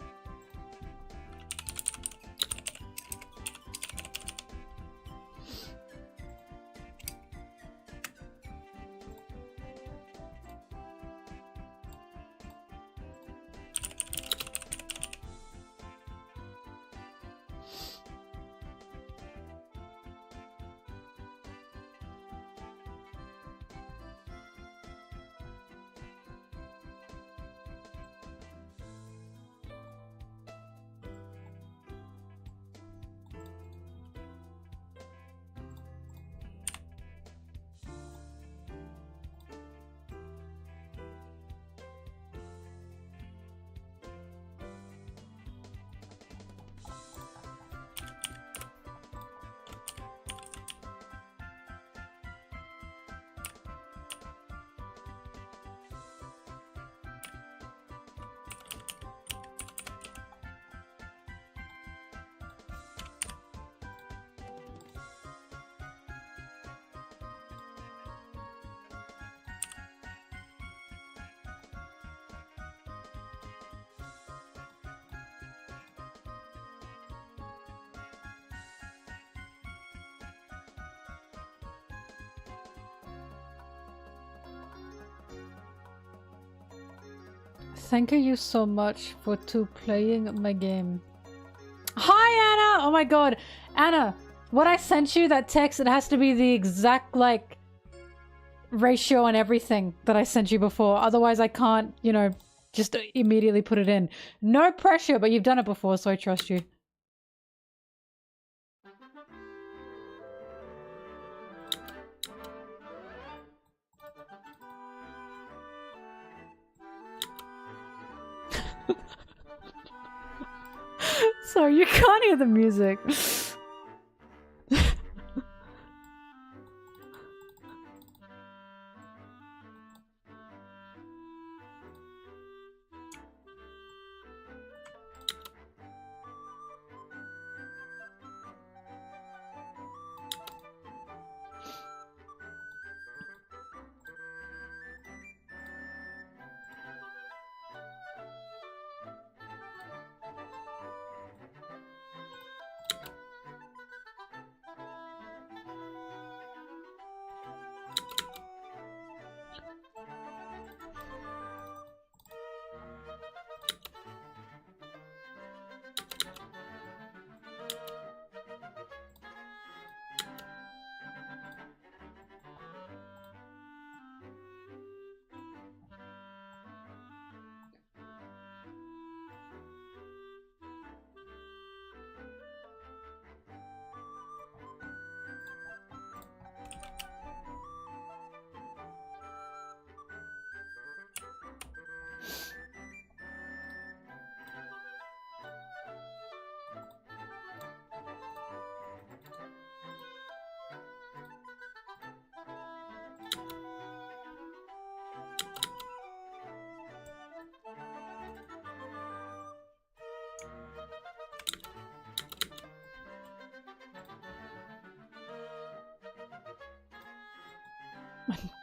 Thank you so much for playing my game. Hi, Anna! Oh my god. Anna, what I sent you, that text, it has to be the exact, like, ratio and everything that I sent you before. Otherwise, I can't, you know, just immediately put it in. No pressure, but you've done it before, so I trust you. Sorry, you can't hear the music.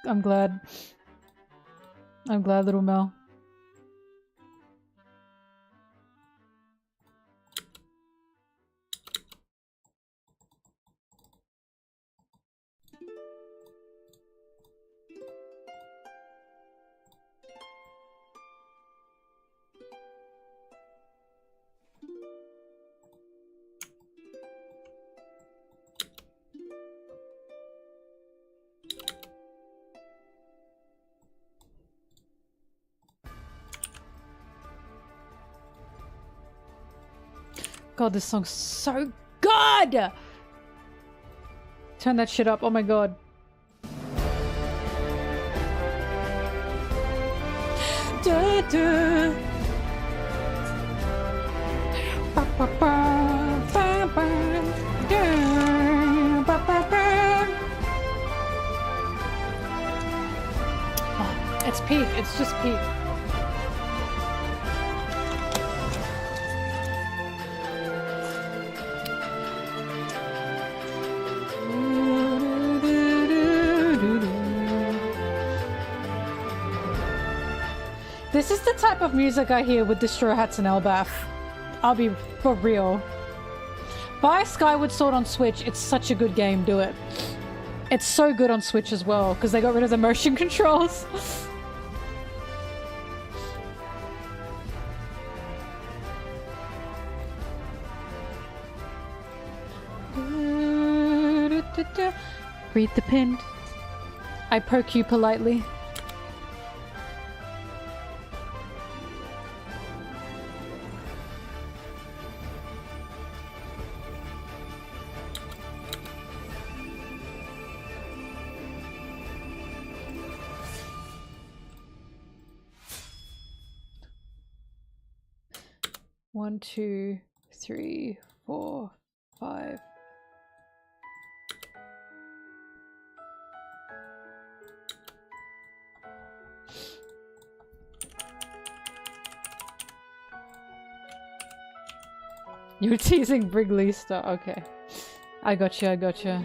I'm glad. I'm glad, little Mel. God, this song's so good! Turn that shit up, oh my god. Da, da. Ba, ba, ba, ba, ba, da, ba, ba, ba. Oh, it's peak, it's just peak. This is the type of music I hear with the Straw Hats and Elbaf. I'll be for real. Buy Skyward Sword on Switch. It's such a good game. Do it. It's so good on Switch as well because they got rid of the motion controls. Read the pin. I poke you politely. One, two, three, four, five. You were teasing Brigley stuff. Okay. I gotcha, I gotcha.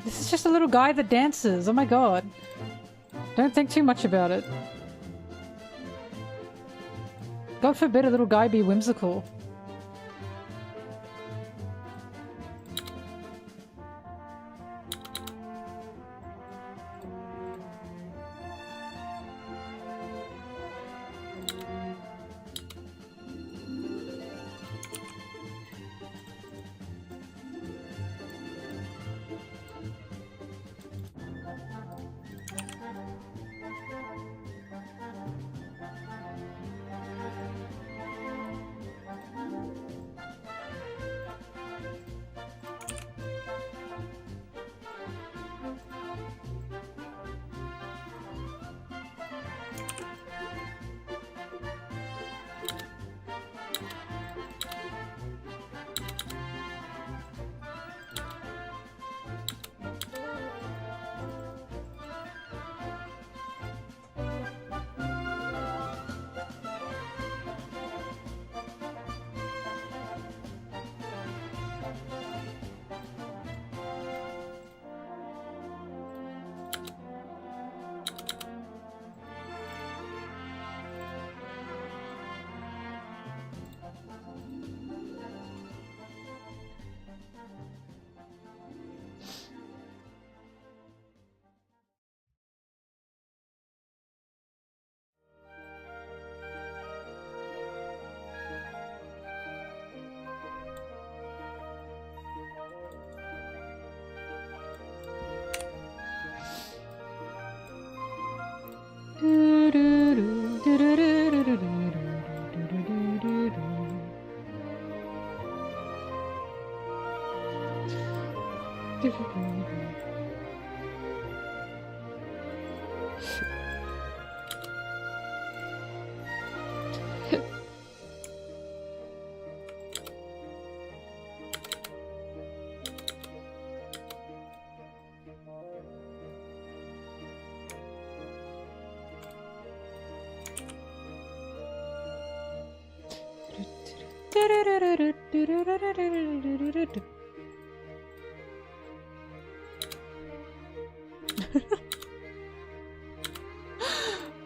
This is just a little guy that dances. Oh my god. Don't think too much about it. God forbid a little guy be whimsical.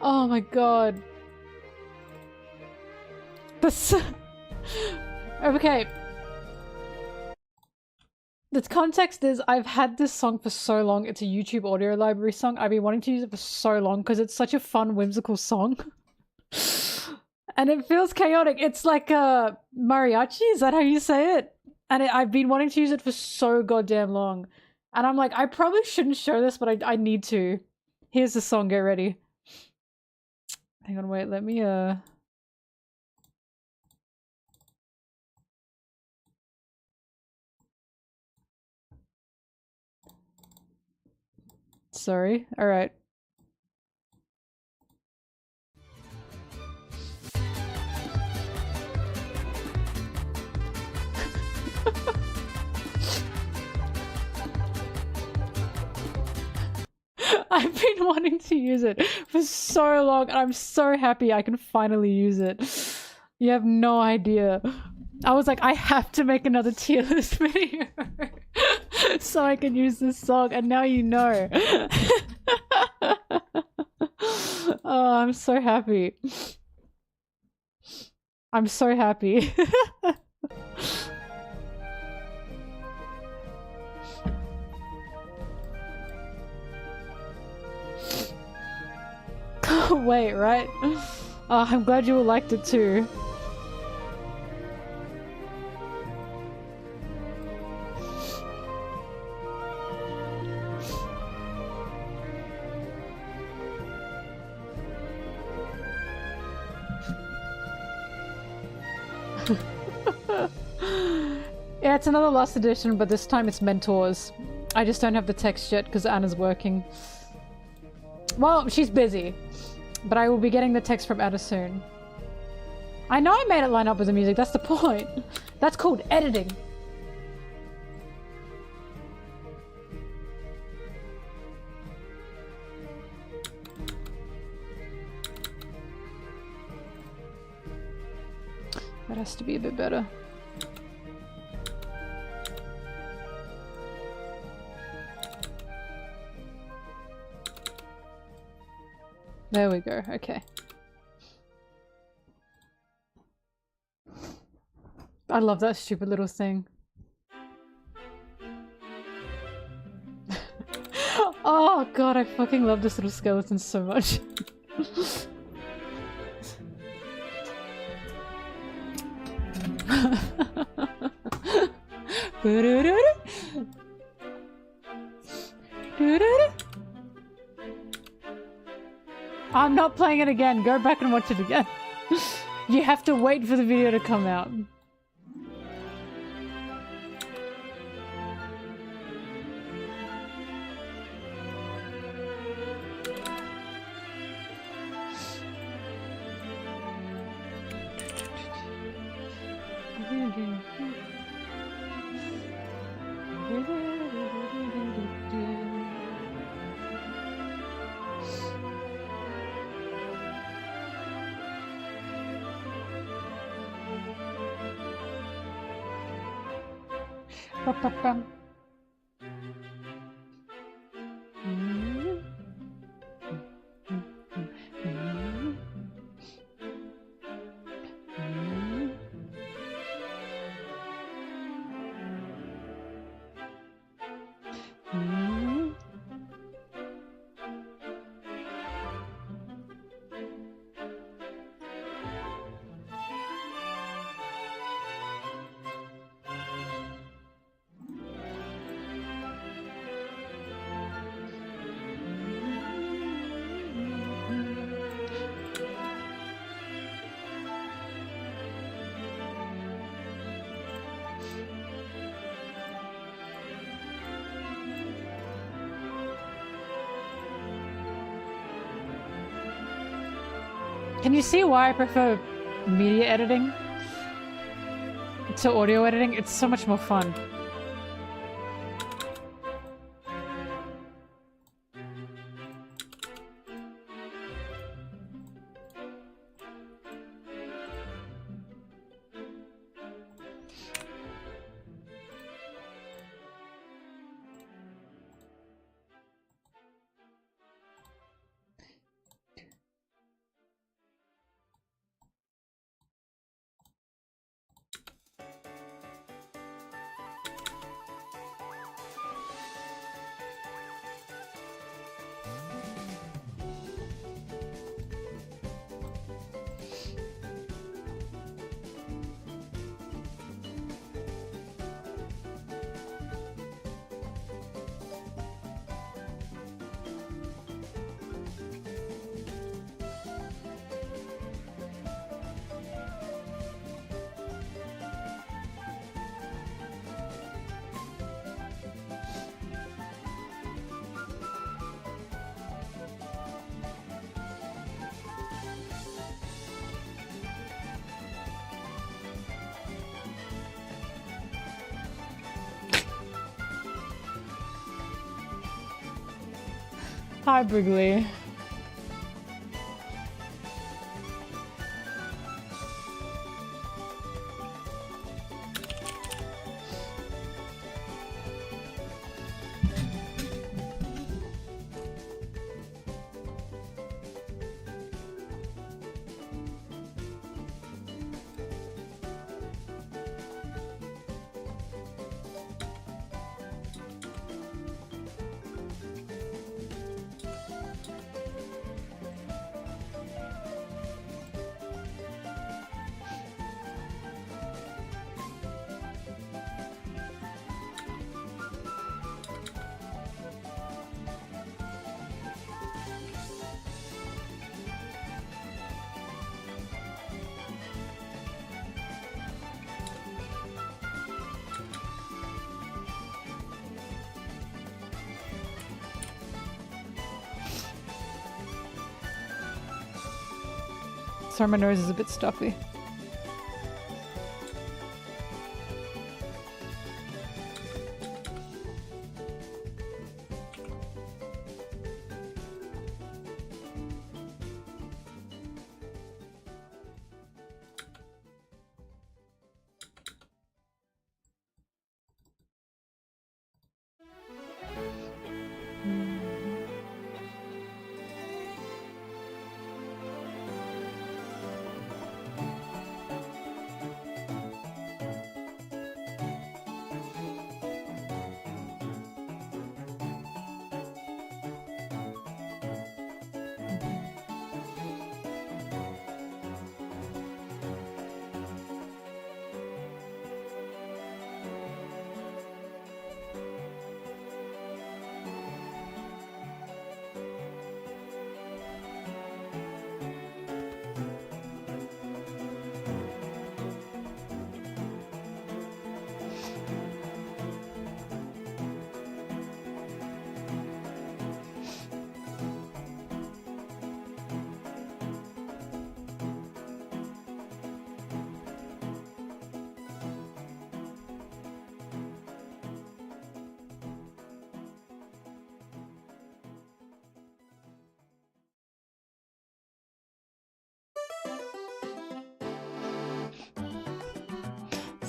Oh my god. This okay. The context is I've had this song for so long. It's a YouTube audio library song. I've been wanting to use it for so long because it's such a fun, whimsical song. And it feels chaotic. It's like a mariachi, is that how you say it? And I've been wanting to use it for so goddamn long. And I'm like, I probably shouldn't show this, but I need to. Here's the song, get ready. Hang on, wait, let me, Sorry, alright. I've been wanting to use it for so long, and I'm so happy I can finally use it. You have no idea. I was like, I have to make another tier list video so I can use this song, and now you know. Oh, I'm so happy. I'm so happy. Wait, right? Oh, I'm glad you all liked it too. Yeah, it's another last edition, but this time it's mentors. I just don't have the text yet because Anna's working. Well, she's busy. But I will be getting the text from Anna soon. I know I made it line up with the music, that's the point. That's called editing. That has to be a bit better. There we go, okay. I love that stupid little thing. Oh god, I fucking love this little skeleton so much. I'm not playing it again. Go back and watch it again. You have to wait for the video to come out. Ba-ba-bum. Can you see why I prefer media editing to audio editing? It's so much more fun. Hi, Brigley. Sorry, my nose is a bit stuffy.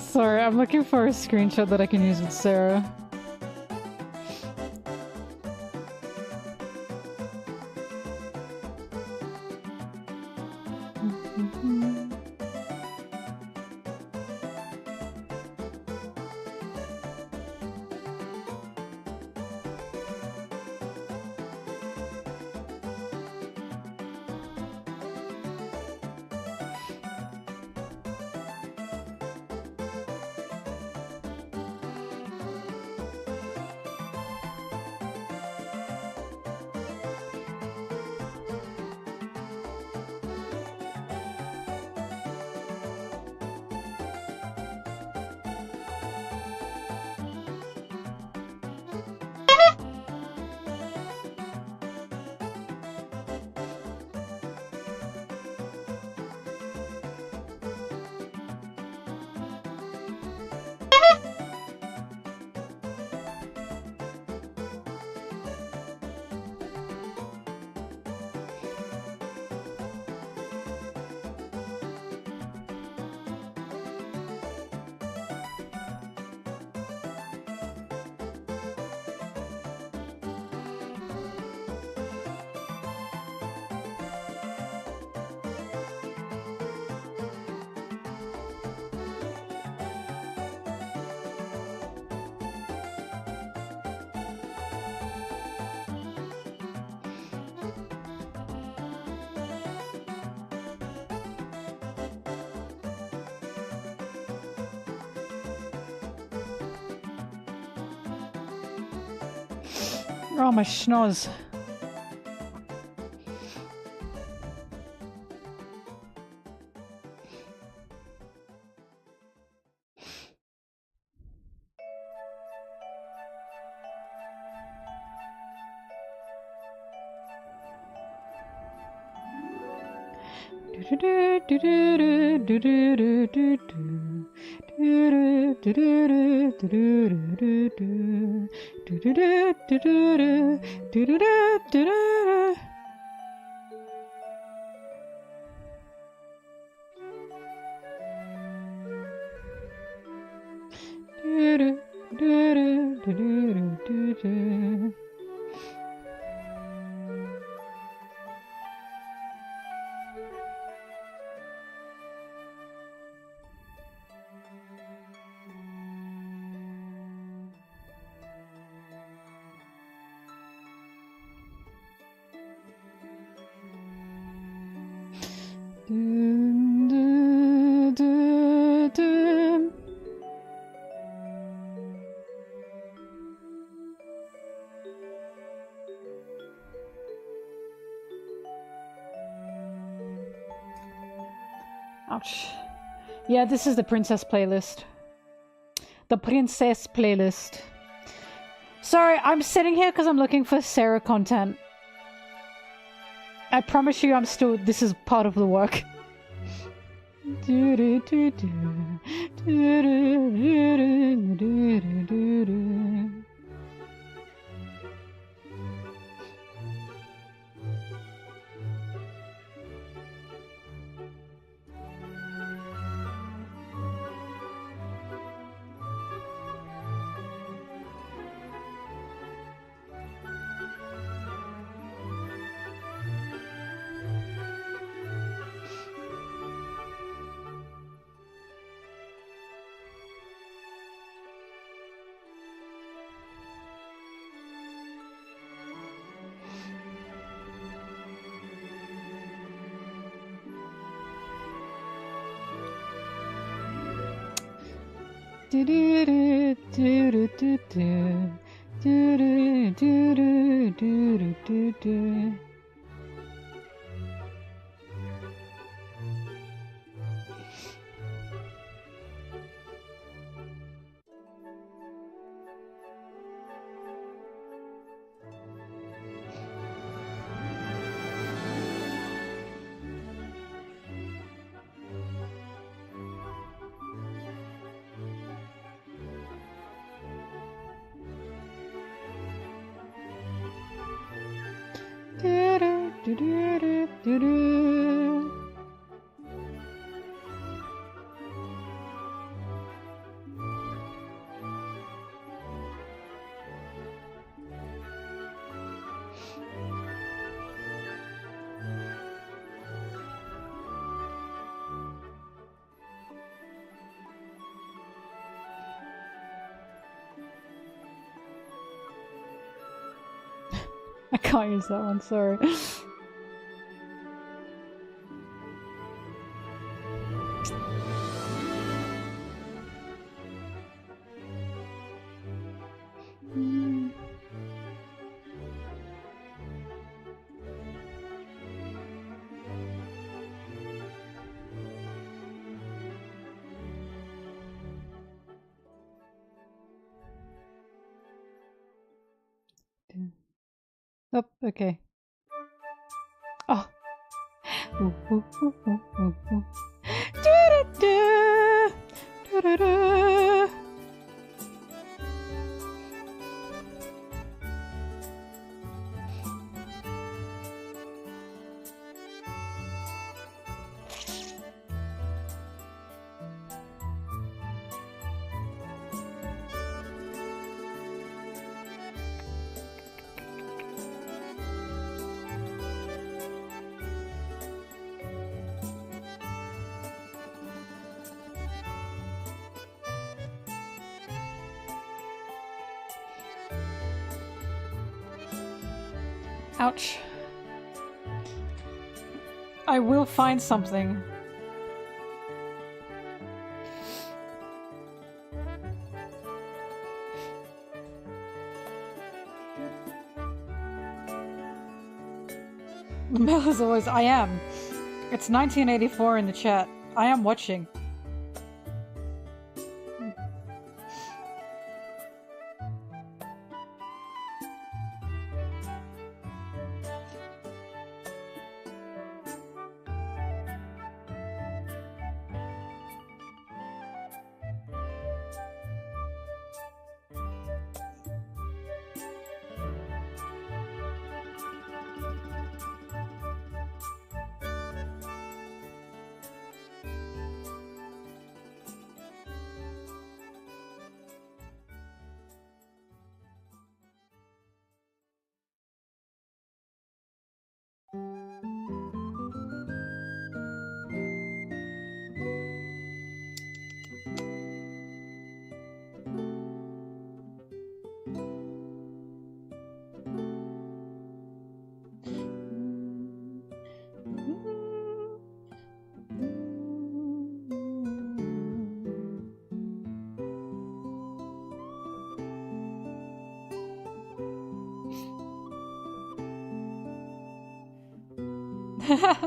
Sorry, I'm looking for a screenshot that I can use with Sarah. Oh, my schnoz. Ouch. Yeah, this is the princess playlist. The princess playlist. Sorry, I'm sitting here because I'm looking for Sarah content. I promise you this is part of the work. I can't use that one, sorry. Oh, okay. Oh. Ooh, ooh, ooh, ooh, ooh, ooh. Do-do-do. Do-do-do. Ouch. I will find something. Mel as always, I am. It's 1984 in the chat. I am watching.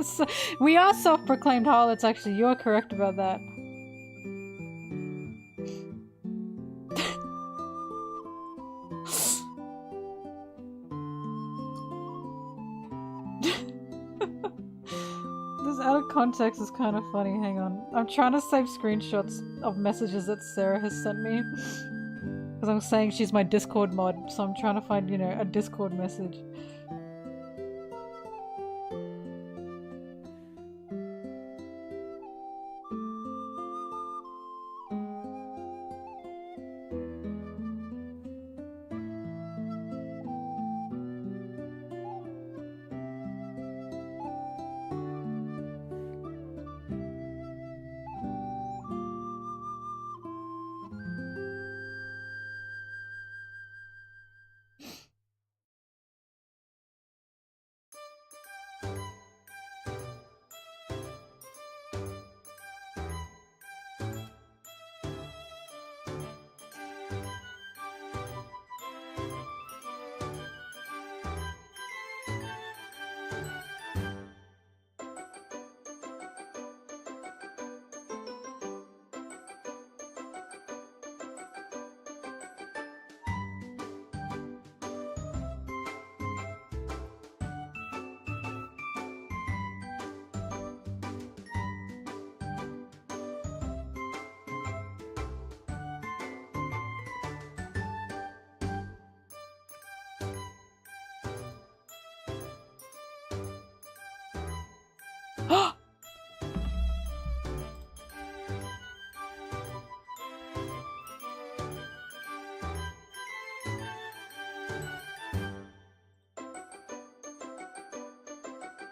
So, we are self-proclaimed harlots, actually. You're correct about that. This out of context is kind of funny. Hang on. I'm trying to save screenshots of messages that Sarah has sent me. Because I'm saying she's my Discord mod, so I'm trying to find, you know, a Discord message.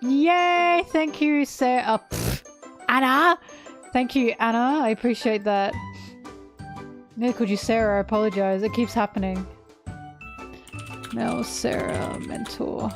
Yay! Thank you, Sarah. Anna! Thank you, Anna. I appreciate that. I called you Sarah. I apologize. It keeps happening. Mel, Sarah, mentor.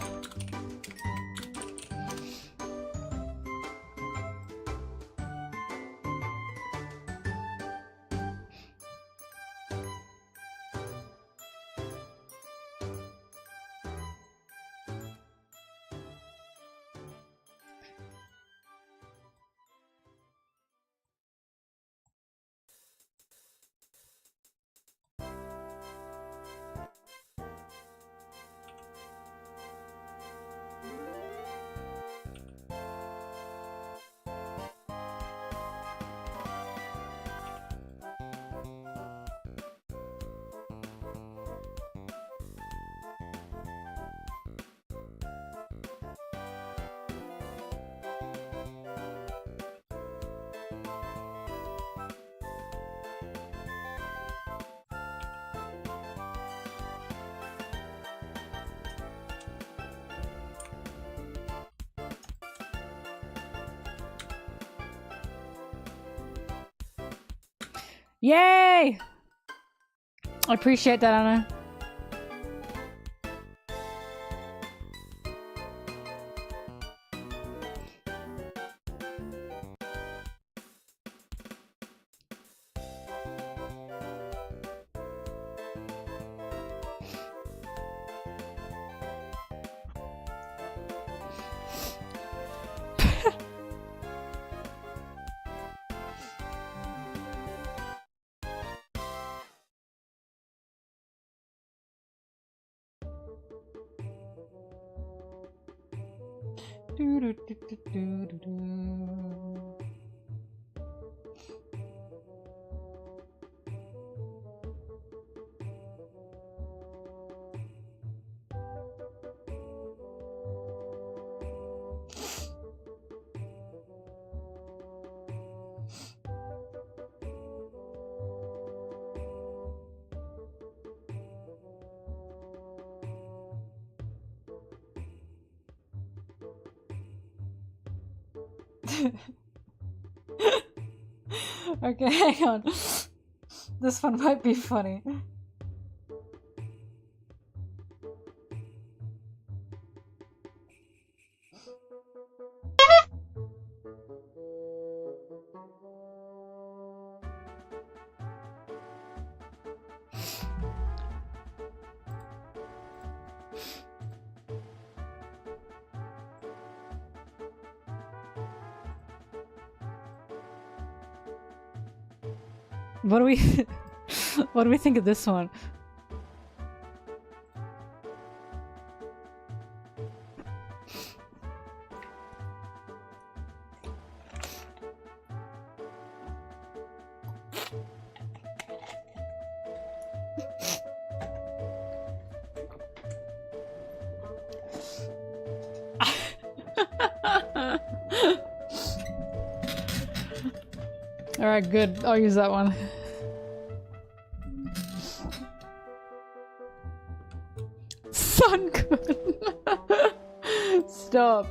Yay! I appreciate that, Anna. Okay, hang on. This one might be funny. What do we what do we think of this one? Alright, good. I'll use that one. Sun-kun! Stop.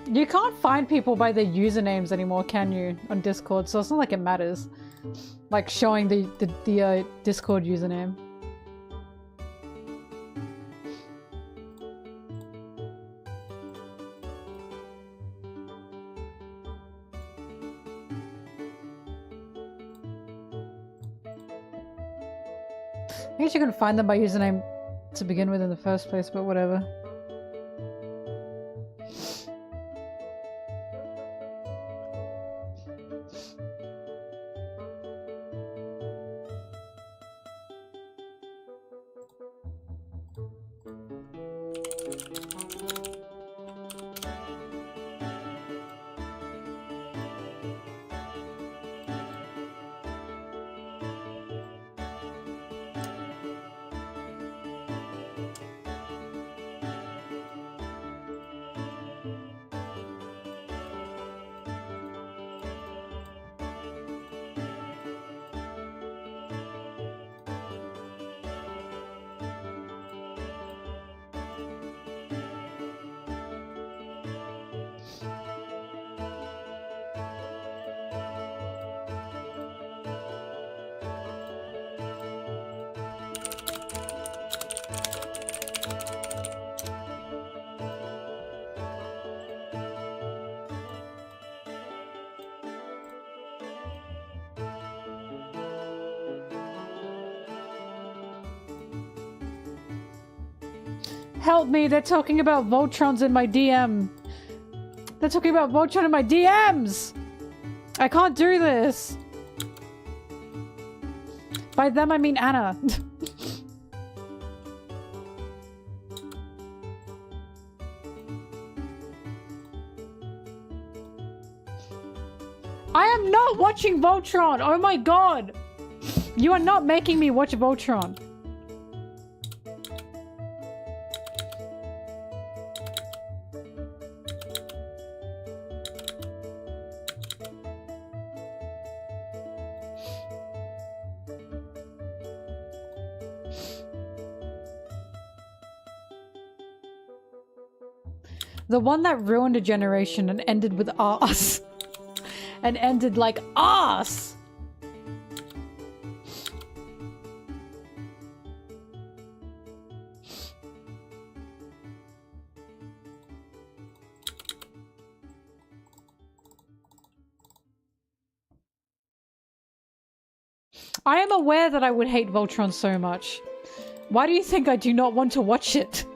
You can't find people by their usernames anymore, can you? On Discord, so it's not like it matters. Like showing the Discord username. I guess you can find them by username to begin with in the first place, but whatever. Help me, they're talking about Voltrons in my DM. They're talking about Voltron in my DMs! I can't do this! By them I mean Anna. I am not watching Voltron! Oh my god! You are not making me watch Voltron. The one that ruined a generation and ended with arse. And ended like arse! I am aware that I would hate Voltron so much. Why do you think I do not want to watch it?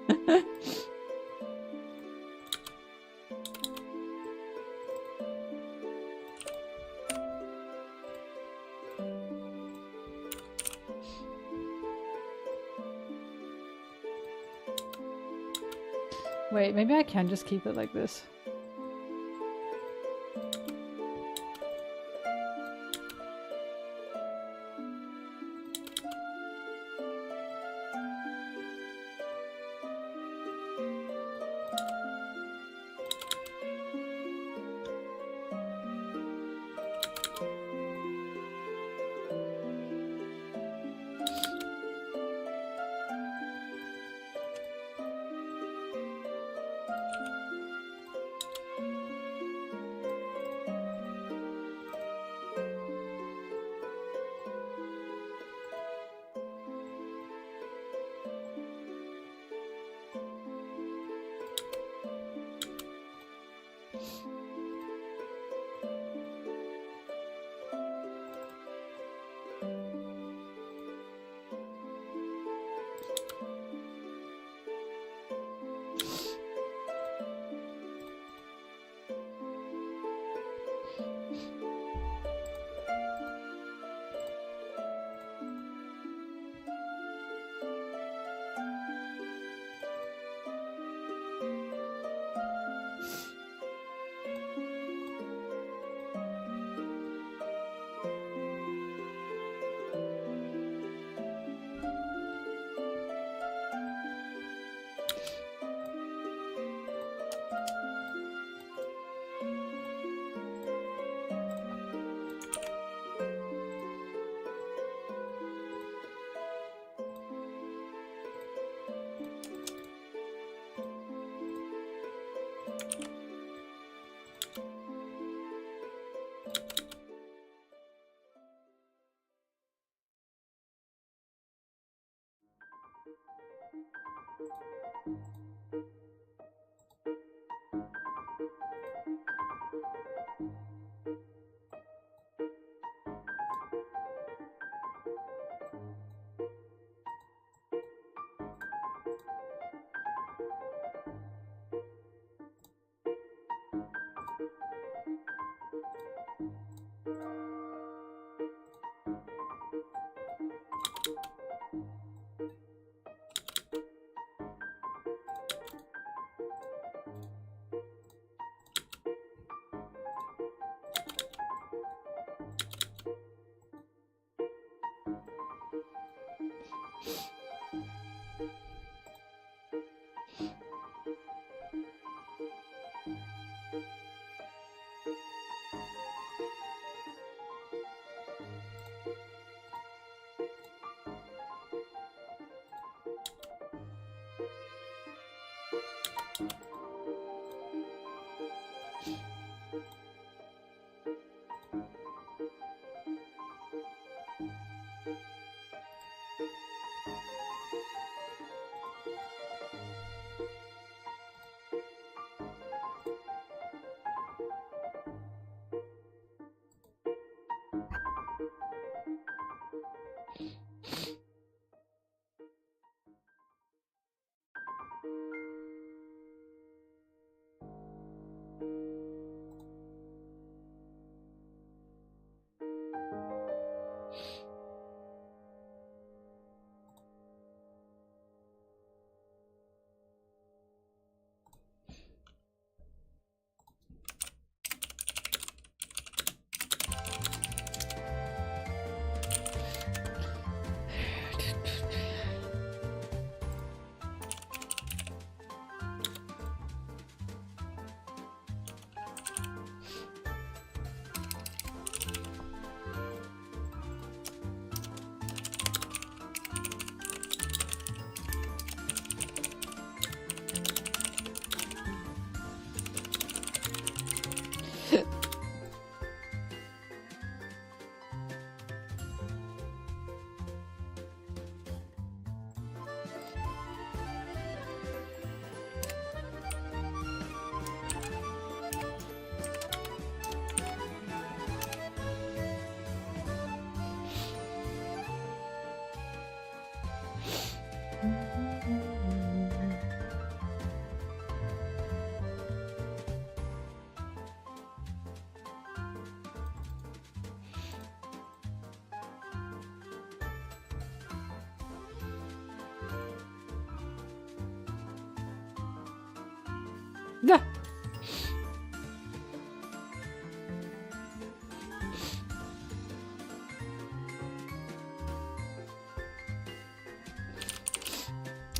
Wait, maybe I can just keep it like this. No.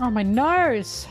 Oh, my nose!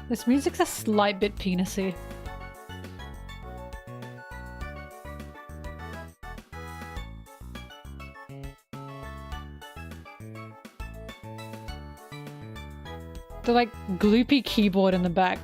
This music's a slight bit penisy. The like gloopy keyboard in the back.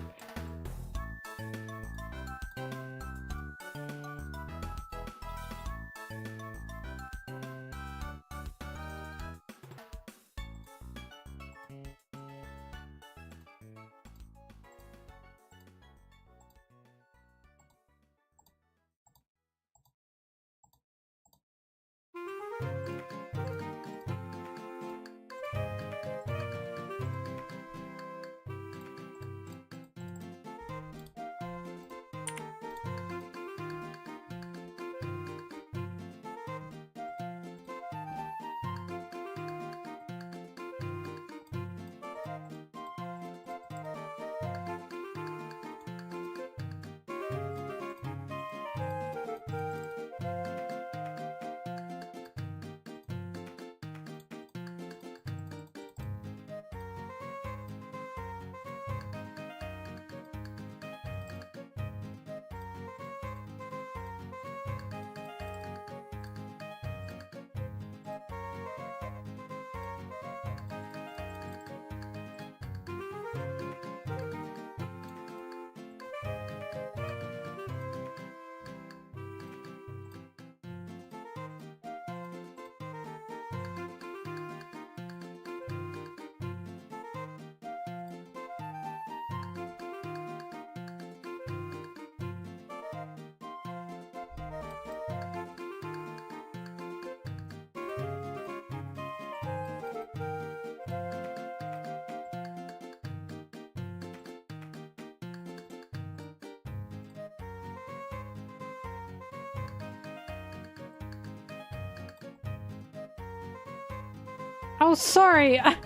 Oh, sorry! I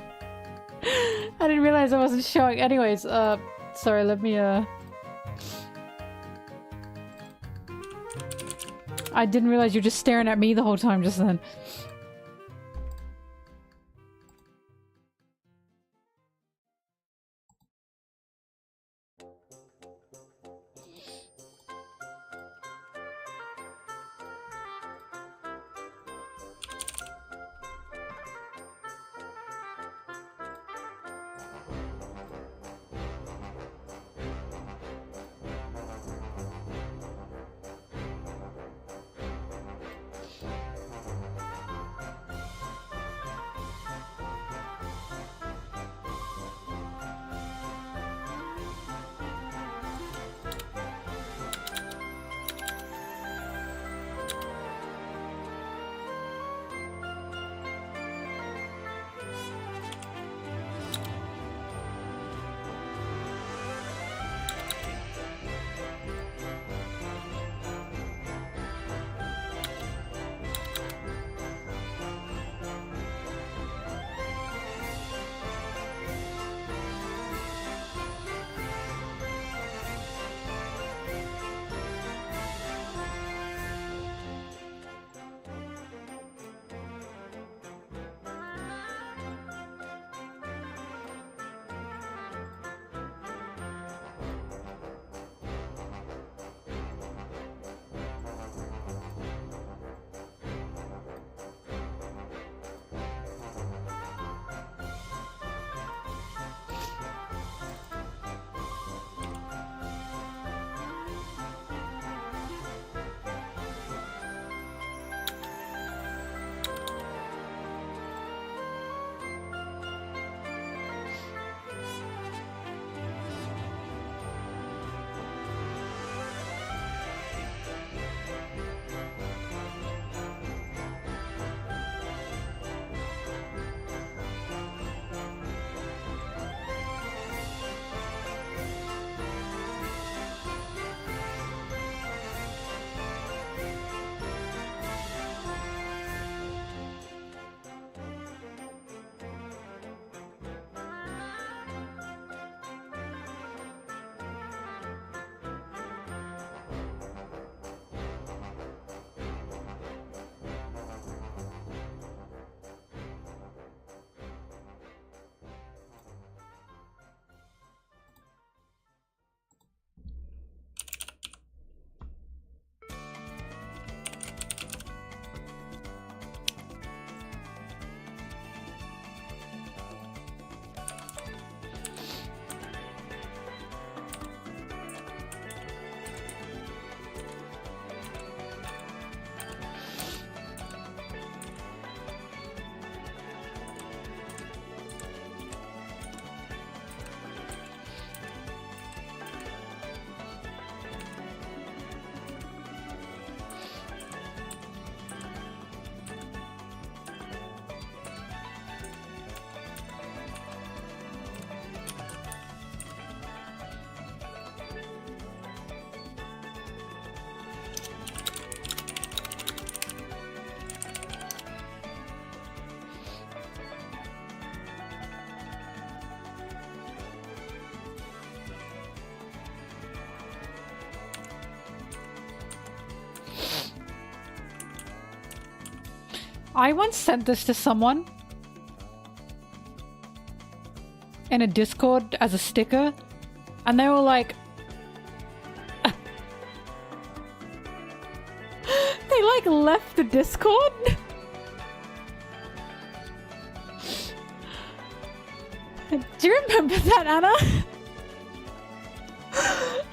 didn't realize I wasn't showing. Anyways, sorry, let me, I didn't realize you were just staring at me the whole time just then. I once sent this to someone in a Discord as a sticker, and they were like, they like left the Discord. Do you remember that, Anna?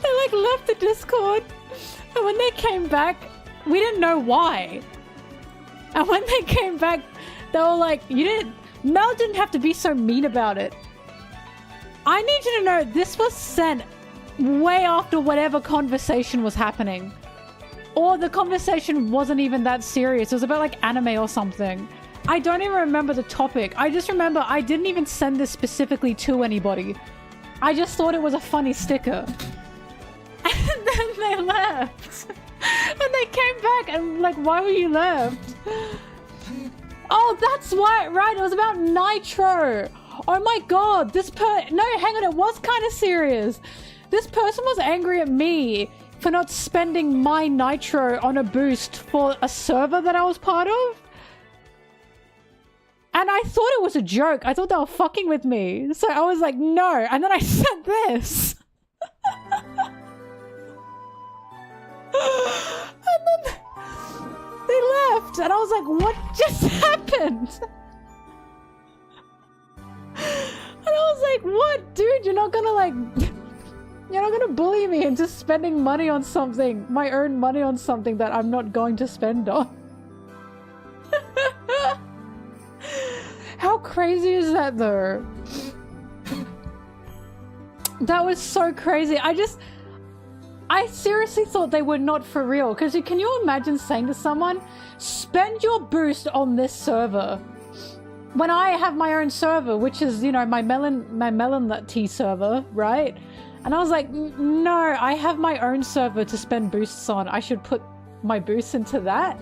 They like left the Discord, and when they came back, we didn't know why. And when they came back, they were like, Mel didn't have to be so mean about it. I need you to know this was sent way after whatever conversation was happening. Or the conversation wasn't even that serious. It was about like anime or something. I don't even remember the topic. I just remember I didn't even send this specifically to anybody. I just thought it was a funny sticker. And then they left. And they came back and like, why were you left? Oh, that's why, right, it was about Nitro. Oh my god, no, hang on, it was kind of serious. This person was angry at me for not spending my Nitro on a boost for a server that I was part of. And I thought it was a joke. I thought they were fucking with me. So I was like, no. And then I sent this. And then they left. And I was like, what just happened? And I was like, what? Dude, you're not gonna bully me into spending money on something, my own money on something that I'm not going to spend on. How crazy is that though? That was so crazy. I seriously thought they were not for real. Because can you imagine saying to someone, spend your boost on this server, when I have my own server, which is, you know, my MelonTeee server, right? And I was like, no, I have my own server to spend boosts on. I should put my boosts into that.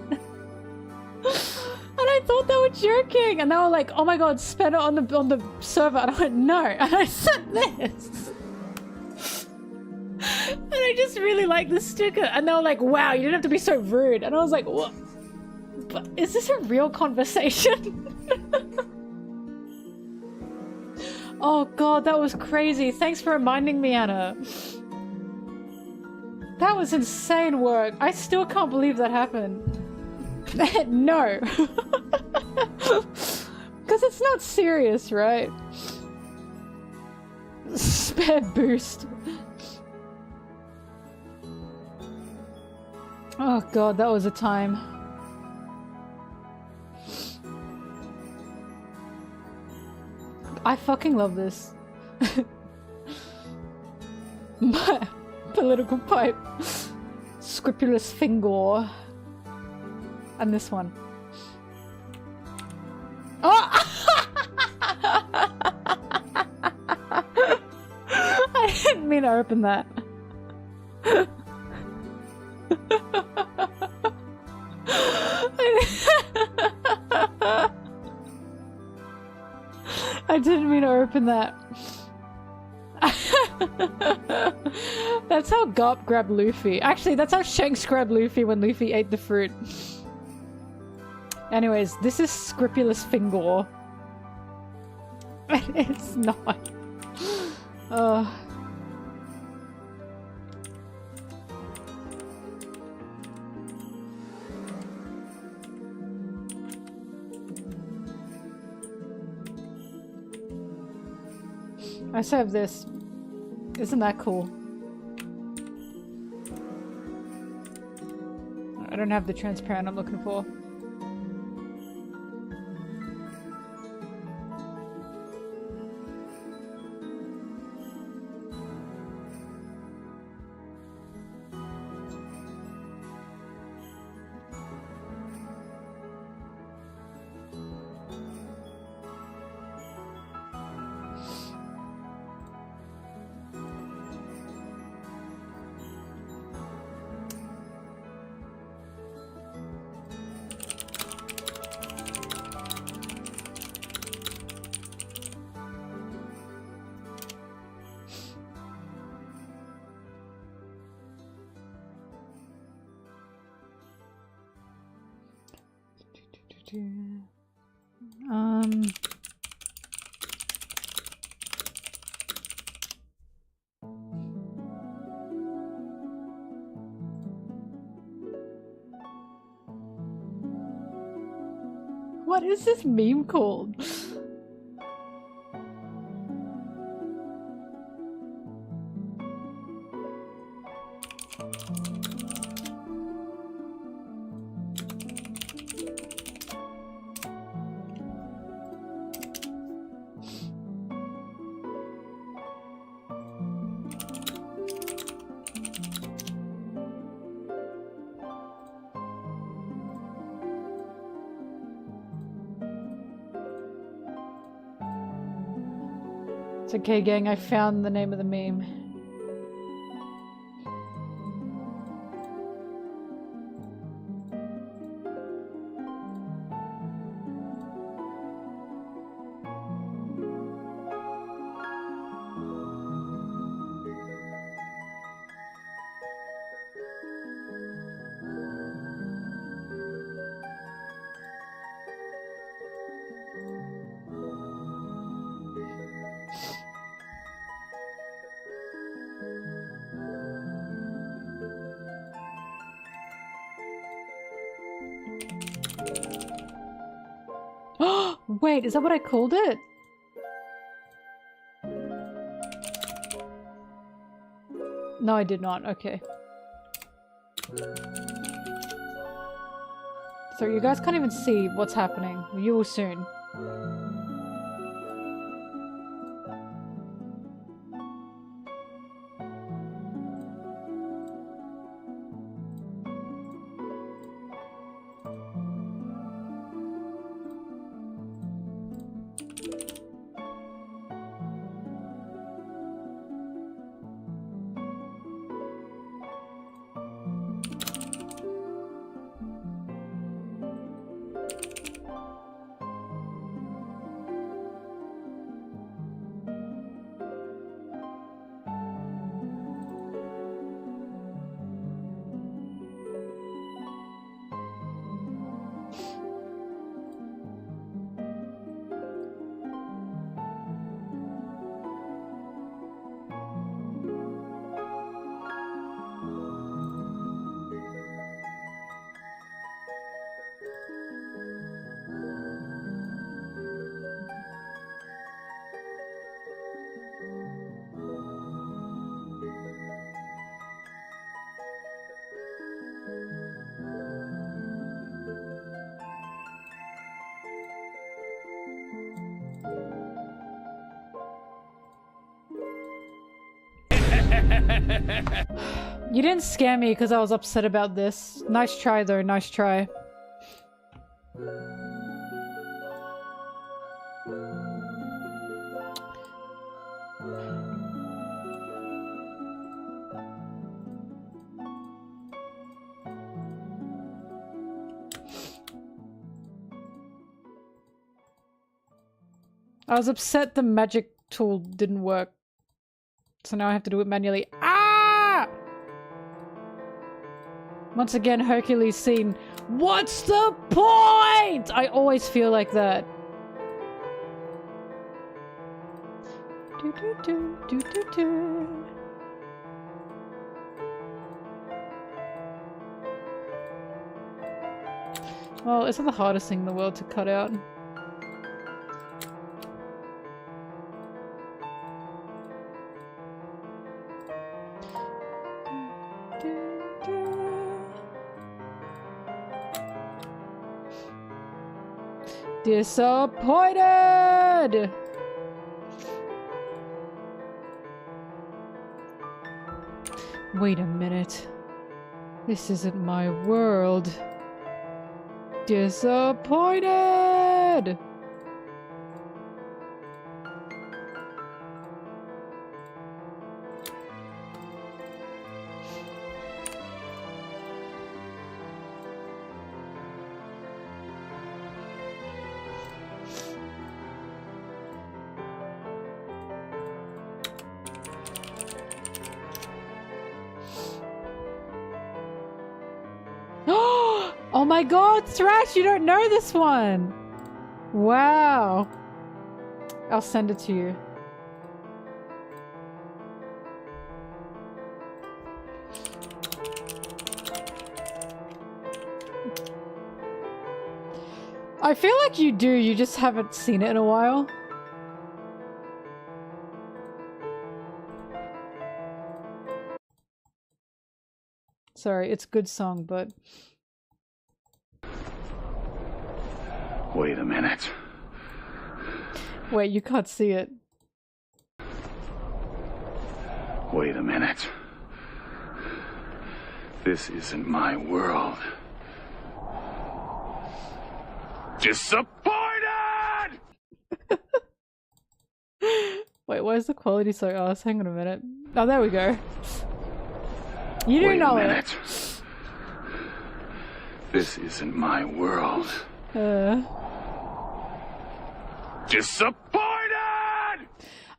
And I thought they were joking, and they were like, "Oh my god, spend it on the server." And I went, "No," and I sent this. And I just really like the sticker, and they were like, "Wow, you didn't have to be so rude." And I was like, "What? But is this a real conversation?" Oh god, that was crazy. Thanks for reminding me, Anna. That was insane work. I still can't believe that happened. No. Because it's not serious, right? Spare boost. Oh god, that was a time. I fucking love this. My political pipe. Scrupulous finger. And this one. Oh! I didn't mean to open that. I didn't mean to open that. That's how Garp grabbed Luffy. Actually, that's how Shanks grabbed Luffy when Luffy ate the fruit. Anyways, this is Scrupulous Finger. It's not. I also have this. Isn't that cool? I don't have the transparent I'm looking for. What is this meme called? It's okay, gang, I found the name of the meme. Wait, is that what I called it? No, I did not. Okay. So you guys can't even see what's happening. You will soon. You didn't scare me because I was upset about this. Nice try though, nice try. I was upset the magic tool didn't work. So now I have to do it manually. Ah! Once again, Hercules scene. What's the point? I always feel like that. Do do do do do do. Well, it's not the hardest thing in the world to cut out. Disappointed! Wait a minute. This isn't my world. Disappointed! Oh my god, Thrash, you don't know this one! Wow. I'll send it to you. I feel like you do, you just haven't seen it in a while. Sorry, it's a good song, but... Wait a minute. Wait, you can't see it. Wait a minute. This isn't my world. Disappointed! Wait, why is the quality so ass? Hang on a minute. Oh, there we go. You do know it. This isn't my world. Disappointed!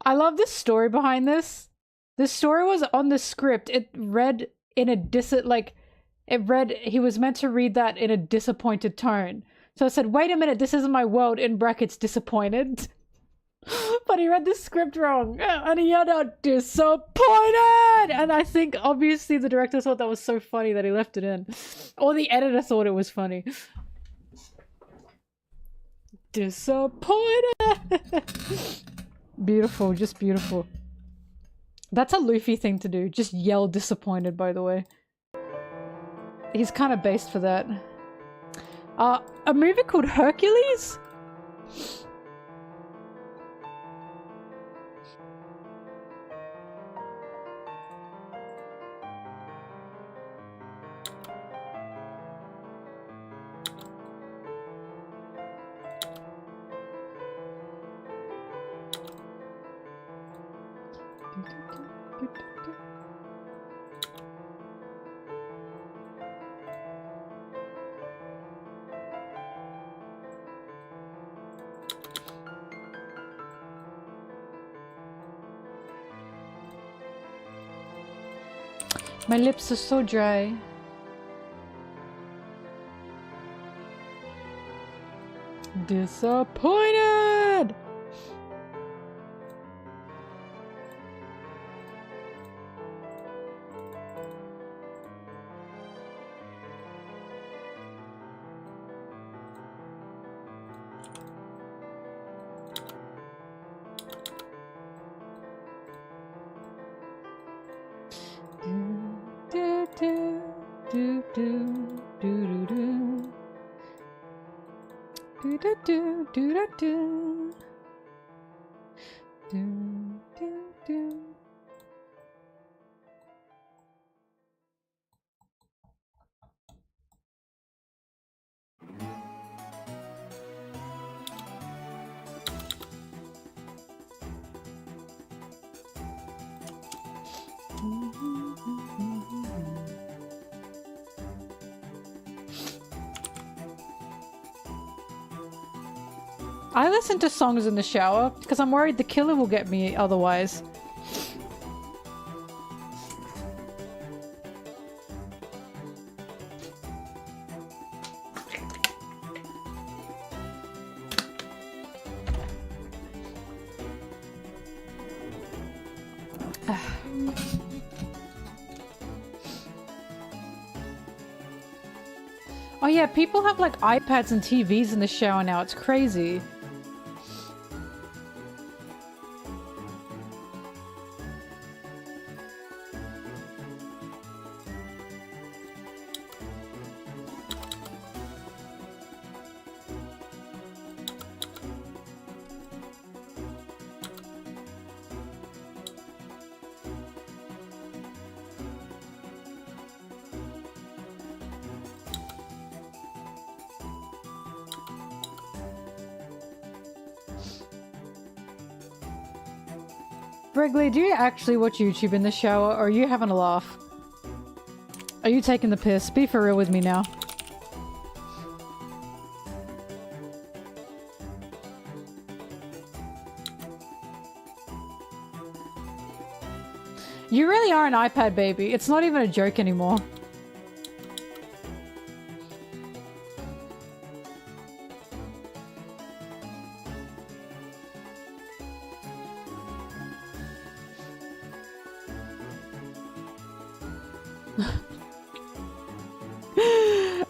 I love the story behind this. The story was on the script. It read in a he was meant to read that in a disappointed tone. So I said, wait a minute, this isn't my world, in brackets, disappointed. But he read the script wrong, and he yelled out, disappointed! And I think, obviously, the director thought that was so funny that he left it in. Or the editor thought it was funny. Disappointed! Beautiful, just beautiful. That's a Luffy thing to do, just yell disappointed, by the way. He's kind of based for that. A movie called Hercules? My lips are so dry. Disappointed! I listen to songs in the shower because I'm worried the killer will get me otherwise. Oh yeah, people have like iPads and TVs in the shower now. It's crazy. Wrigley, do you actually watch YouTube in the shower, or are you having a laugh? Are you taking the piss? Be for real with me now. You really are an iPad baby. It's not even a joke anymore.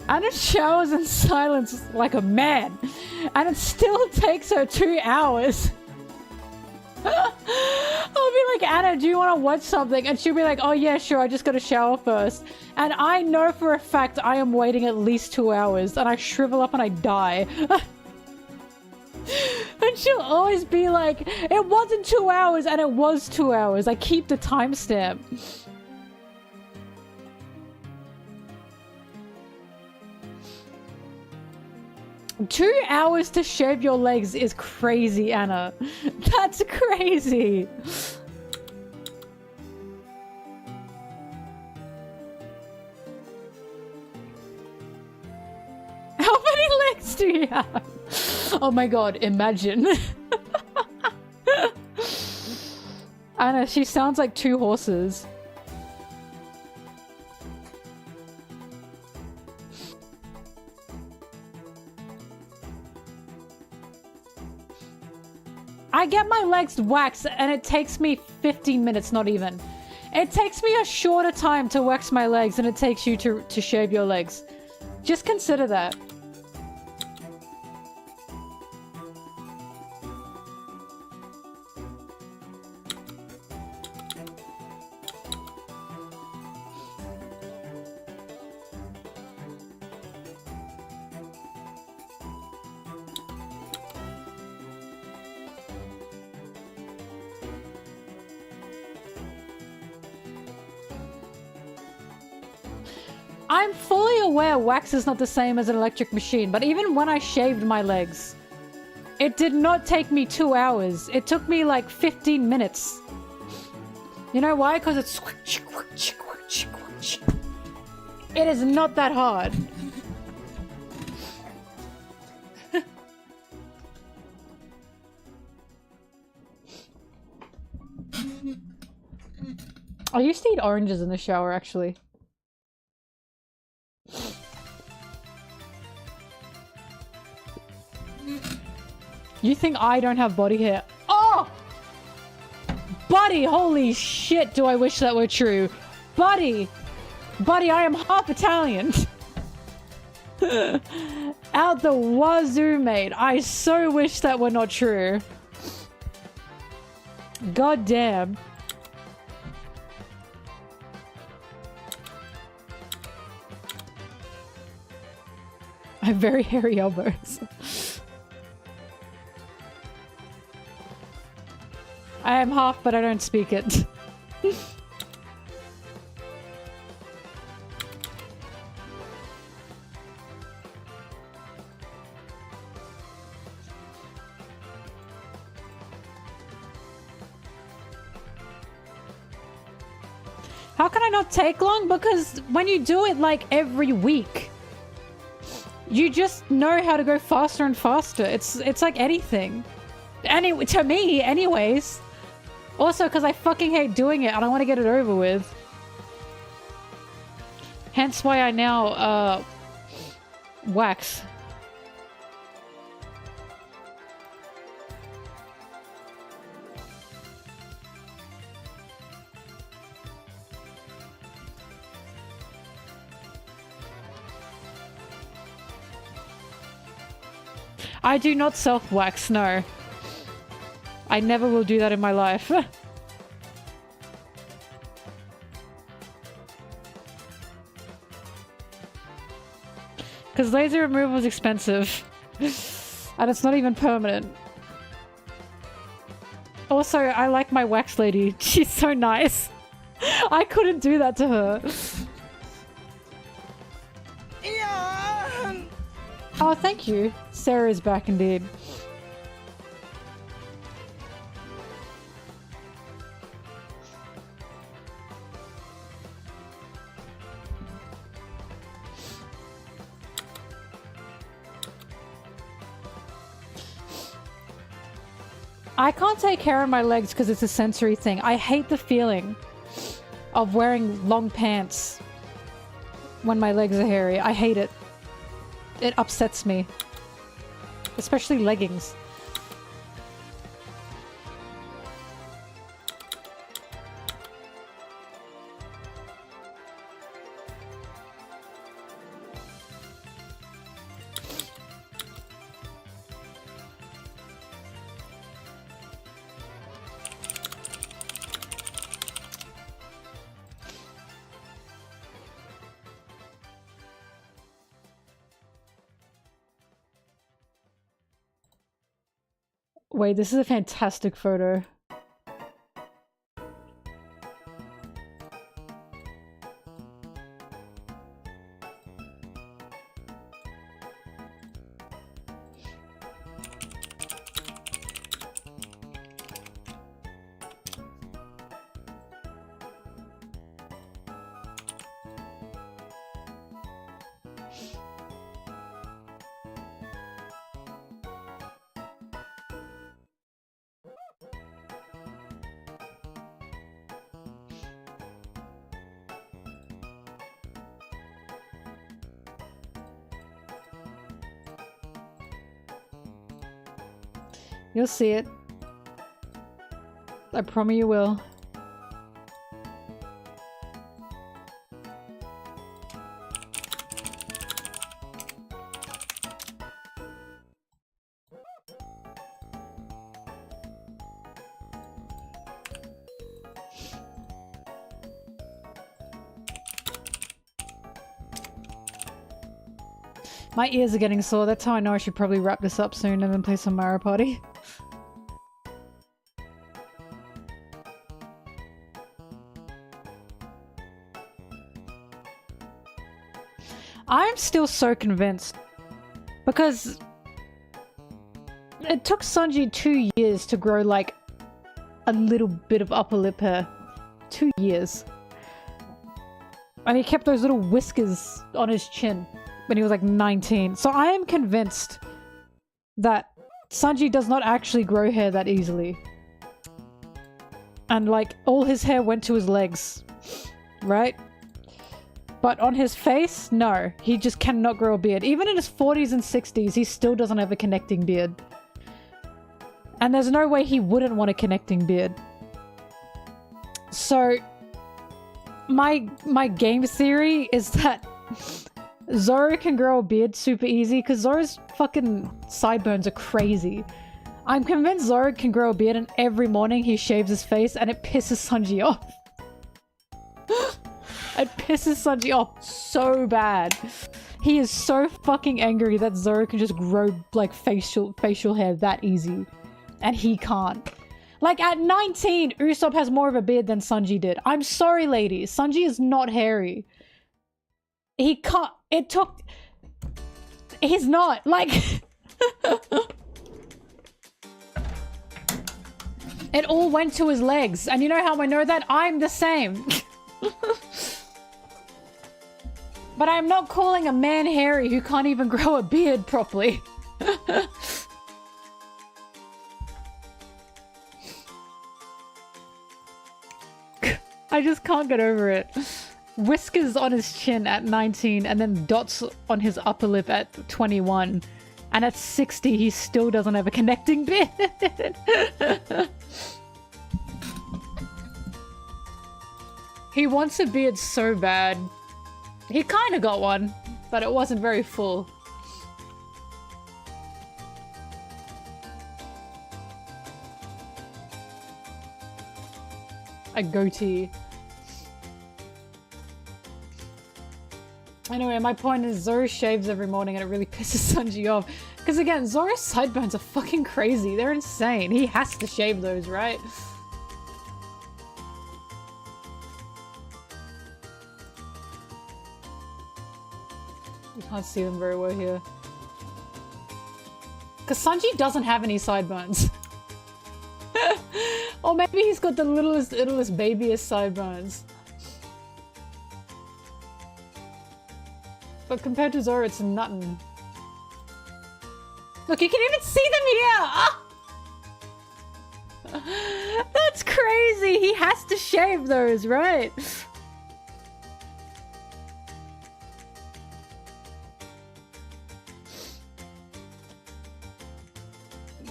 Anna showers in silence like a man. And it still takes her 2 hours. I'll be like, Anna, do you want to watch something? And she'll be like, oh yeah, sure, I just gotta shower first. And I know for a fact I am waiting at least 2 hours, and I shrivel up and I die. And she'll always be like, it wasn't 2 hours, and it was 2 hours. I keep the timestamp. Two hours to shave your legs is crazy, Anna. That's crazy. How many legs do you have? Oh my god, imagine. Anna, she sounds like 2 horses. I get my legs waxed and it takes me 15 minutes, not even. It takes me a shorter time to wax my legs than it takes you to shave your legs. Just consider that. I'm fully aware wax is not the same as an electric machine, but even when I shaved my legs, it did not take me 2 hours. It took me like 15 minutes. You know why? Because it's... It is not that hard. I used to eat oranges in the shower, actually. You think I don't have body hair? Oh! Buddy, holy shit, do I wish that were true. Buddy! Buddy, I am half Italian. Out the wazoo, mate. I so wish that were not true. God damn. I have very hairy elbows. I am half, but I don't speak it. How can I not take long? Because when you do it like every week, you just know how to go faster and faster. It's like anything. Anyway, to me, anyways. Also, because I fucking hate doing it and I want to get it over with. Hence why I now, wax. I do not self-wax, no. I never will do that in my life. Because laser removal is expensive. And it's not even permanent. Also, I like my wax lady. She's so nice. I couldn't do that to her. Oh, thank you. Sarah is back indeed. I can't take care of my legs because it's a sensory thing. I hate the feeling of wearing long pants when my legs are hairy. I hate it. It upsets me. Especially leggings. Wait, this is a fantastic photo. You'll see it. I promise you will. My ears are getting sore. That's how I know I should probably wrap this up soon and then play some Mario Party. I'm still so convinced because it took Sanji 2 years to grow like a little bit of upper lip hair. 2 years. And he kept those little whiskers on his chin when he was like 19. So I am convinced that Sanji does not actually grow hair that easily. And like all his hair went to his legs, right? But on his face, no. He just cannot grow a beard. Even in his 40s and 60s, he still doesn't have a connecting beard. And there's no way he wouldn't want a connecting beard. So, my game theory is that Zoro can grow a beard super easy because Zoro's fucking sideburns are crazy. I'm convinced Zoro can grow a beard and every morning he shaves his face and it pisses Sanji off. It pisses Sanji off so bad. He is so fucking angry that Zoro can just grow like facial hair that easy. And he can't. Like at 19, Usopp has more of a beard than Sanji did. I'm sorry, ladies. Sanji is not hairy. He can't. It took... He's not. Like... It all went to his legs. And you know how I know that? I'm the same. But I'm not calling a man hairy who can't even grow a beard properly. I just can't get over it. Whiskers on his chin at 19 and then dots on his upper lip at 21. And at 60 he still doesn't have a connecting beard. He wants a beard so bad. He kind of got one, but it wasn't very full. A goatee. Anyway, my point is Zoro shaves every morning and it really pisses Sanji off. Because again, Zoro's sideburns are fucking crazy. They're insane. He has to shave those, right? You can't see them very well here. Because Sanji doesn't have any sideburns. Or maybe he's got the littlest, babyest sideburns. But compared to Zoro, it's nothing. Look, you can even see them here! Ah! That's crazy! He has to shave those, right?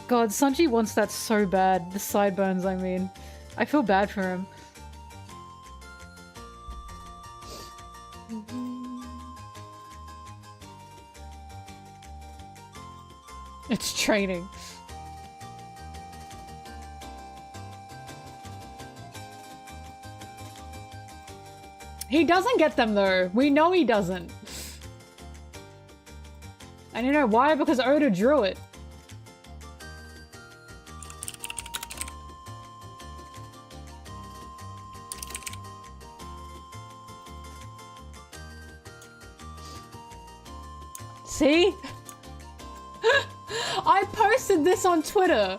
God, Sanji wants that so bad. The sideburns, I mean. I feel bad for him. It's training. He doesn't get them though. We know he doesn't. And you know why? Because Oda drew it. See? I posted this on Twitter.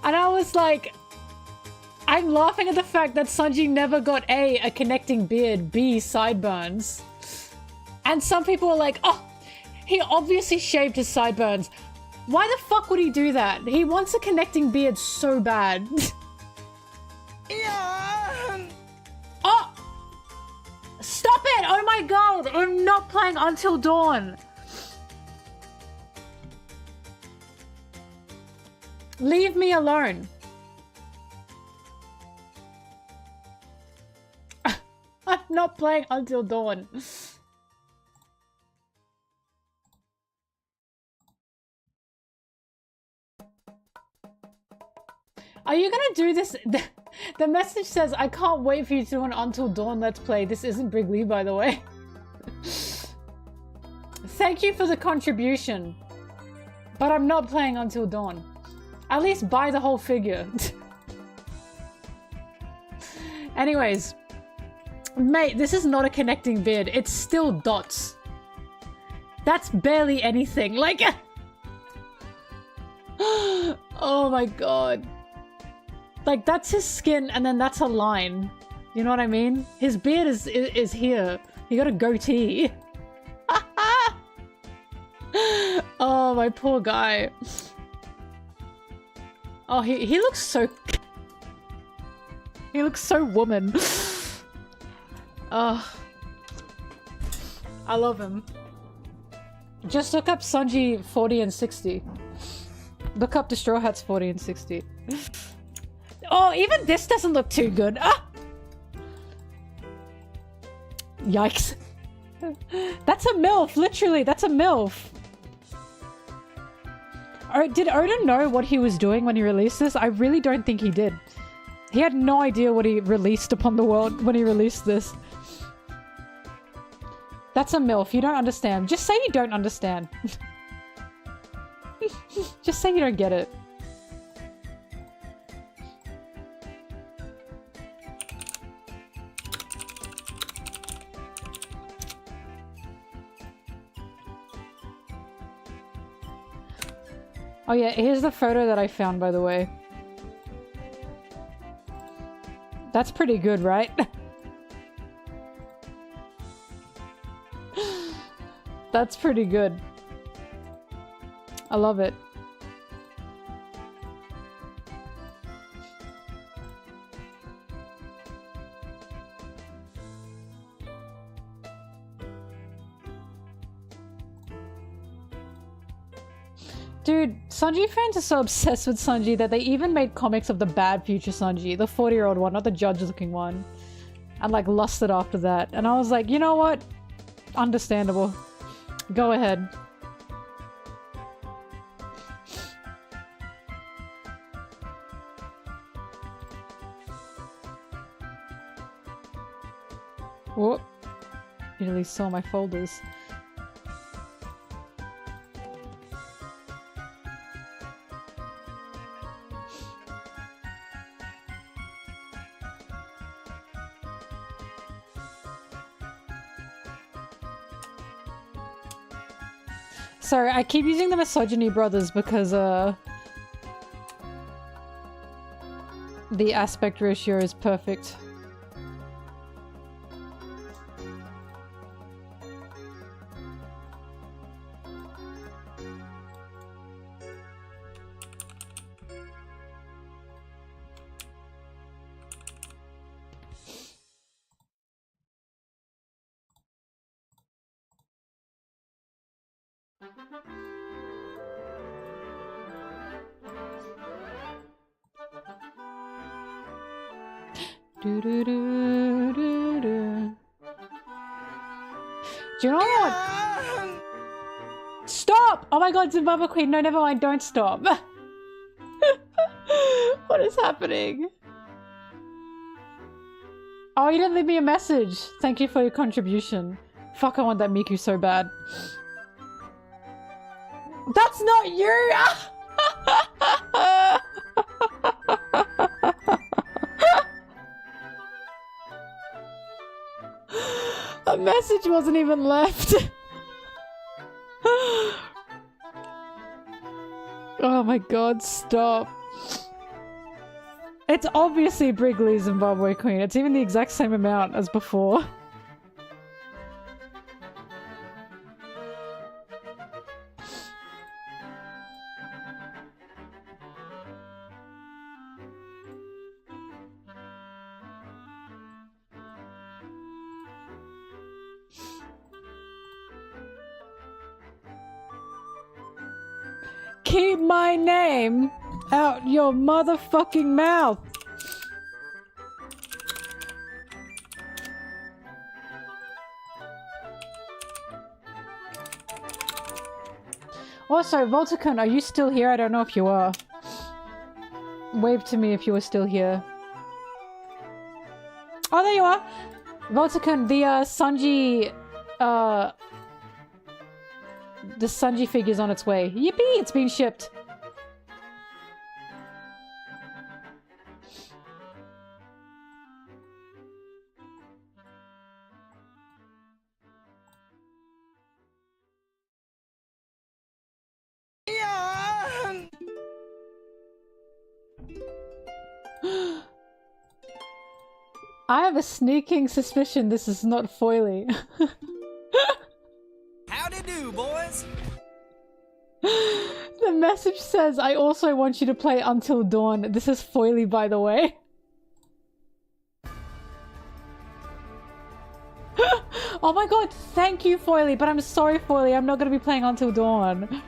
And I was like, I'm laughing at the fact that Sanji never got A, connecting beard, B, sideburns. And some people were like, oh, he obviously shaved his sideburns. Why the fuck would he do that? He wants a connecting beard so bad. Yeah. Oh! Stop it! Oh my god! I'm not playing Until Dawn. Leave me alone. I'm not playing Until Dawn. Are you gonna do this? The message says, I can't wait for you to do an Until Dawn Let's Play. This isn't Brigley, by the way. Thank you for the contribution. But I'm not playing Until Dawn. At least buy the whole figure. Anyways. Mate, this is not a connecting beard. It's still dots. That's barely anything. Like... oh my god. Like, that's his skin, and then that's a line. You know what I mean? His beard is here. He got a goatee. Oh, my poor guy. Oh, he looks so... he looks so woman. Oh. I love him. Just look up Sanji 40 and 60. Look up the Straw Hats 40 and 60. Oh, even this doesn't look too good. Ah! Yikes. That's a MILF, literally. That's a MILF. Did Oda know what he was doing when he released this? I really don't think he did. He had no idea what he released upon the world when he released this. That's a MILF. You don't understand. Just say you don't understand. Just say you don't get it. Oh yeah, here's the photo that I found, by the way. That's pretty good, right? That's pretty good. I love it. Dude, Sanji fans are so obsessed with Sanji that they even made comics of the bad future Sanji, the 40-year-old one, not the judge-looking one, and like lusted after that. And I was like, you know what? Understandable. Go ahead. Whoop. You really saw my folders. Sorry, I keep using the Misogyny Brothers because, the aspect ratio is perfect. Do you know what? Stop! Oh my god, Zimbabwe Queen. No, never mind. Don't stop. What is happening? Oh, you didn't leave me a message. Thank you for your contribution. Fuck, I want that Miku so bad. That's not you! A message wasn't even left. Oh my god, stop. It's obviously Brigley Zimbabwe Queen. It's even the exact same amount as before. Keep my name out your motherfucking mouth. Also, Volticon, are you still here? I don't know if you are. Wave to me if you were still here. Oh, there you are! Volticon, the Sanji figure's on its way. Yippee! It's been shipped. I have a sneaking suspicion this is not foily. Howdy do, boys. The message says, I also want you to play Until Dawn. This is foily, by the way. Oh my god, thank you, foily, but I'm sorry, foily, I'm not going to be playing Until Dawn.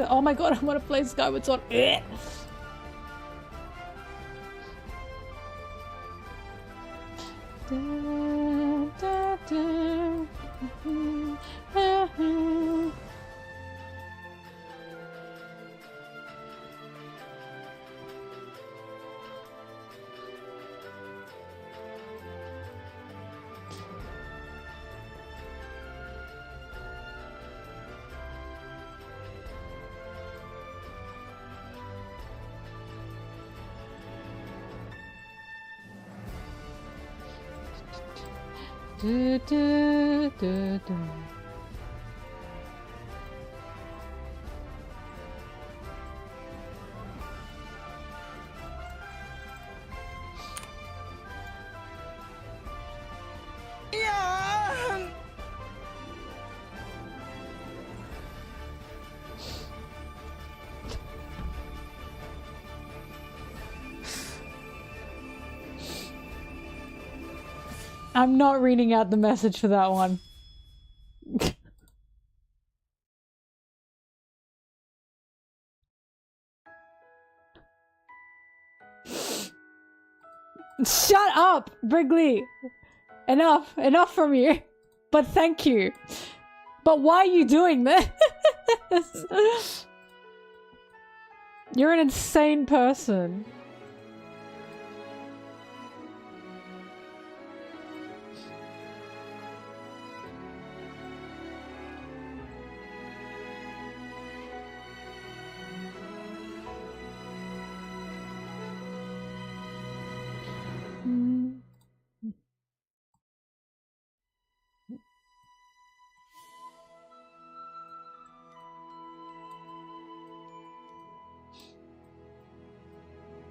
Oh my god, I want to play Skyward Sword. I'm not reading out the message for that one. Shut up, Brigley! Enough! Enough from you! But thank you! But why are you doing this? You're an insane person.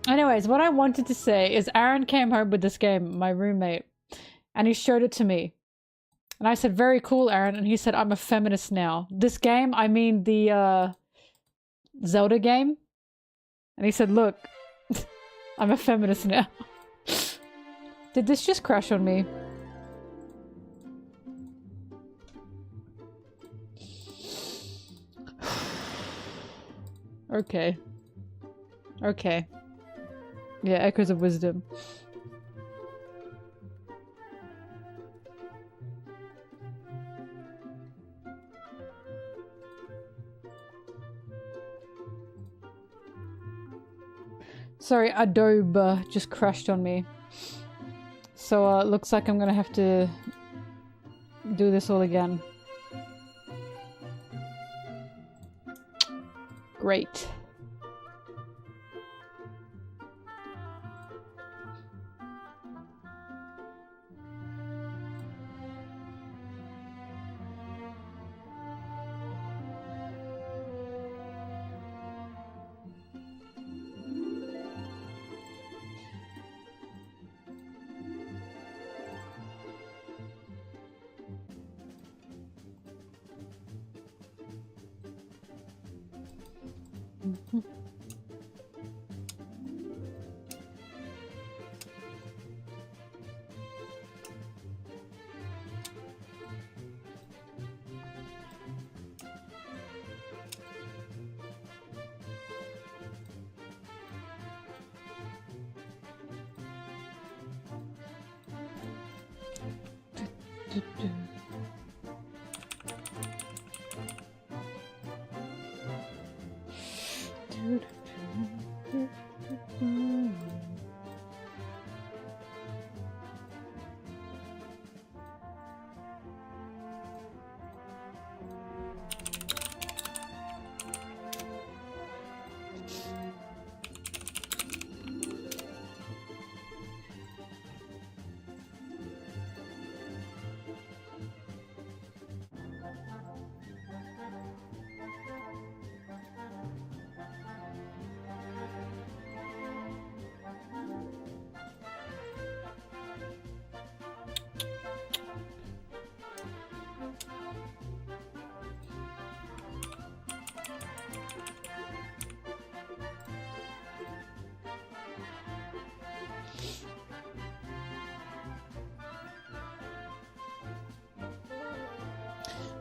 Anyways, what I wanted to say is Aaron came home with this game, my roommate, and he showed it to me. And I said, very cool, Aaron. And he said, I'm a feminist now. This game, I mean the Zelda game. And he said, look, I'm a feminist now. Did this just crash on me? Okay. Okay. Yeah, echoes of wisdom. Sorry, Adobe just crashed on me. So, looks like I'm gonna have to do this all again. Great.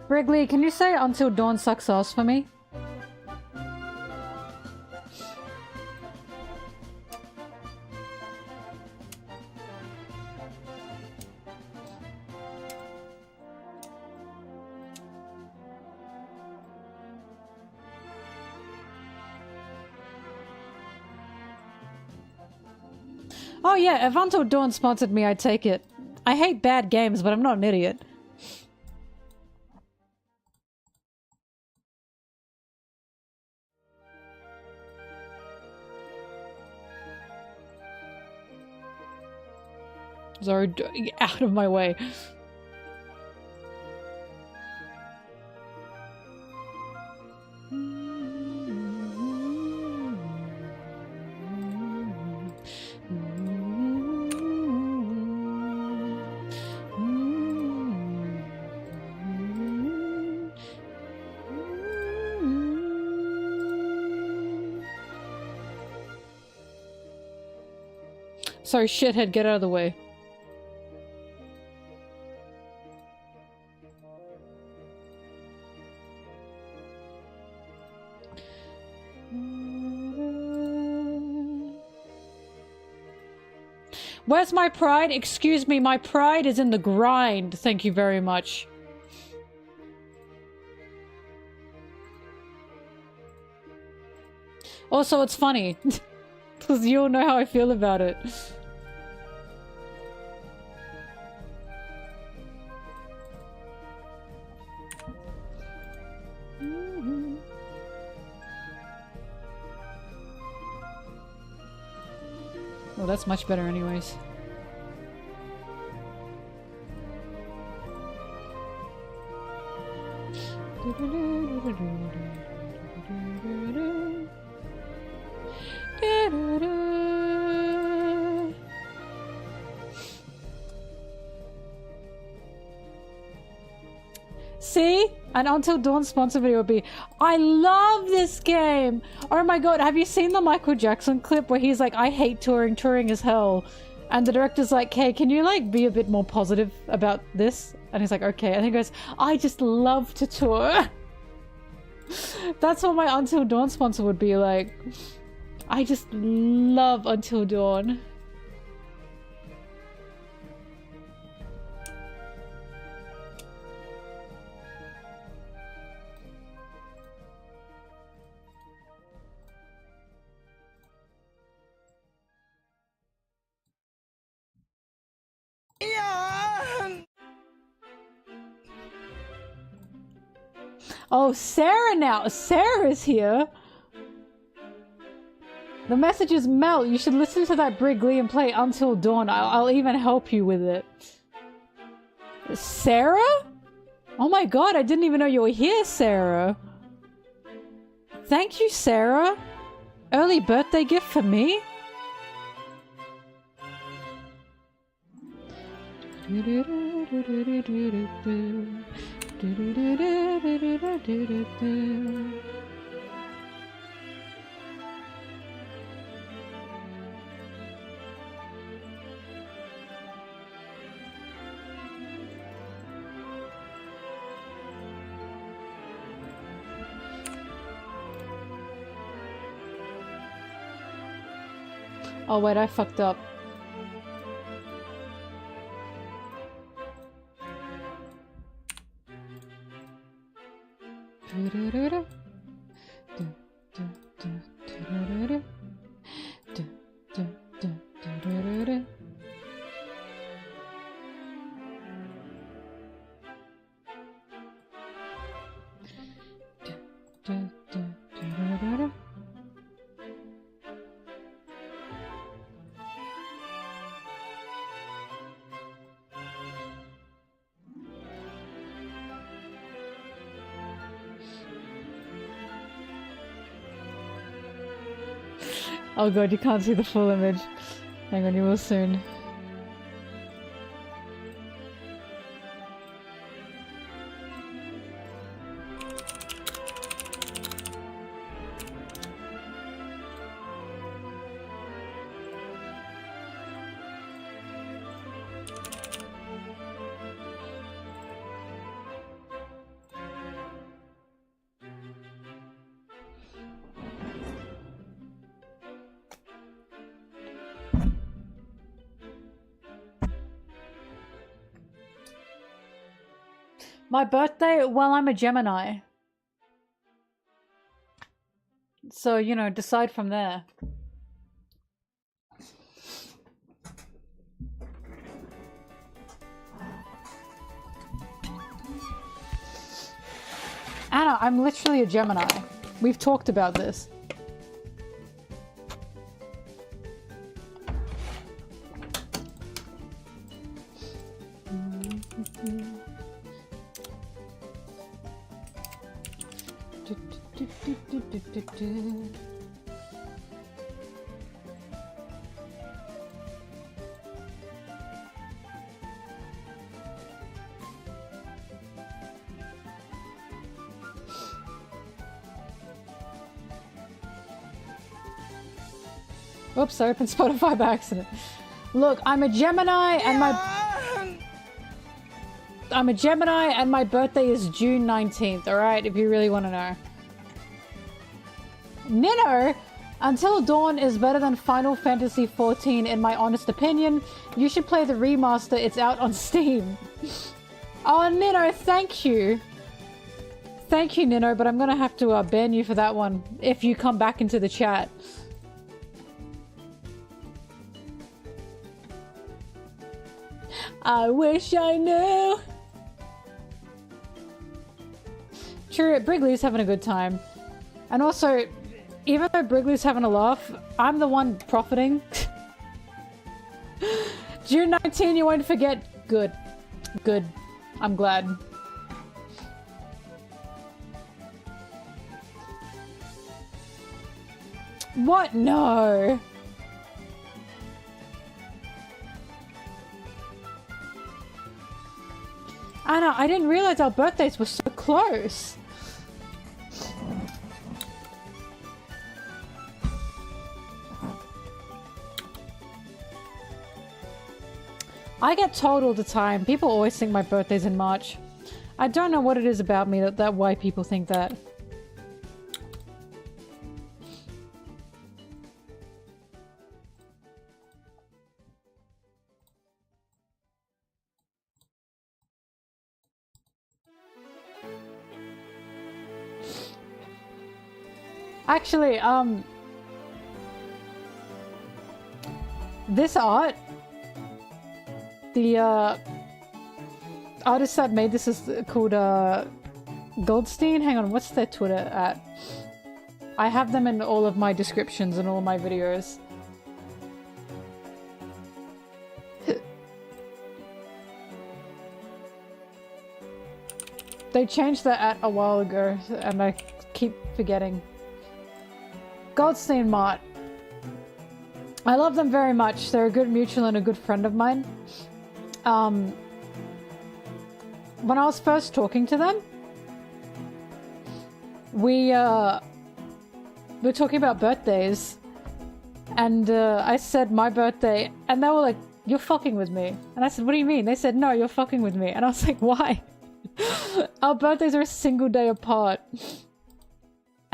Wrigley, can you say Until Dawn sucks ass for me? Oh yeah, if Until Dawn sponsored me, I'd take it. I hate bad games, but I'm not an idiot. Zoro, out of my way. Sorry, shithead, get out of the way. Where's my pride? Excuse me, my pride is in the grind. Thank you very much. Also, it's funny. Because you all know how I feel about it. Well, that's much better anyways. See? An Until Dawn sponsor video would be, I love this game! Oh my god, have you seen the Michael Jackson clip where he's like, I hate touring, touring is hell. And the director's like, hey, can you like be a bit more positive about this? And he's like, okay. And he goes, I just love to tour. That's what my Until Dawn sponsor would be like. I just love Until Dawn. Oh, Sarah now! Sarah's here! The message is, Mel, you should listen to that Brigley and play Until Dawn. I'll even help you with it. Sarah? Oh my god, I didn't even know you were here, Sarah. Thank you, Sarah. Early birthday gift for me? Oh wait, I fucked up. Oh god, you can't see the full image. Hang on, you will soon. My birthday? Well, I'm a Gemini. So, you know, decide from there. Anna, I'm literally a Gemini. We've talked about this. Oops, I opened Spotify by accident. Look, I'm a Gemini and my birthday is June 19th, alright? If you really want to know. Nino! Until Dawn is better than Final Fantasy XIV in my honest opinion. You should play the remaster, it's out on Steam. Oh, Nino, thank you. Thank you, Nino, but I'm gonna have to ban you for that one if you come back into the chat. I wish I knew. True, Brigley's having a good time. And also, even though Brigley's having a laugh, I'm the one profiting. June 19, you won't forget. Good. Good. I'm glad. What? No. Anna, I didn't realize our birthdays were so close. I get told all the time, people always think my birthday's in March. I don't know what it is about me that why people think that. Actually, this art, the artist that made this is called Goldstein. Hang on, what's their Twitter at? I have them in all of my descriptions and all my videos. They changed that at a while ago, and I keep forgetting. Goldstein Mart. I love them very much. They're a good mutual and a good friend of mine. When I was first talking to them, we were talking about birthdays, and I said my birthday, and they were like, "You're fucking with me." And I said, "What do you mean?" They said, "No, you're fucking with me." And I was like, "Why?" Our birthdays are a single day apart.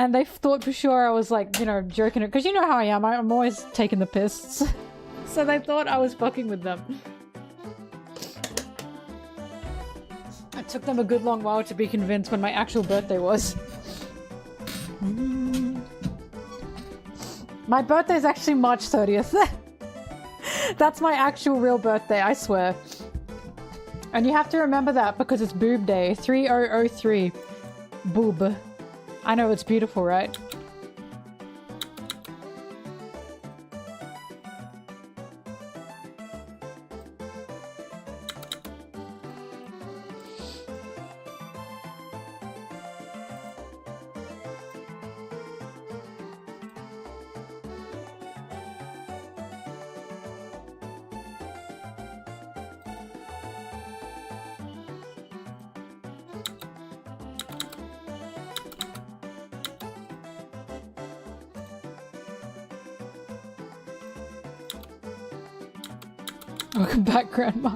And they thought for sure I was like, you know, joking it. Because you know how I am. I'm always taking the piss. So they thought I was fucking with them. It took them a good long while to be convinced when my actual birthday was. My birthday is actually March 30th. That's my actual real birthday, I swear. And you have to remember that because it's boob day. 3003. Boob. I know, it's beautiful, right? Welcome back, Grandma.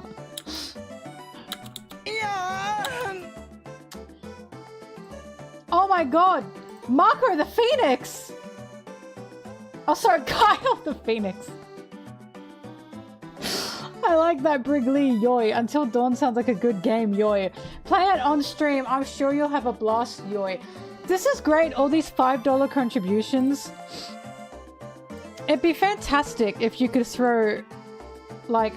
Oh my god! Marco the Phoenix! Oh, sorry, Kyle the Phoenix. I like that Brig Lee, yoy. Until Dawn sounds like a good game, yoy. Play it on stream, I'm sure you'll have a blast, yoy. This is great, all these $5 contributions. It'd be fantastic if you could throw, like,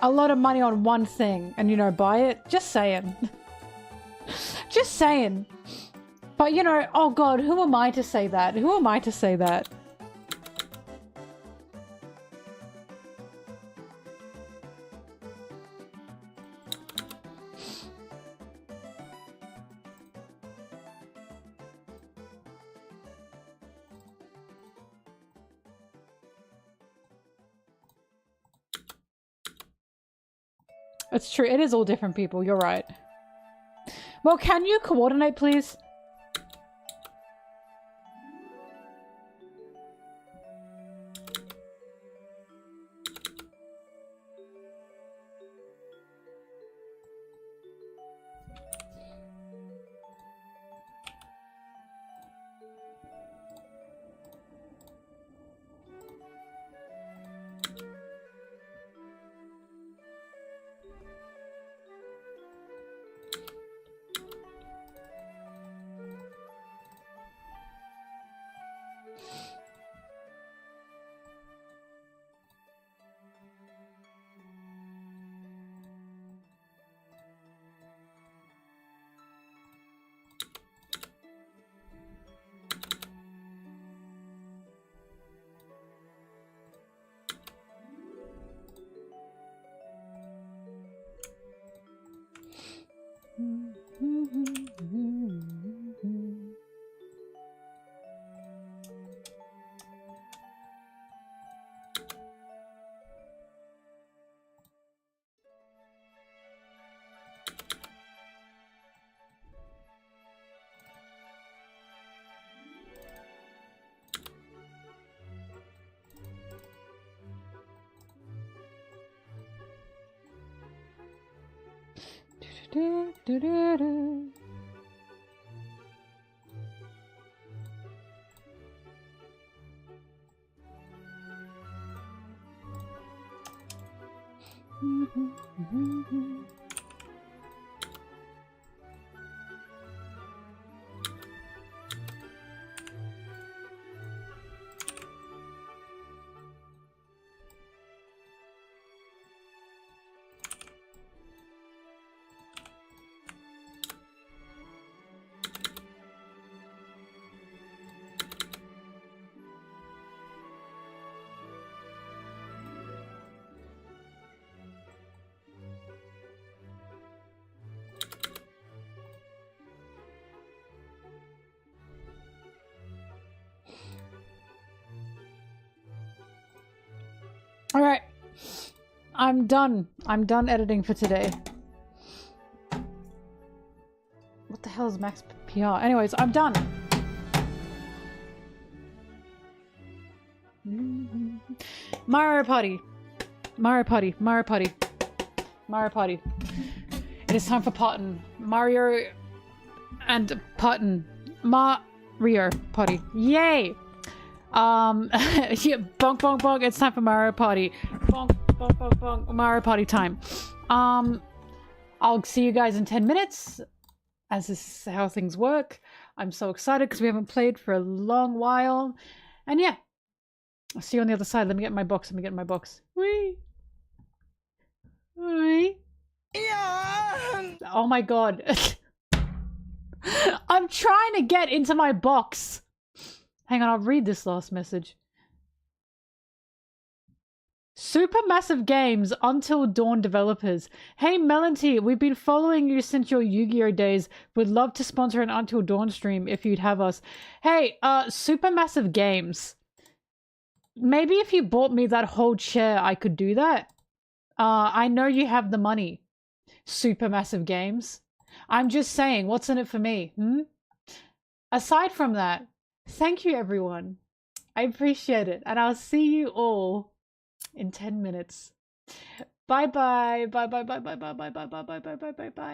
a lot of money on one thing and, you know, buy it. Just saying. Just saying. But, you know, oh god, who am I to say that? Who am I to say that? It's true, it is all different people, you're right. Well, can you coordinate, please? Do, do, do, do. All right, I'm done. I'm done editing for today. What the hell is max PR? Anyways, I'm done. Mario Party. Mario Party. Mario Party. Mario Party. It is time for Parton. Mario and Parton Mario Party. Yay! Yeah, bonk, bonk, bonk. It's time for Mario Party. Bonk, bonk, bonk, bonk. Mario Party time. I'll see you guys in 10 minutes, as this is how things work. I'm so excited because we haven't played for a long while. And yeah, I'll see you on the other side. Let me get my box. Let me get my box. Whee! Whee! Yeah! Oh my god. I'm trying to get into my box. Hang on, I'll read this last message. Supermassive Games, Until Dawn developers. Hey MelonTeee, we've been following you since your Yu-Gi-Oh days. Would love to sponsor an Until Dawn stream if you'd have us. Hey, Supermassive Games. Maybe if you bought me that whole chair, I could do that. I know you have the money. Supermassive Games. I'm just saying, what's in it for me? Aside from that, thank you everyone. I appreciate it. And I'll see you all in 10 minutes. Bye bye. Bye bye bye bye bye bye bye bye bye bye bye bye bye bye.